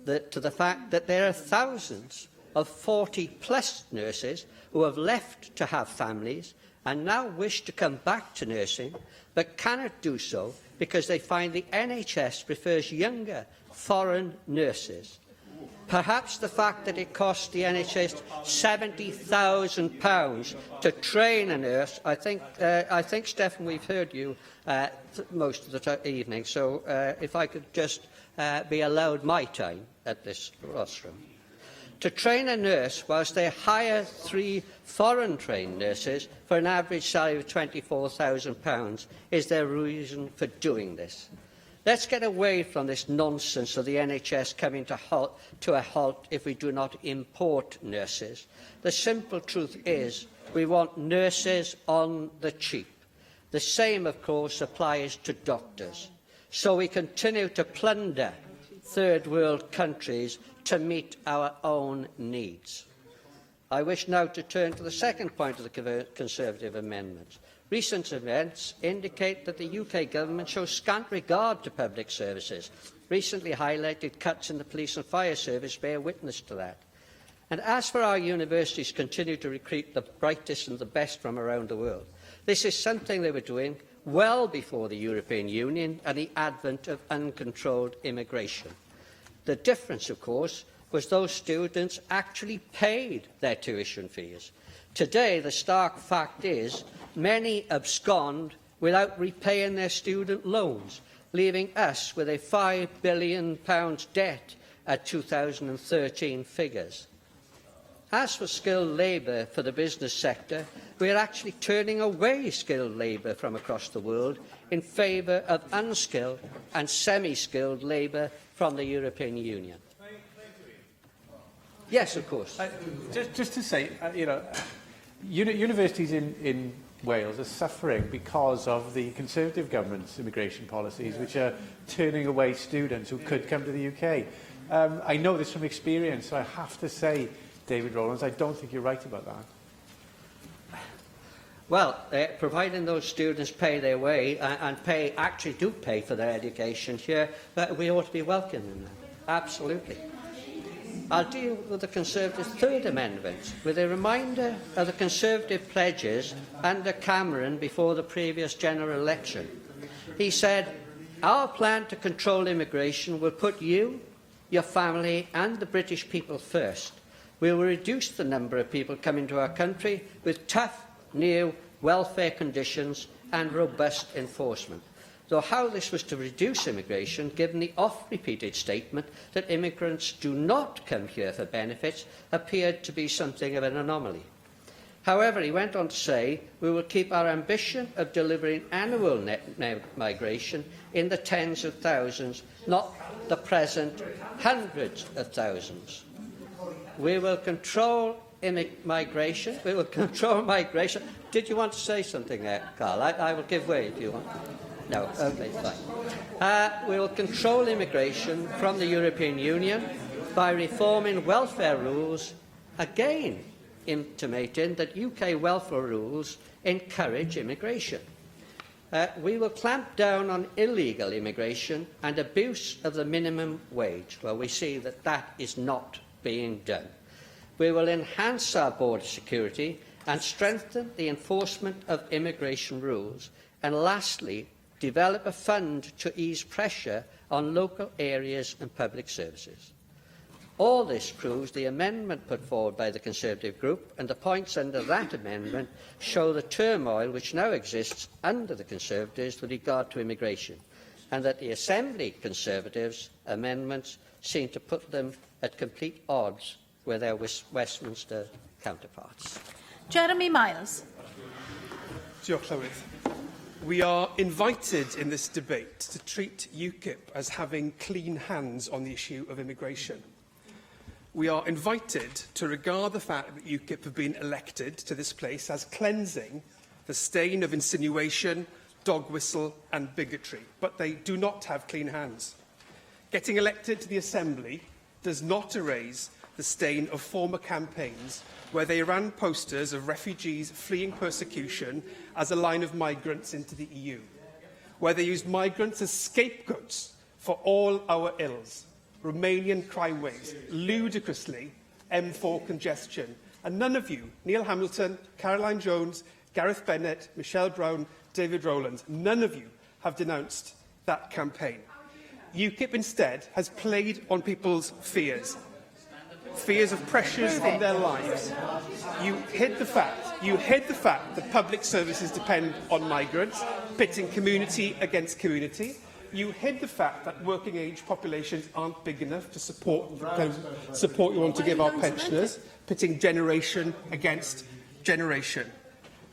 to the fact that there are thousands of 40-plus nurses who have left to have families and now wish to come back to nursing, but cannot do so because they find the NHS prefers younger foreign nurses. Perhaps the fact that it costs the NHS £70,000 to train a nurse. I think, Stephen, we've heard you most of the evening, so if I could just be allowed my time at this rostrum. To train a nurse whilst they hire 3 foreign-trained nurses for an average salary of £24,000 is their reason for doing this. Let's get away from this nonsense of the NHS coming to a halt if we do not import nurses. The simple truth is we want nurses on the cheap. The same, of course, applies to doctors. So we continue to plunder third world countries to meet our own needs. I wish now to turn to the second point of the Conservative amendments. Recent events indicate that the UK government shows scant regard to public services. Recently highlighted cuts in the police and fire service bear witness to that. And as for our universities continue to recruit the brightest and the best from around the world, this is something they were doing well before the European Union and the advent of uncontrolled immigration. The difference, of course, was those students actually paid their tuition fees. Today, the stark fact is many abscond without repaying their student loans, leaving us with a £5 billion debt at 2013 figures. As for skilled labour for the business sector, we are actually turning away skilled labour from across the world in favour of unskilled and semi-skilled labour from the European Union. Yes, of course. Just to say, universities in Wales are suffering because of the Conservative government's immigration policies, which are turning away students who could come to the UK. I know this from experience, so I have to say, David Rowlands, I don't think you're right about that. Well, providing those students pay their way and actually do pay for their education here, we ought to be welcoming them. Absolutely. I'll deal with the Conservatives' third amendment with a reminder of the Conservative pledges under Cameron before the previous general election. He said, "Our plan to control immigration will put you, your family and the British people first. We will reduce the number of people coming to our country with tough, new welfare conditions and robust enforcement." Though how this was to reduce immigration, given the oft-repeated statement that immigrants do not come here for benefits, appeared to be something of an anomaly. However, he went on to say, "We will keep our ambition of delivering annual net migration in the tens of thousands, not the present hundreds of thousands. We will control migration. We will control migration." Did you want to say something there, Carl? I will give way if you want. No, okay, fine. We will control immigration from the European Union by reforming welfare rules, again intimating that UK welfare rules encourage immigration. We will clamp down on illegal immigration and abuse of the minimum wage. Well, we see that that is not being done. We will enhance our border security and strengthen the enforcement of immigration rules. And lastly, develop a fund to ease pressure on local areas and public services. All this proves the amendment put forward by the Conservative group and the points under that amendment show the turmoil which now exists under the Conservatives with regard to immigration, and that the Assembly Conservatives' amendments seem to put them at complete odds with their Westminster counterparts. Jeremy Miles. Diolch, Llywydd. We are invited in this debate to treat UKIP as having clean hands on the issue of immigration. We are invited to regard the fact that UKIP have been elected to this place as cleansing the stain of insinuation, dog whistle and bigotry, but they do not have clean hands. Getting elected to the Assembly does not erase the stain of former campaigns where they ran posters of refugees fleeing persecution as a line of migrants into the EU, where they used migrants as scapegoats for all our ills, Romanian crime waves, ludicrously M4 congestion. And none of you, Neil Hamilton, Caroline Jones, Gareth Bennett, Michelle Brown, David Rowlands, none of you have denounced that campaign. UKIP instead has played on people's fears of pressures in their lives. You hid the fact that public services depend on migrants, pitting community against community. You hid the fact that working-age populations aren't big enough to support you want to give our pensioners, pitting generation against generation.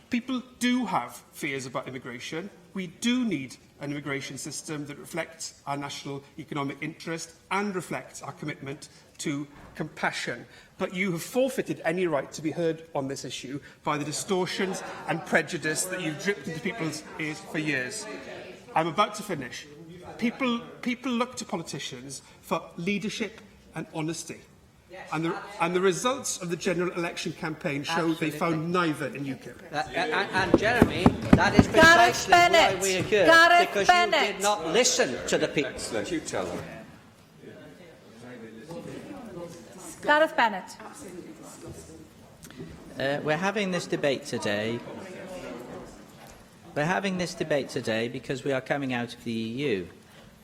People do have fears about immigration. We do need an immigration system that reflects our national economic interest and reflects our commitment to compassion. But you have forfeited any right to be heard on this issue by the distortions and prejudice that you've dripped into people's ears for years. I'm about to finish. People look to politicians for leadership and honesty. And the results of the general election campaign show they found neither in UKIP. And Jeremy, that is precisely why we are here, because you did not listen to the people. Excellent, you tell them. Gareth Bennett. We're having this debate today We're having this debate today because we are coming out of the EU,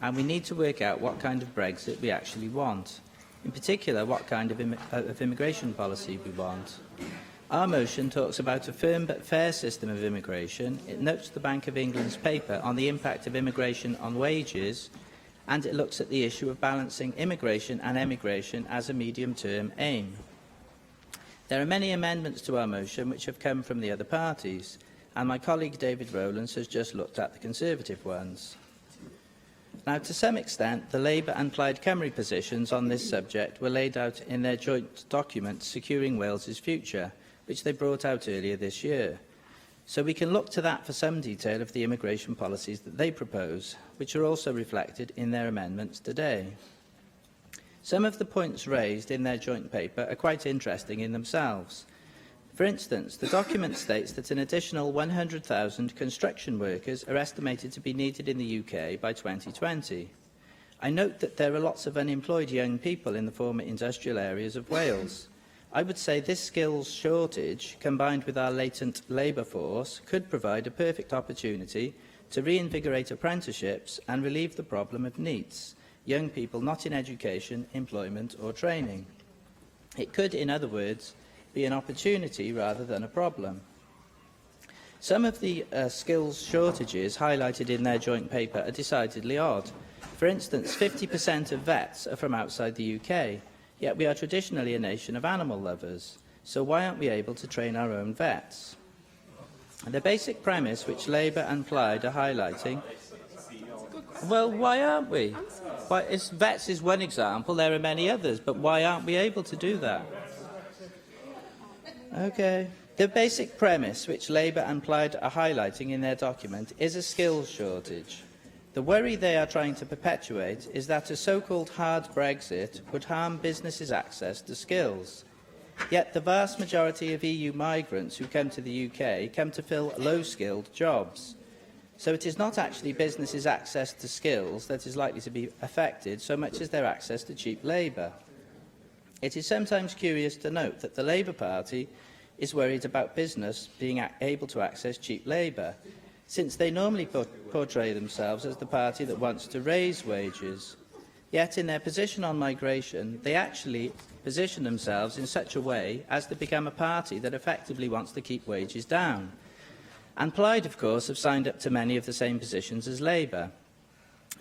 and we need to work out what kind of Brexit we actually want. In particular, what kind of immigration policy we want. Our motion talks about a firm but fair system of immigration. It notes the Bank of England's paper on the impact of immigration on wages, and it looks at the issue of balancing immigration and emigration as a medium-term aim. There are many amendments to our motion which have come from the other parties, and my colleague David Rowlands has just looked at the Conservative ones. Now, to some extent, the Labour and Plaid Cymru positions on this subject were laid out in their joint document, Securing Wales's Future, which they brought out earlier this year. So we can look to that for some detail of the immigration policies that they propose, which are also reflected in their amendments today. Some of the points raised in their joint paper are quite interesting in themselves. For instance, the document states that an additional 100,000 construction workers are estimated to be needed in the UK by 2020. I note that there are lots of unemployed young people in the former industrial areas of Wales. I would say this skills shortage, combined with our latent labour force, could provide a perfect opportunity to reinvigorate apprenticeships and relieve the problem of NEETs, young people not in education, employment or training. It could, in other words, be an opportunity rather than a problem. Some of the skills shortages highlighted in their joint paper are decidedly odd. For instance, 50% of vets are from outside the UK, yet we are traditionally a nation of animal lovers. So why aren't we able to train our own vets? And the basic premise which Labour and Plaid are highlighting, well, why aren't we? Vets is one example, there are many others, but why aren't we able to do that? Okay. The basic premise which Labour and Plaid are highlighting in their document is a skills shortage. The worry they are trying to perpetuate is that a so-called hard Brexit would harm businesses' access to skills. Yet the vast majority of EU migrants who come to the UK come to fill low-skilled jobs. So it is not actually businesses' access to skills that is likely to be affected so much as their access to cheap labour. It is sometimes curious to note that the Labour Party is worried about business being able to access cheap labour, since they normally portray themselves as the party that wants to raise wages. Yet in their position on migration, they actually position themselves in such a way as to become a party that effectively wants to keep wages down. And Plaid, of course, have signed up to many of the same positions as Labour.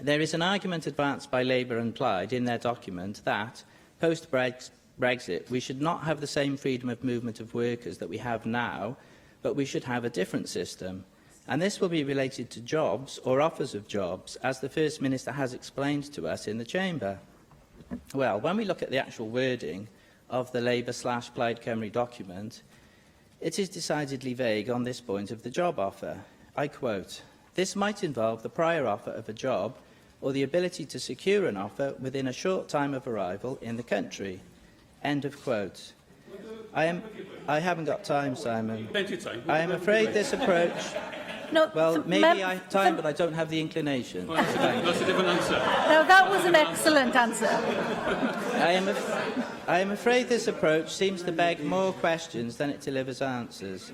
There is an argument advanced by Labour and Plaid in their document that, post-Brexit, we should not have the same freedom of movement of workers that we have now, but we should have a different system. And this will be related to jobs or offers of jobs, as the First Minister has explained to us in the Chamber. Well, when we look at the actual wording of the Labour/Plaid Cymru document, it is decidedly vague on this point of the job offer. I quote, "This might involve the prior offer of a job or the ability to secure an offer within a short time of arrival in the country." End of quote. I haven't got time, Simon. Plenty of time. I am afraid this approach... No, well, maybe I have time, but I don't have the inclination. Well, that's a different answer. No, that was an excellent answer. I am afraid this approach seems to beg more questions than it delivers answers.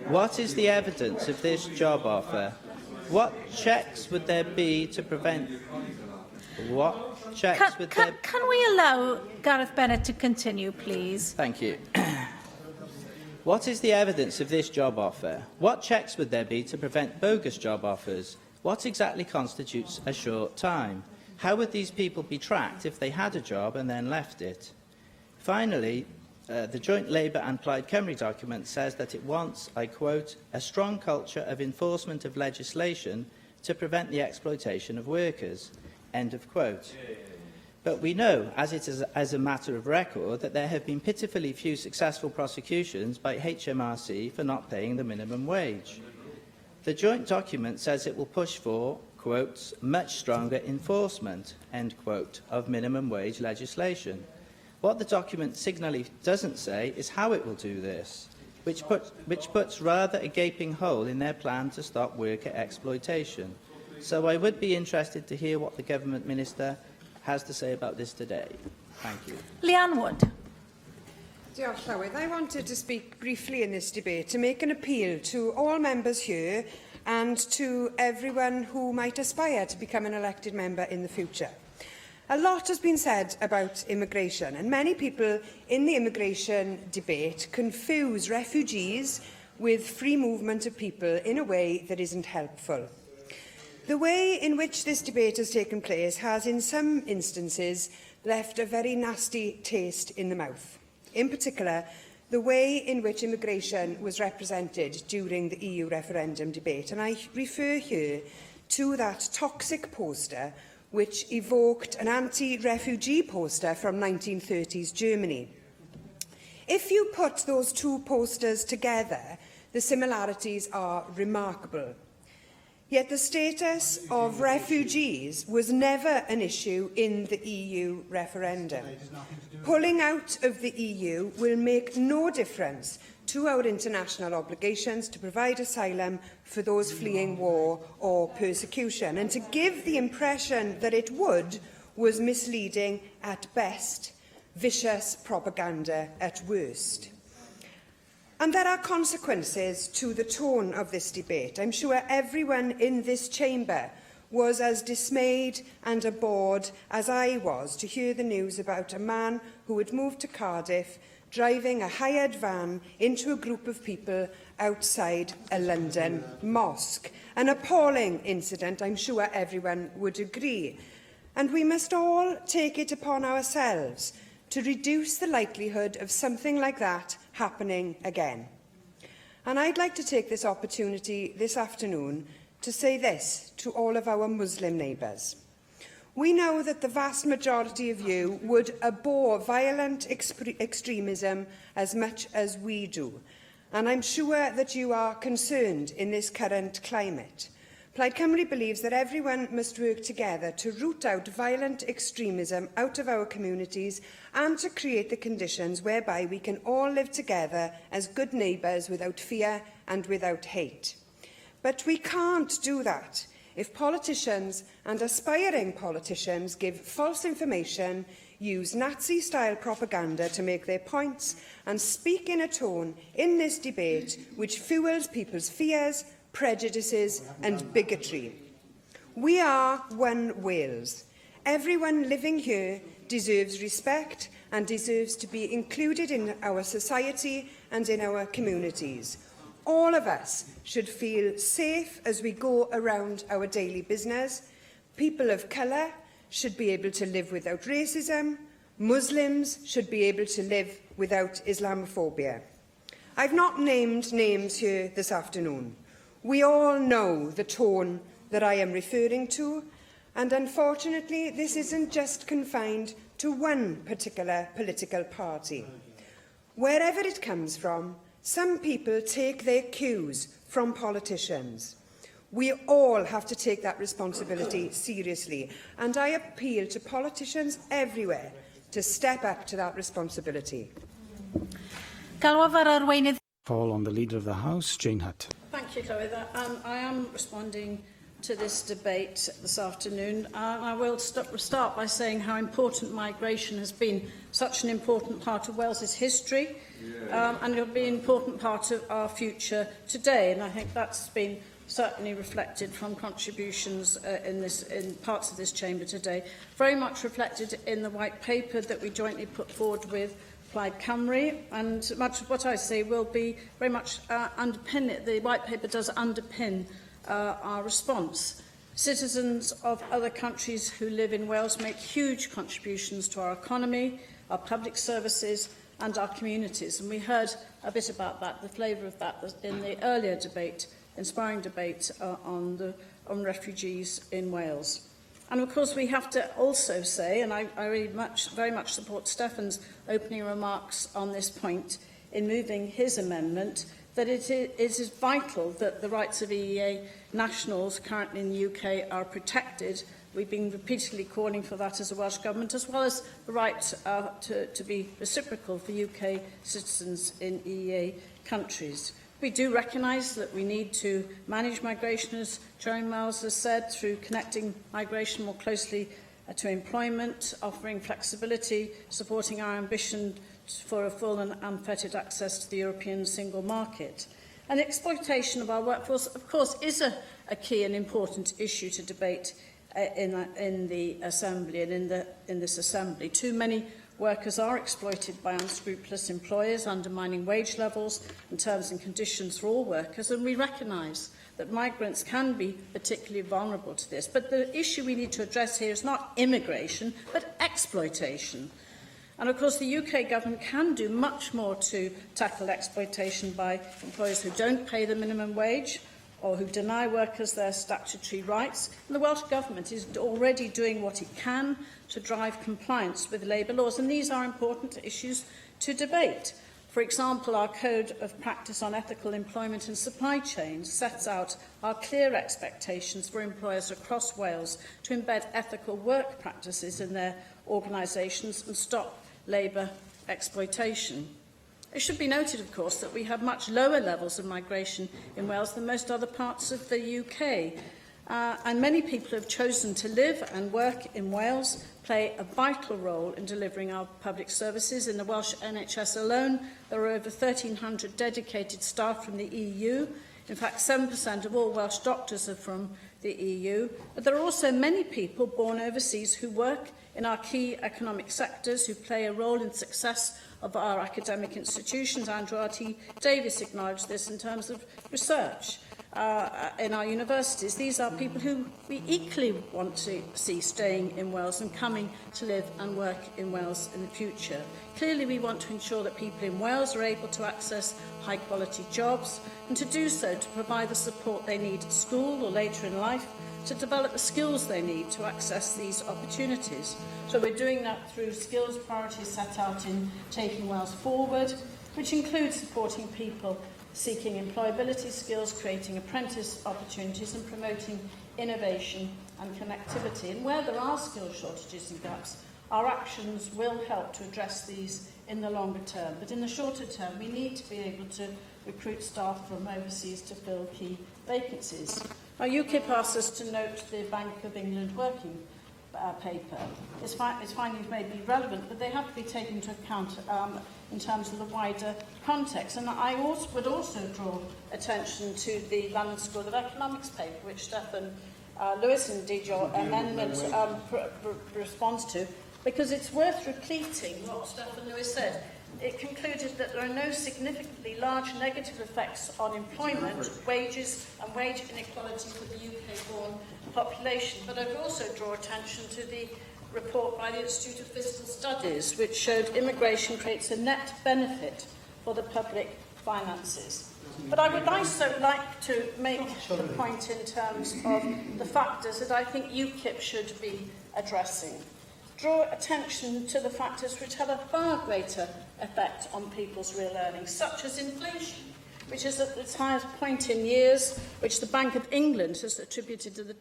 What is the evidence of this job offer? What checks would there be to prevent... What checks would there... Can we allow Gareth Bennett to continue, please? Thank you. What is the evidence of this job offer? What checks would there be to prevent bogus job offers? What exactly constitutes a short time? How would these people be tracked if they had a job and then left it? Finally, the joint Labour and Plaid Cymru document says that it wants, I quote, "a strong culture of enforcement of legislation to prevent the exploitation of workers." End of quote. But we know, as a matter of record, that there have been pitifully few successful prosecutions by HMRC for not paying the minimum wage. The joint document says it will push for, quote, "much stronger enforcement," end quote, of minimum wage legislation. What the document signally doesn't say is how it will do this, which puts rather a gaping hole in their plan to stop worker exploitation. So I would be interested to hear what the Government Minister has to say about this today. Thank you. Leanne Wood. Diolch, Llywydd. I wanted to speak briefly in this debate to make an appeal to all members here and to everyone who might aspire to become an elected member in the future. A lot has been said about immigration, and many people in the immigration debate confuse refugees with free movement of people in a way that isn't helpful. The way in which this debate has taken place has, in some instances, left a very nasty taste in the mouth. In particular, the way in which immigration was represented during the EU referendum debate, and I refer here to that toxic poster which evoked an anti-refugee poster from 1930s Germany. If you put those two posters together, the similarities are remarkable. Yet the status of refugees was never an issue in the EU referendum. Pulling out of the EU will make no difference to our international obligations to provide asylum for those fleeing war or persecution. And to give the impression that it would was misleading at best, vicious propaganda at worst. And there are consequences to the tone of this debate. I'm sure everyone in this chamber was as dismayed and abhorred as I was to hear the news about a man who had moved to Cardiff driving a hired van into a group of people outside a London mosque. An appalling incident, I'm sure everyone would agree. And we must all take it upon ourselves to reduce the likelihood of something like that happening again. And I'd like to take this opportunity this afternoon to say this to all of our Muslim neighbours. We know that the vast majority of you would abhor violent extremism as much as we do, and I'm sure that you are concerned in this current climate. Plaid Cymru believes that everyone must work together to root out violent extremism out of our communities and to create the conditions whereby we can all live together as good neighbours without fear and without hate. But we can't do that if politicians and aspiring politicians give false information, use Nazi-style propaganda to make their points, and speak in a tone in this debate which fuels people's fears, prejudices and bigotry. We are one Wales. Everyone living here deserves respect and deserves to be included in our society and in our communities. All of us should feel safe as we go around our daily business. People of colour should be able to live without racism. Muslims should be able to live without Islamophobia. I've not named names here this afternoon. We all know the tone that I am referring to, and unfortunately this isn't just confined to one particular political party. Wherever it comes from, some people take their cues from politicians. We all have to take that responsibility seriously, and I appeal to politicians everywhere to step up to that responsibility. Call on the Leader of the House, Jane Hutt. Thank you, Chloe. I am responding to this debate this afternoon. I will start by saying how important migration has been such an important part of Wales's history, and it will be an important part of our future today. And I think that's been certainly reflected from contributions in parts of this chamber today. Very much reflected in the white paper that we jointly put forward with Plaid Cymru, and much of what I say will be very much underpin it. The white paper does underpin our response. Citizens of other countries who live in Wales make huge contributions to our economy, our public services and our communities, and we heard a bit about that, the flavour of that in the earlier debate, inspiring debate on refugees in Wales. And of course we have to also say, and I really very much support Stefan's opening remarks on this point in moving his amendment, that it is vital that the rights of EEA nationals currently in the UK are protected. We've been repeatedly calling for that as a Welsh Government, as well as the right to be reciprocal for UK citizens in EEA countries. We do recognise that we need to manage migration, as Jerry Miles has said, through connecting migration more closely to employment, offering flexibility, supporting our ambition for a full and unfettered access to the European single market. And exploitation of our workforce, of course, is a key and important issue to debate in the Assembly and in this Assembly. Too many workers are exploited by unscrupulous employers, undermining wage levels and terms and conditions for all workers, and we recognise that migrants can be particularly vulnerable to this. But the issue we need to address here is not immigration, but exploitation. And of course, the UK government can do much more to tackle exploitation by employers who don't pay the minimum wage or who deny workers their statutory rights. And the Welsh Government is already doing what it can to drive compliance with labour laws, and these are important issues to debate. For example, our Code of Practice on Ethical Employment and Supply Chains sets out our clear expectations for employers across Wales to embed ethical work practices in their organisations and stop labour exploitation. It should be noted, of course, that we have much lower levels of migration in Wales than most other parts of the UK. And many people who have chosen to live and work in Wales play a vital role in delivering our public services. In the Welsh NHS alone, there are over 1,300 dedicated staff from the EU. In fact, 7% of all Welsh doctors are from the EU. But there are also many people born overseas who work in our key economic sectors, who play a role in success of our academic institutions. Andrew R.T. Davies acknowledged this in terms of research in our universities. These are people who we equally want to see staying in Wales and coming to live and work in Wales in the future. Clearly, we want to ensure that people in Wales are able to access high-quality jobs, and to do so to provide the support they need at school or later in life, to develop the skills they need to access these opportunities. So we're doing that through skills priorities set out in Taking Wales Forward, which includes supporting people seeking employability skills, creating apprentice opportunities and promoting innovation and connectivity. And where there are skill shortages and gaps, our actions will help to address these in the longer term. But in the shorter term, we need to be able to recruit staff from overseas to fill key vacancies. Now, UKIP asks us to note the Bank of England working paper. Its findings may be relevant, but they have to be taken into account in terms of the wider context. And I would also draw attention to the London School of Economics paper, which Stephen Lewis, indeed your amendment, responds to, because it's worth repeating what Stephen Lewis said. It concluded that there are no significantly large negative effects on employment, wages and wage inequality for the UK-born population. But I'd also draw attention to the report by the Institute of Fiscal Studies, which showed immigration creates a net benefit for the public finances. But I would also like to make the point in terms of the factors that I think UKIP should be addressing. Draw attention to the factors which have a far greater effect on people's real earnings, such as inflation, which is at its highest point in years, which the Bank of England has attributed to the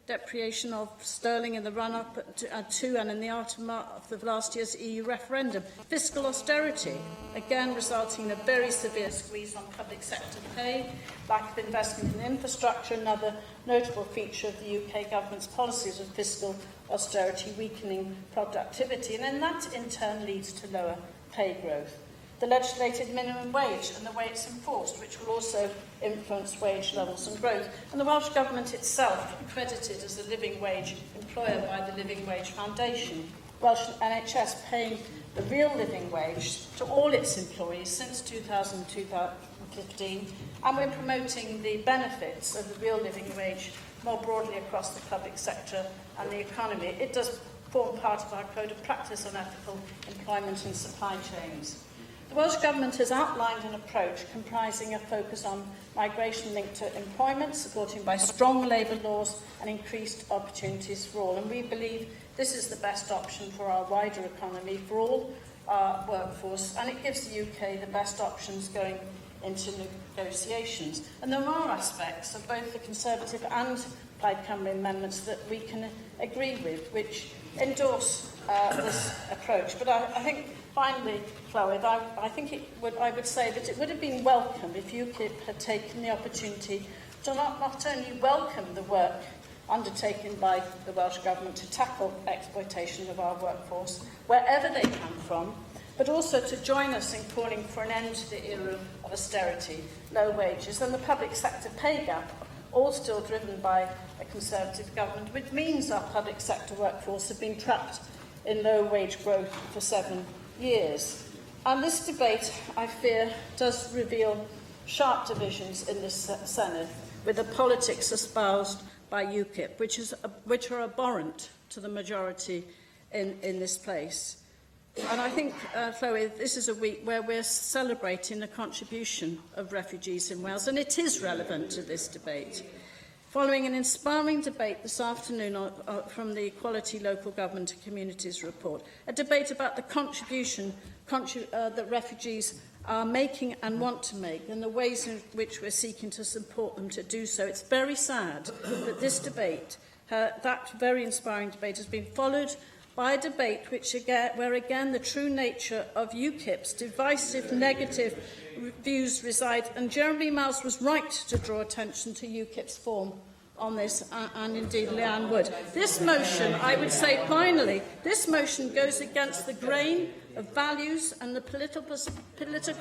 depreciation of sterling in the run-up to and in the aftermath of last year's EU referendum. Fiscal austerity, again resulting in a very severe squeeze on public sector pay, lack of investment in infrastructure, another notable feature of the UK government's policies of fiscal austerity, weakening productivity, and then that in turn leads to lower pay growth. The legislated minimum wage and the way it's enforced, which will also influence wage levels and growth. And the Welsh Government itself, accredited as a living wage employer by the Living Wage Foundation. Welsh NHS paying the real living wage to all its employees since 2015, and we're promoting the benefits of the real living wage more broadly across the public sector and the economy. It does form part of our Code of Practice on Ethical Employment and Supply Chains. The Welsh Government has outlined an approach comprising a focus on migration linked to employment, supported by strong labour laws and increased opportunities for all. And we believe this is the best option for our wider economy, for all our workforce, and it gives the UK the best options going into negotiations. And there are aspects of both the Conservative and Plaid Cymru amendments that we can agree with, which endorse this approach. But I think, finally, Clywyd, I would say that it would have been welcome if UKIP had taken the opportunity to not only welcome the work undertaken by the Welsh Government to tackle exploitation of our workforce, wherever they come from, but also to join us in calling for an end to the era of austerity, low wages and the public sector pay gap, all still driven by a Conservative government, which means our public sector workforce have been trapped in low wage growth for 7 years. And this debate, I fear, does reveal sharp divisions in this Senedd, with the politics espoused by UKIP, which are abhorrent to the majority in this place. And I think, Chloe, this is a week where we're celebrating the contribution of refugees in Wales, and it is relevant to this debate. Following an inspiring debate this afternoon from the Equality Local Government and Communities report, a debate about the contribution that refugees are making and want to make, and the ways in which we're seeking to support them to do so. It's very sad that this debate, that very inspiring debate, has been followed by a debate where again the true nature of UKIP's divisive, negative views reside. And Jeremy Miles was right to draw attention to UKIP's form on this, and indeed Leanne Wood. This motion, I would say finally, this motion goes against the grain of values and the political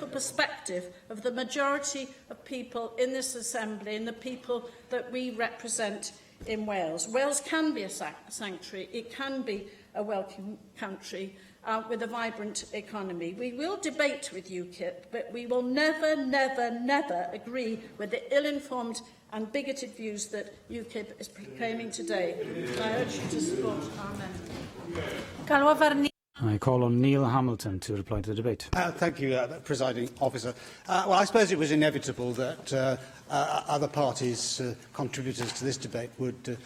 perspective of the majority of people in this Assembly and the people that we represent in Wales. Wales can be a sanctuary, it can be a welcome country with a vibrant economy. We will debate with UKIP, but we will never, never, never agree with the ill-informed and bigoted views that UKIP is proclaiming today. I urge you to support our amendment. I call on Neil Hamilton to reply to the debate. Thank you, Presiding Officer. Well, I suppose it was inevitable that other parties, contributors to this debate, would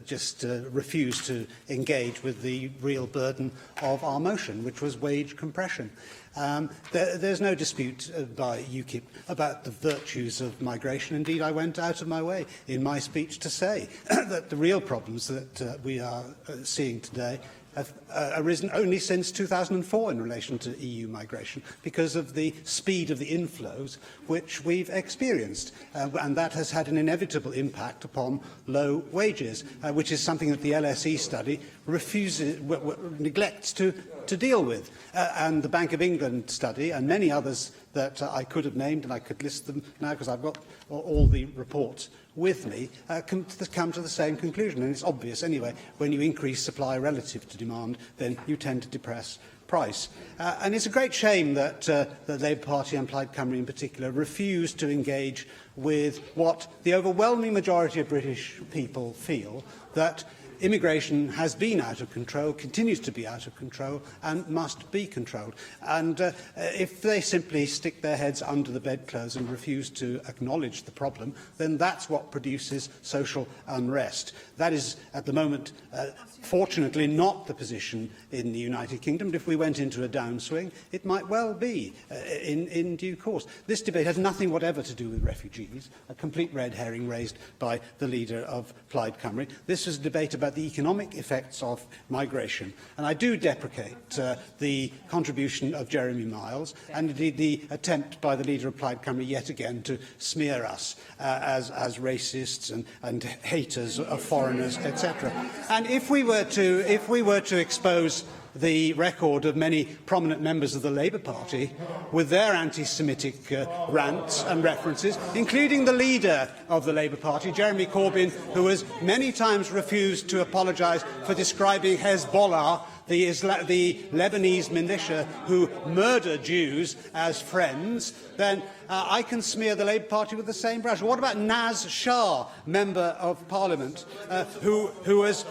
just refuse to engage with the real burden of our motion, which was wage compression. There's no dispute by UKIP about the virtues of migration. Indeed, I went out of my way in my speech to say that the real problems that we are seeing today have arisen only since 2004 in relation to EU migration, because of the speed of the inflows which we've experienced. And that has had an inevitable impact upon low wages, which is something that the LSE study neglects to deal with. And the Bank of England study, and many others that I could have named, and I could list them now because I've got all the reports with me, come to the same conclusion. And it's obvious anyway, when you increase supply relative to demand, then you tend to depress price. And it's a great shame that the Labour Party and Plaid Cymru in particular refuse to engage with what the overwhelming majority of British people feel, that immigration has been out of control, continues to be out of control, and must be controlled. And if they simply stick their heads under the bedclothes and refuse to acknowledge the problem, then that's what produces social unrest. That is, at the moment, fortunately not the position in the United Kingdom. But if we went into a downswing, it might well be in due course. This debate has nothing whatever to do with refugees, a complete red herring raised by the leader of Plaid Cymru. This is a debate about the economic effects of migration. And I do deprecate the contribution of Jeremy Miles and indeed the attempt by the leader of Plaid Cymru yet again to smear us as racists and haters of foreigners, etc. And if we were to expose the record of many prominent members of the Labour Party with their anti-Semitic rants and references, including the leader of the Labour Party, Jeremy Corbyn, who has many times refused to apologise for describing Hezbollah, the Lebanese militia who murder Jews, as friends, then I can smear the Labour Party with the same brush. What about Naz Shah, Member of Parliament, who has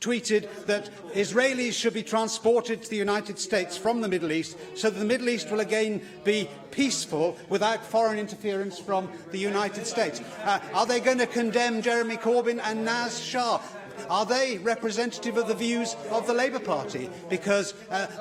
tweeted that Israelis should be transported to the United States from the Middle East so that the Middle East will again be peaceful without foreign interference from the United States? Are they going to condemn Jeremy Corbyn and Naz Shah? Are they representative of the views of the Labour Party? Because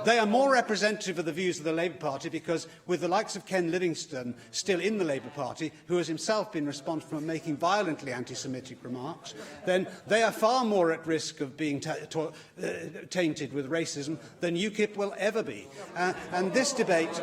they are more representative of the views of the Labour Party, because with the likes of Ken Livingstone still in the Labour Party, who has himself been responsible for making violently anti-Semitic remarks, then they are far more at risk of being tainted with racism than UKIP will ever be. And this debate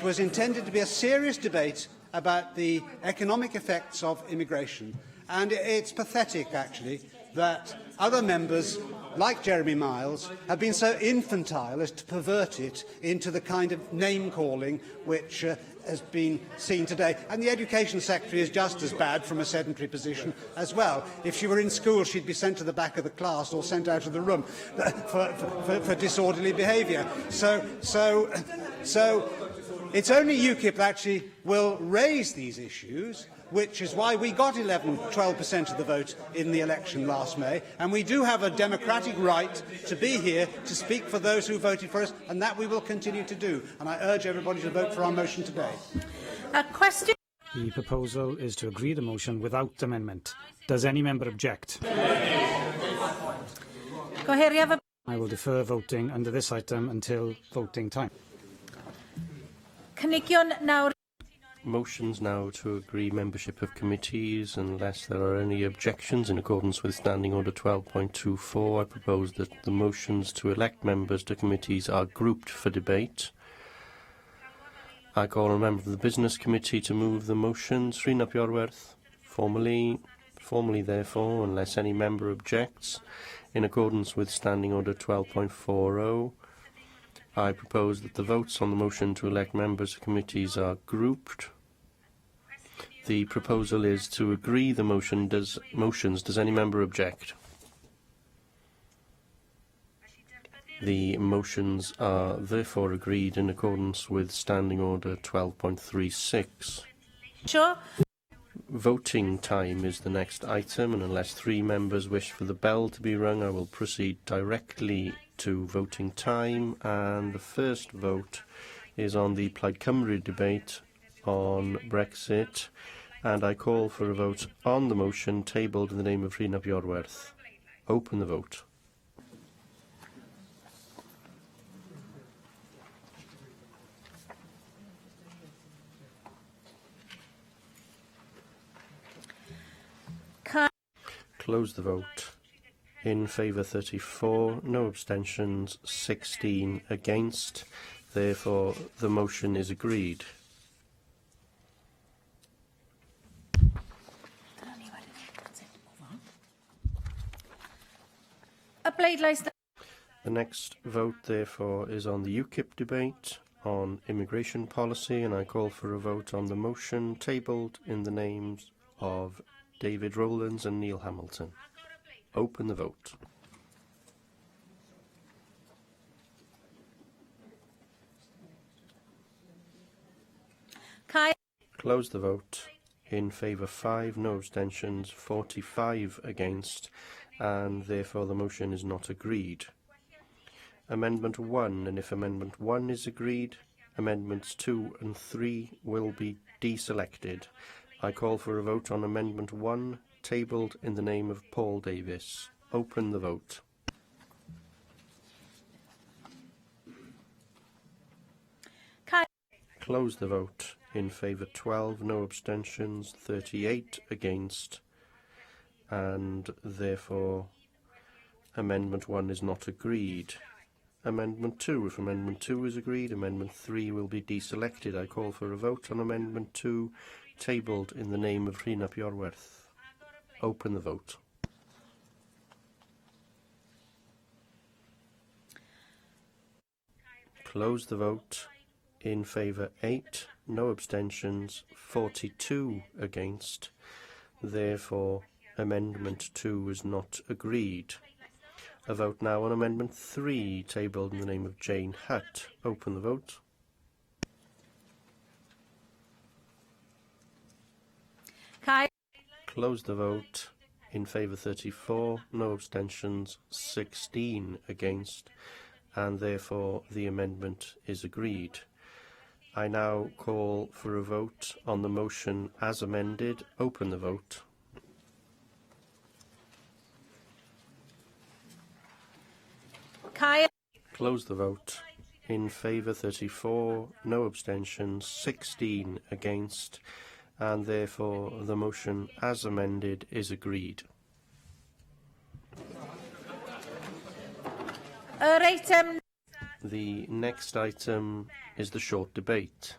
was intended to be a serious debate about the economic effects of immigration. And it's pathetic, actually, that other members, like Jeremy Miles, have been so infantile as to pervert it into the kind of name-calling which has been seen today. And the Education Secretary is just as bad from a sedentary position as well. If she were in school, she'd be sent to the back of the class or sent out of the room for disorderly behaviour. So it's only UKIP that actually will raise these issues, which is why we got 12% of the vote in the election last May, and we do have a democratic right to be here to speak for those who voted for us, and that we will continue to do. And I urge everybody to vote for our motion today. A question. The proposal is to agree the motion without amendment. Does any member object? Gohiriaf. I will defer voting under this item until voting time. Cynigion nawr. Motions now to agree membership of committees. Unless there are any objections in accordance with Standing Order 12.24, I propose that the motions to elect members to committees are grouped for debate. I call on a member of the Business Committee to move the motions. Rhun ap Iorwerth. Formally therefore, unless any member objects, in accordance with Standing Order 12.40, I propose that the votes on the motion to elect members of committees are grouped. The proposal is to agree the motions. Does any member object? The motions are therefore agreed in accordance with Standing Order 12.36. Sure. Voting time is the next item, and unless 3 members wish for the bell to be rung, I will proceed directly to voting time. And the first vote is on the Plaid Cymru debate on Brexit, and I call for a vote on the motion tabled in the name of Rhun ap Iorwerth. Open the vote. Close the vote. In favour 34, no abstentions, 16 against. Therefore, the motion is agreed. The next vote, therefore, is on the UKIP debate on immigration policy, and I call for a vote on the motion tabled in the names of David Rowlands and Neil Hamilton. Open the vote. Close the vote. In favour 5, no abstentions, 45 against, and therefore the motion is not agreed. Amendment 1, and if Amendment 1 is agreed, Amendments 2 and 3 will be deselected. I call for a vote on Amendment 1, tabled in the name of Paul Davis. Open the vote. Close the vote. In favour 12, no abstentions, 38 against, and therefore Amendment 1 is not agreed. Amendment 2, if Amendment 2 is agreed, Amendment 3 will be deselected. I call for a vote on Amendment 2, tabled in the name of Rhun ap Iorwerth. Open the vote. Close the vote. In favour 8, no abstentions, 42 against. Therefore, Amendment 2 is not agreed. A vote now on Amendment 3, tabled in the name of Jane Hutt. Open the vote. Close the vote. In favour 34, no abstentions, 16 against, and therefore the amendment is agreed. I now call for a vote on the motion as amended. Open the vote. Close the vote. In favour 34, no abstentions, 16 against, and therefore the motion as amended is agreed. The next item is the short debate.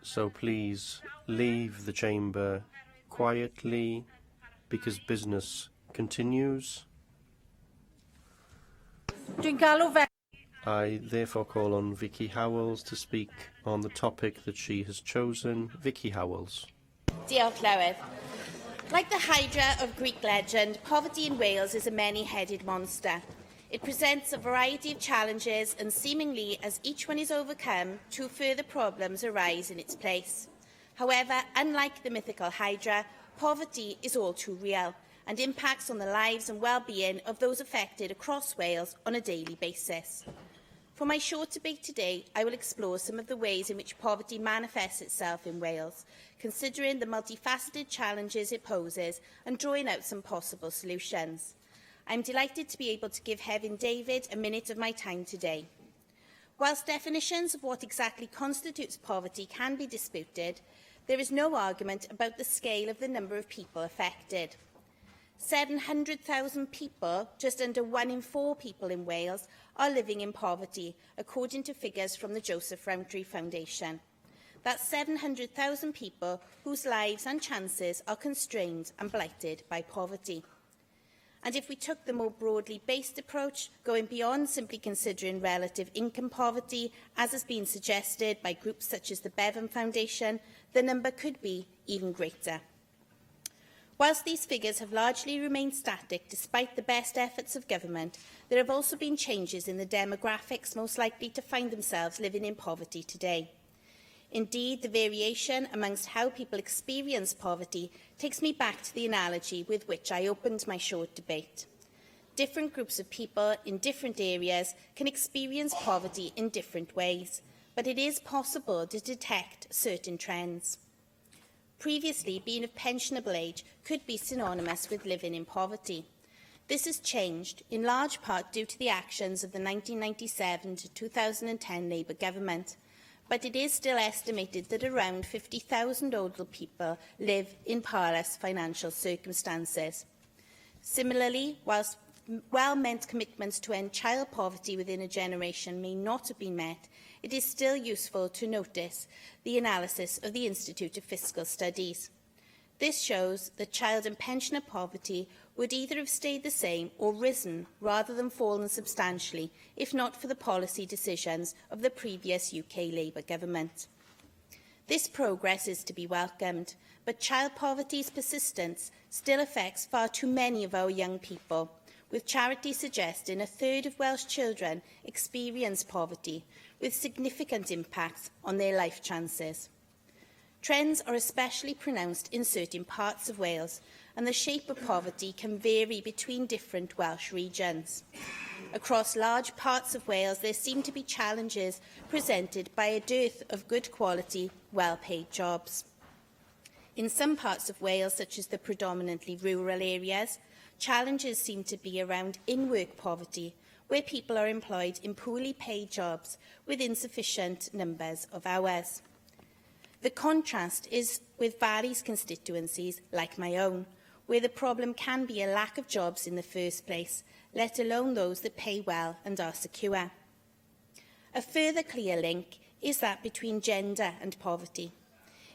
So please leave the chamber quietly because business continues. I therefore call on Vicky Howells to speak on the topic that she has chosen. Vicky Howells. Diolch, Llywydd. Like the Hydra of Greek legend, poverty in Wales is a many-headed monster. It presents a variety of challenges, and seemingly, as each one is overcome, two further problems arise in its place. However, unlike the mythical Hydra, poverty is all too real and impacts on the lives and well-being of those affected across Wales on a daily basis. For my short debate today, I will explore some of the ways in which poverty manifests itself in Wales, considering the multifaceted challenges it poses and drawing out some possible solutions. I am delighted to be able to give Hefin David a minute of my time today. Whilst definitions of what exactly constitutes poverty can be disputed, there is no argument about the scale of the number of people affected. 700,000 people, just under 1 in 4 people in Wales, are living in poverty, according to figures from the Joseph Rowntree Foundation. That's 700,000 people whose lives and chances are constrained and blighted by poverty. And if we took the more broadly based approach, going beyond simply considering relative income poverty, as has been suggested by groups such as the Bevan Foundation, the number could be even greater. Whilst these figures have largely remained static despite the best efforts of government, there have also been changes in the demographics most likely to find themselves living in poverty today. Indeed, the variation amongst how people experience poverty takes me back to the analogy with which I opened my short debate. Different groups of people in different areas can experience poverty in different ways, but it is possible to detect certain trends. Previously, being of pensionable age could be synonymous with living in poverty. This has changed, in large part due to the actions of the 1997 to 2010 Labour government, but it is still estimated that around 50,000 older people live in parlous financial circumstances. Similarly, whilst well-meant commitments to end child poverty within a generation may not have been met, it is still useful to notice the analysis of the Institute of Fiscal Studies. This shows that child and pensioner poverty would either have stayed the same or risen rather than fallen substantially, if not for the policy decisions of the previous UK Labour government. This progress is to be welcomed, but child poverty's persistence still affects far too many of our young people, with charities suggesting a third of Welsh children experience poverty, with significant impacts on their life chances. Trends are especially pronounced in certain parts of Wales, and the shape of poverty can vary between different Welsh regions. Across large parts of Wales, there seem to be challenges presented by a dearth of good quality, well-paid jobs. In some parts of Wales, such as the predominantly rural areas, challenges seem to be around in-work poverty, where people are employed in poorly paid jobs with insufficient numbers of hours. The contrast is with various constituencies, like my own, where the problem can be a lack of jobs in the first place, let alone those that pay well and are secure. A further clear link is that between gender and poverty.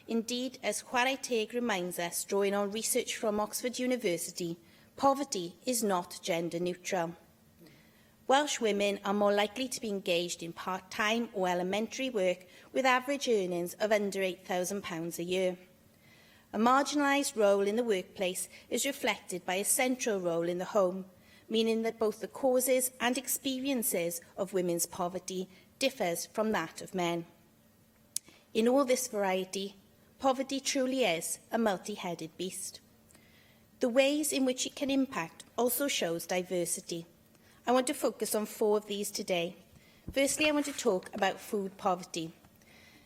Indeed, as Chwarae Teg reminds us, drawing on research from Oxford University, poverty is not gender neutral. Welsh women are more likely to be engaged in part-time or elementary work with average earnings of under £8,000 a year. A marginalised role in the workplace is reflected by a central role in the home, meaning that both the causes and experiences of women's poverty differs from that of men. In all this variety, poverty truly is a multi-headed beast. The ways in which it can impact also shows diversity. I want to focus on 4 of these today. Firstly, I want to talk about food poverty.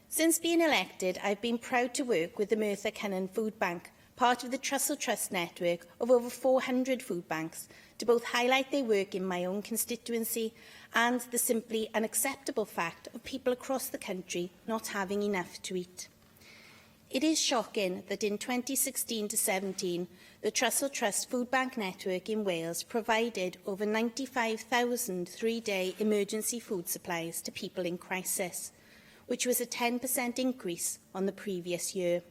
Since being elected, I've been proud to work with the Merthyr Cynon Food Bank, part of the Trussell Trust network of over 400 food banks, to both highlight their work in my own constituency and the simply unacceptable fact of people across the country not having enough to eat. It is shocking that in 2016 to 17, the Trussell Trust Food Bank network in Wales provided over 95,000 3-day emergency food supplies to people in crisis, which was a 10% increase on the previous year.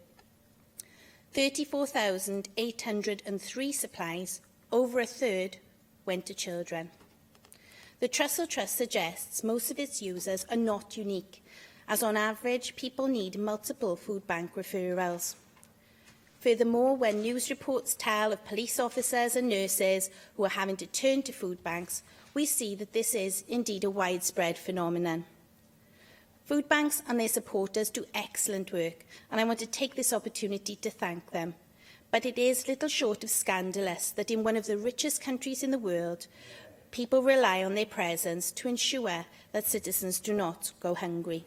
34,803 supplies, over a third, went to children. The Trussell Trust suggests most of its users are not unique, as on average people need multiple food bank referrals. Furthermore, when news reports tell of police officers and nurses who are having to turn to food banks, we see that this is indeed a widespread phenomenon. Food banks and their supporters do excellent work, and I want to take this opportunity to thank them. But it is little short of scandalous that in one of the richest countries in the world, people rely on their presence to ensure that citizens do not go hungry.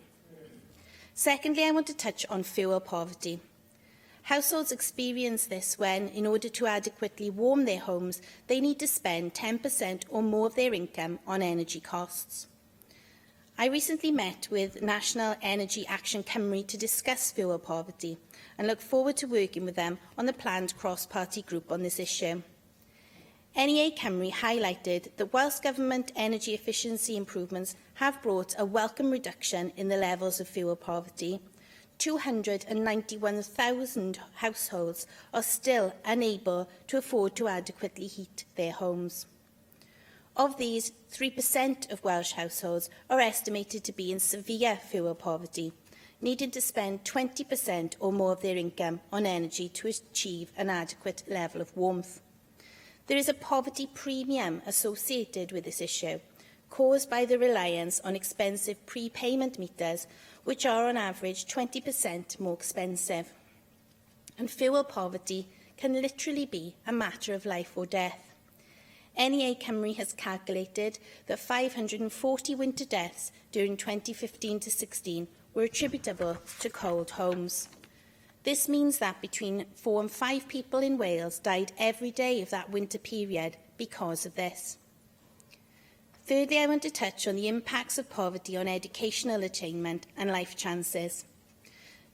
Secondly, I want to touch on fuel poverty. Households experience this when, in order to adequately warm their homes, they need to spend 10% or more of their income on energy costs. I recently met with National Energy Action Cymru to discuss fuel poverty and look forward to working with them on the planned cross-party group on this issue. NEA Cymru highlighted that whilst government energy efficiency improvements have brought a welcome reduction in the levels of fuel poverty, 291,000 households are still unable to afford to adequately heat their homes. Of these, 3% of Welsh households are estimated to be in severe fuel poverty, needing to spend 20% or more of their income on energy to achieve an adequate level of warmth. There is a poverty premium associated with this issue, caused by the reliance on expensive prepayment meters, which are on average 20% more expensive. And fuel poverty can literally be a matter of life or death. NEA Cymru has calculated that 540 winter deaths during 2015 to 16 were attributable to cold homes. This means that between 4 and 5 people in Wales died every day of that winter period because of this. Thirdly, I want to touch on the impacts of poverty on educational attainment and life chances.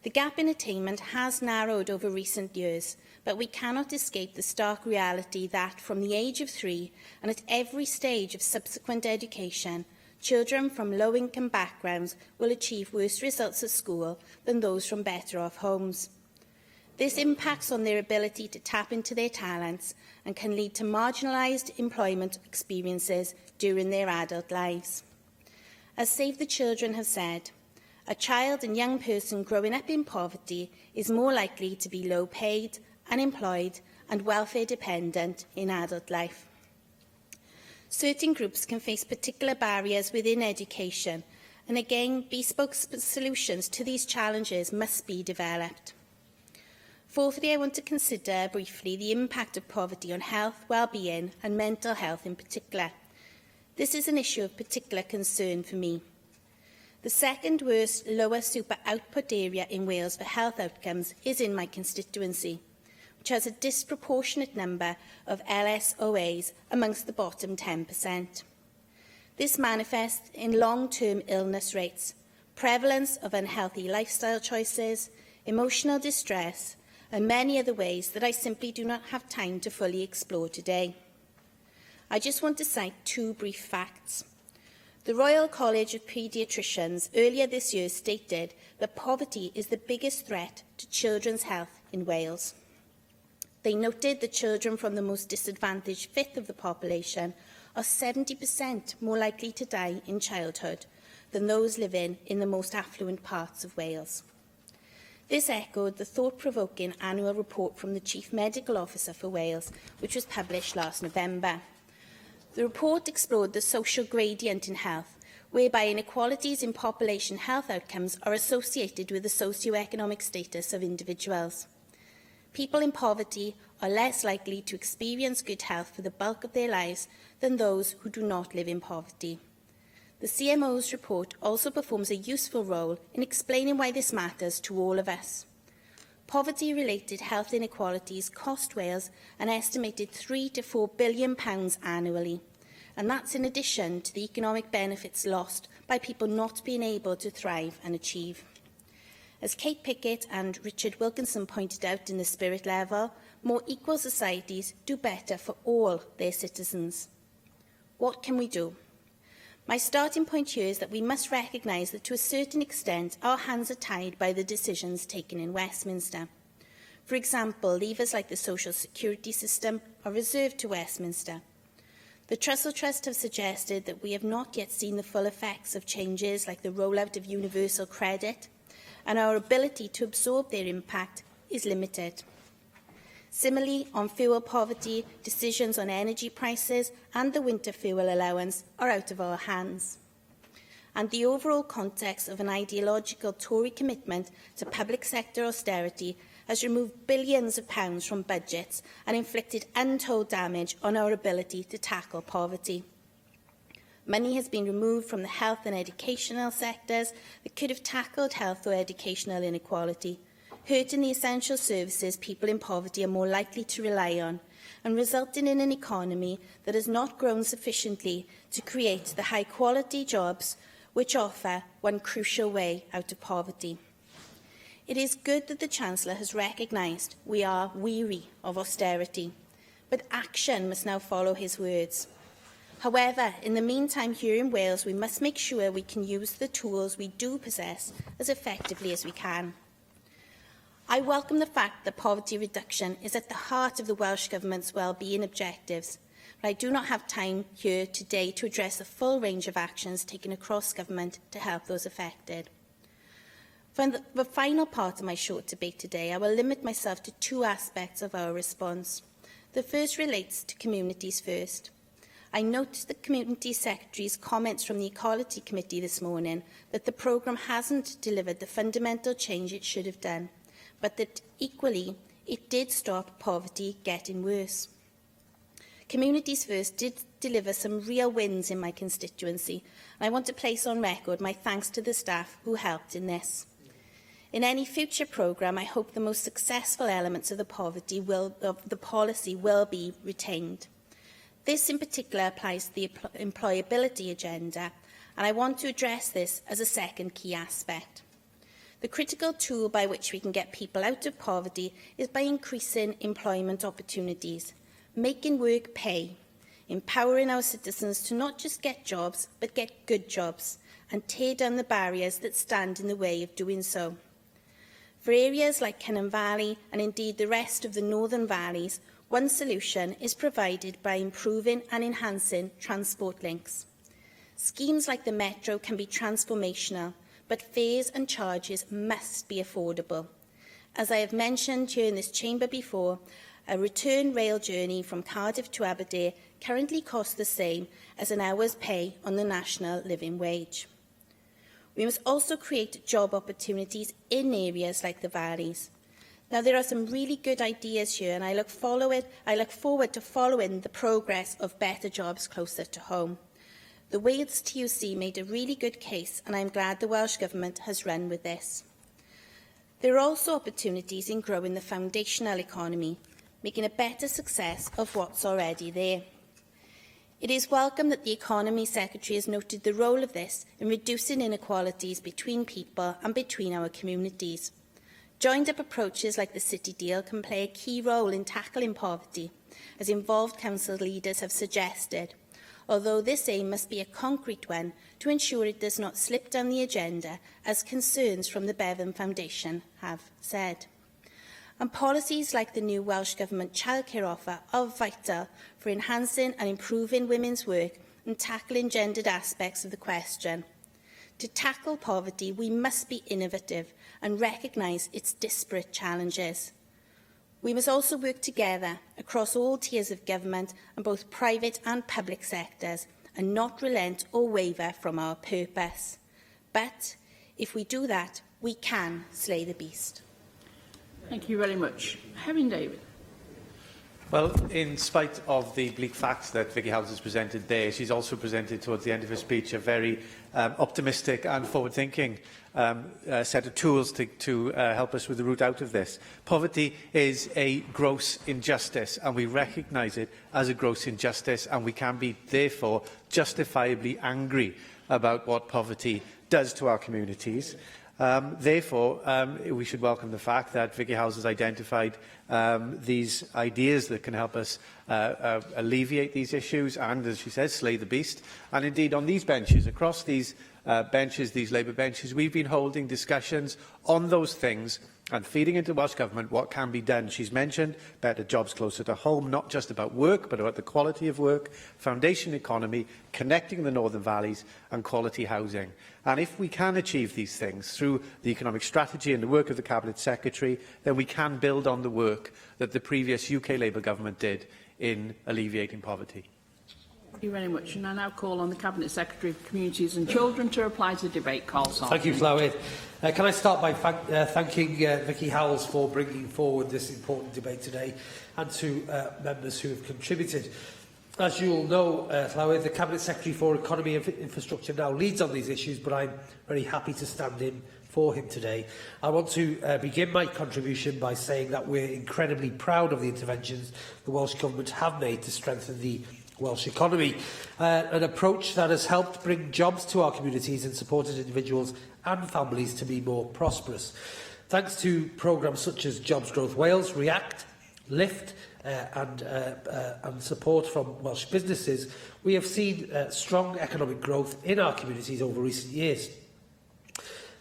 The gap in attainment has narrowed over recent years, but we cannot escape the stark reality that from the age of 3 and at every stage of subsequent education, children from low-income backgrounds will achieve worse results at school than those from better-off homes. This impacts on their ability to tap into their talents and can lead to marginalised employment experiences during their adult lives. As Save the Children have said, a child and young person growing up in poverty is more likely to be low-paid, unemployed and welfare-dependent in adult life. Certain groups can face particular barriers within education, and again, bespoke solutions to these challenges must be developed. Fourthly, I want to consider briefly the impact of poverty on health, well-being and mental health in particular. This is an issue of particular concern for me. The second worst lower super output area in Wales for health outcomes is in my constituency, which has a disproportionate number of LSOAs amongst the bottom 10%. This manifests in long-term illness rates, prevalence of unhealthy lifestyle choices, emotional distress, and many other ways that I simply do not have time to fully explore today. I just want to cite 2 brief facts. The Royal College of Paediatricians earlier this year stated that poverty is the biggest threat to children's health in Wales. They noted that children from the most disadvantaged fifth of the population are 70% more likely to die in childhood than those living in the most affluent parts of Wales. This echoed the thought-provoking annual report from the Chief Medical Officer for Wales, which was published last November. The report explored the social gradient in health, whereby inequalities in population health outcomes are associated with the socio-economic status of individuals. People in poverty are less likely to experience good health for the bulk of their lives than those who do not live in poverty. The CMO's report also performs a useful role in explaining why this matters to all of us. Poverty-related health inequalities cost Wales an estimated £3 to £4 billion annually, and that's in addition to the economic benefits lost by people not being able to thrive and achieve. As Kate Pickett and Richard Wilkinson pointed out in the Spirit Level, more equal societies do better for all their citizens. What can we do? My starting point here is that we must recognise that to a certain extent our hands are tied by the decisions taken in Westminster. For example, levers like the social security system are reserved to Westminster. The Trussell Trust have suggested that we have not yet seen the full effects of changes like the rollout of universal credit, and our ability to absorb their impact is limited. Similarly, on fuel poverty, decisions on energy prices and the winter fuel allowance are out of our hands. And the overall context of an ideological Tory commitment to public sector austerity has removed billions of pounds from budgets and inflicted untold damage on our ability to tackle poverty. Money has been removed from the health and educational sectors that could have tackled health or educational inequality, hurting the essential services people in poverty are more likely to rely on, and resulting in an economy that has not grown sufficiently to create the high-quality jobs which offer one crucial way out of poverty. It is good that the Chancellor has recognised we are weary of austerity, but action must now follow his words. However, in the meantime, here in Wales, we must make sure we can use the tools we do possess as effectively as we can. I welcome the fact that poverty reduction is at the heart of the Welsh Government's wellbeing objectives, but I do not have time here today to address the full range of actions taken across government to help those affected. For the final part of my short debate today, I will limit myself to two aspects of our response. The first relates to Communities First. I noticed the Community Secretary's comments from the Equality Committee this morning that the programme hasn't delivered the fundamental change it should have done, but that equally it did stop poverty getting worse. Communities First did deliver some real wins in my constituency, and I want to place on record my thanks to the staff who helped in this. In any future programme, I hope the most successful elements of the policy will be retained. This in particular applies to the employability agenda, and I want to address this as a second key aspect. The critical tool by which we can get people out of poverty is by increasing employment opportunities, making work pay, empowering our citizens to not just get jobs, but get good jobs, and tear down the barriers that stand in the way of doing so. For areas like Cynon Valley, and indeed the rest of the Northern Valleys, one solution is provided by improving and enhancing transport links. Schemes like the Metro can be transformational, but fares and charges must be affordable. As I have mentioned here in this chamber before, a return rail journey from Cardiff to Aberdeen currently costs the same as an hour's pay on the national living wage. We must also create job opportunities in areas like the valleys. Now, there are some really good ideas here, and I look forward to following the progress of better jobs closer to home. The Wales TUC made a really good case, and I'm glad the Welsh Government has run with this. There are also opportunities in growing the foundational economy, making a better success of what's already there. It is welcome that the Economy Secretary has noted the role of this in reducing inequalities between people and between our communities. Joined-up approaches like the City Deal can play a key role in tackling poverty, as involved council leaders have suggested, although this aim must be a concrete one to ensure it does not slip down the agenda, as concerns from the Bevan Foundation have said. And policies like the new Welsh Government childcare offer are vital for enhancing and improving women's work and tackling gendered aspects of the question. To tackle poverty, we must be innovative and recognise its disparate challenges. We must also work together across all tiers of government and both private and public sectors, and not relent or waver from our purpose. But if we do that, we can slay the beast. Thank you very much. Helen David. Well, in spite of the bleak facts that Vicky Howes has presented there, she's also presented towards the end of her speech a very optimistic and forward-thinking set of tools to help us with the route out of this. Poverty is a gross injustice, and we recognise it as a gross injustice, and we can be, therefore, justifiably angry about what poverty does to our communities. Therefore, we should welcome the fact that Vicky Howes has identified these ideas that can help us alleviate these issues and, as she says, slay the beast. And indeed, on these benches, across these benches, these Labour benches, we've been holding discussions on those things and feeding into Welsh Government what can be done. She's mentioned better jobs closer to home, not just about work, but about the quality of work, foundation economy, connecting the Northern Valleys, and quality housing. And if we can achieve these things through the economic strategy and the work of the Cabinet Secretary, then we can build on the work that the previous UK Labour Government did in alleviating poverty. Thank you very much. And I now call on the Cabinet Secretary for Communities and Children to reply to the debate. Carl Salmon. Thank you, Llywyd. Can I start by thanking Vicky Howells for bringing forward this important debate today, and to members who have contributed. As you all know, Llywyd, the Cabinet Secretary for Economy and Infrastructure now leads on these issues, but I'm very happy to stand in for him today. I want to begin my contribution by saying that we're incredibly proud of the interventions the Welsh Government have made to strengthen the Welsh economy, an approach that has helped bring jobs to our communities and supported individuals and families to be more prosperous. Thanks to programmes such as Jobs Growth Wales, React, Lift and support from Welsh businesses, we have seen strong economic growth in our communities over recent years.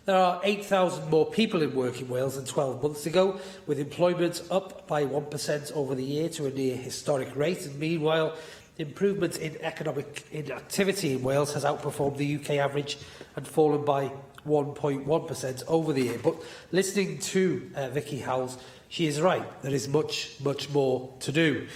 There are 8,000 more people in work in Wales than 12 months ago, with employment up by 1% over the year to a near historic rate. And meanwhile, improvement in economic activity in Wales has outperformed the UK average and fallen by 1.1% over the year. But listening to Vicky Howells, she is right. There is much more to do.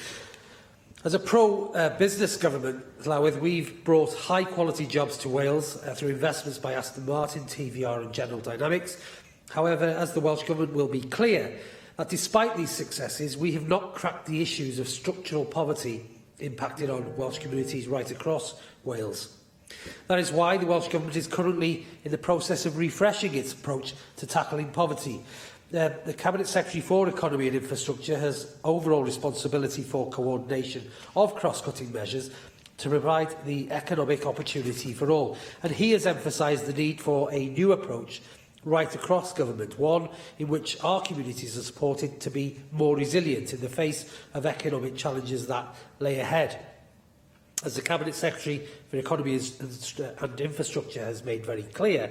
As a pro-business government, Llywyd, we've brought high-quality jobs to Wales through investments by Aston Martin, TVR and General Dynamics. However, as the Welsh Government will be clear, that despite these successes, we have not cracked the issues of structural poverty impacting on Welsh communities right across Wales. That is why the Welsh Government is currently in the process of refreshing its approach to tackling poverty. The Cabinet Secretary for Economy and Infrastructure has overall responsibility for coordination of cross-cutting measures to provide the economic opportunity for all. And he has emphasised the need for a new approach right across government, one in which our communities are supported to be more resilient in the face of economic challenges that lay ahead. As the Cabinet Secretary for Economy and Infrastructure has made very clear,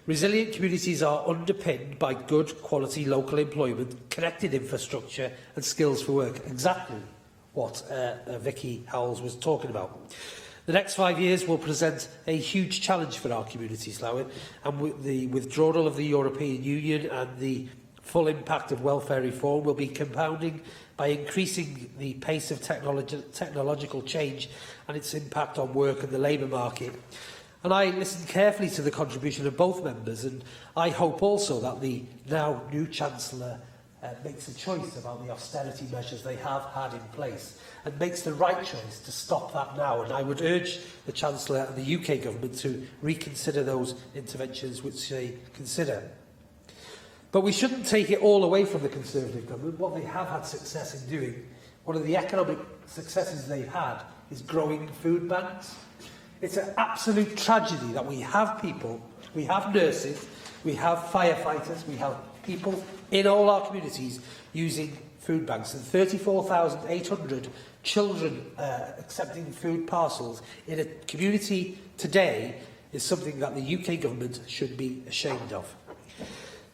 resilient communities are underpinned by good quality local employment, connected infrastructure and skills for work, exactly what Vicky Howells was talking about. The next 5 years will present a huge challenge for our communities, Llywyd, and with the withdrawal of the European Union and the full impact of welfare reform will be compounding by increasing the pace of technological change and its impact on work and the labour market. And I listened carefully to the contribution of both members, and I hope also that the now new Chancellor makes a choice about the austerity measures they have had in place and makes the right choice to stop that now. And I would urge the Chancellor and the UK Government to reconsider those interventions which they consider. But we shouldn't take it all away from the Conservative Government. What they have had success in doing, one of the economic successes they've had, is growing food banks. It's an absolute tragedy that we have people, we have nurses, we have firefighters, we have people in all our communities using food banks, and 34,800 children accepting food parcels in a community today is something that the UK Government should be ashamed of.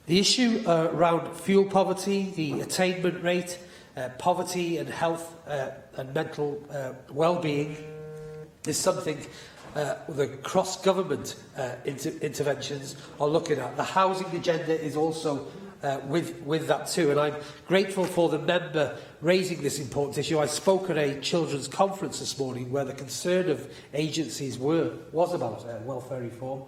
The issue around fuel poverty, the attainment rate, poverty and health and mental well-being is something the cross-government interventions are looking at. The housing agenda is also with that too, and I'm grateful for the member raising this important issue. I spoke at a children's conference this morning where the concern of agencies was about welfare reform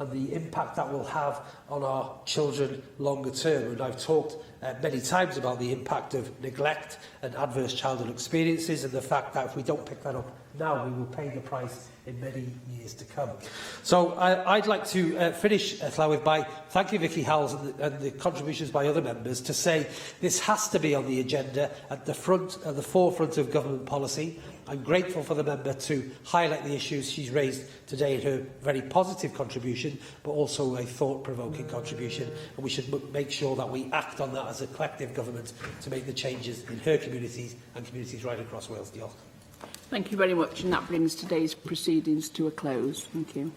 and the impact that will have on our children longer term. And I've talked many times about the impact of neglect and adverse childhood experiences, and the fact that if we don't pick that up now, we will pay the price in many years to come. So I'd like to finish, Llywyd, by thanking Vicky Howells and the contributions by other members to say this has to be on the agenda at the forefront of government policy. I'm grateful for the member to highlight the issues she's raised today in her very positive contribution, but also a thought-provoking contribution, and we should make sure that we act on that as a collective government to make the changes in her communities and communities right across Wales. Thank you very much, and that brings today's proceedings to a close. Thank you.